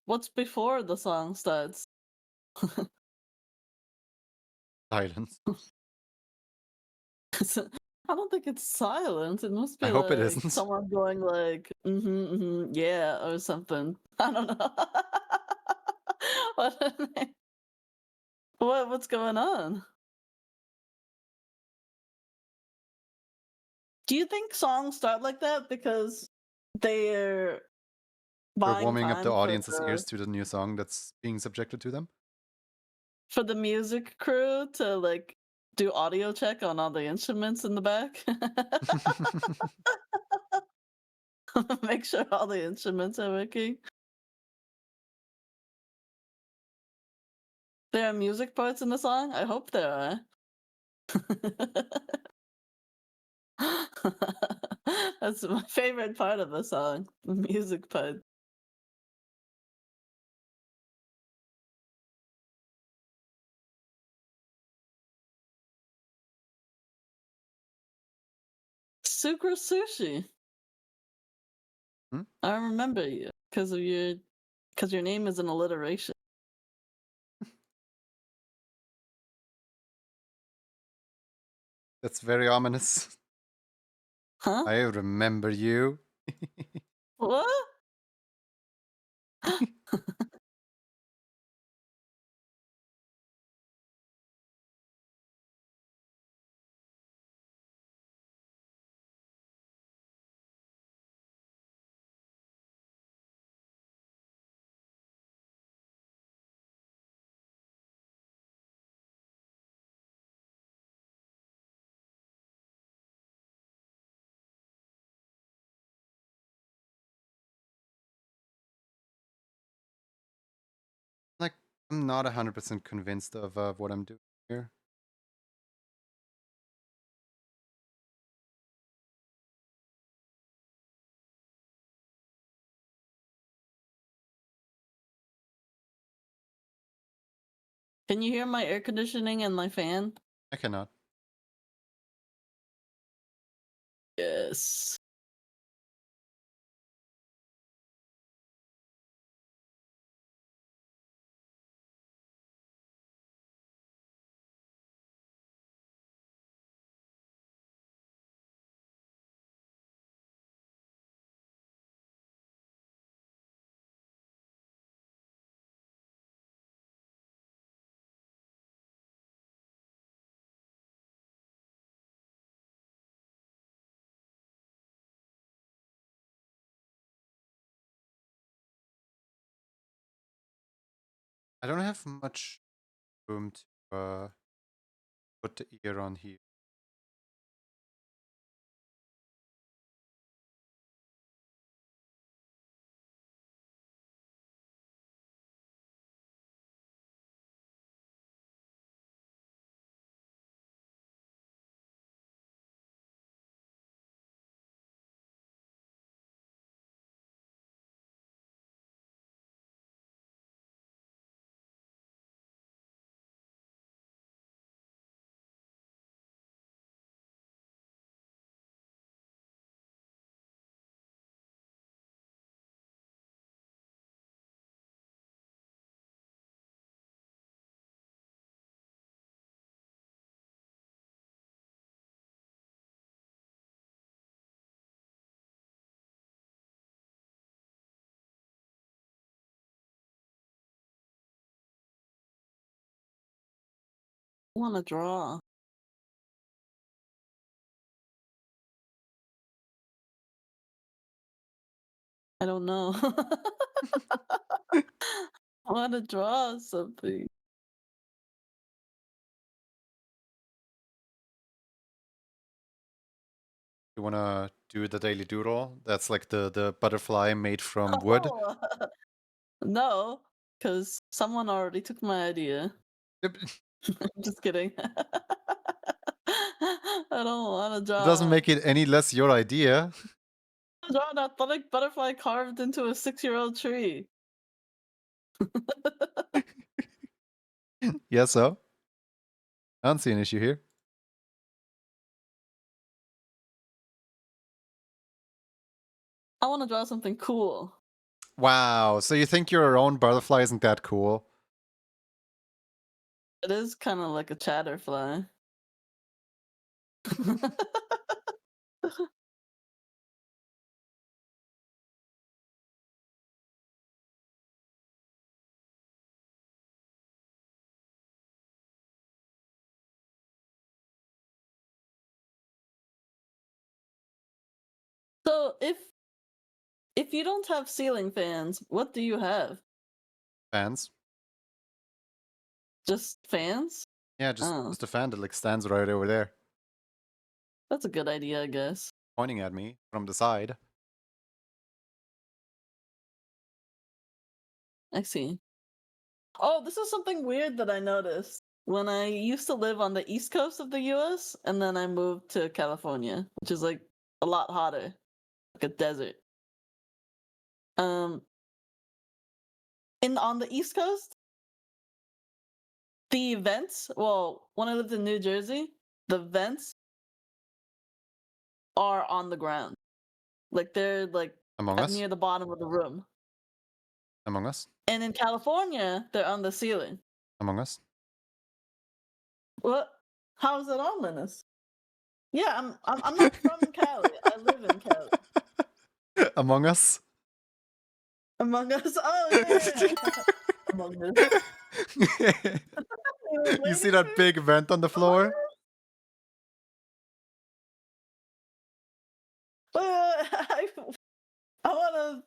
What's before the song starts? Silence. I don't think it's silent. It must I be hope it like isn't. someone going like, yeah, or something. I don't know. What, what's going on? Do you think songs start like that because they're We're buying warming up the time for audience's ears to the new song that's being subjected to them. the music crew to like do audio check on all the instruments in the back? Make sure all the instruments are working. There are music parts in the song? I hope there are. That's my favorite part of the song, the music part. Sucre Sushi. Hmm? I remember you because your name is an alliteration. That's very ominous. Huh? I remember you. What? Like, I'm not 100% convinced of what I'm doing here. Can you hear my air conditioning and my fan? I cannot. Yes. I don't have much room to put the ear on here. Want to draw. I don't know. I want to draw something. You wanna do the daily doodle? That's like the butterfly made from wood. Oh, no, because someone already took my idea. It I'm just kidding. I don't want to doesn't draw. make it any less your idea. Draw an athletic butterfly carved into a 6-year-old tree. Yeah, so? I don't see an issue here. I want to draw something cool. Wow, so you think your own butterfly isn't that cool? It is kind of like a chatterfly. So if you don't have ceiling fans, what do you have? Fans? Just fans? Yeah, Oh, just a fan that like stands right over there, that's a good idea, I guess. pointing at me from the side. I see. Oh, this is something weird that I noticed when I used to live on the east coast of the US and then I moved to California, which is like a lot hotter, like a desert. Um in on the east coast, the vents, well, when I lived in New Jersey, the vents are on the ground. Like they're like Among at Us? near the bottom of the room. Among Us? And in California, they're on the ceiling. Among Us? What? How is that on, Linus? Yeah, I'm not from Cali. I live in Cali. Among Us? Among Us. Oh yeah, yeah. Among Us. You were You see waiting that for big vent on the Among floor? Us. I want to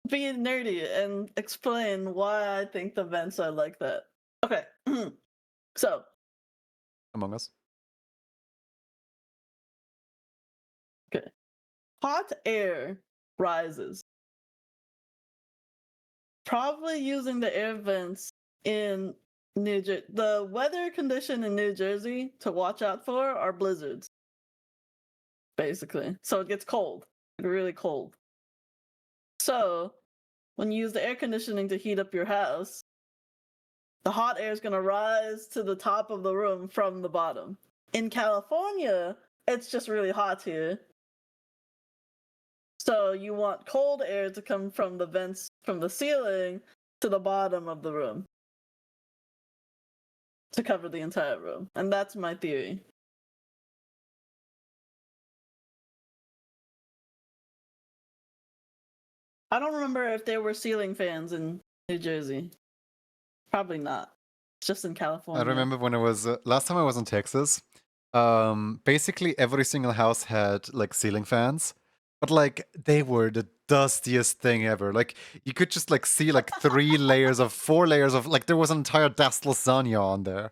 be nerdy and explain why I think the vents are like that. Okay, so Among Us? okay, hot air rises, probably using the air vents in New Jersey. The weather condition in New Jersey to watch out for are blizzards, basically. So it gets cold, like really cold. So when you use the air conditioning to heat up your house, the hot air is going to rise to the top of the room from the bottom. In California, it's just really hot here. So you want cold air to come from the vents from the ceiling to the bottom of the room to cover the entire room. And that's my theory. I don't remember if there were ceiling fans in New Jersey. Probably not. It's just in I California. remember when I was last time I was in Texas. Basically every single house had like ceiling fans, but like they were the dustiest thing ever. Like you could just like see like 4 layers of like there was an entire dust lasagna on there.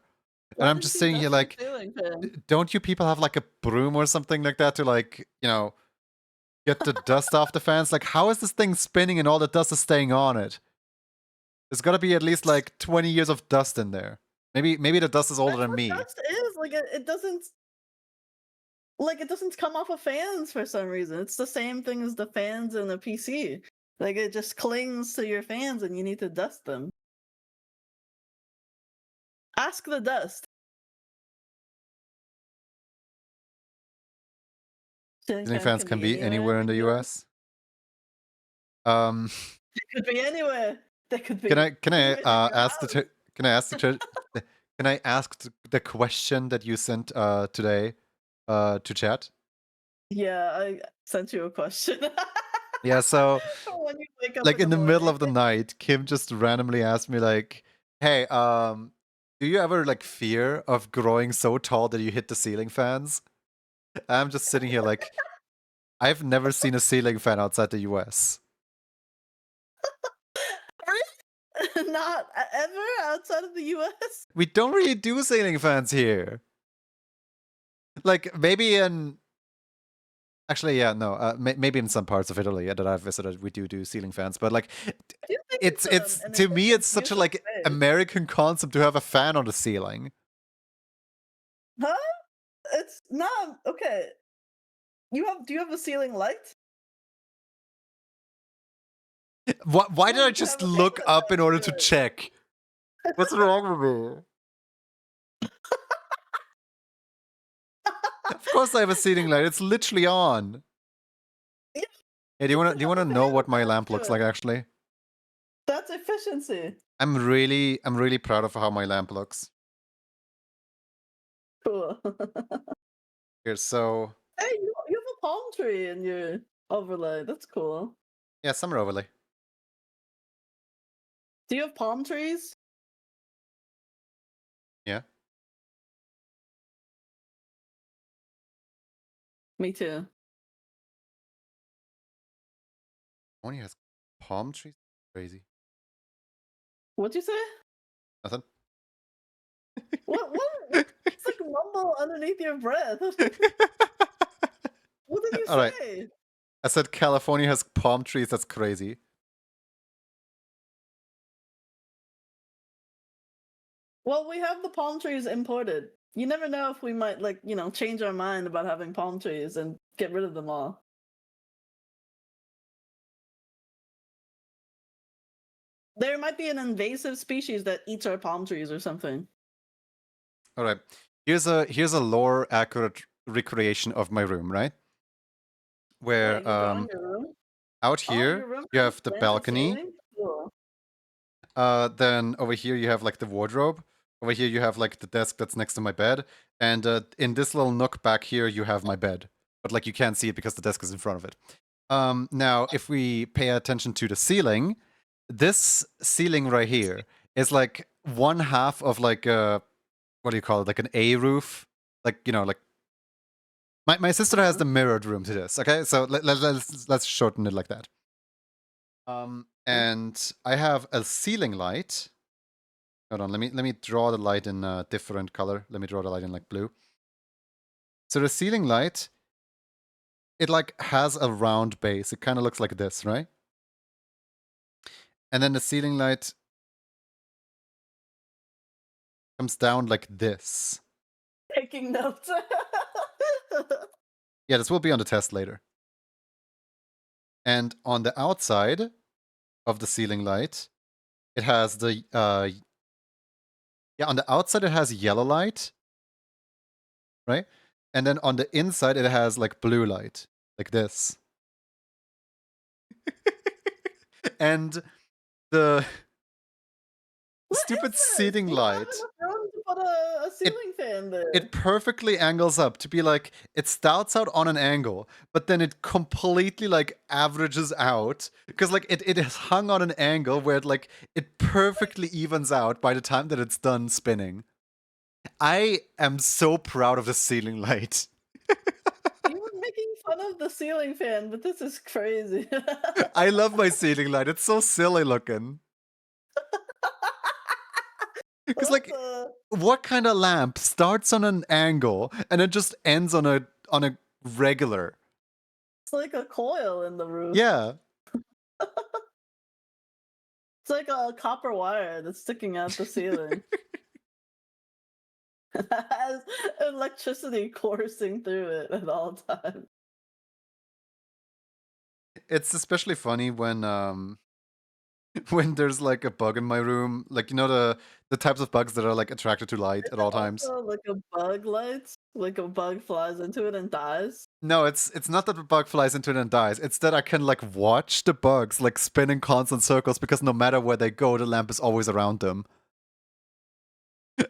And Why I'm did just you saying here dust the like, ceiling fan? don't you people have like a broom or something like that to like get the dust off the fans? Like how is this thing spinning and all the dust is staying on it? There's got to be at least like 20 years of dust in there. Maybe the dust is older That's than what me. dust is. It doesn't come off of fans for some reason. It's the same thing as the fans in a PC. Like it just clings to your fans and you need to dust them. Ask the dust. Ceiling Ceiling fans fans can can be be anywhere anywhere in in the the US. US. Um, They could be anywhere. They could can be I can I even in your ask the house. can I ask can I ask the question that you sent today to chat? Yeah, I sent you a question. Yeah, so When you wake up like in the in the middle morning. of the night, Kim just randomly asked me like, "Hey, Do you ever like fear of growing so tall that you hit the ceiling fans? I'm just sitting here like, I've never seen a ceiling fan outside the US. Not ever outside of the US. We don't really do ceiling fans here. Like maybe in, actually, yeah, no, maybe in some parts of Italy that I've visited, we do ceiling fans. But like, I do think it's an to me, efficient it's such use a of like space. American concept to have a fan on the ceiling. Huh? It's not okay. Do you have a ceiling light? Why did I Like you just have a fan look up in attached order to to it. check? What's wrong with me? Of course I have a ceiling light. It's literally on. Yeah, Hey, you should do you have wanna a know fan what my attached lamp to looks it. like actually? That's efficiency. I'm really proud of how my lamp looks. Cool. Here, so Hey, you have a palm tree in your overlay. That's cool. yeah, summer overlay. Do you have palm trees? Yeah. Me too. Only has palm trees? Crazy. What'd you say? Nothing. What's like mumble underneath your breath? What did you Alright. say? I said California has palm trees, that's crazy. Well, we have the palm trees imported. You never know if we might like, change our mind about having palm trees and get rid of them all. There might be an invasive species that eats our palm trees or something. Alright. Here's a lore accurate recreation of my room, right? Where Wait, you're drawing your room? out Oh, here your room you has a have the slanted balcony. ceiling? Cool. Then over here you have like the wardrobe. Over here you have like the desk that's next to my bed. And in this little nook back here you have my bed. But like you can't see it because the desk is in front of it. Now, if we pay attention to the ceiling, this ceiling right here is like one half of like a, what do you call it? Like an A roof. Like, like my sister has the mirrored room to this, okay? So let's shorten it like that. And I have a ceiling light. Hold on, let me draw the light in a different color. Let me draw the light in like blue. So the ceiling light, it like has a round base. It kind of looks like this, right? And then the ceiling light comes down like this. Taking notes. Yeah, this will be on the test later. And on the outside of the ceiling light, it has the yeah, on the outside it has yellow light, right? And then on the inside it has like blue light, like this. And the What stupid is this? ceiling You don't have light, enough room to put a it ceiling fan there. it perfectly angles up to be like, it starts out on an angle, but then it completely like averages out because like it is hung on an angle where it perfectly evens out by the time that it's done spinning. I am so proud of the ceiling light. You were making fun of the ceiling fan, but this is crazy. I love my ceiling light. It's so silly looking. Because What like, the? what kind of lamp starts on an angle and it just ends on a regular? It's like a coil in the roof. Yeah. It's like a copper wire that's sticking out the ceiling. It has electricity coursing through it at all times. It's especially funny when when there's like a bug in my room, like the types of bugs that are like attracted to light Is at it all times. also like a bug light? Like a bug flies into it and dies? No, it's not that the bug flies into it and dies. It's that I can like watch the bugs like spin in constant circles because no matter where they go, the lamp is always around them.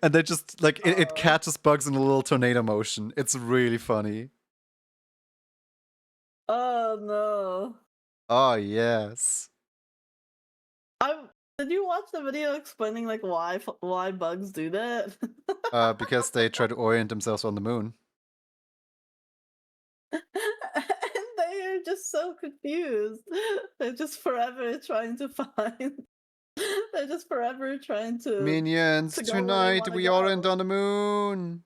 And they just like it Oh, catches bugs in a little tornado motion. It's really funny. oh no. Oh yes. I Did you watch the video explaining like why bugs do that? Because they try to orient themselves on the moon. And they are just so confused. They're just forever trying to find. They're just forever trying Minions, to go where they tonight want to we orient go. on the moon.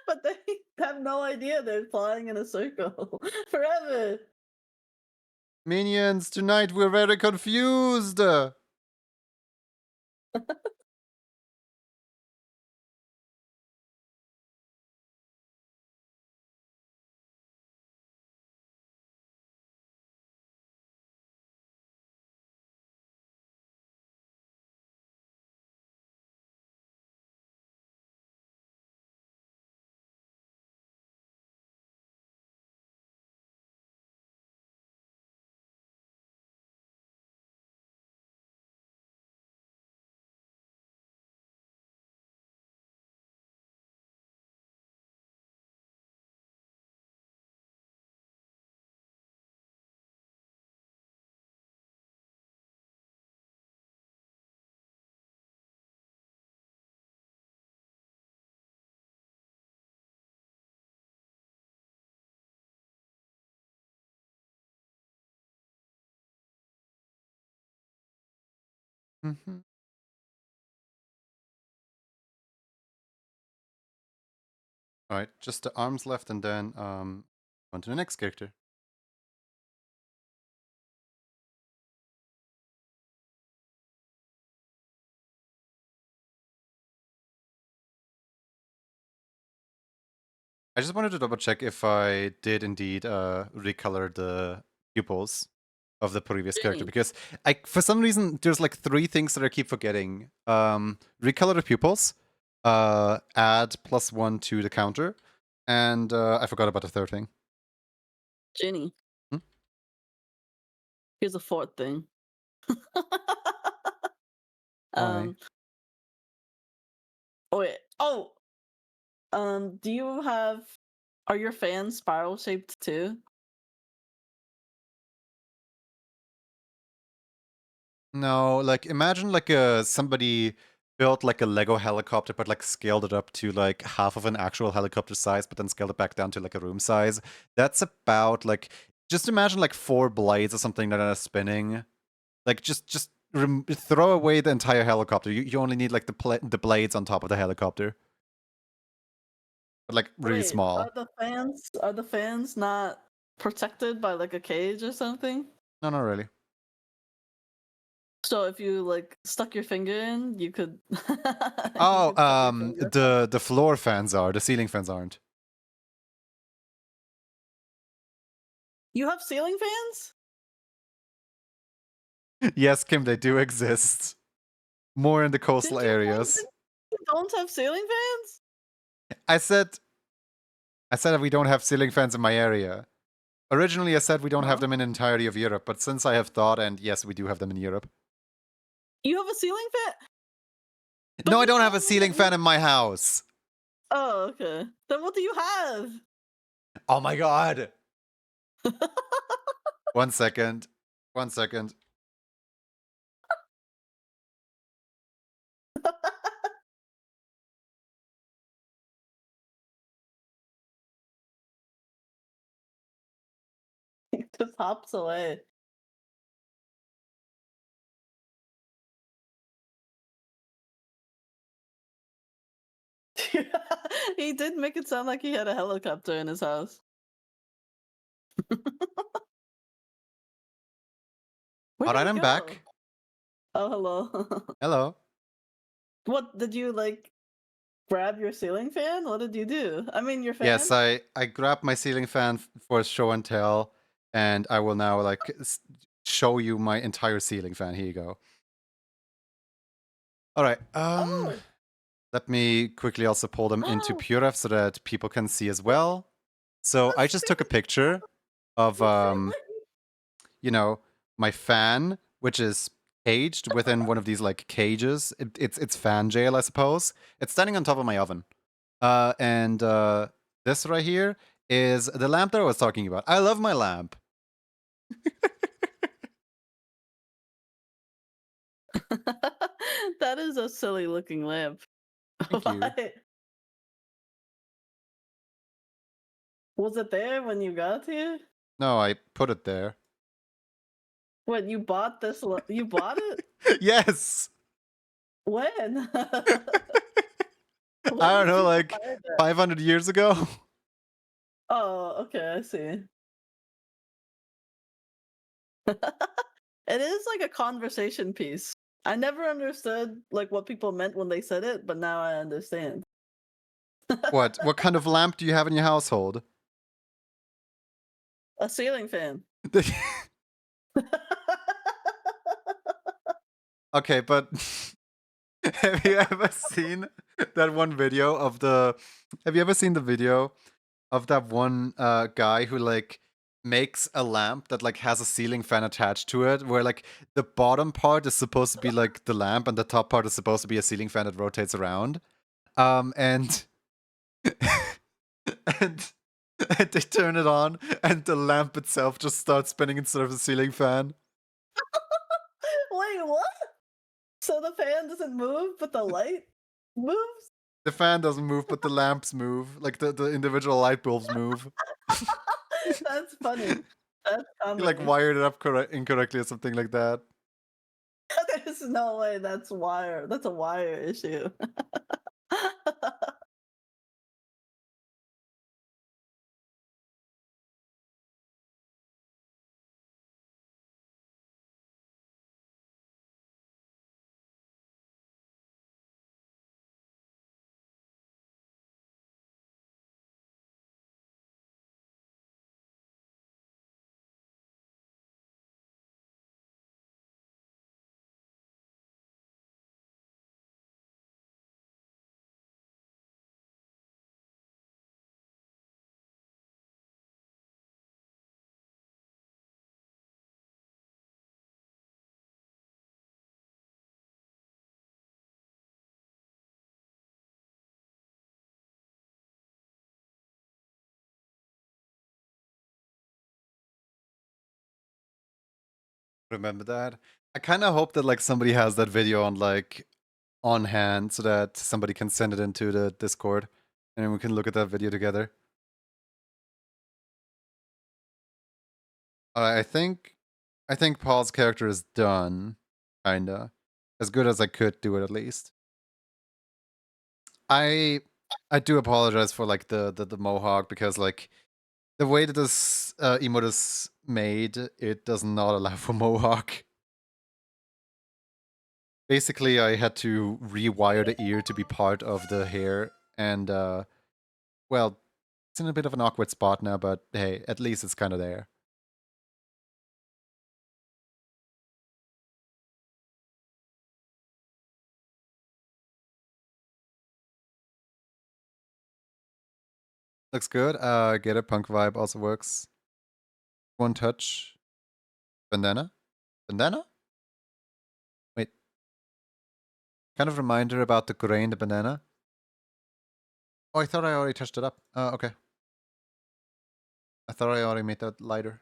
But they have no idea they're flying in a circle forever. Minions, tonight we're very confused. Mm-hmm. Alright, just the arms left and then on to the next character. I just wanted to double check if I did indeed recolor the pupils of the previous character, Ginny. because for some reason there's like 3 things that I keep forgetting. Recolor the pupils, add +1 to the counter, and I forgot about the 3rd thing. Ginny. Hmm? Here's a 4th thing. Why? Oh wait. Oh. Do you have? Are your fans spiral shaped too? No, like imagine like somebody built like a Lego helicopter, but like scaled it up to like half of an actual helicopter size, but then scaled it back down to like a room size. That's about like, just imagine like 4 blades or something that are spinning. Like just throw away the entire helicopter. You only need like the blades on top of the helicopter, but like really Wait, small. are the fans not protected by like a cage or something? No, not really. So if you like stuck your finger in, you could you Oh, could cut your finger off. the floor fans are. The ceiling fans aren't. You have ceiling fans? Yes, Kim, they do exist. More in the coastal areas. You don't have ceiling fans? I said that we don't have ceiling fans in my area. Originally, I said we don't have Huh? them in the entirety of Europe, but since I have thought, and yes, we do have them in Europe. You have a ceiling fan? No, But I you don't have a told me ceiling that fan in my house. Oh, okay. Then what do you have? Oh my god. 1 second. 1 second. He just hops away. He did make it sound like he had a helicopter in his house. Where did Alright, he I'm go? back. Oh, hello. Hello. What did you like? Grab your ceiling fan? What did you do? I mean, your Yes, fan? I grabbed my ceiling fan for show and tell, and I will now like show you my entire ceiling fan. Here you go. Alright, Oh, let me quickly also pull them into oh, PureRef so that people can see as well. So the I just took a picture of ceiling. you know, my fan, which is caged within one of these like cages. It's fan jail, I suppose. It's standing on top of my oven. And this right here is the lamp that I was talking about. I love my lamp. That is a silly looking lamp. Thank you. Why? Was it there when you got here? No, I put it there. What, you bought this you bought it? Yes! When? I When don't did know, you like buy that? 500 years ago? Oh, okay, I see. It is like a conversation piece. I never understood like what people meant when they said it, but now I understand. What? What kind of lamp do you have in your household? A ceiling fan. Okay, but have you ever seen that one video of the? Have you ever seen the video of that one guy who like makes a lamp that like has a ceiling fan attached to it, where like the bottom part is supposed to be like the lamp, and the top part is supposed to be a ceiling fan that rotates around. And and and they turn it on, and the lamp itself just starts spinning instead of the ceiling fan. Wait, what? So the fan doesn't move, but the light moves? The fan doesn't move, but the lamps move. Like the individual light bulbs move. That's funny. That's You like comedy. wired it up incorrectly or something like that. There's no way that's wire. That's a wire issue. Remember that? I kind of hope that like somebody has that video on hand so that somebody can send it into the Discord and we can look at that video together. I think Paul's character is done, kinda. As good as I could do it at least. I I do apologize for like the mohawk because like the way that this emote is made, it does not allow for mohawk. Basically, I had to rewire the ear to be part of the hair, and well, it's in a bit of an awkward spot now, but hey, at least it's kind of there. Looks good. Get it. Punk vibe also works. One touch. Bandana? Bandana? Wait. Kind of reminder about the grained banana. Oh, I thought I already touched it up. Okay. I thought I already made that lighter.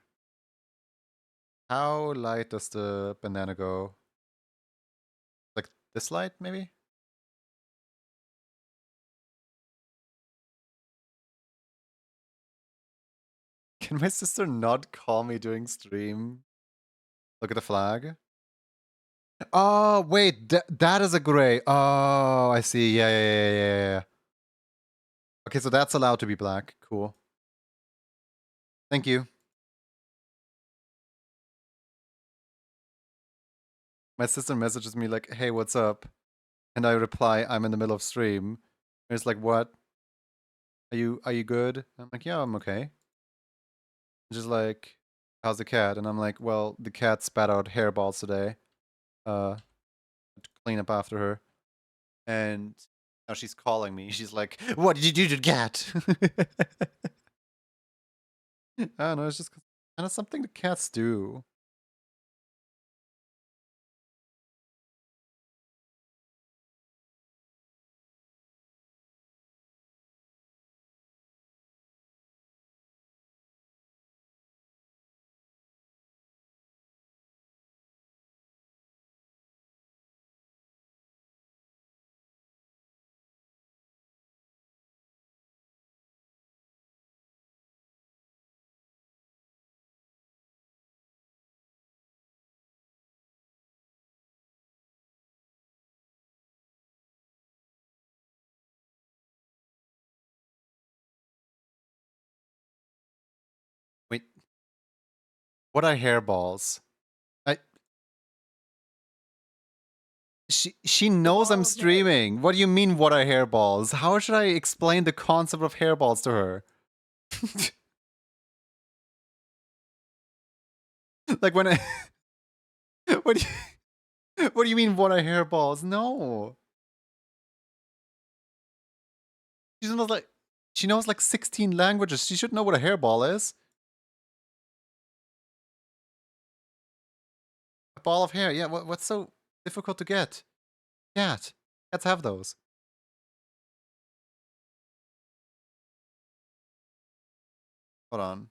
How light does the banana go? Like this light, maybe? Can my sister not call me during stream? Look at the flag. Oh, wait, that is a gray. Oh, I see. Yeah, yeah, yeah, yeah, yeah, yeah. Okay, so that's allowed to be black. Cool. Thank you. My sister messages me like, "Hey, what's up?" And I reply, "I'm in the middle of stream." And it's like, "What? Are you good?" I'm like, "Yeah, I'm okay." Just like, "How's the cat?" And I'm like, "Well, the cat spat out hairballs today. To clean up after her." And now she's calling me. She's like, "What did you do to the cat?" I don't know. It's just kind of something the cats do. What are hairballs? I she The knows I'm ball of hair. streaming. What do you mean, what are hairballs? How should I explain the concept of hairballs to her? Like when I what do what do you mean, what are hairballs? No. She knows like she knows like 16 languages. She should know what a hairball is. A ball of hair. Yeah, what's so difficult to get? Cat. Cats have those. Hold on.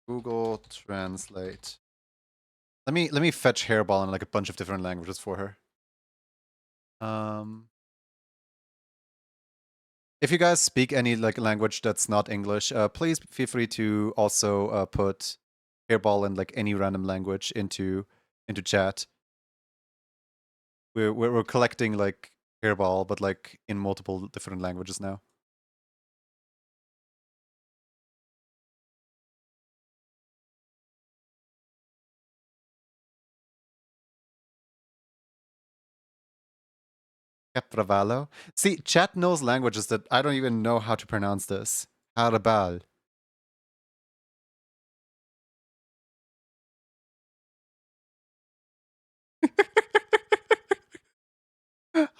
Google Translate. Let me fetch hairball in like a bunch of different languages for her. If you guys speak any like language that's not English, please feel free to also put hairball in like any random language into chat. We're collecting like hairball, but like in multiple different languages now. Capravalo. See, chat knows languages that I don't even know how to pronounce this. Harbal.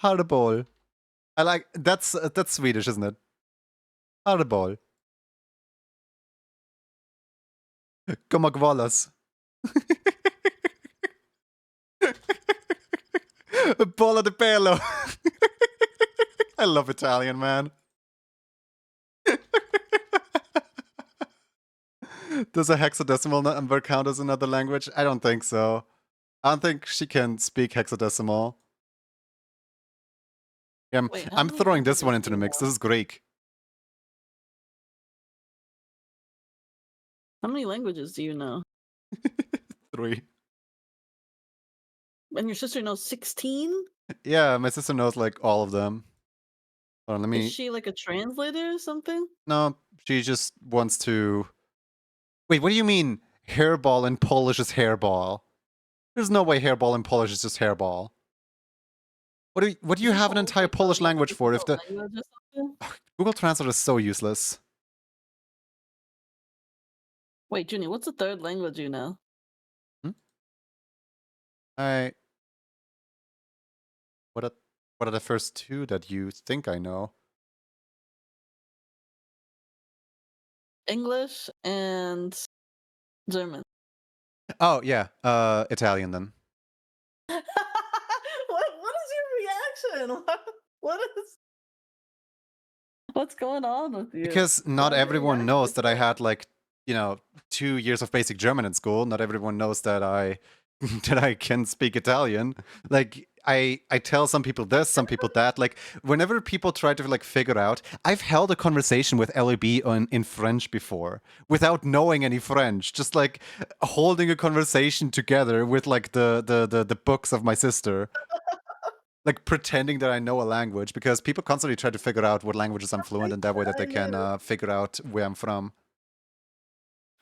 Harbol. I like that's Swedish, isn't it? Harbol. Komagvalas. Bola de pelo. I love Italian, man. Does a hexadecimal number count as another language? I don't think so. I don't think she can speak hexadecimal. Yeah, Wait, how I'm many throwing this one languages into do the you mix. know? This is Greek. How many languages do you know? 3. And your sister knows 16? Yeah, my sister knows like all of them. Hold on, let Is me. she like a translator or something? No, she just wants to. Wait, what do you mean hairball in Polish is hairball? There's no way hairball in Polish is just hairball. What do you Isn't have an Polish entire like a Polish more language for if difficult the language or something? Google Translate is so useless? Wait, Junie, what's the third language you know? Hmm? I what are the first two that you think I know? English and German. Oh yeah, Italian then. What is your reaction? What is what's going on with you? Because not Why is your everyone reaction knows like that I that? had like 2 years of basic German in school. Not everyone knows that I that I can speak Italian. Like I tell some people this, some people that. Like whenever people try to like figure out, I've held a conversation with LEB in French before without knowing any French. Just like holding a conversation together with like the books of my sister. Like pretending that I know a language because people constantly try to figure out what languages I'm fluent in that way that I they can knew. figure out where I'm from.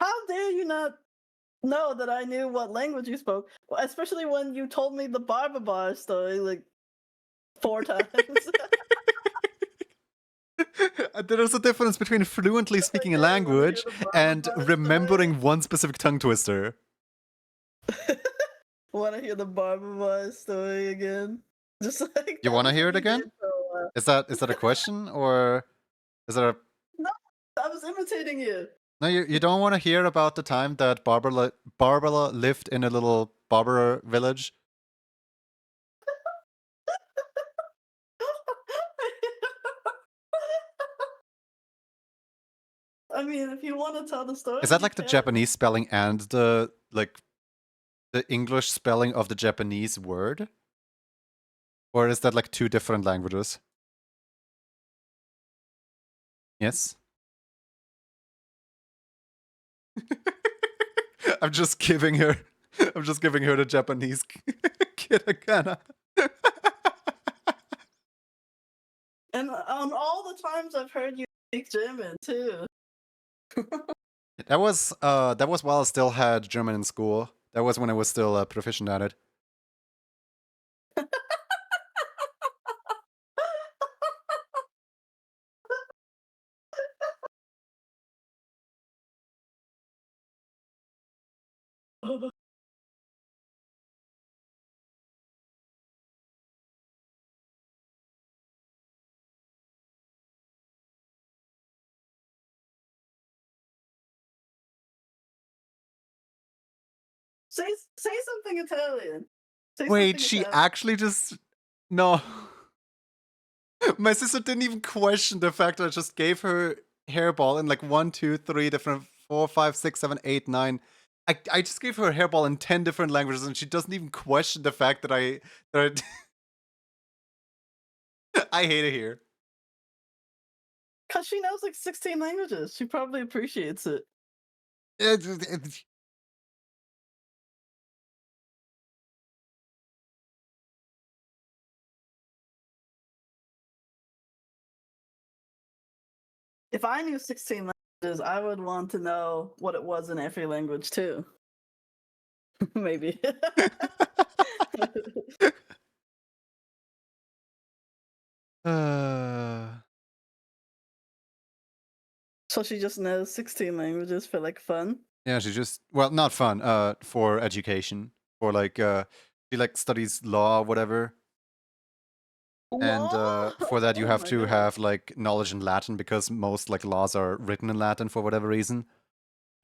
How dare you not know that I knew what language you spoke? Especially when you told me the Barba Bar story like 4 times. There's a difference between fluently speaking a Okay, you wanna hear language the Barba and Bar story? remembering one specific tongue twister. Wanna hear the Barba Bar story again? Just like You that want to was hear what it you again? did for a while. Is that a question or is that a No, I was imitating you. no? You don't want to hear about the time that Barbara lived in a little barber village? I mean, if you want to tell the story, Is that you like the can. Japanese spelling and the English spelling of the Japanese word? Or is that like two different languages? Yes. I'm just giving her the Japanese katakana. And on all the times I've heard you speak German too. That was while I still had German in school. That was when I was still proficient at it. say say something Italian. Say Wait, something she Italian. actually just no. My sister didn't even question the fact that I just gave her hairball in like 1, 2, 3 different 4, 5, 6, 7, 8, 9. I just gave her a hairball in 10 different languages, and she doesn't even question the fact that I hate it here. Cause she knows like 16 languages. She probably appreciates it. It- If I knew 16 languages, I would want to know what it was in every language too. Maybe. uh, So she just knows 16 languages for like fun. yeah, she just well, not fun. For education, for like she like studies law, whatever. And Law? for that, you Oh have my to god. have like knowledge in Latin because most like laws are written in Latin for whatever reason.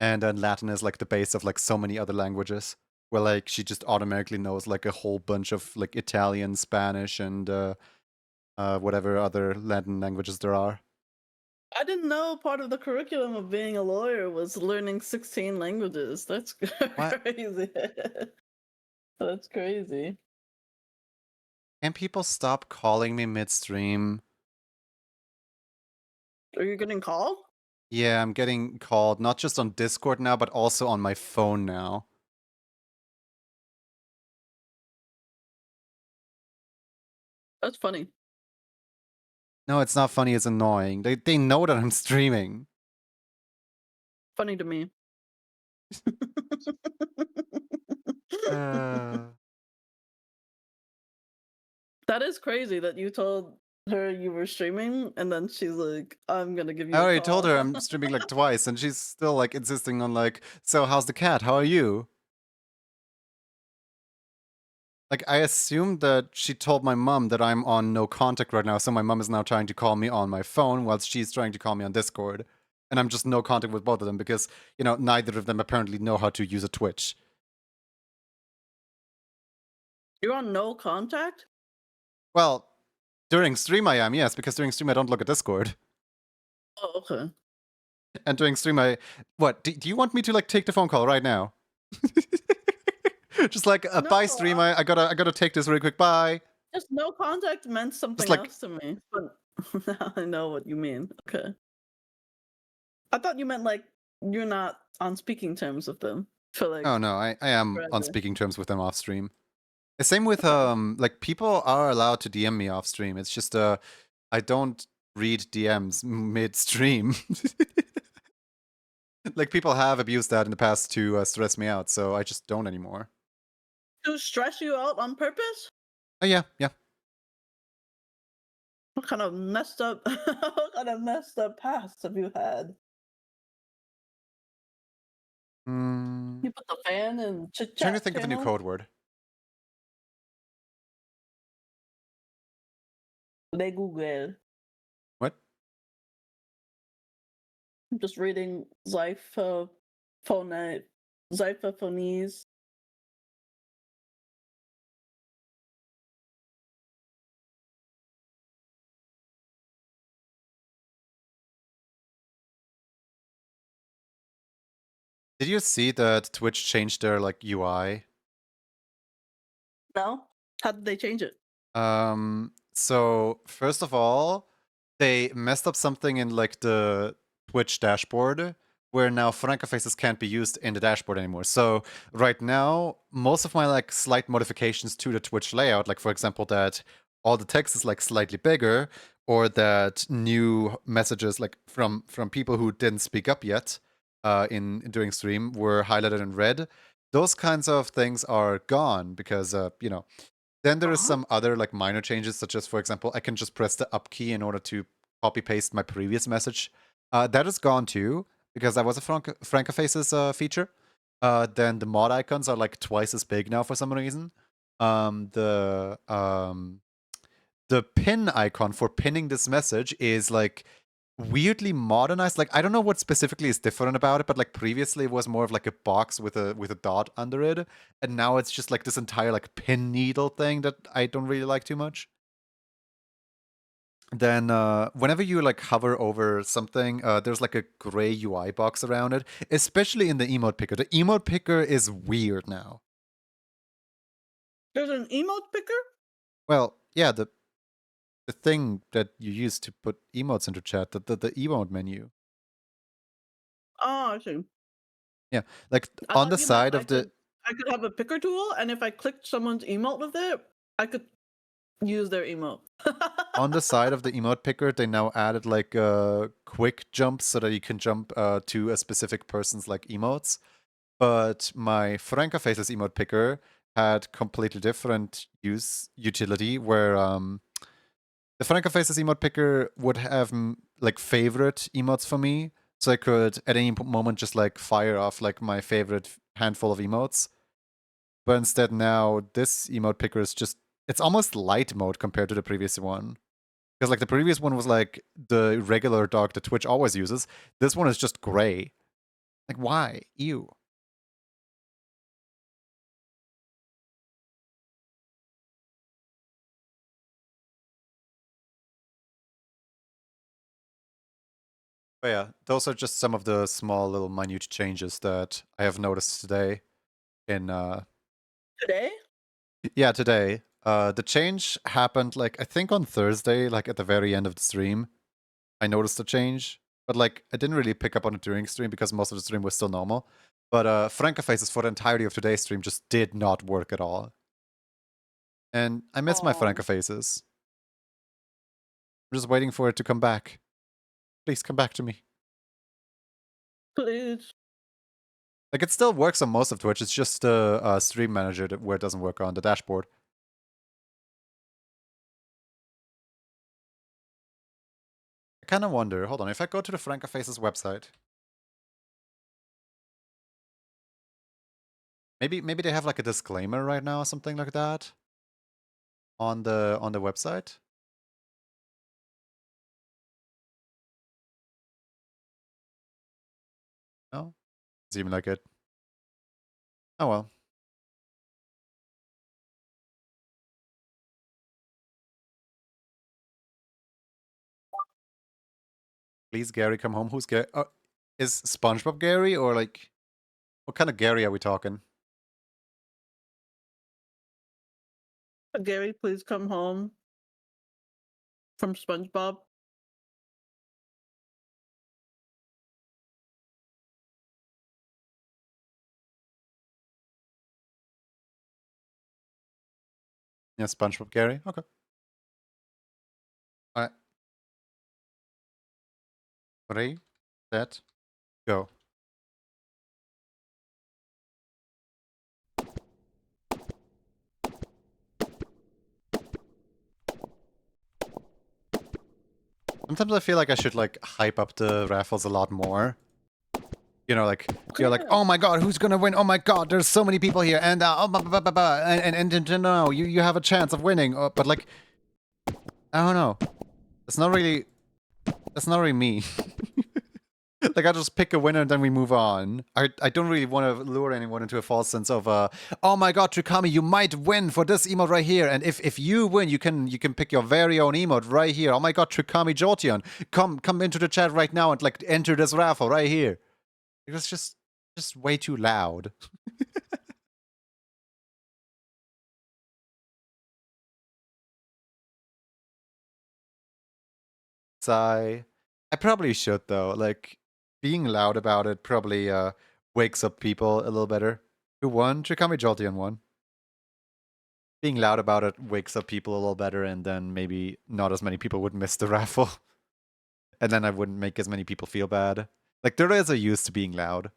And then Latin is like the base of like so many other languages. Where like she just automatically knows like a whole bunch of like Italian, Spanish, and whatever other Latin languages there are. I didn't know part of the curriculum of being a lawyer was learning 16 languages. That's What? crazy. That's crazy. Can people stop calling me midstream? Are you getting called? Yeah, I'm getting called not just on Discord now, but also on my phone now. That's funny. No, it's not funny, it's annoying. They know that I'm streaming. Funny to me. Uh, That is crazy that you told her you were streaming and then she's like, I'm gonna give I you a already told call. her I'm streaming like twice, and she's still like insisting on like, so how's the cat? How are you? Like, I assumed that she told my mom that I'm on no contact right now, so my mom is now trying to call me on my phone whilst she's trying to call me on Discord. And I'm just no contact with both of them because, you know, neither of them apparently know how to use a Twitch. You're on no contact? Well, during stream I am, yes, because during stream I don't look at Discord. Oh, okay. And during stream What, do you want me to, like, take the phone call right now? Just like, No, bye stream, I gotta take this really quick, bye. just no contact meant Just something like, else to me. But now I know what you mean. Okay. I thought you meant like you're not on speaking terms with them for oh like no, I am on forever. speaking terms with them off stream. Same with Okay. like people are allowed to DM me off stream. It's just I don't read DMs mid stream. Like people have abused that in the past to stress me out, so I just don't anymore. To stress you out on purpose? Oh yeah, yeah. What kind of messed up what kind of messed up past have you had? Mm, You put the fan in chit trying to chat think of a new channel? code word. They Google. What? I'm just reading Zyphophonies. Did you see that Twitch changed their like UI? No? How did they change it? So first of all, they messed up something in like the Twitch dashboard where now Franca faces can't be used in the dashboard anymore. So right now, most of my like slight modifications to the Twitch layout, like for example that all the text is like slightly bigger, or that new messages like from people who didn't speak up yet in during stream were highlighted in red. Those kinds of things are gone because then there is some other like minor changes, such as, for example, I can just press the up key in order to copy paste my previous message. That is gone too, because that was a Francofaces feature. Then the mod icons are like twice as big now for some reason. The pin icon for pinning this message is like weirdly modernized. Like, I don't know what specifically is different about it, but like previously it was more of like a box with a dot under it, and now it's just like this entire like pin needle thing that I don't really like too much. Then whenever you like hover over something, there's like a gray UI box around it, especially in the emote picker. The emote picker is weird now. There's an emote picker? Well, yeah, the thing that you use to put emotes into chat, the emote menu. Oh, I see. Yeah, like I on thought the you meant side of the I could have a picker tool, and if I clicked someone's emote with it, I could use their emote. on the side of the emote picker, they now added like quick jumps so that you can jump to a specific person's like emotes. But my Francofaces emote picker had completely different utility, where the Francofaces emote picker would have like favorite emotes for me, so I could at any moment just like fire off like my favorite handful of emotes. But instead now this emote picker is just, it's almost light mode compared to the previous one. Because like the previous one was like the regular dog that Twitch always uses. This one is just gray. Like, why? Ew. But yeah, those are just some of the small little minute changes that I have noticed today in Today? yeah, today. The change happened like I think on Thursday, like at the very end of the stream. I noticed the change, but like I didn't really pick up on it during stream because most of the stream was still normal. But Francofaces for the entirety of today's stream just did not work at all. And I miss my Oh, Francofaces. I'm just waiting for it to come back. Please come back to me. please. Like, it still works on most of Twitch. It's just the stream manager where it doesn't work on the dashboard. I kind of wonder. Hold on. If I go to the Francofaces website, maybe they have like a disclaimer right now or something like that on the website. No, doesn't even like it. Oh well. Please, Gary, come home. Who's Gary? Is SpongeBob Gary, or like what kind of Gary are we talking? Gary, please come home from SpongeBob. Yeah, SpongeBob Gary. Okay. All right. Ready, set, go. Sometimes I feel like I should like hype up the raffles a lot more. You know, like you're like, oh my god, who's gonna win? Oh my god, there's so many people here, and and no, you have a chance of winning. But like, I don't know. That's not really me. Like, I just pick a winner and then we move on. I don't really want to lure anyone into a false sense of oh my god, Trikami, you might win for this emote right here, and if you win, you can pick your very own emote right here. Oh my god, Trikami Jotion, come into the chat right now and like enter this raffle right here. It was just way too loud. Sigh. I probably should though. Like, being loud about it probably wakes up people a little better. Who won? Trikami Jolteon won. being loud about it wakes up people a little better, and then maybe not as many people would miss the raffle. And then I wouldn't make as many people feel bad. Like, there is a use to being loud.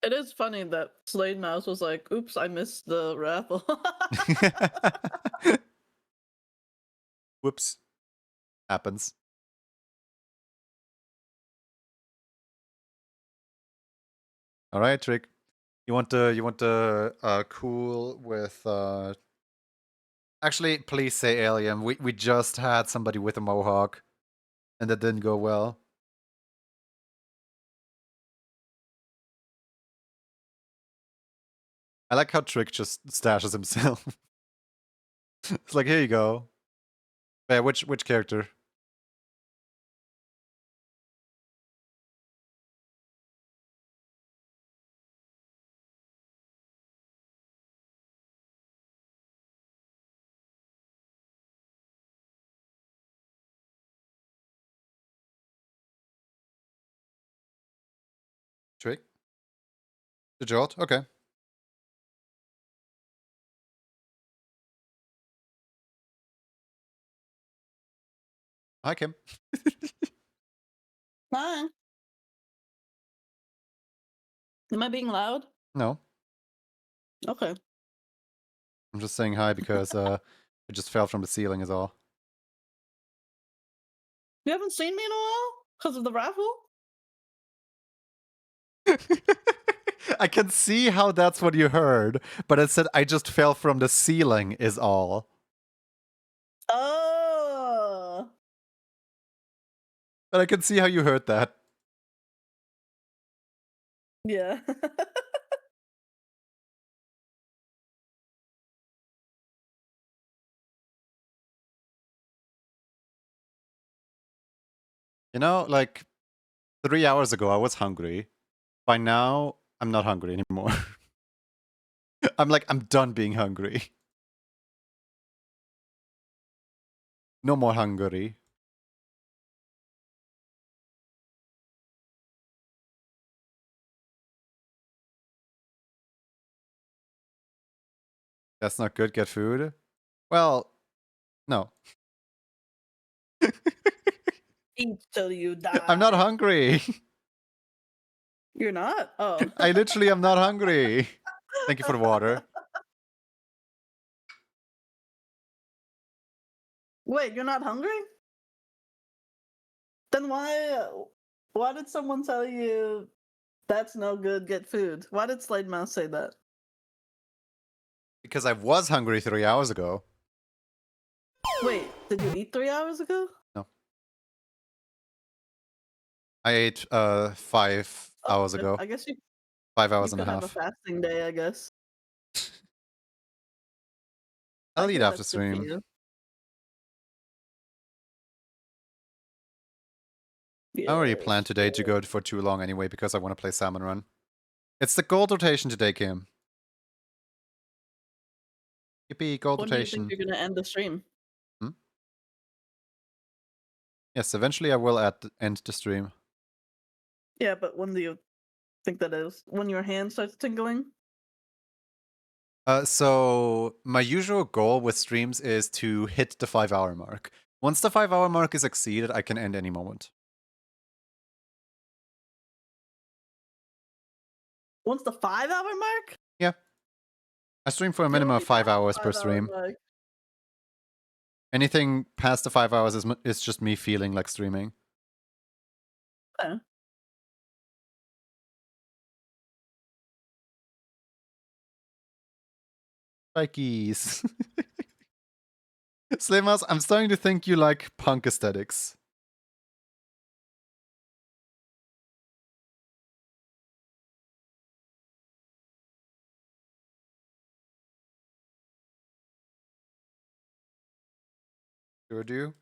It is funny that Slade Mouse was like, "Oops, I missed the raffle." Whoops. Happens. All right, Trick. You want to cool with actually, please say alien. We just had somebody with a mohawk, and that didn't go well. I like how Trick just stashes himself. It's like, here you go. Yeah, which character? Trick? The Jolt? Okay. Hi, Kim. Fine. Am I being loud? No, Okay. I'm just saying hi because it just fell from the ceiling is all. You haven't seen me in a while because of the raffle. I can see how that's what you heard, but it said I just fell from the ceiling is all. Oh. But I can see how you heard that. Yeah. You know, like 3 hours ago I was hungry. By now, I'm not hungry anymore. I'm done being hungry. No more hungry. That's not good. Get food. Well, no. Eat till you I'm not die. hungry. You're not? Oh. I literally am not hungry. Thank you for the water. Wait, you're not hungry? Then why did someone tell you that's no good, get food? Why did Slade Mouse say that? Because I was hungry 3 hours ago. Wait, did you eat 3 hours ago? No. I ate 5 Oh, hours okay. ago. I guess 5 you hours and a could have a half. fasting day, I guess. I'll I eat guess after that's good for stream. you. I already planned Yes. today to go for too long anyway because I want to play Salmon Run. It's the gold rotation today, Kim. Yippee, gold When do you think rotation. you're gonna end the stream? Hmm? Yes, eventually I will end the stream. Yeah, but when do you think that is? When your hand starts tingling? So my usual goal with streams is to hit the 5 hour mark. Once the 5 hour mark is exceeded, I can end any moment. Once the 5 hour mark? Yeah. I stream for a You minimum of already 5 passed hours the per 5 hour stream. mark. Anything past the 5 hours is just me feeling like streaming. Okay. Spikeys. Slimas, I'm starting to think you like punk aesthetics. Sure do.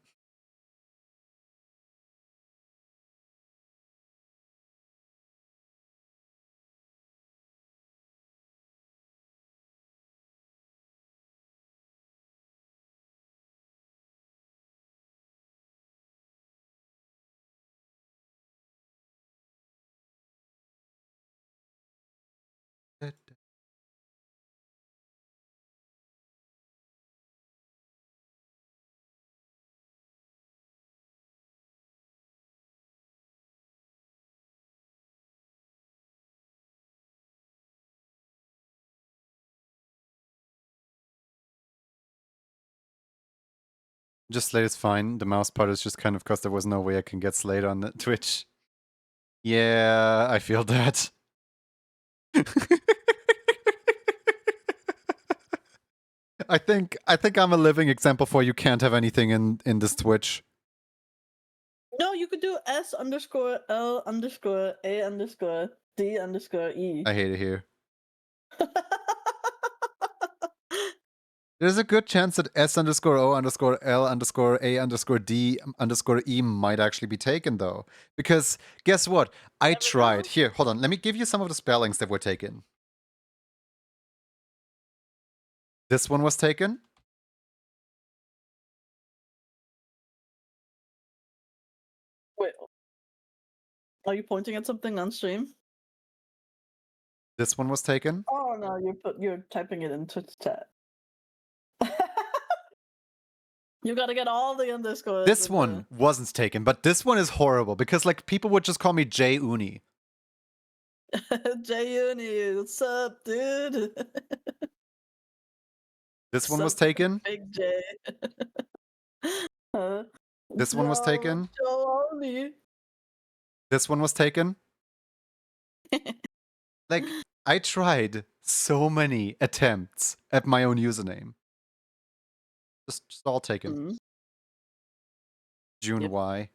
Just Slate is fine. The mouse part is just kind of because there was no way I can get Slate on the Twitch. Yeah, I feel that. I think I'm a living example for you can't have anything in this Twitch. No, you could do S_L_A_D_E. I hate it here. There's a good chance that S_O_L_A_D_E might actually be taken though. Because guess what? I Never know. tried. Here, hold on. Let me give you some of the spellings that were taken. This one was taken. Wait, are you pointing at something on stream? This one was taken. Oh no, you're typing it in Twitch chat. You gotta get all the underscores. This one wasn't taken, but this one is horrible because like people would just call me J Uni. J Uni, what's up, dude? This one was taken. Big J. This one was taken. Johnny. This one was taken. Like, I tried so many attempts at my own username. Just all taken. Mm. June Yep. Y.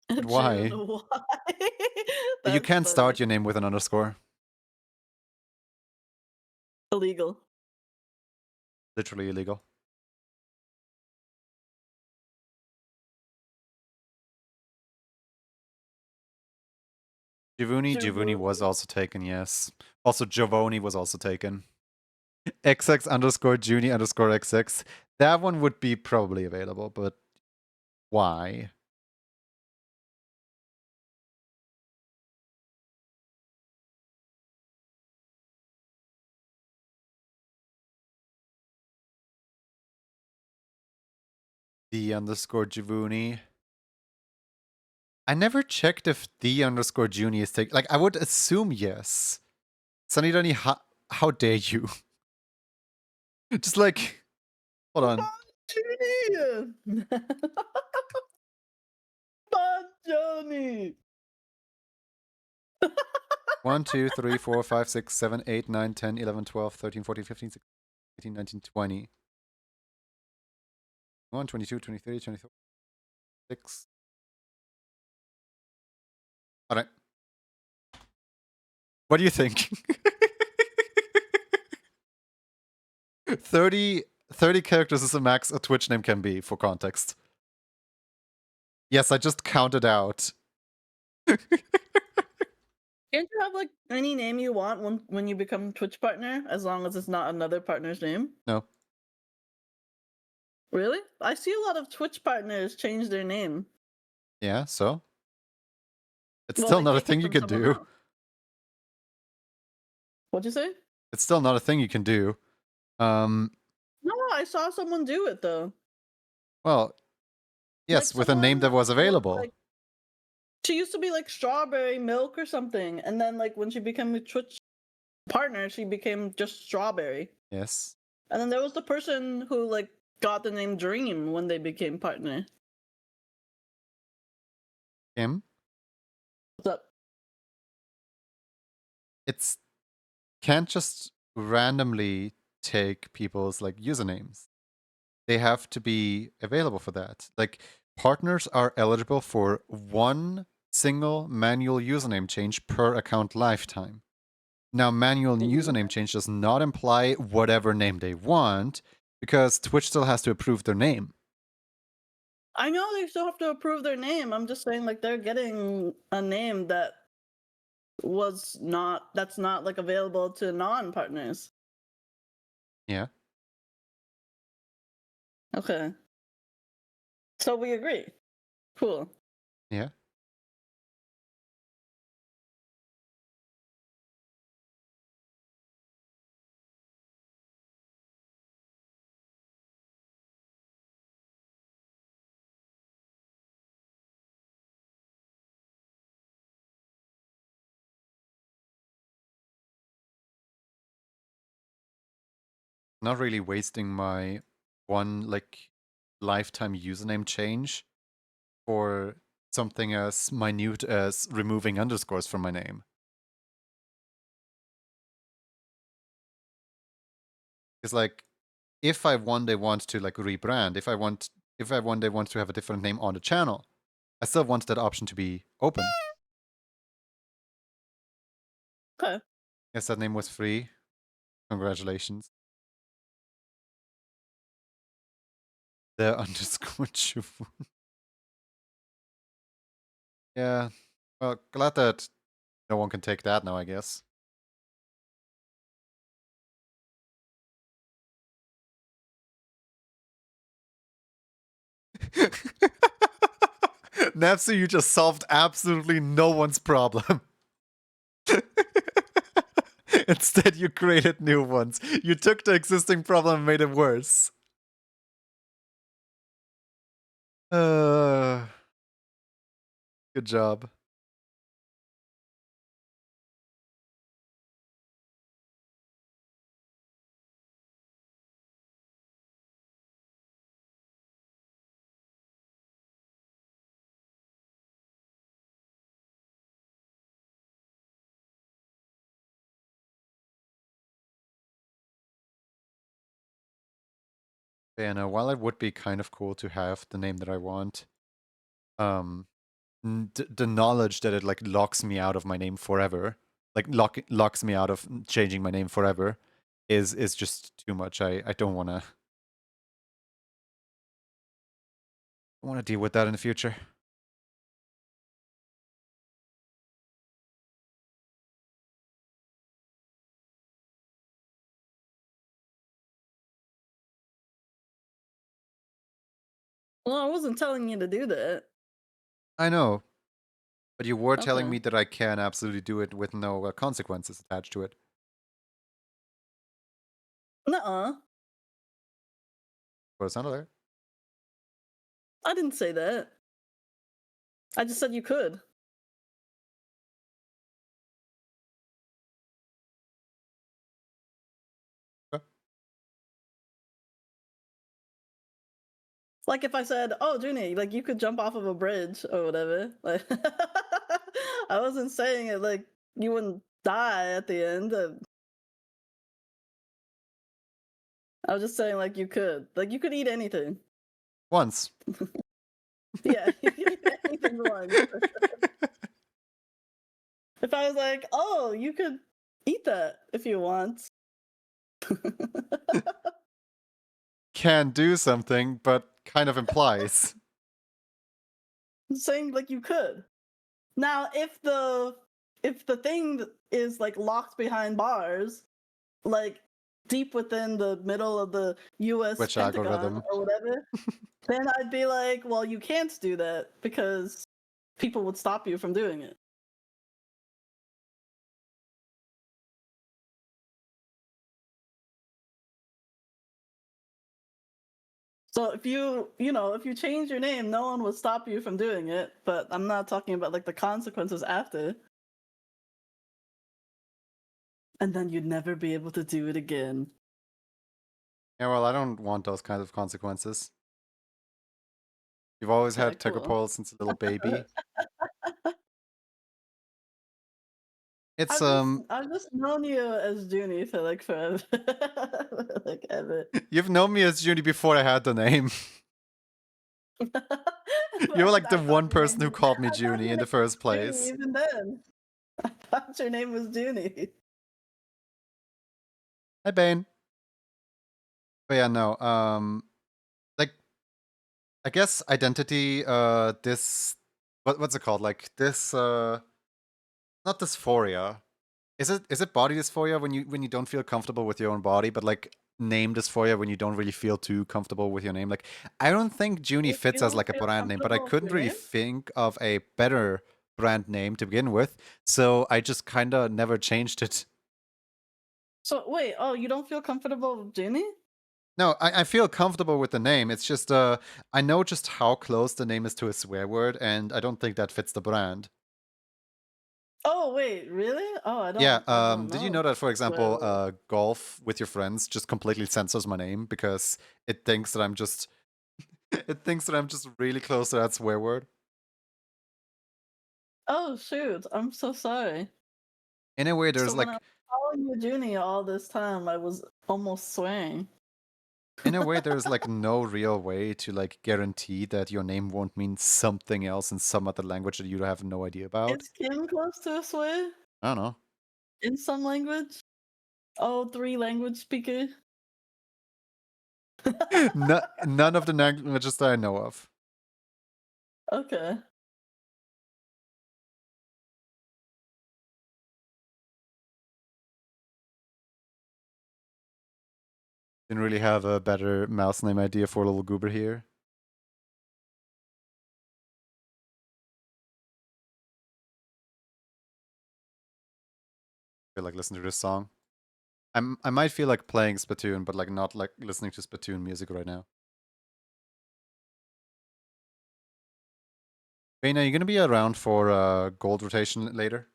But why? June Y. You can't That's start funny. your name with an underscore. Illegal. Literally illegal. Giovuni was also taken, yes. Also, Giovoni was also taken. XX_Juni_XX. That one would be probably available, but why? D_Giovuni. I never checked if D_Juni is taken. Like, I would assume yes. Sunny, how dare you? Just like, hold on. Johnny. 1, 2, 3, 4, 5, 6, 7, 8, 9, 10, 11, 12, 13, 14, 15, 16, 18, 19, 20. 1, 22, 23, 24, 6. All right. What do you think? 30 characters is the max a Twitch name can be, for context. Yes, I just counted out. Can't you have like any name you want when you become Twitch partner, as long as it's not another partner's name? No. Really? I see a lot of Twitch partners change their name. Yeah, so? It's Well, still they not a take it thing you from can someone do. else. What'd you say? It's still not a thing you can do. No, I saw someone do it though. Well, yes, Like with a name that was available. like, she used to be like Strawberry Milk or something, and then like when she became a Twitch partner, she became just Strawberry. Yes. And then there was the person who like got the name Dream when they became partner. Kim? What's up? It's can't just randomly take people's like usernames. They have to be available for that. Like partners are eligible for one single manual username change per account lifetime. Now, manual username change does not imply whatever name they want, because Twitch still has to approve their name. I know they still have to approve their name. I'm just saying like they're getting a name that's not like available to non-partners. Yeah. Okay. So we agree. Cool. Yeah. Not really wasting my one like lifetime username change for something as minute as removing underscores from my name. It's like, if I one day want to like rebrand, if I one day want to have a different name on the channel, I still want that option to be open. Okay. Yes, that name was free. Congratulations. The underscore Chufu. Yeah. Well, glad that no one can take that now, I guess. Napsu, you just solved absolutely no one's problem. Instead, you created new ones. You took the existing problem and made it worse. Good job. Yeah, no, while it would be kind of cool to have the name that I want, um, the knowledge that it like locks me out of my name forever, like locks me out of changing my name forever, is just too much. I don't wanna deal with that in the future. Well, I wasn't telling you to do that. I know, but you were telling Okay. me that I can absolutely do it with no consequences attached to it. Nuh-uh. Well, it sounded like it. I didn't say that. I just said you could. Okay. Like if I said, "Oh, Junie, like you could jump off of a bridge or whatever." Like, I wasn't saying it like you wouldn't die at the end. I was just saying like you could eat anything. Once. Yeah, you could eat anything once. If I was like, "Oh, you could eat that if you want." Can do something, but kind of implies. I'm saying like you could. Now, if the thing is like locked behind bars, like deep within the middle of the U.S. Which Pentagon algorithm? or whatever, then I'd be like, well, you can't do that because people would stop you from doing it. So if you change your name, no one would stop you from doing it. But I'm not talking about like the consequences after. And then you'd never be able to do it again. Yeah, well, I don't want those kinds of consequences. You've always Okay, had cool. Tuckerpole since a little baby. It's I've just known you as Junie for like forever. Like ever. you've known me as Junie before I had the name. You were like the I thought one your person name who was called me I thought Junie your in name the first was Junie place. even then. I thought your name was Junie. Hi, Bane. But yeah, no. Like I guess identity. This what's it called? Like this. Not dysphoria. Is it body dysphoria when you don't feel comfortable with your own body, but like name dysphoria when you don't really feel too comfortable with your name? Like I don't think Junie If fits you as don't like a feel brand name, but I comfortable with couldn't your really name. think of a better brand name to begin with, so I just kinda never changed it. So wait, oh, you don't feel comfortable with Junie? No, I feel comfortable with the name. It's just I know just how close the name is to a swear word, and I don't think that fits the brand. Oh wait, really? Oh, I Yeah, don't I don't did you know. know that, for Swear example, word. golf with your friends just completely censors my name because it thinks that I'm just It thinks that I'm just really close to that swear word. Oh shoot, I'm so sorry. In a way, So there's when I was like calling you Junie all this time, I was almost swearing. in a way there's like no real way to like guarantee that your name won't mean something else in some other language that you have no idea about. Is Kim close to a swear I don't know. in some language? Oh, three language speaker. None of the languages that I know of. Okay. Didn't really have a better mouse name idea for a little goober here. I feel like listening to this song. I might feel like playing Splatoon, but like not like listening to Splatoon music right now. Bane, are you gonna be around for gold rotation later?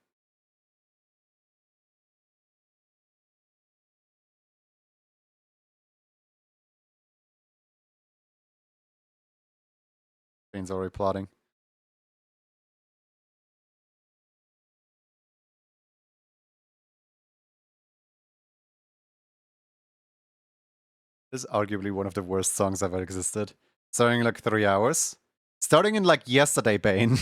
Bane's already plotting. This is arguably one of the worst songs ever existed. Starting like 3 hours. Starting in like yesterday, Bane.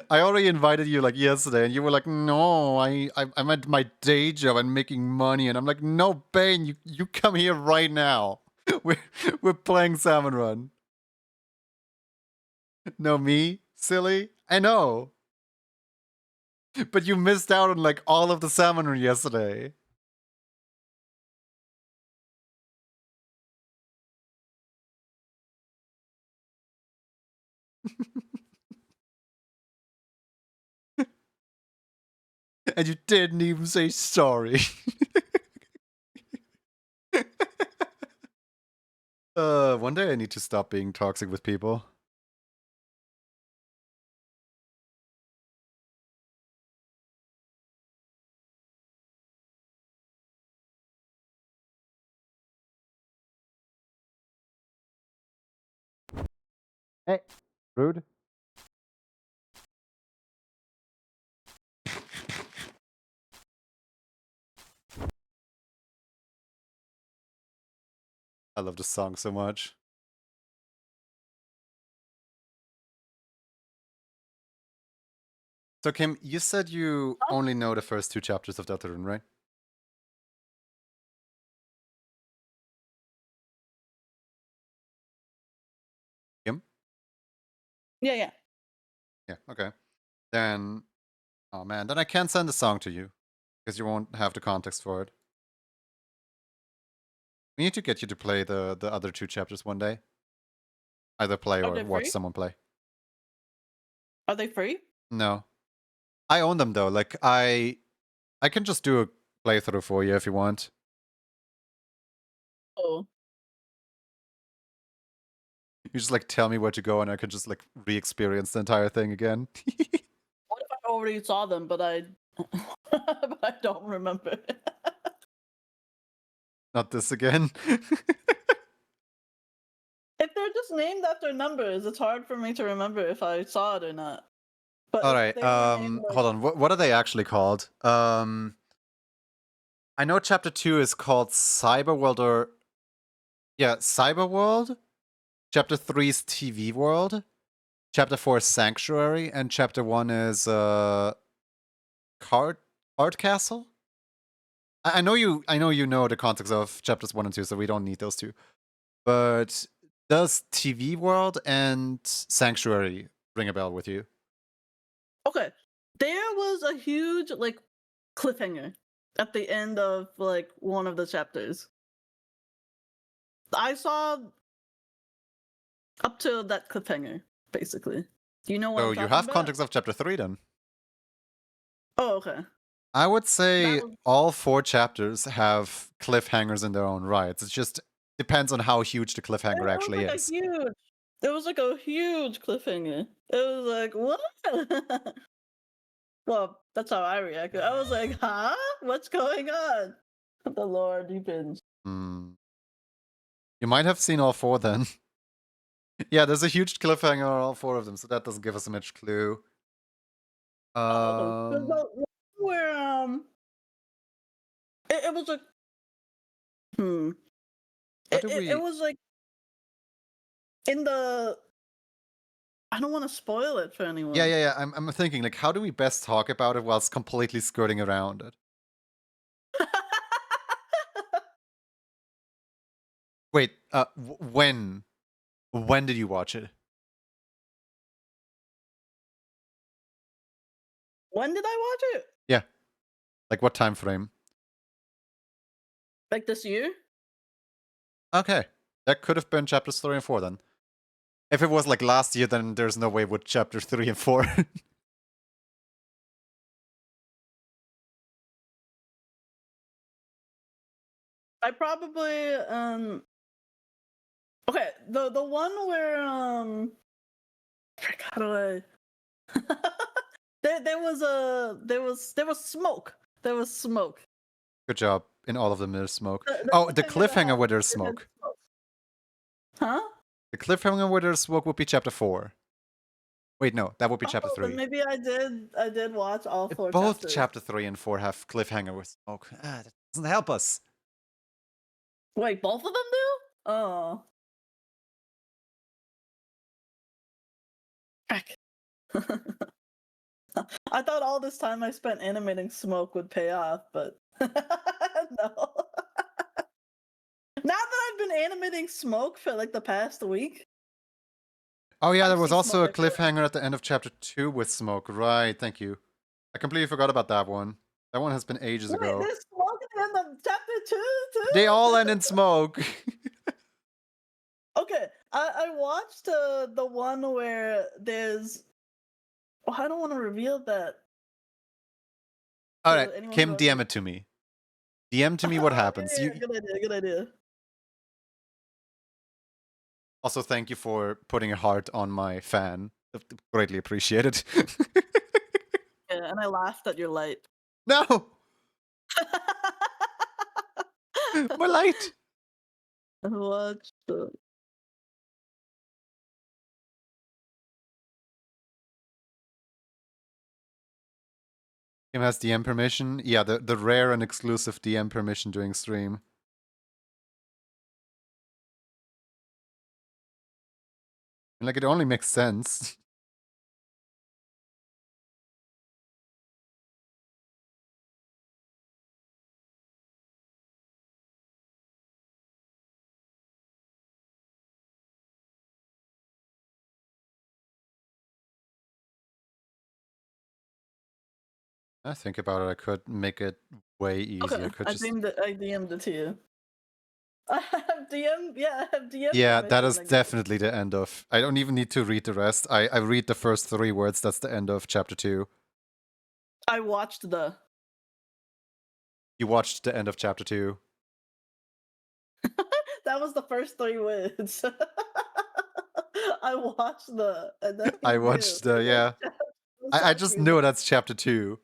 I already invited you like yesterday, and you were like, "No, I'm at my day job and making money." And I'm like, "No, Bane, you come here right now. We're we're playing Salmon Run." No, me, silly. I know, but you missed out on like all of the Salmon Run yesterday. And you didn't even say sorry. One day I need to stop being toxic with people. Hey, rude. I love this song so much. So Kim, you said you Oh, only know the first 2 chapters of Deltarune, right? Kim? yeah, yeah. Yeah, okay. Then, oh man, then I can't send the song to you because you won't have the context for it. We need to get you to play the other 2 chapters one day. Either play Are or they watch free? someone play. Are they free? No, I own them though. Like I can just do a playthrough for you if you want. Oh. You just like tell me where to go, and I can just like re-experience the entire thing again. What if I already saw them, but I but I don't remember? Not this again. If they're just named after numbers, it's hard for me to remember if I saw it or not. But All if right. they were named like Hold on. What are they actually called? I know chapter 2 is called Cyberworld or yeah, Cyberworld. Chapter 3 is TV World. Chapter 4 is Sanctuary, and chapter 1 is Card Castle. I know you know the context of chapters 1 and 2, so we don't need those two. But does TV World and Sanctuary ring a bell with you? okay, there was a huge like cliffhanger at the end of like one of the chapters. I saw up to that cliffhanger, basically. Do you know what So I'm you talking have about? context of chapter 3 then. Oh, okay. I would That say was all 4 chapters have cliffhangers in their own rights. It just depends on how huge the cliffhanger it was actually like a is. huge it was like a huge cliffhanger. It was like, what? Well, that's how I reacted. I was like, huh? What's going on? The Lord, you binge. Hmm. You might have seen all 4 then. Yeah, there's a huge cliffhanger on all 4 of them, so that doesn't give us much clue. There's no where it was like How it, do it, it we... was like in the I don't want to spoil it for anyone. Yeah. I'm thinking, like, how do we best talk about it whilst completely skirting around it? Wait, when? When did you watch it? When did I watch it? Yeah. Like, what time frame? Like this year? Okay. That could have been chapters 3 and 4 then. If it was like last year, then there's no way with chapters 3 and 4. I probably okay, the one where frick, how do I there was smoke. There was smoke. Good job. In all of them, there's smoke. The Oh, the cliffhanger that cliffhanger where happened, there's it had smoke. smoke. Huh? The cliffhanger where there's smoke would be chapter 4. Wait, no, that would be chapter Oh, then 3. maybe I did watch all 4 Both chapters. chapter 3 and 4 have cliffhanger with smoke. That doesn't help us. Wait, both of them do? Oh. Heck. I thought all this time I spent animating smoke would pay off, but no. Now that I've been animating smoke for like the past week. Oh yeah, there I've was seen also a smoke everywhere. cliffhanger at the end of chapter 2 with smoke. Right, thank you. I completely forgot about that one. That one has been ages Wait, ago. there's smoke at the end of chapter 2 too? They all end in smoke. Okay, I watched the one where there's. Oh, I don't want to reveal that. Alright, Anyone Kim, who DM it to me. DM to me what happens. Yeah, good idea, good idea. Also, thank you for putting a heart on my fan. Greatly appreciated. Yeah, and I laughed at your light. No! My light! I watched Kim has DM permission. Yeah, the rare and exclusive DM permission during stream. And like, it only makes sense. I think about it, I could make it way easier. Okay, I could I just... DM'd it to you. I have DM Yeah, that is permission, I guess. definitely the end of... I don't even need to read the rest. I read the first 3 words, that's the end of chapter 2. I watched the. You watched the end of chapter 2. That was the first 3 words. I watched the, and then I you knew. watched the... yeah. I just knew that's chapter 2.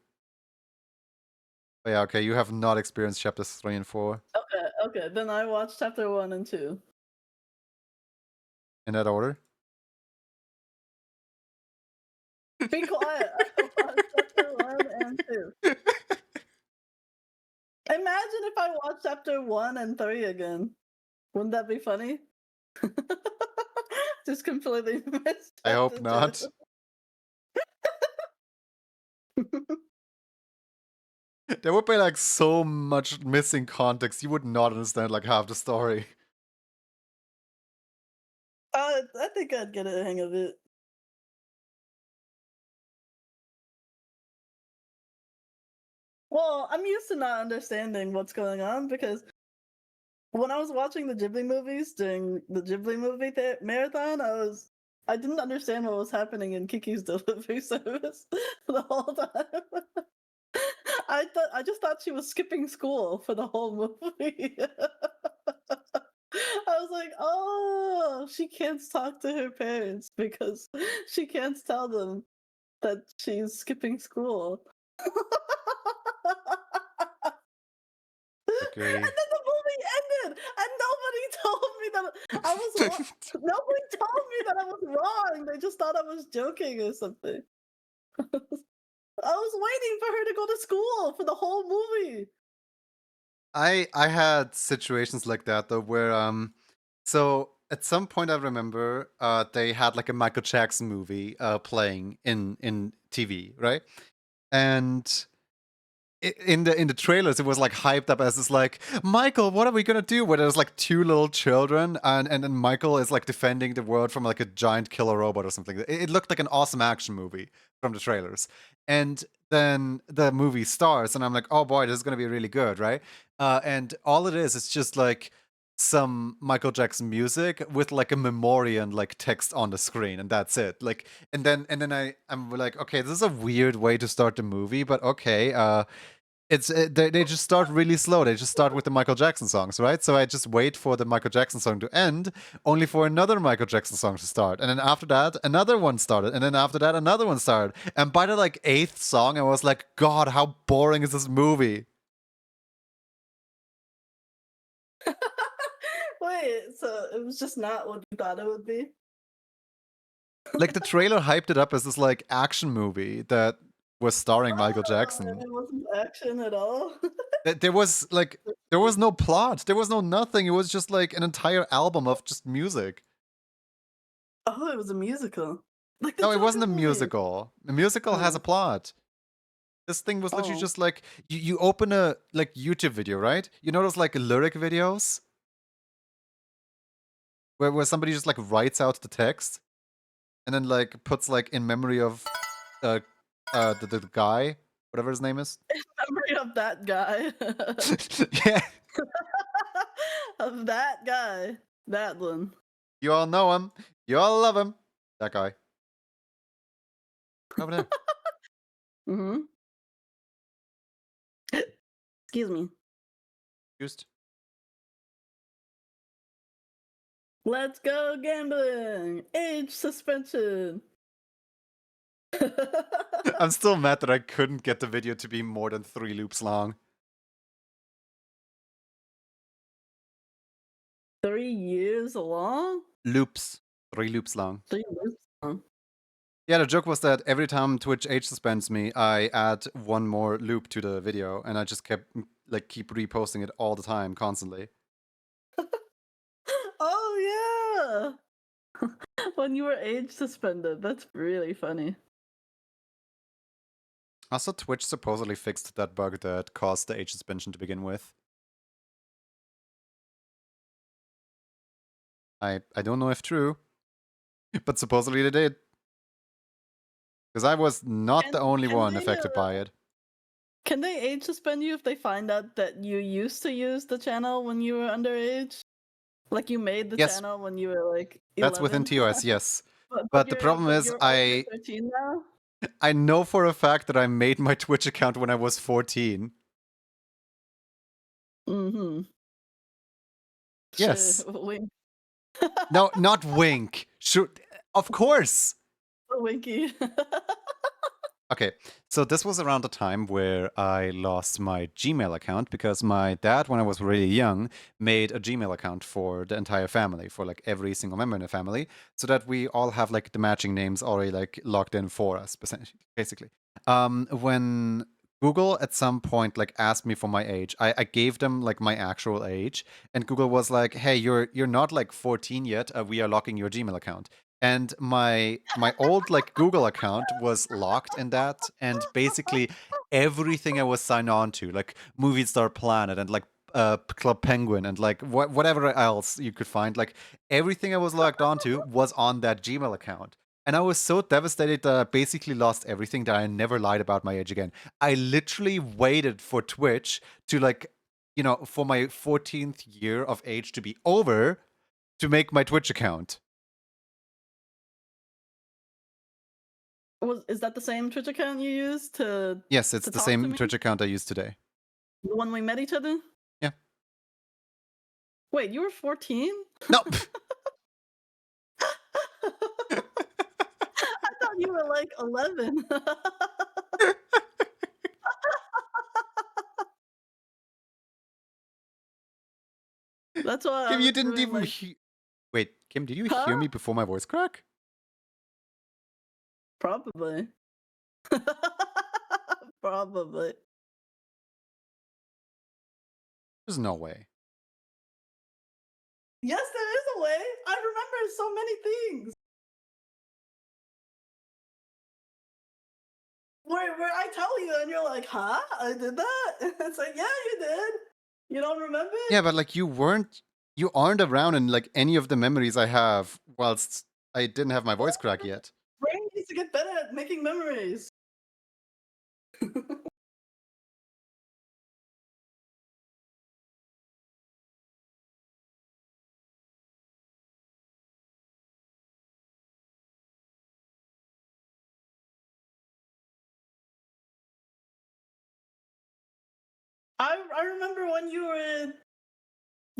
Oh, yeah, okay, you have not experienced chapters 3 and 4. Okay, then I watched chapter 1 and 2. In that order? Be quiet. I watched chapter 1 and 2. Imagine if I watched chapter 1 and 3 again. Wouldn't that be funny? Just completely missed. I hope not. There would be like so much missing context. You would not understand like half the story. I think I'd get a hang of it. Well, I'm used to not understanding what's going on because when I was watching the Ghibli movies during the Ghibli movie marathon, I didn't understand what was happening in Kiki's delivery service the whole time. I just thought she was skipping school for the whole movie. I was like, oh, she can't talk to her parents because she can't tell them that she's skipping school. Okay. And then the movie ended, and nobody told me that I was wrong. Nobody told me that I was wrong. They just thought I was joking or something. I was waiting for her to go to school for the whole movie. I had situations like that though where so at some point I remember they had like a Michael Jackson movie playing in TV, right? And in the trailers it was like hyped up as this like, Michael, what are we gonna do? Where there's like two little children and then Michael is like defending the world from like a giant killer robot or something. It looked like an awesome action movie from the trailers. And then the movie starts and I'm like, oh boy, this is gonna be really good, right? And all it is just like some Michael Jackson music with like a memoriam like text on the screen, and that's it. Like, and then I'm like, okay, this is a weird way to start the movie, but okay. They just start really slow. They just start with the Michael Jackson songs, right? So I just wait for the Michael Jackson song to end, only for another Michael Jackson song to start, and then after that another one started, and then after that another one started, and by the like eighth song I was like, God, how boring is this movie? Wait, so it was just not what you thought it would be? Like the trailer hyped it up as this like action movie that was starring Michael And Jackson. it wasn't action at all. There was like there was no plot, there was no nothing. It was just like an entire album of just music. Oh, it was a musical. Like the No, it wasn't Joker a movie. musical. A musical has a Oh. plot. This thing was literally Oh. just like you open a like YouTube video, right? You know those like lyric videos where somebody just like writes out the text and then like puts like in memory of uh the guy, whatever his name is. Memory of that guy. Yeah, Of that guy. That one. you all know him. You all love him. That guy over there. Mm-hmm. Excuse me. Just Let's go gambling. Age suspension. I'm still mad that I couldn't get the video to be more than 3 loops long. 3 years long? Loops. 3 loops long. 3 years long. Yeah, the joke was that every time Twitch age suspends me, I add one more loop to the video, and I just kept keep reposting it all the time, constantly. Oh yeah. When you were age suspended. That's really funny. Also, Twitch supposedly fixed that bug that caused the age suspension to begin with. I don't know if true, but supposedly they did. Because I was not the only one affected by it. Can they age suspend you if they find out that you used to use the channel when you were underage? Like you made the Yes. channel when you were like 11? That's within TOS, yes. But The problem is you're only 13 now? I know for a fact that I made my Twitch account when I was 14. Mm-hmm. Yes. Sure. Wink. No, not wink. Shoot. Of course. Winky. Okay, so this was around the time where I lost my Gmail account because my dad, when I was really young, made a Gmail account for the entire family, for like every single member in the family, so that we all have like the matching names already like logged in for us, basically. When Google at some point like asked me for my age, I gave them like my actual age, and Google was like, "Hey, you're not like 14 yet. We are locking your Gmail account." And my old like Google account was locked in that, and basically everything I was signed on to, like Movie Star Planet and like Club Penguin and like whatever else you could find, like everything I was logged onto was on that Gmail account. And I was so devastated that I basically lost everything that I never lied about my age again. I literally waited for Twitch to like, for my 14th year of age to be over to make my Twitch account. Is that the same Twitch account you used to Yes, it's to the talk to same me? Twitch account I use today. The one we met each other? Yeah. Wait, you were 14? No. I thought you were like 11. That's why I Kim, was you didn't doing even like Kim, did you hear Huh? me before my voice crack? Probably. Probably. There's no way. Yes, there is a way. I remember so many things. Where I tell you and you're like, huh? I did that? It's like, yeah, you did. You don't remember? Yeah, but like you aren't around in like any of the memories I have whilst I didn't have my voice crack yet. Brain needs to get better at making memories. I remember when you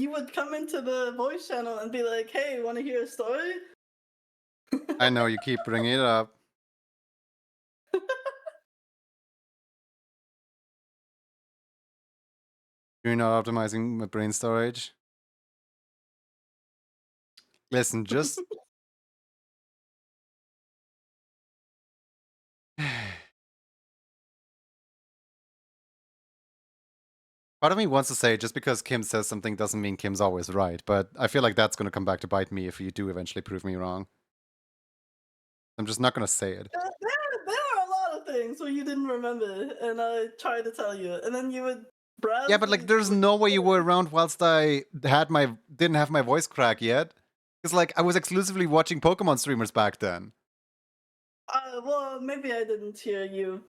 would come into the voice channel and be like, hey, want to hear a story? I know you keep bringing it up. You're not optimizing my brain storage. Listen, just part of me wants to say just because Kim says something doesn't mean Kim's always right, but I feel like that's going to come back to bite me if you do eventually prove me wrong. I'm just not going to say it. There are a lot of things where you didn't remember, and I tried to tell you, and then you would browse. Yeah, but like there's no way you were around whilst I didn't have my voice crack yet. Because like I was exclusively watching Pokemon streamers back then. Well, maybe I didn't hear you.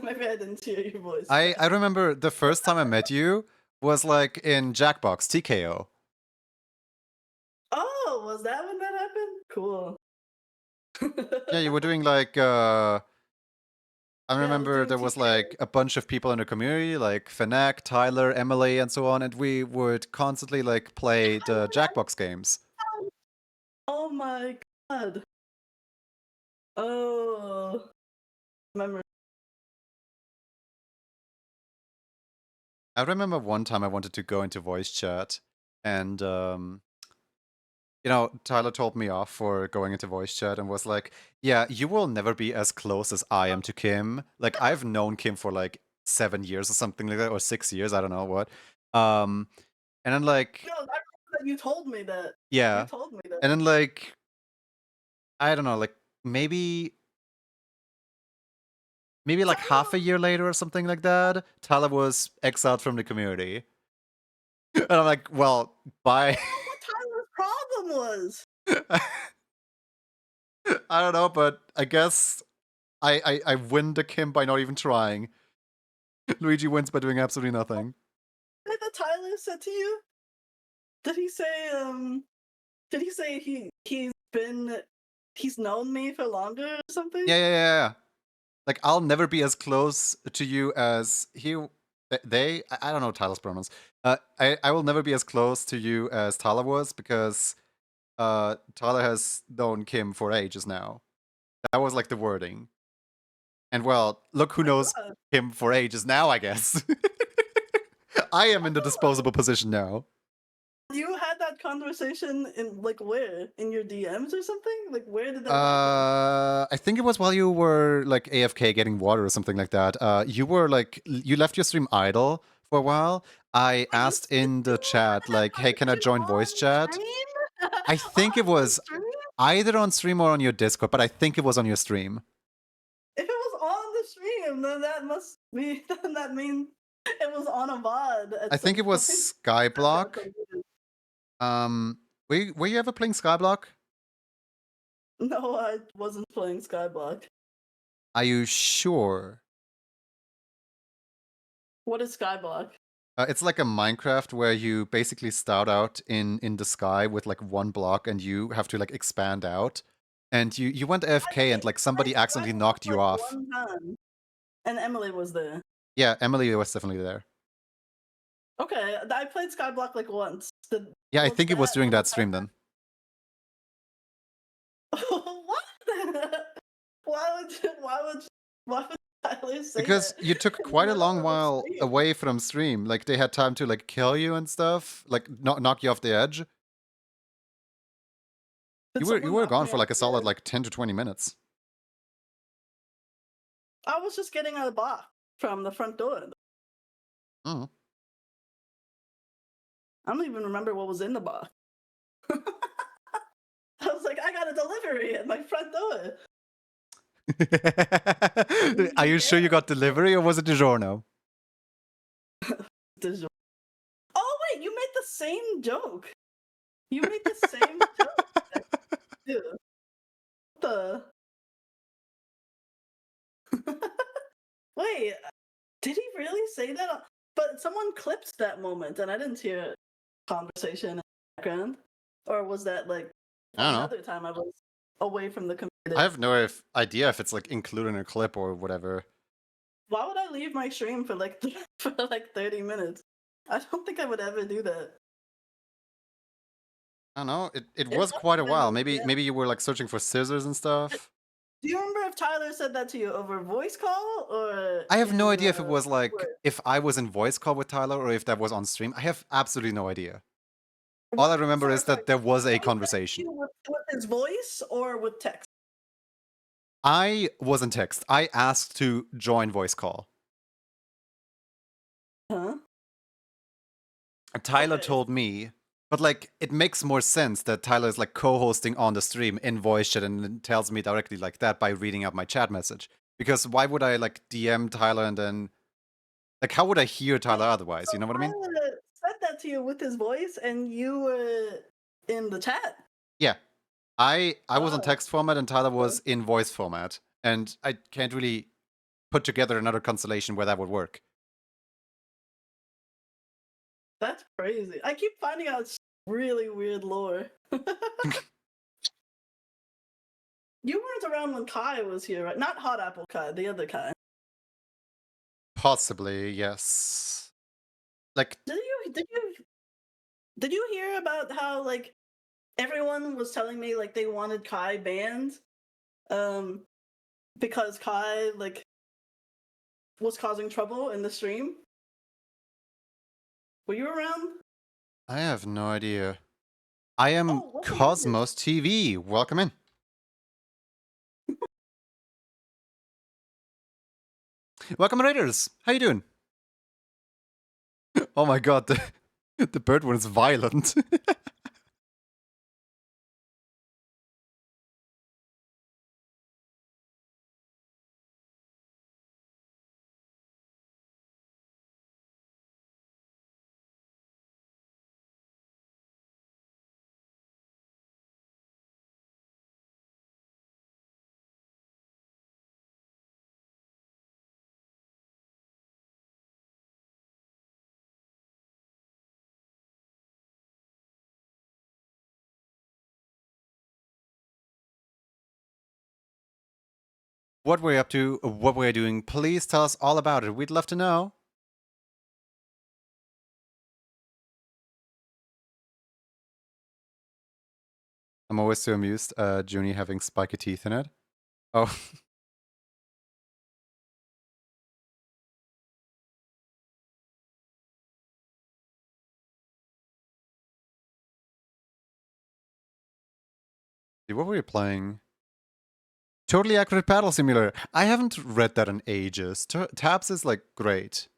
Maybe I didn't hear your voice. I remember the first time I met you was like in Jackbox TKO. Oh, was that when that happened? Cool. Yeah, you were doing like I Yeah, I was remember doing there was TK. like a bunch of people in the community, like Fennec, Tyler, Emily, and so on, and we would constantly like play the Jackbox games. Oh my god. Oh, memory. I remember one time I wanted to go into voice chat, and you know, Tyler told me off for going into voice chat and was like, "Yeah, you will never be as close as I am to Kim. Like I've known Kim for like 7 years or something like that, or 6 years, I don't know what." And then like, No, I remember that you told me that. You yeah, told me that. and then like, I don't know, like maybe like half a year later or something like that, Tyler was exiled from the community. And I'm like, well, I bye. don't know what Tyler's problem was. I don't know, but I guess I win the Kim by not even trying. Luigi wins by doing absolutely nothing. Did that Tyler said to you? Did he say did he say he's known me for longer or something? Yeah. Like I'll never be as close to you as they. I don't know Tyler's pronouns. I will never be as close to you as Tyler was because Tyler has known Kim for ages now. That was like the wording. And well, look who Oh my knows god. him for ages now, I guess. I am in the Oh. disposable position now. You had that conversation in like where? In your DMs or something? Like where did that happen? I think it was while you were like AFK getting water or something like that. You were like you left your stream idle for a while. I Wait, you asked in the chat had that like, "Hey, can I conversation join on voice chat?" stream? I think it On was stream? either on stream or on your Discord, but I think it was on your stream. If it was on the stream, then that must be then that means it was on a VOD I at think some it was point. Skyblock. Were you ever playing Skyblock? No, I wasn't playing Skyblock. Are you sure? What is Skyblock? It's like a Minecraft where you basically start out in the sky with like one block, and you have to like expand out. And you went AFK, and like I somebody accidentally Skyblock knocked you like off. one time, and Emily was there. Yeah, Emily was definitely there. Okay, I played Skyblock like once. Yeah, I Was think it was during was that stream then. what? Why would Tyler say Because that you took in the quite a middle long of a while stream? away from stream. Like they had time to like kill you and stuff, like knock you off the edge. Did You someone were knock gone me for off like a the solid edge? like 10 to 20 minutes. I was just getting a box from the front door. Mm. I don't even remember what was in the box. I was like, I got a delivery at my front door. Are you sure you got delivery or was it DiGiorno? Oh wait, you made the same joke. You made the same joke. Dude. What the? Wait, did he really say that? But someone clipped that moment, and I didn't hear conversation in the background. Or was that like I don't know. another time I was away from the I computer? have no idea if it's like included in a clip or whatever. Why would I leave my stream for like for like 30 minutes? I don't think I would ever do that. I don't know. It It was must quite a have been while. like, Maybe you were like searching for scissors and stuff. do you remember if Tyler said that to you over voice call or I have no in idea if it was like word? if I was in voice call with Tyler or if that was on stream. I have absolutely no idea. All I What, remember is sorry, that there was a what was that to conversation. you with his voice or with text? I was in text. I asked to join voice call. Huh? Tyler Okay. told me, but like it makes more sense that Tyler is like co-hosting on the stream in voice chat and then tells me directly like that by reading out my chat message. Because why would I like DM Tyler and then like how would I hear Wait, Tyler otherwise? so You know what I mean? Tyler said that to you with his voice and you were in the chat? Yeah. I was on Oh, text format and Tyler okay. was in voice format. And I can't really put together another constellation where that would work. That's crazy. I keep finding out really weird lore. You weren't around when Kai was here, right? Not Hot Apple Kai, the other Kai. Possibly, yes. Like Did you hear about how like everyone was telling me like they wanted Kai banned? Um because Kai like was causing trouble in the stream? Were you around? I have no idea. I am Oh, welcome Raiders. Cosmos TV. Welcome in. Welcome Raiders. How you doing? Oh my god, the bird one is violent. What were you up to? What were you doing? Please tell us all about it. We'd love to know. I'm always so amused, Junie having spiky teeth in it. Oh. What were you playing? Totally Accurate Paddle Simulator. I haven't read that in ages. Tabs is like great.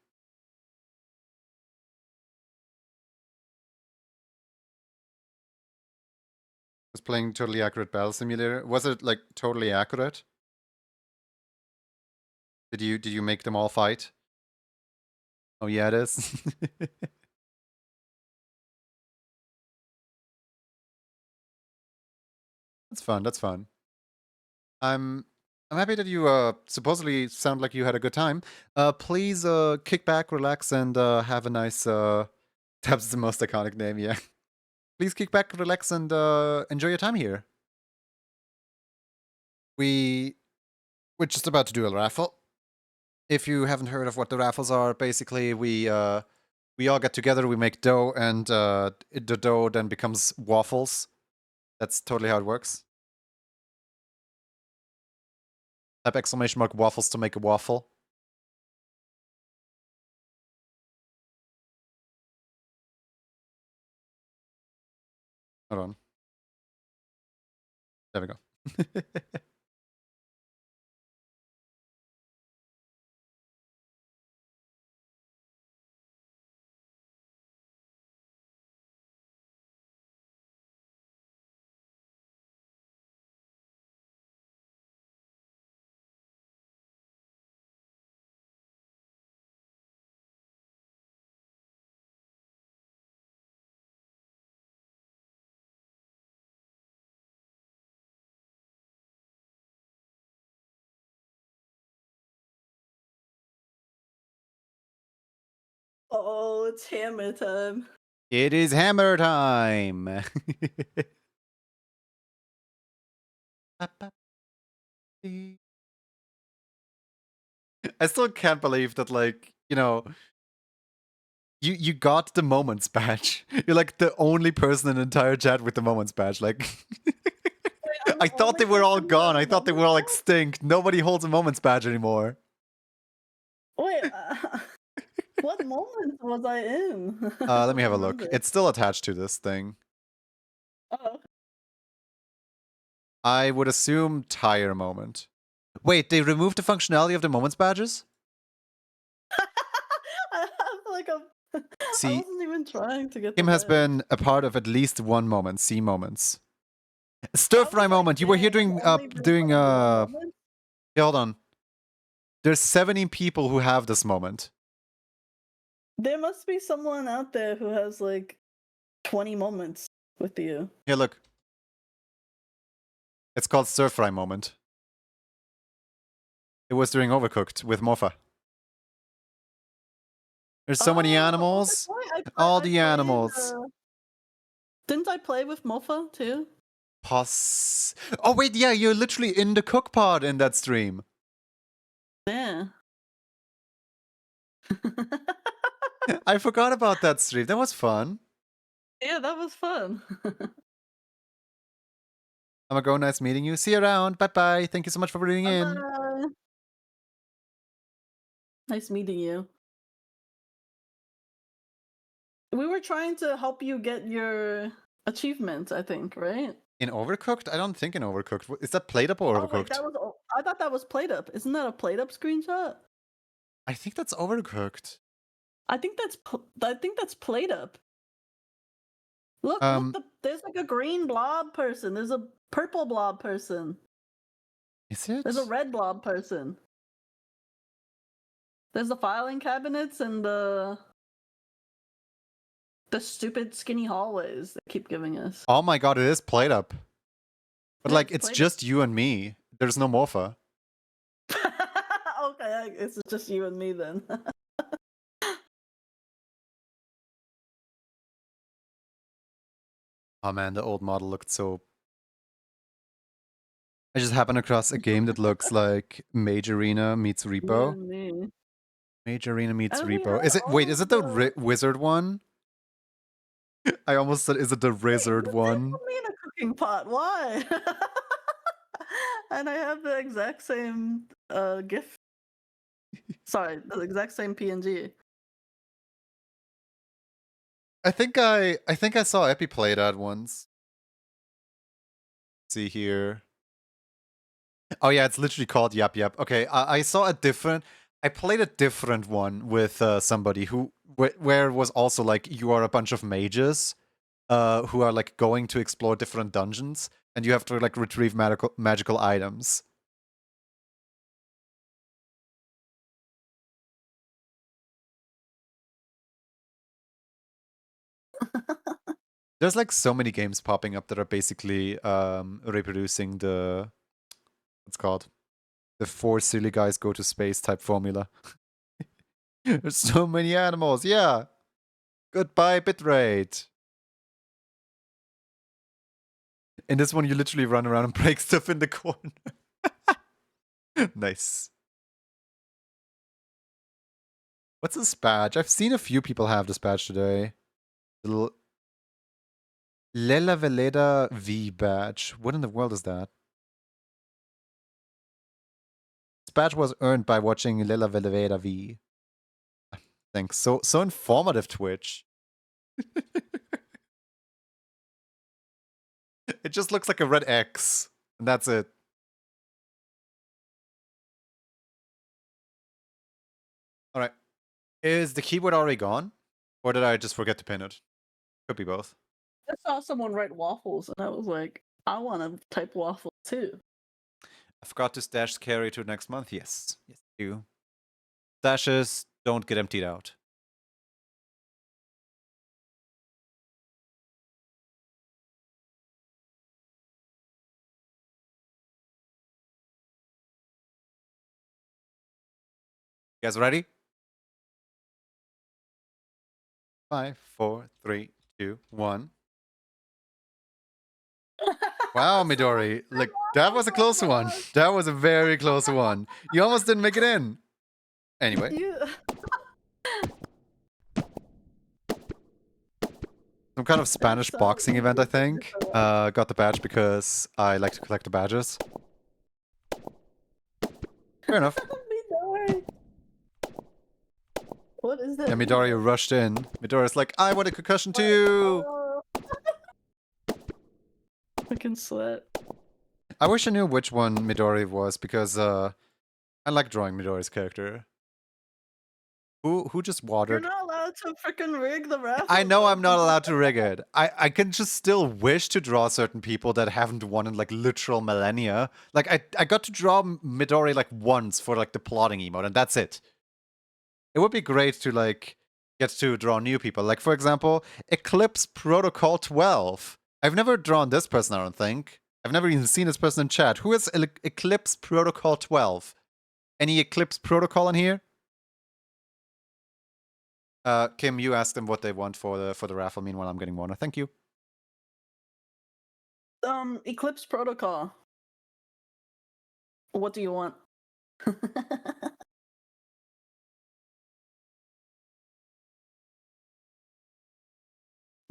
I was playing Totally Accurate Battle Simulator. Was it like totally accurate? Did you make them all fight? Oh yeah, it is. That's fun. That's fun. I'm happy that you supposedly sound like you had a good time. Please kick back, relax, and have a nice. Tabs is the most iconic name. Yeah. Please kick back, relax, and enjoy your time here. We're just about to do a raffle. If you haven't heard of what the raffles are, basically we all get together, we make dough, and the dough then becomes waffles. That's totally how it works. Type exclamation mark waffles to make a waffle. Hold on. There we go. Oh, it's hammer time. It is hammer time. I still can't believe that, like, you know, you got the moments badge. You're like the only person in the entire chat with the moments badge. Like, Wait, I'm I the thought only they were all person who gone. has I a thought they moment were all badge? extinct. Nobody holds a moments badge anymore. Wait, what moment was I in? Let me I have a don't look. remember. It's still attached to this thing. Oh. I would assume tire moment. Wait, they removed the functionality of the moments badges? I feel like I See, wasn't even trying to get the Kim has badge. been a part of at least one moment. See moments. Stir I fry was like, moment. You were here dang, doing I've only been part of one moment? yeah, hold on. There's 17 people who have this moment. There must be someone out there who has like 20 moments with you. Here, look. It's called stir fry moment. It was during Overcooked with Morpha. There's so many Oh, that's animals. right. All I the played. animals. Didn't I play with Mofa too? Oh wait, yeah, you're literally in the cook pod in that stream. Yeah. I forgot about that stream. That was fun. Yeah, that was fun. I'm gonna go. Nice meeting you. See you around. Bye bye. Thank you so much for reading in. Bye-bye. Nice meeting you. We were trying to help you get your achievement, I think, right? In Overcooked? I don't think in Overcooked. Is that played up or Oh wait, Overcooked? I thought that was played up. Isn't that a played up screenshot? I think that's Overcooked. I think that's played up. Look, Um, there's like a green blob person. There's a purple blob person. is There's a it? red blob person. There's the filing cabinets and the stupid skinny hallways they keep giving us. Oh my god, it is played up. But Yeah, like, it's played just you and me. There's no Morpha. Okay, it's just you and me then. Oh man, the old model looked so. I just happened across a game that looks like Mage Arena meets You Repo. and me. Mage Arena meets And we Repo. had Is it? all Wait, is of it the the. wizard one? I almost said, is it the Wait, wizard they one? put me in a cooking pot. Why? And I have the exact same GIF. Sorry, the exact same PNG. I think I saw Epi play that once. See here. Oh yeah, it's literally called Yap Yap. Okay, I saw a different. I played a different one with somebody who where it was also like you are a bunch of mages, who are like going to explore different dungeons, and you have to like retrieve magical items. There's like so many games popping up that are basically reproducing the what's called the four silly guys go to space type formula. There's so many animals. Yeah. Goodbye bitrate. In this one, you literally run around and break stuff in the corner. Nice. What's this badge? I've seen a few people have this badge today. Little Lela Veleda V badge. What in the world is that? This badge was earned by watching Lela Veleda V. Thanks. So informative, Twitch. It just looks like a red X. And that's it. All right. Is the keyboard already gone? Or did I just forget to pin it? Could be both. I saw someone write waffles, and I was like, I want to type waffle too. I forgot to stash carry to next month. Yes. Yes, I do. Stashes don't get emptied out. You guys ready? 5, 4, 3, 2, 1. Wow, Midori. Like, that was a close one. That was a very close one. You almost didn't make it in. Anyway. Some kind of Spanish boxing event, I think. Got the badge because I like to collect the badges. Fair enough. Midori. What is that? Yeah, Midori rushed in. Midori's like, I want a concussion too! I can sweat. I wish I knew which one Midori was, because I like drawing Midori's character. Who just You're watered? not allowed to freaking rig the raffle. I know I'm not allowed to rig it. I can just still wish to draw certain people that haven't won in like literal millennia. Like I got to draw Midori like once for like the plotting emote, and that's it. It would be great to like get to draw new people. Like for example, Eclipse Protocol 12. I've never drawn this person, I don't think. I've never even seen this person in chat. Who is Eclipse Protocol 12? Any Eclipse Protocol in here? Kim, you asked them what they want for the raffle. Meanwhile, I'm getting one. Thank you. Eclipse Protocol. What do you want?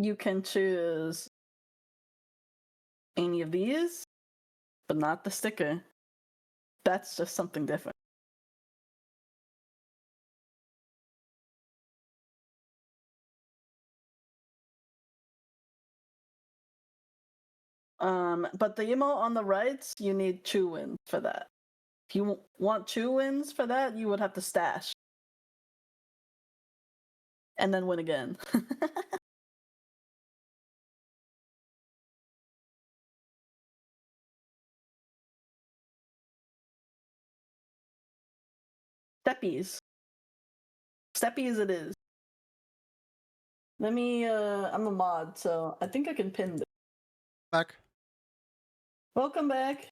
You can choose any of these, but not the sticker. That's just something different. But the emote on the right, you need 2 wins for that. If you want 2 wins for that, you would have to stash. And then win again. Steppies. Steppies it is. Let me, I'm a mod, so I think I can pin this. Back. Welcome back.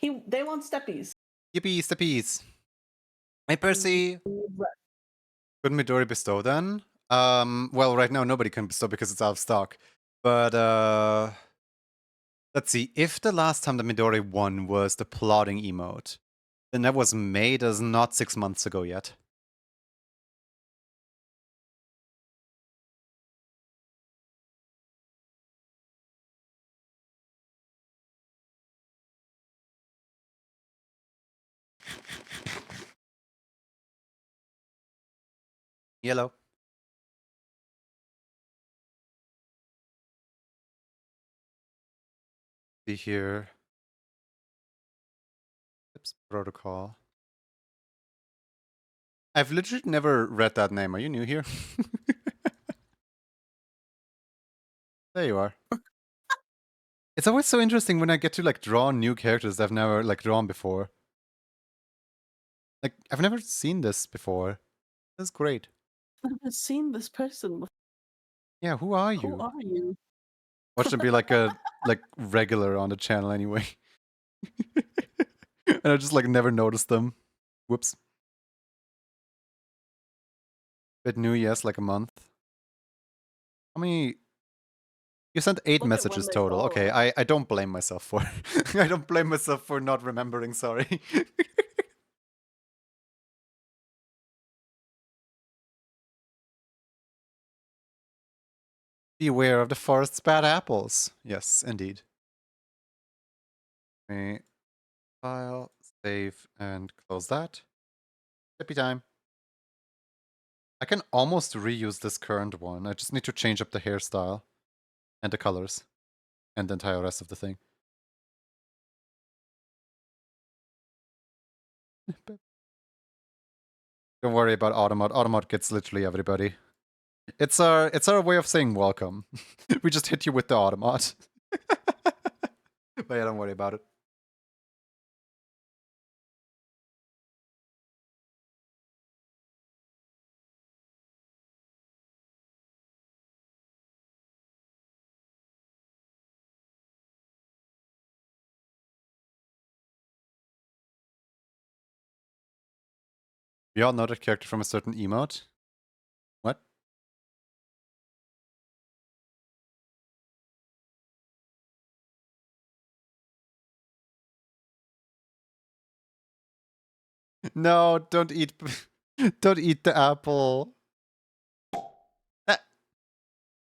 They want steppies. Yippee, steppies. Hey, Percy. Couldn't Midori bestow then? Well, right now nobody can bestow because it's out of stock. But, let's see. If the last time the Midori won was the plotting emote, then that was May. That's not 6 months ago yet. Yellow. See here. Tips protocol. I've literally never read that name. Are you new here? There you are. It's always so interesting when I get to like draw new characters I've never like drawn before. Like I've never seen this before. That's great. I've never seen this person before. Yeah, who are you? Who are you? Watch them be like a like regular on the channel anyway. And I just like never noticed them. Whoops. Bit new, yes, like a month. How many? You sent 8 Look at when messages they total. follow. Okay, I don't blame myself for I don't blame myself for not remembering, sorry. Beware of the forest's bad apples. Yes, indeed. Okay. File, save, and close that. Happy time. I can almost reuse this current one. I just need to change up the hairstyle and the colors and the entire rest of the thing. Don't worry about Automod. Automod gets literally everybody. It's our way of saying welcome. We just hit you with the Automod. But yeah, don't worry about it. We all know that character from a certain emote. What? No, don't eat don't eat the apple. Ah,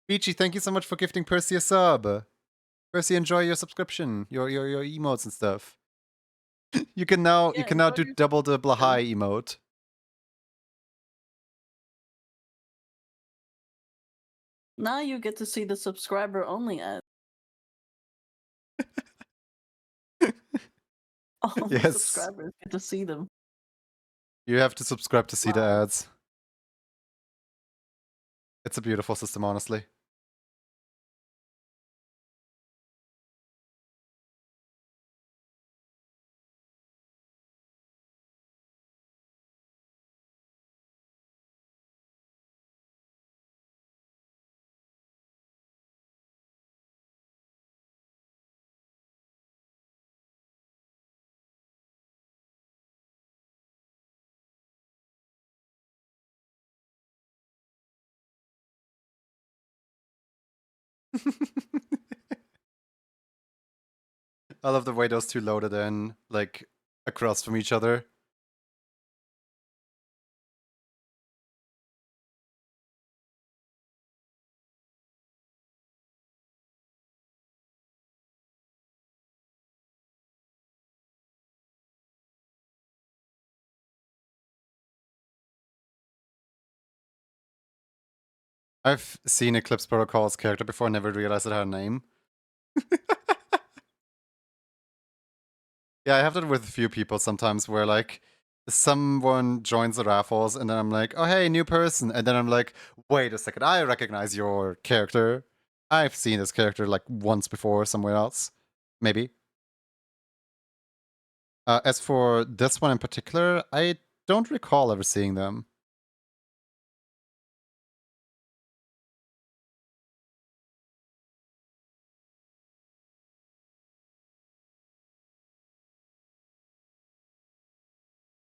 Beachy, thank you so much for gifting Percy a sub. Percy, enjoy your subscription, your emotes and stuff. You can now Yeah, do enjoy double the your Blahai emote. Now you get to see the subscriber only ad. All the Yes. subscribers get to see them. You have to subscribe to see the Wow. ads. It's a beautiful system, honestly. I love the way those two loaded in, like, across from each other. I've seen Eclipse Protocol's character before, never realized it had a name. Yeah, I have that with a few people sometimes where, like, someone joins the raffles and then I'm like, oh, hey, new person. And then I'm like, wait a second, I recognize your character. I've seen this character, like, once before somewhere else. Maybe. As for this one in particular, I don't recall ever seeing them.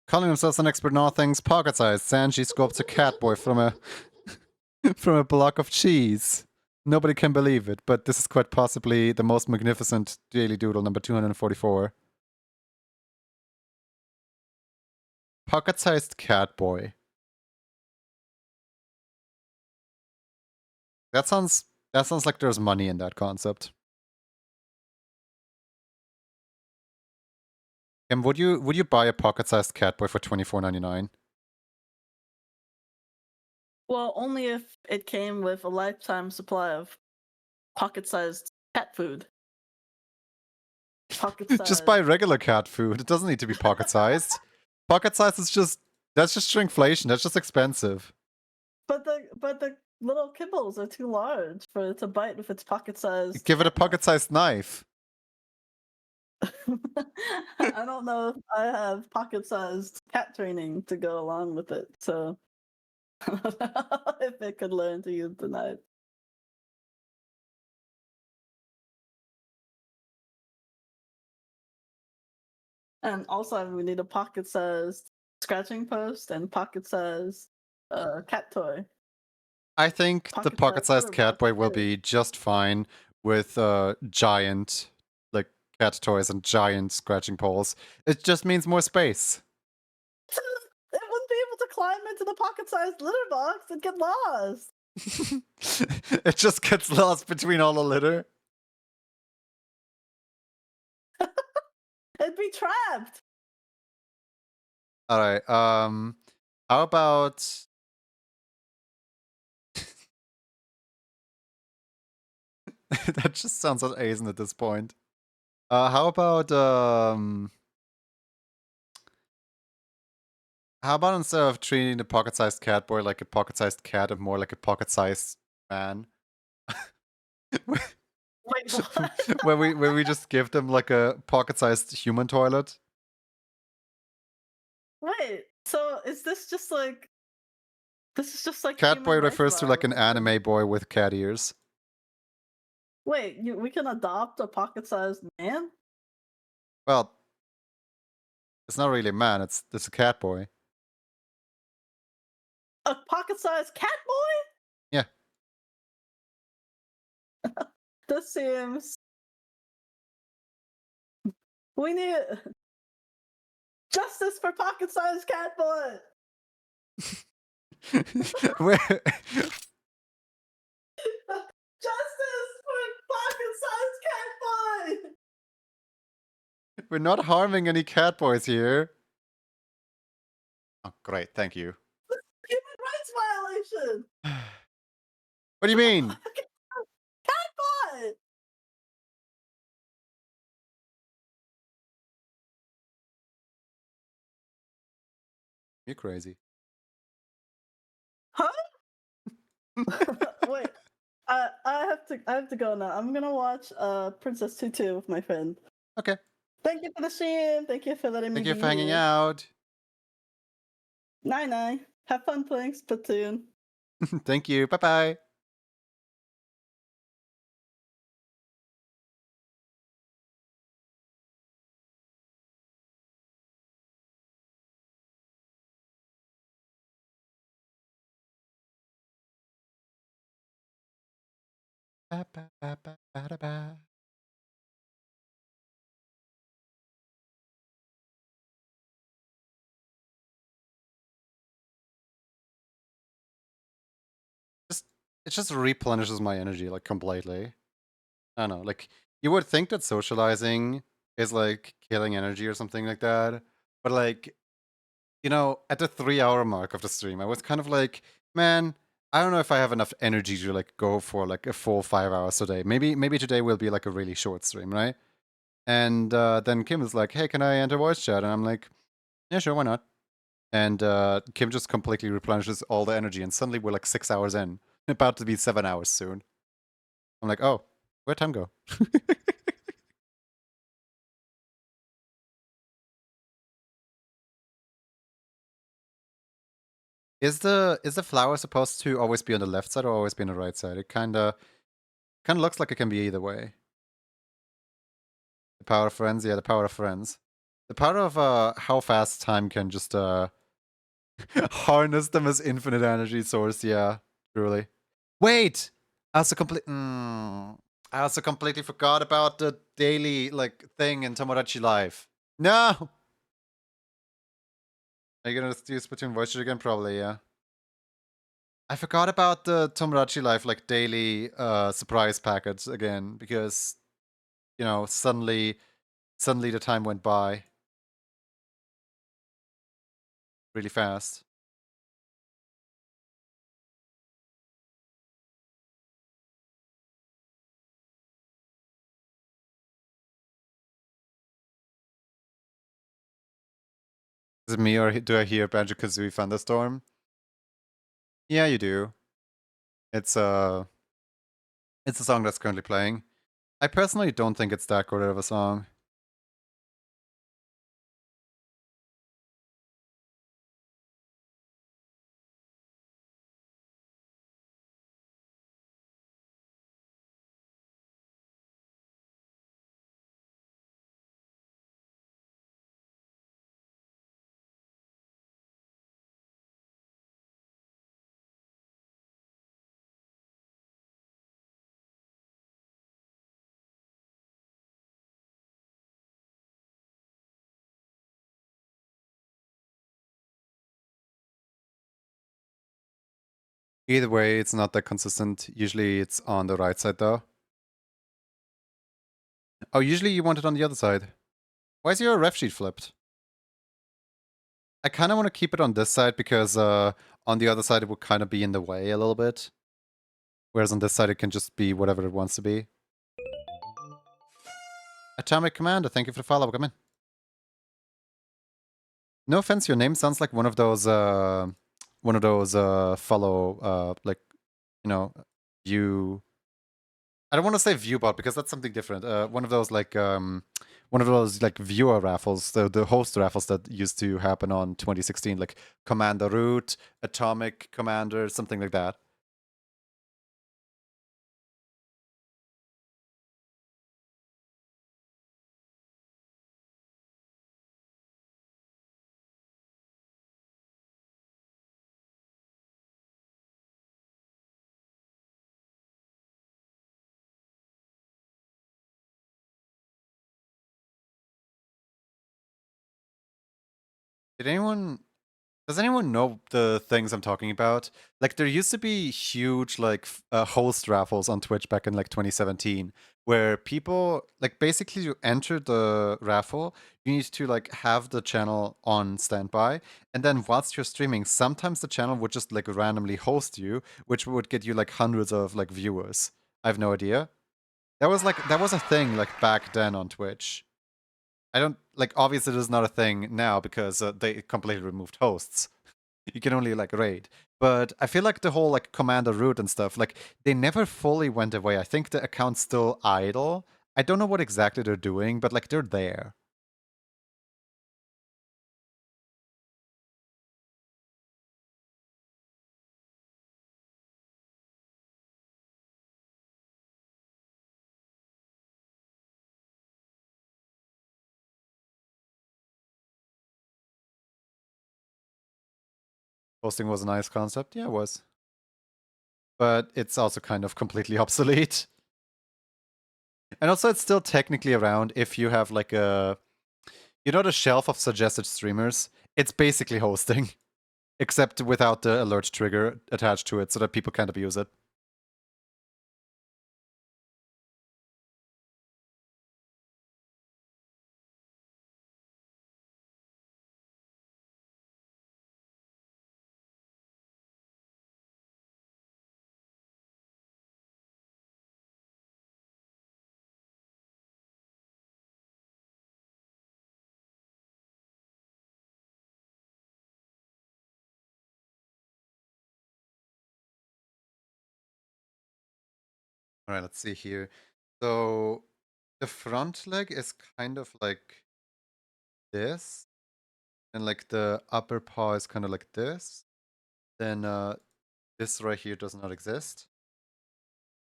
Calling themselves an expert in all things pocket-sized, Sanji sculpts a catboy from a from a block of cheese. Nobody can believe it, but this is quite possibly the most magnificent Daily Doodle number 244. Pocket-sized catboy. That sounds like there's money in that concept. And would you buy a pocket-sized catboy for $24.99? Well, only if it came with a lifetime supply of pocket-sized cat food. Just Pocket-sized. buy regular cat food. It doesn't need to be pocket-sized. Pocket-sized is just shrinkflation. That's just expensive. But the little kibbles are too large for it to bite with its pocket-sized. Give it a cat knife. pocket-sized knife. I don't know if I have pocket-sized cat training to go along with it, so I don't know if it could learn to use the knife. And also, we need a pocket-sized scratching post and pocket-sized cat toy. I think the Pocket-sized pocket-sized litter box. catboy will be just fine with giant, like, cat toys and giant scratching poles. It just means more space. It wouldn't be able to climb into the pocket-sized litter box and get lost. It just gets lost between all the litter. It'd be trapped. All right. How about that? Just sounds like Aizen at this point. How about How about instead of treating the pocket-sized cat boy like a pocket-sized cat and more like a pocket-sized man? Wait, what? Where we just give them like a pocket-sized human toilet? Wait, so is this just like this is just like Cat boy human rights refers to like an violation? anime boy with cat ears. Wait, we can adopt a pocket-sized man? Well, it's not really a man, it's a cat boy. A pocket-sized cat boy? Yeah. This seems we need justice for pocket-sized cat boy. Where Justice for pocket-sized cat boy. we're not harming any cat boys here. Oh, great, thank you. Human rights violation. What do you mean? Cat boy. You're crazy. Huh? Wait. I have to go now. I'm gonna watch Princess Tutu with my friend. Okay. Thank you for the stream. Thank you for letting me Thank you be for hanging here. out. Night. Have fun playing Splatoon. Thank you. Bye-bye. Ba-ba-ba-ba-ba-da-ba. It just replenishes my energy like completely. I don't know, like you would think that socializing is like killing energy or something like that. But like, you know, at the 3 hour mark of the stream, I was kind of like, man, I don't know if I have enough energy to like go for like a full 5 hours today. Maybe today will be like a really short stream, right? And then Kim was like, hey, can I enter voice chat? And I'm like, yeah, sure, why not? And Kim just completely replenishes all the energy, and suddenly we're like 6 hours in, about to be 7 hours soon. I'm like, oh, where'd time go? Is the flower supposed to always be on the left side or always be on the right side? It kinda looks like it can be either way. The power of friends, yeah, the power of friends. The power of how fast time can just harness them as infinite energy source, yeah, truly. Wait! I also completely forgot about the daily like thing in Tomodachi Life. No! Are you gonna do Splatoon voice chat again? Probably, yeah. I forgot about the Tomodachi Life like daily surprise package again because you know suddenly the time went by really fast. Is it me or do I hear Banjo-Kazooie Thunderstorm? Yeah, you do. It's it's a song that's currently playing. I personally don't think it's that good of a song. Either way, it's not that consistent. Usually it's on the right side though. Oh, usually you want it on the other side. Why is your ref sheet flipped? I kind of want to keep it on this side because on the other side it would kind of be in the way a little bit. Whereas on this side it can just be whatever it wants to be. Atomic Commander, thank you for the follow. Come in. No offense, your name sounds like one of those follow like, you know, view. I don't want to say viewbot because that's something different. One of those like viewer raffles, the host raffles that used to happen on 2016, like Commander Root, Atomic Commander, something like that. Did anyone Does anyone know the things I'm talking about? Like, there used to be huge, like, host raffles on Twitch back in, like, 2017, where people, like, basically you enter the raffle, you need to, like, have the channel on standby, and then whilst you're streaming, sometimes the channel would just, like, randomly host you, which would get you, like, hundreds of, like, viewers. I have no idea. That was a thing, like, back then on Twitch. I don't, like, obviously it is not a thing now because they completely removed hosts. You can only like raid. But I feel like the whole like commander root and stuff, like they never fully went away. I think the account's still idle. I don't know what exactly they're doing, but like they're there. Hosting was a nice concept. Yeah, it was. But it's also kind of completely obsolete. And also it's still technically around if you have like a the shelf of suggested streamers. It's basically hosting. Except without the alert trigger attached to it so that people can't abuse it. Alright, let's see here. So the front leg is kind of like this, and like the upper paw is kind of like this. Then this right here does not exist.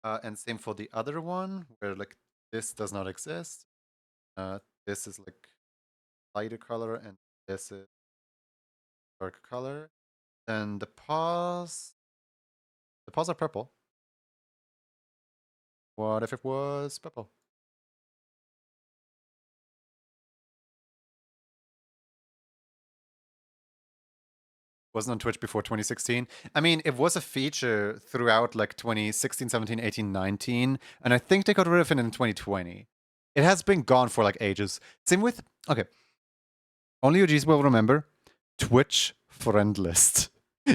And same for the other one, where like this does not exist. This is like lighter color, and this is dark color. Then the paws are purple. What if it was purple? Wasn't on Twitch before 2016. I mean, it was a feature throughout like 2016, 17, 18, 19, and I think they got rid of it in 2020. It has been gone for like ages. Same with, okay, only OGs will remember Twitch friend list.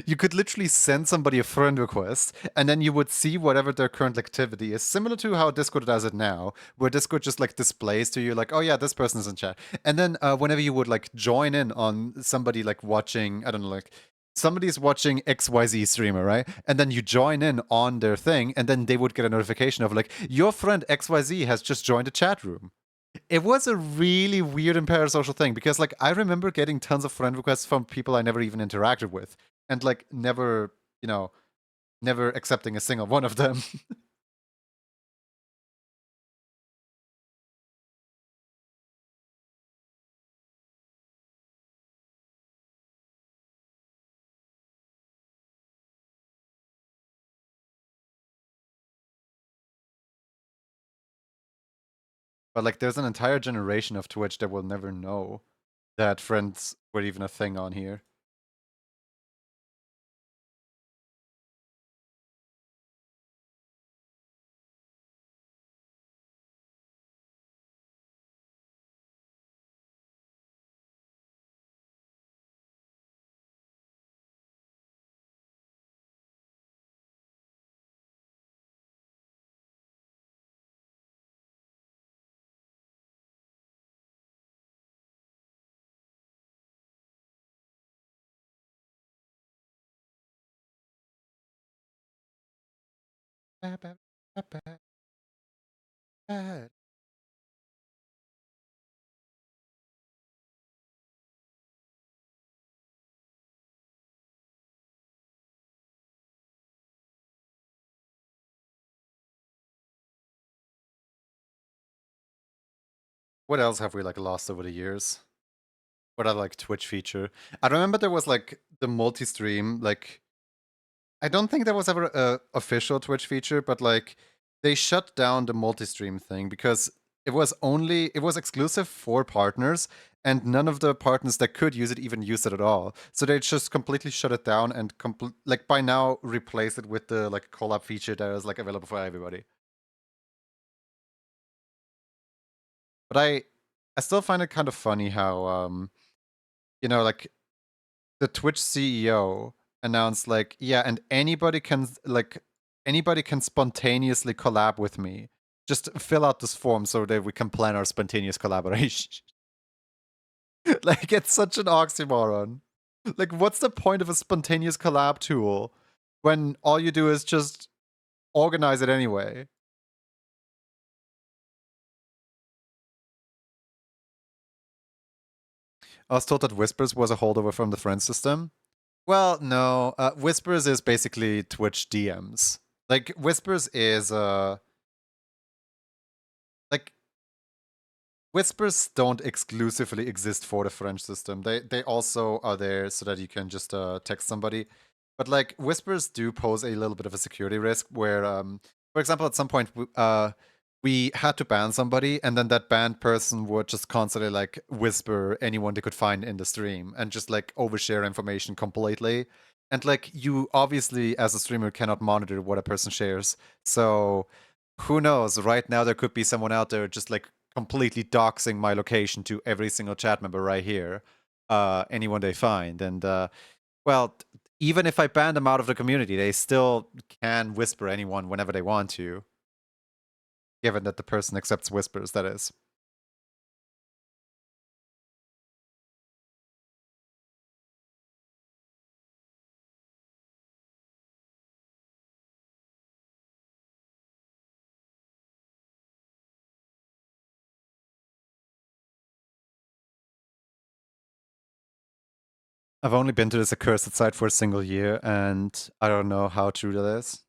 You could literally send somebody a friend request, and then you would see whatever their current activity is, similar to how Discord does it now, where Discord just like displays to you like, oh yeah, this person is in chat. And then whenever you would like join in on somebody like watching, I don't know, like somebody's watching XYZ streamer, right? And then you join in on their thing, and then they would get a notification of like, your friend XYZ has just joined a chat room. It was a really weird and parasocial thing because like I remember getting tons of friend requests from people I never even interacted with, and like never, never accepting a single one of them. But like there's an entire generation of Twitch that will never know that friends were even a thing on here. What else have we like lost over the years? What other like Twitch feature? I remember there was like the multi-stream. Like I don't think there was ever a official Twitch feature, but like they shut down the multi-stream thing because it was exclusive for partners, and none of the partners that could use it even used it at all. So they just completely shut it down and like by now replace it with the like collab feature that is like available for everybody. But I still find it kind of funny how like the Twitch CEO announced like, yeah, and anybody can spontaneously collab with me. Just fill out this form so that we can plan our spontaneous collaboration. Like it's such an oxymoron. Like what's the point of a spontaneous collab tool when all you do is just organize it anyway? I was told that Whispers was a holdover from the friend system. Well, no. Whispers is basically Twitch DMs. Like Whispers is like Whispers don't exclusively exist for the French system. They also are there so that you can just text somebody. But like Whispers do pose a little bit of a security risk where for example at some point we had to ban somebody, and then that banned person would just constantly like whisper anyone they could find in the stream and just like overshare information completely. And like you obviously as a streamer cannot monitor what a person shares. So who knows? Right now there could be someone out there just like completely doxing my location to every single chat member right here. Anyone they find. And well, even if I ban them out of the community, they still can whisper anyone whenever they want to. Given that the person accepts whispers, that is. I've only been to this accursed site for a single year, and I don't know how true that is.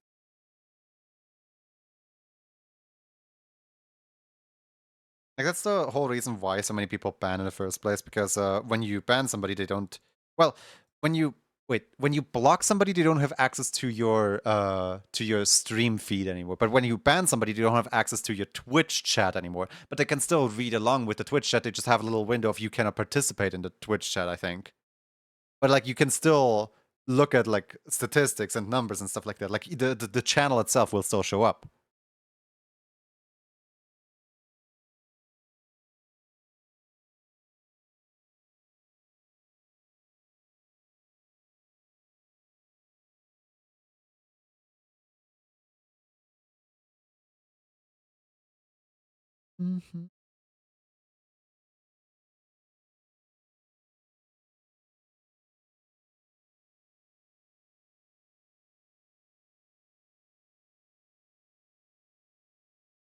Like that's the whole reason why so many people ban in the first place, because when you ban somebody, they don't. Well, when you when you block somebody, they don't have access to your stream feed anymore. But when you ban somebody, they don't have access to your Twitch chat anymore. But they can still read along with the Twitch chat. They just have a little window of you cannot participate in the Twitch chat, I think. But like you can still look at like statistics and numbers and stuff like that. Like the channel itself will still show up. Mm-hmm.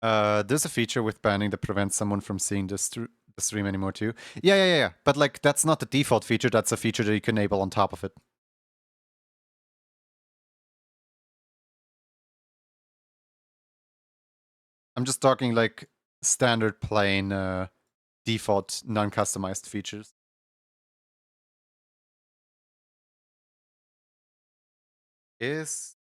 There's a feature with banning that prevents someone from seeing the stream anymore too. Yeah. But like that's not the default feature. That's a feature that you can enable on top of it. I'm just talking like standard plain default non-customized features. Is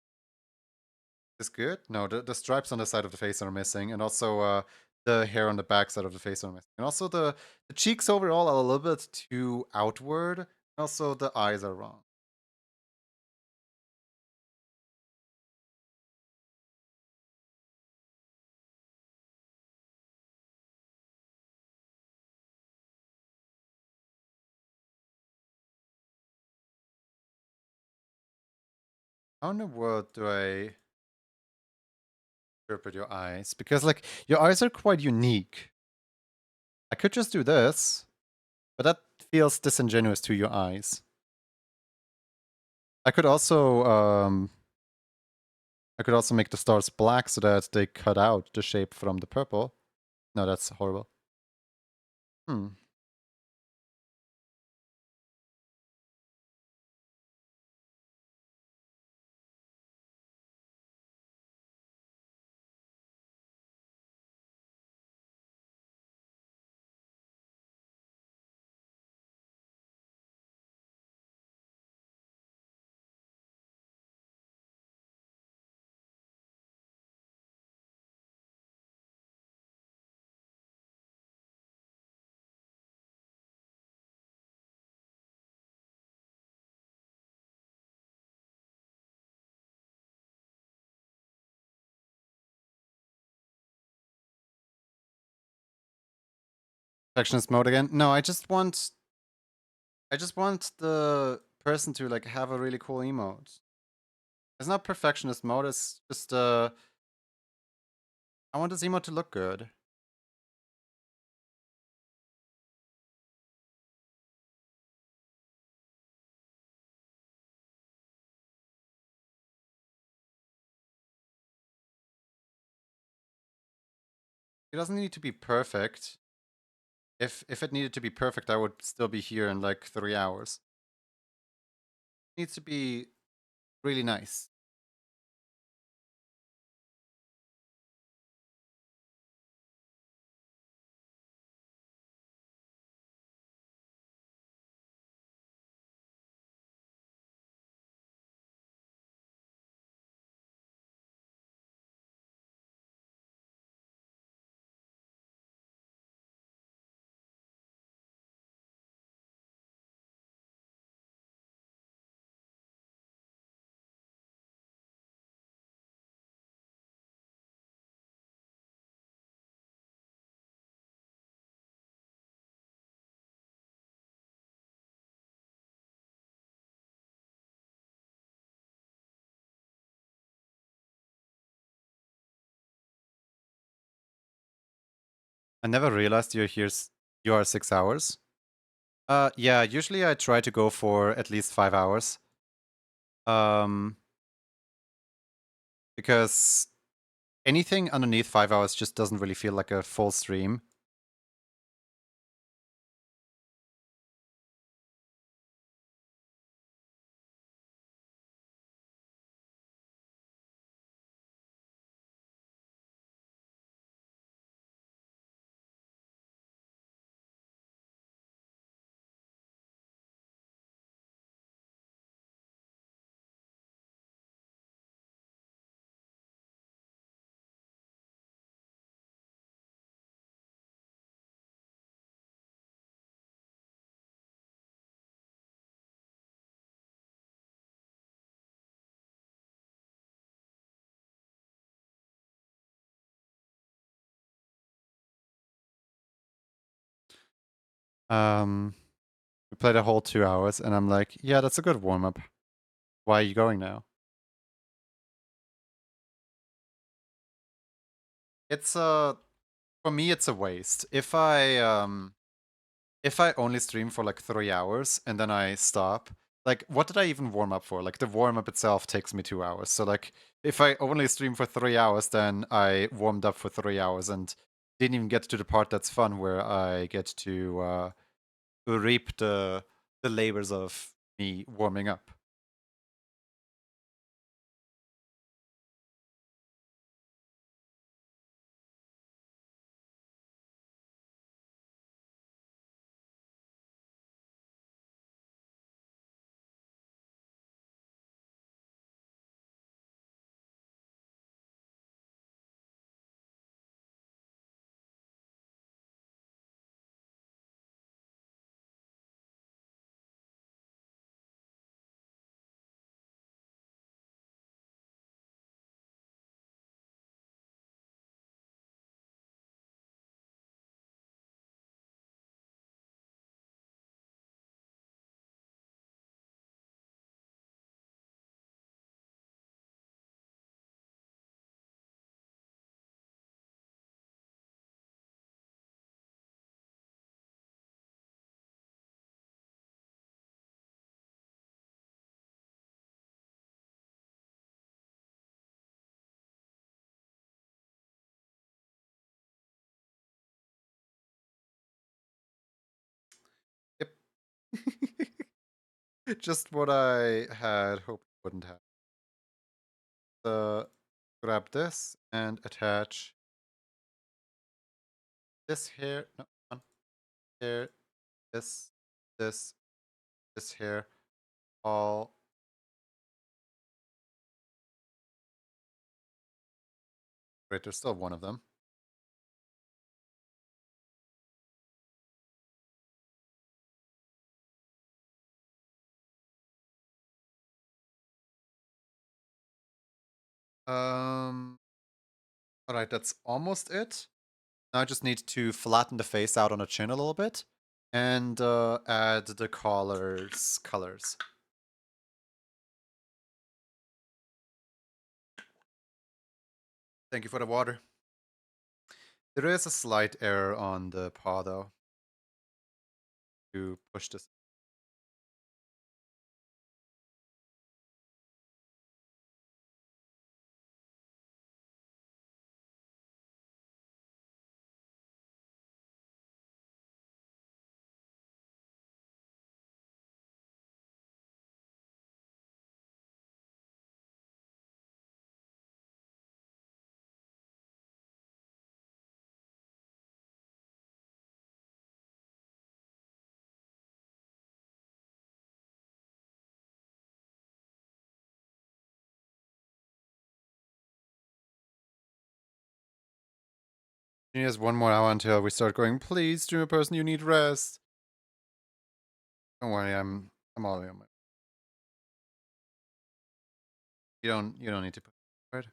this good? No, the stripes on the side of the face are missing, and also the hair on the back side of the face are missing. And also the cheeks overall are a little bit too outward. Also the eyes are wrong. How in the world do I interpret your eyes? Because like your eyes are quite unique. I could just do this, but that feels disingenuous to your eyes. I could also I could also make the stars black so that they cut out the shape from the purple. No, that's horrible. Hmm. Perfectionist mode again? No, I just want the person to like have a really cool emote. It's not perfectionist mode, it's just I want this emote to look good. It doesn't need to be perfect. If it needed to be perfect, I would still be here in like 3 hours. It needs to be really nice. I never realized you are 6 hours. Yeah, usually I try to go for at least 5 hours. Because anything underneath 5 hours just doesn't really feel like a full stream. We played a whole 2 hours, and I'm like, yeah, that's a good warm up. Why are you going now? It's for me, it's a waste. If I only stream for like 3 hours and then I stop, like, what did I even warm up for? Like, the warm up itself takes me 2 hours. So, like, if I only stream for 3 hours, then I warmed up for 3 hours and didn't even get to the part that's fun where I get to reap the labors of me warming up. Just what I had hoped it wouldn't have. Grab this and attach this here. No, on here. This, this, this here. All. Wait, there's still one of them. All right, that's almost it. Now I just need to flatten the face out on the chin a little bit and add the collar's colors. Thank you for the water. There is a slight error on the paw though. To push this. He has one more hour until we start going, please, streamer person, you need rest. Don't worry, I'm all in. You don't need to put right?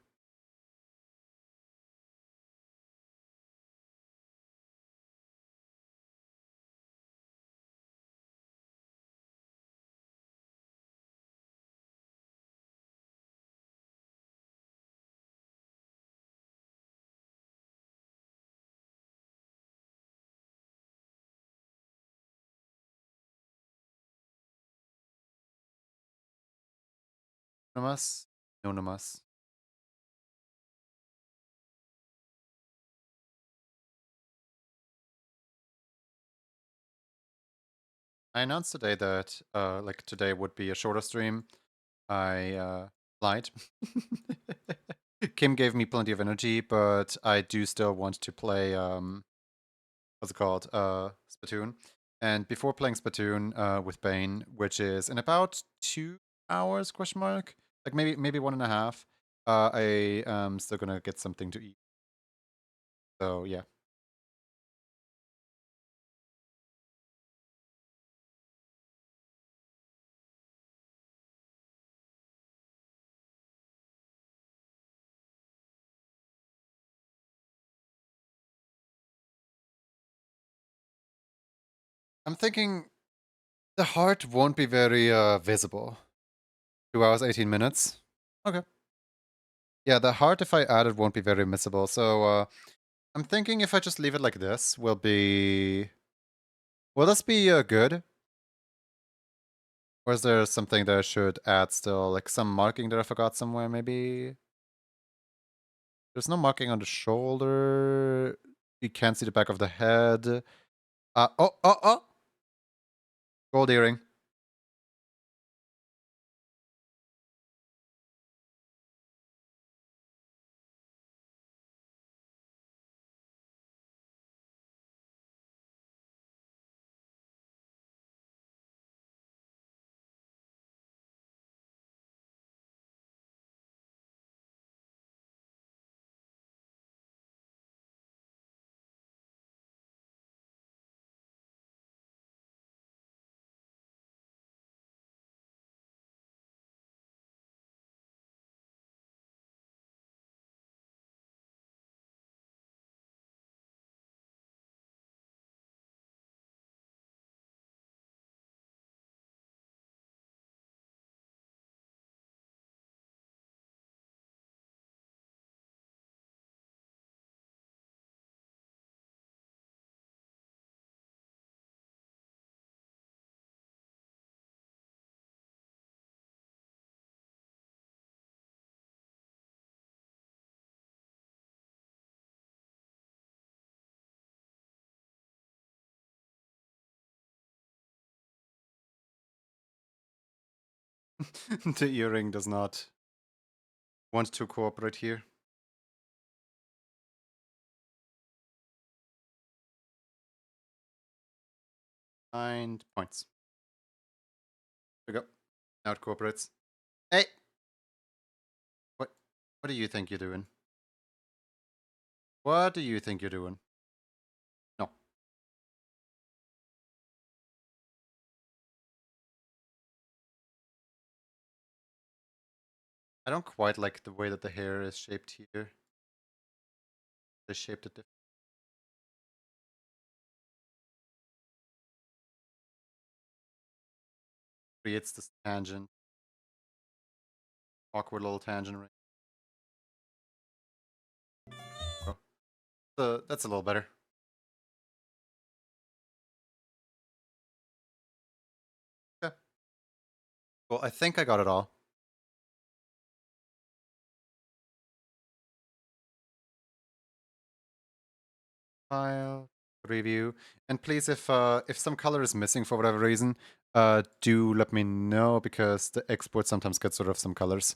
Anonymous? Anonymous. I announced today that like today would be a shorter stream. I lied. Kim gave me plenty of energy, but I do still want to play what's it called? Splatoon. And before playing Splatoon with Bane, which is in about 2 hours, question mark? Like maybe 1.5, I am still gonna get something to eat. So yeah. I'm thinking the heart won't be very visible. 2 hours, 18 minutes. Okay. Yeah, the heart, if I add it, won't be very visible. So I'm thinking if I just leave it like this, will this be good? Or is there something that I should add still? Like some marking that I forgot somewhere, maybe? There's no marking on the shoulder. You can't see the back of the head. Oh! Gold earring. The earring does not want to cooperate here. Nine points. There we go. Now it cooperates. Hey! What do you think you're doing? What do you think you're doing? No. I don't quite like the way that the hair is shaped here. They shaped it different. Creates this tangent. Awkward little tangent ring. Oh. So that's a little better. Okay. Well, I think I got it all. File, review, and please, if some color is missing for whatever reason, do let me know because the export sometimes gets rid of some colors.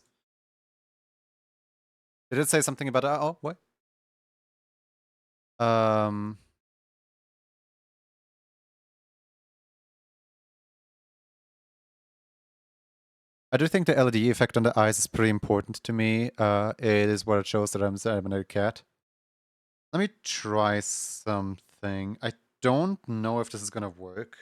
Did it say something about oh what? Um, I do think the LED effect on the eyes is pretty important to me. It is what it shows that I'm a cat. Let me try something. I don't know if this is gonna work.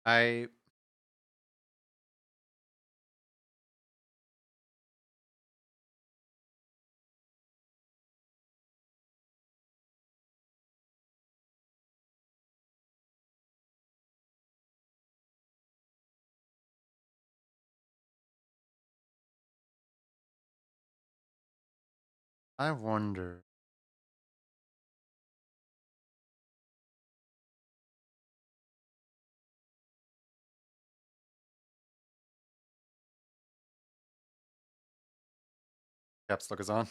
I I wonder. Caps lock is on.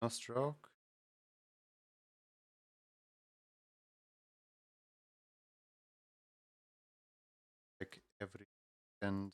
No stroke. Like every and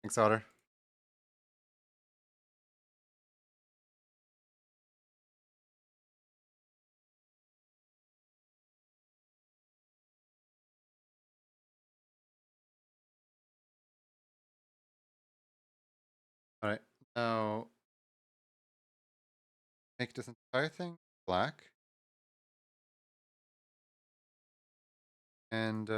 thanks, Otter. All right, now make this entire thing black, and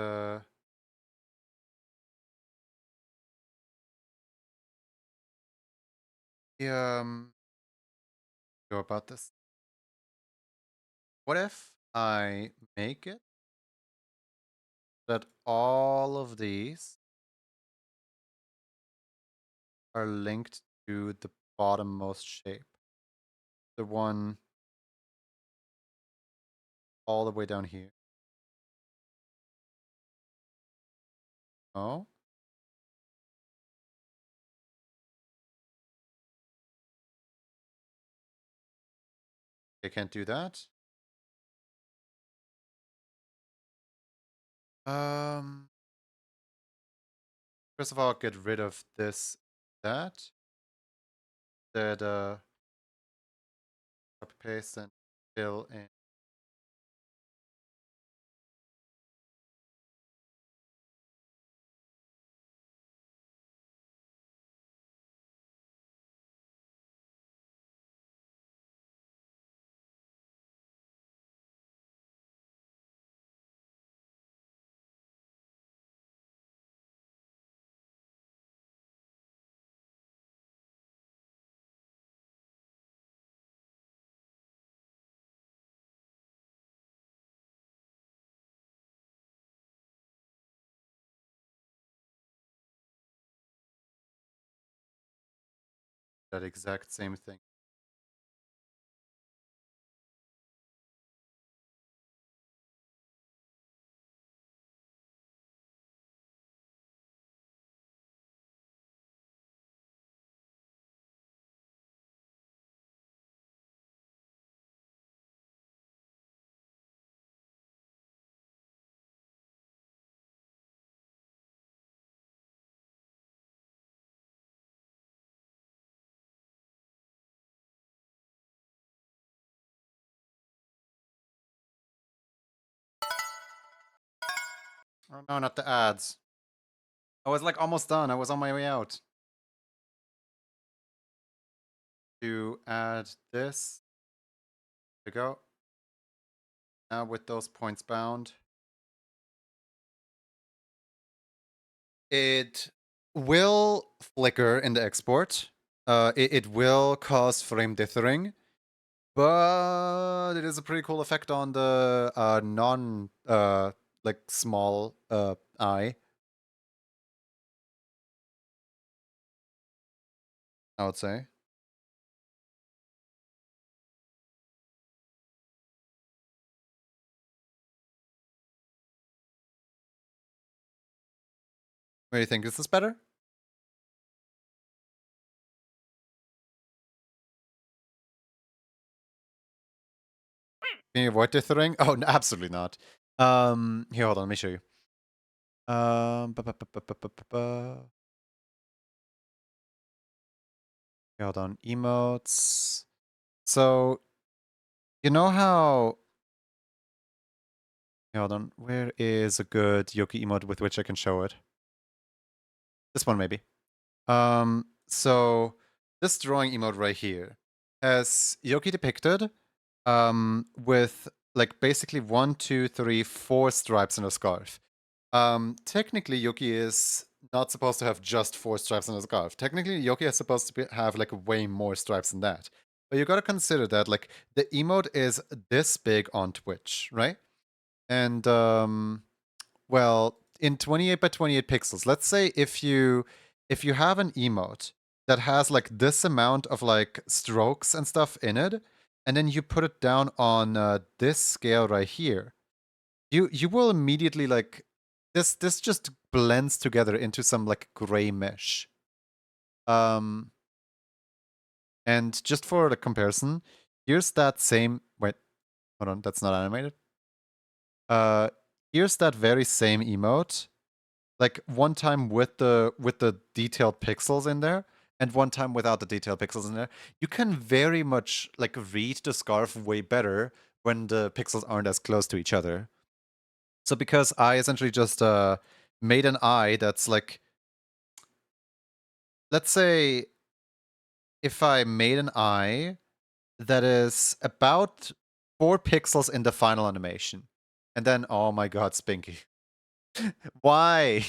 go about this. What if I make it that all of these are linked to the bottommost shape, the one all the way down here? Oh, I can't do that. Um, First of all, get rid of this, that, copy paste and fill in. That exact same thing. Oh no, not the ads. I was like almost done. I was on my way out. To add this. There we go. Now with those points bound. It will flicker in the export. It will cause frame dithering, but it is a pretty cool effect on the non like small eye. I would say. What do you think? Is this better? Can you avoid dithering? Oh, no, absolutely not. Here, hold on. Let me show you. Here, hold on. Emotes. So, you know how... Here, hold on. Where is a good Yoki emote with which I can show it? This one, maybe. So this drawing emote right here has Yoki depicted with like basically 1, 2, 3, 4 stripes and a scarf. Technically, Yoki is not supposed to have just 4 stripes and a scarf. Technically, Yoki is supposed to have like way more stripes than that. But you gotta consider that like the emote is this big on Twitch, right? And well, in 28 by 28 pixels, let's say if you have an emote that has like this amount of like strokes and stuff in it, and then you put it down on this scale right here, you will immediately like this just blends together into some like gray mesh. And just for the comparison, here's that same wait, hold on, that's not animated. Here's that very same emote, like one time with the detailed pixels in there and one time without the detailed pixels in there. You can very much like read the scarf way better when the pixels aren't as close to each other. So because I essentially just made an eye that's like, let's say if I made an eye that is about 4 pixels in the final animation, and then oh my god, Spinky. Why?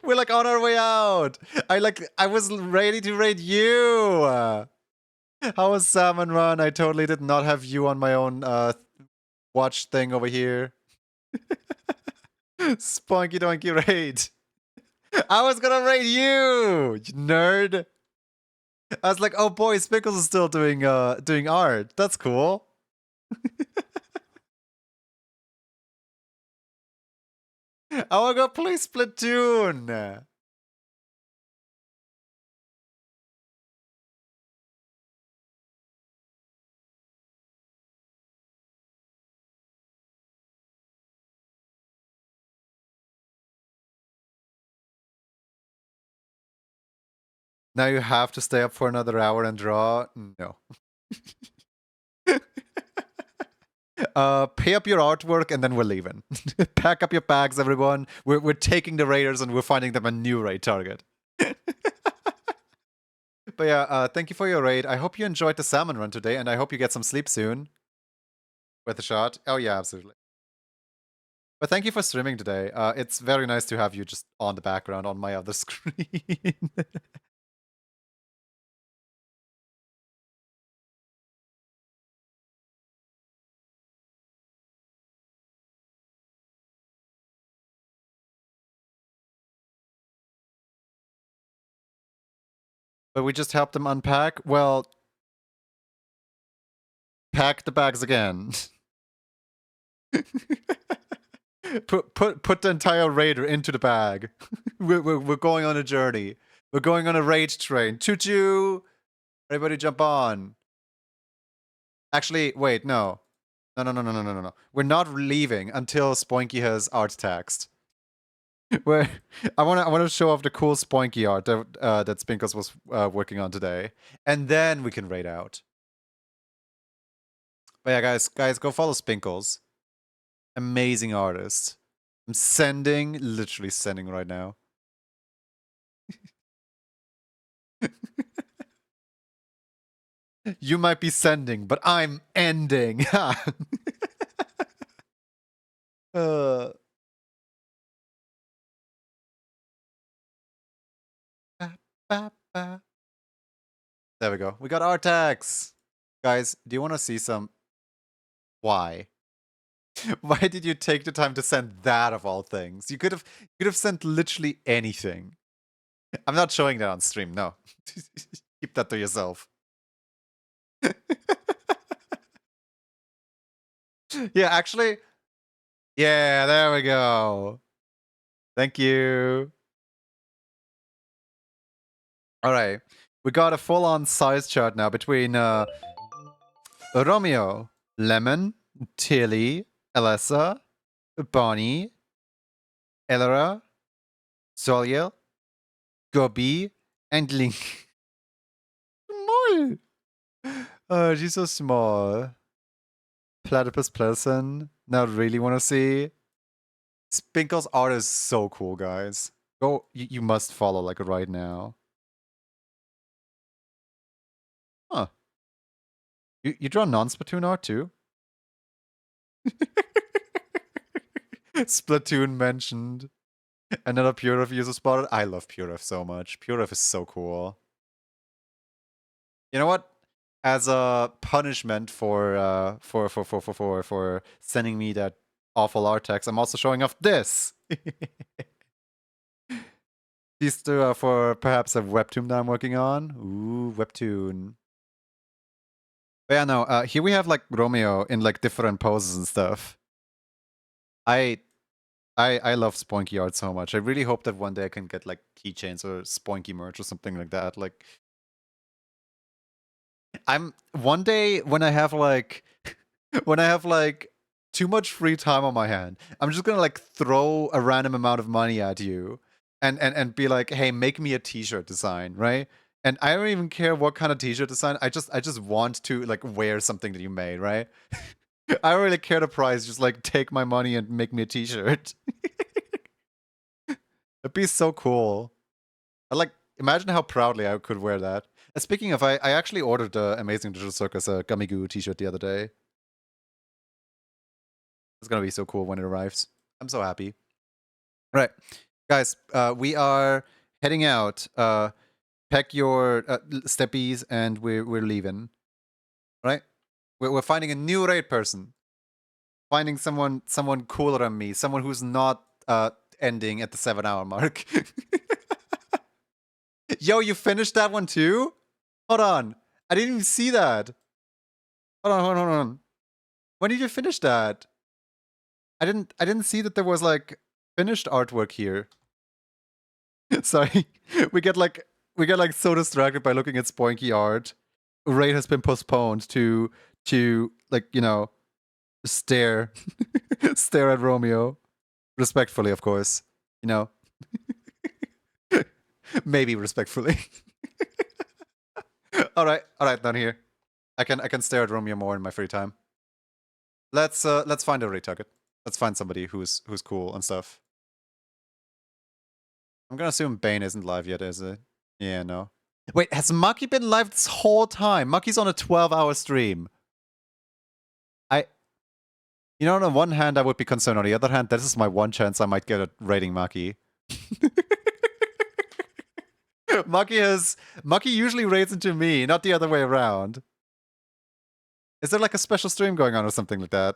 We're like on our way out. I was ready to raid you. How was Salmon Run? I totally did not have you on my own watch thing over here. Spunky Donkey raid. I was gonna raid you nerd. I was like, oh boy, Spickles is still doing art. That's cool. I wanna go play Splatoon. Now you have to stay up for another hour and draw? No. Pay up your artwork and then we're leaving. Pack up your bags, everyone. We're taking the raiders and we're finding them a new raid target. But yeah, thank you for your raid. I hope you enjoyed the salmon run today, and I hope you get some sleep soon. With a shot. Oh yeah, absolutely. But thank you for streaming today. It's very nice to have you just on the background on my other screen. But we just helped them unpack. Well, pack the bags again. put the entire raider into the bag. We're going on a journey. We're going on a raid train. Choo choo! Everybody jump on. Actually, wait, no. No. We're not leaving until Spoinky has art text. Where I want to show off the cool Spoinky art that Spinkles was working on today, and then we can raid out. But yeah, guys, go follow Spinkles. Amazing artist. I'm literally sending right now. You might be sending, but I'm ending. There we go. We got Artax. Guys, do you want to see some? Why? Why did you take the time to send that of all things? You could have sent literally anything. I'm not showing that on stream. No. Keep that to yourself. Yeah, actually. Yeah, there we go. Thank you. All right. We got a full-on size chart now between Romeo, Lemon, Tilly, Alessa, Bonnie, Elora, Soliel, Gobi, and Link. Small. Oh, she's so small. Platypus person. Now really want to see. Spinkle's art is so cool, guys. Go, you must follow like right now. Huh. You draw non-Splatoon art too? Splatoon mentioned. Another Puref user spotted. I love Puref so much. Puref is so cool. You know what? As a punishment for sending me that awful art text, I'm also showing off this. These two are for perhaps a webtoon that I'm working on. Ooh, webtoon. But yeah, no. Here we have like Romeo in like different poses and stuff. I love Spoinky art so much. I really hope that one day I can get like keychains or Spoinky merch or something like that. Like, I'm one day when I have like too much free time on my hand, I'm just gonna like throw a random amount of money at you and be like, hey, make me a t-shirt design, right? And I don't even care what kind of t-shirt design. I just want to like wear something that you made, right? I don't really care the price, just like take my money and make me a t-shirt. It'd be so cool. I like imagine how proudly I could wear that. And speaking of, I actually ordered the Amazing Digital Circus Gummy Goo t-shirt the other day. It's gonna be so cool when it arrives. I'm so happy. Right, guys, we are heading out. Pack your steppies, and we're leaving. Right, we're finding a new raid person. Finding someone cooler than me, someone who's not ending at the 7-hour mark. Yo, you finished that one too? Hold on. I didn't even see that. Hold on. When did you finish that? I didn't see that there was like finished artwork here. Sorry. We get like so distracted by looking at Spoinky art. Raid has been postponed to like, you know, stare at Romeo. Respectfully, of course. You know. Maybe respectfully. Alright, down here. I can stare at Romeo more in my free time. Let's find a retarget. Let's find somebody who's cool and stuff. I'm gonna assume Bane isn't live yet, is it? Yeah, no. Wait, has Mucky been live this whole time? Mucky's on a 12-hour stream. You know, on the one hand, I would be concerned. On the other hand, this is my one chance I might get a rating Mucky. Mucky usually rates into me, not the other way around. Is there like a special stream going on or something like that?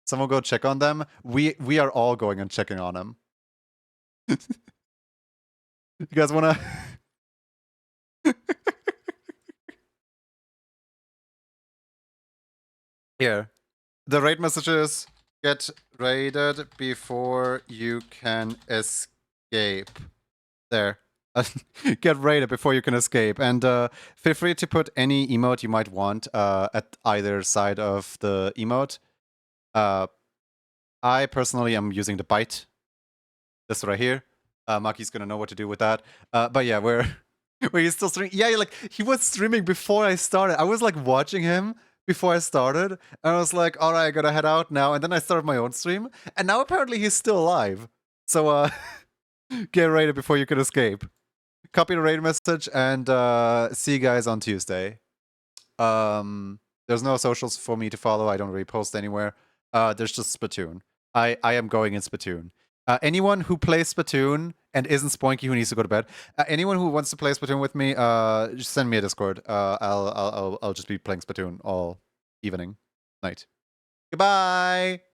Someone go check on them. We are all going and checking on them. You guys wanna? Here. The raid message is get raided before you can escape. There. Get raided before you can escape. And feel free to put any emote you might want at either side of the emote. I personally am using the bite. This right here. Maki's gonna know what to do with that. But yeah, where he's still streaming. Yeah, like he was streaming before I started. I was like watching him before I started, and I was like, all right, I gotta head out now. And then I started my own stream, and now apparently he's still alive. So get raided before you can escape. Copy the raid message, and see you guys on Tuesday. There's no socials for me to follow. I don't really post anywhere. There's just Splatoon. I am going in Splatoon. Anyone who plays Splatoon and isn't Spoinky who needs to go to bed. Anyone who wants to play Splatoon with me, just send me a Discord. I'll just be playing Splatoon all evening, night. Goodbye.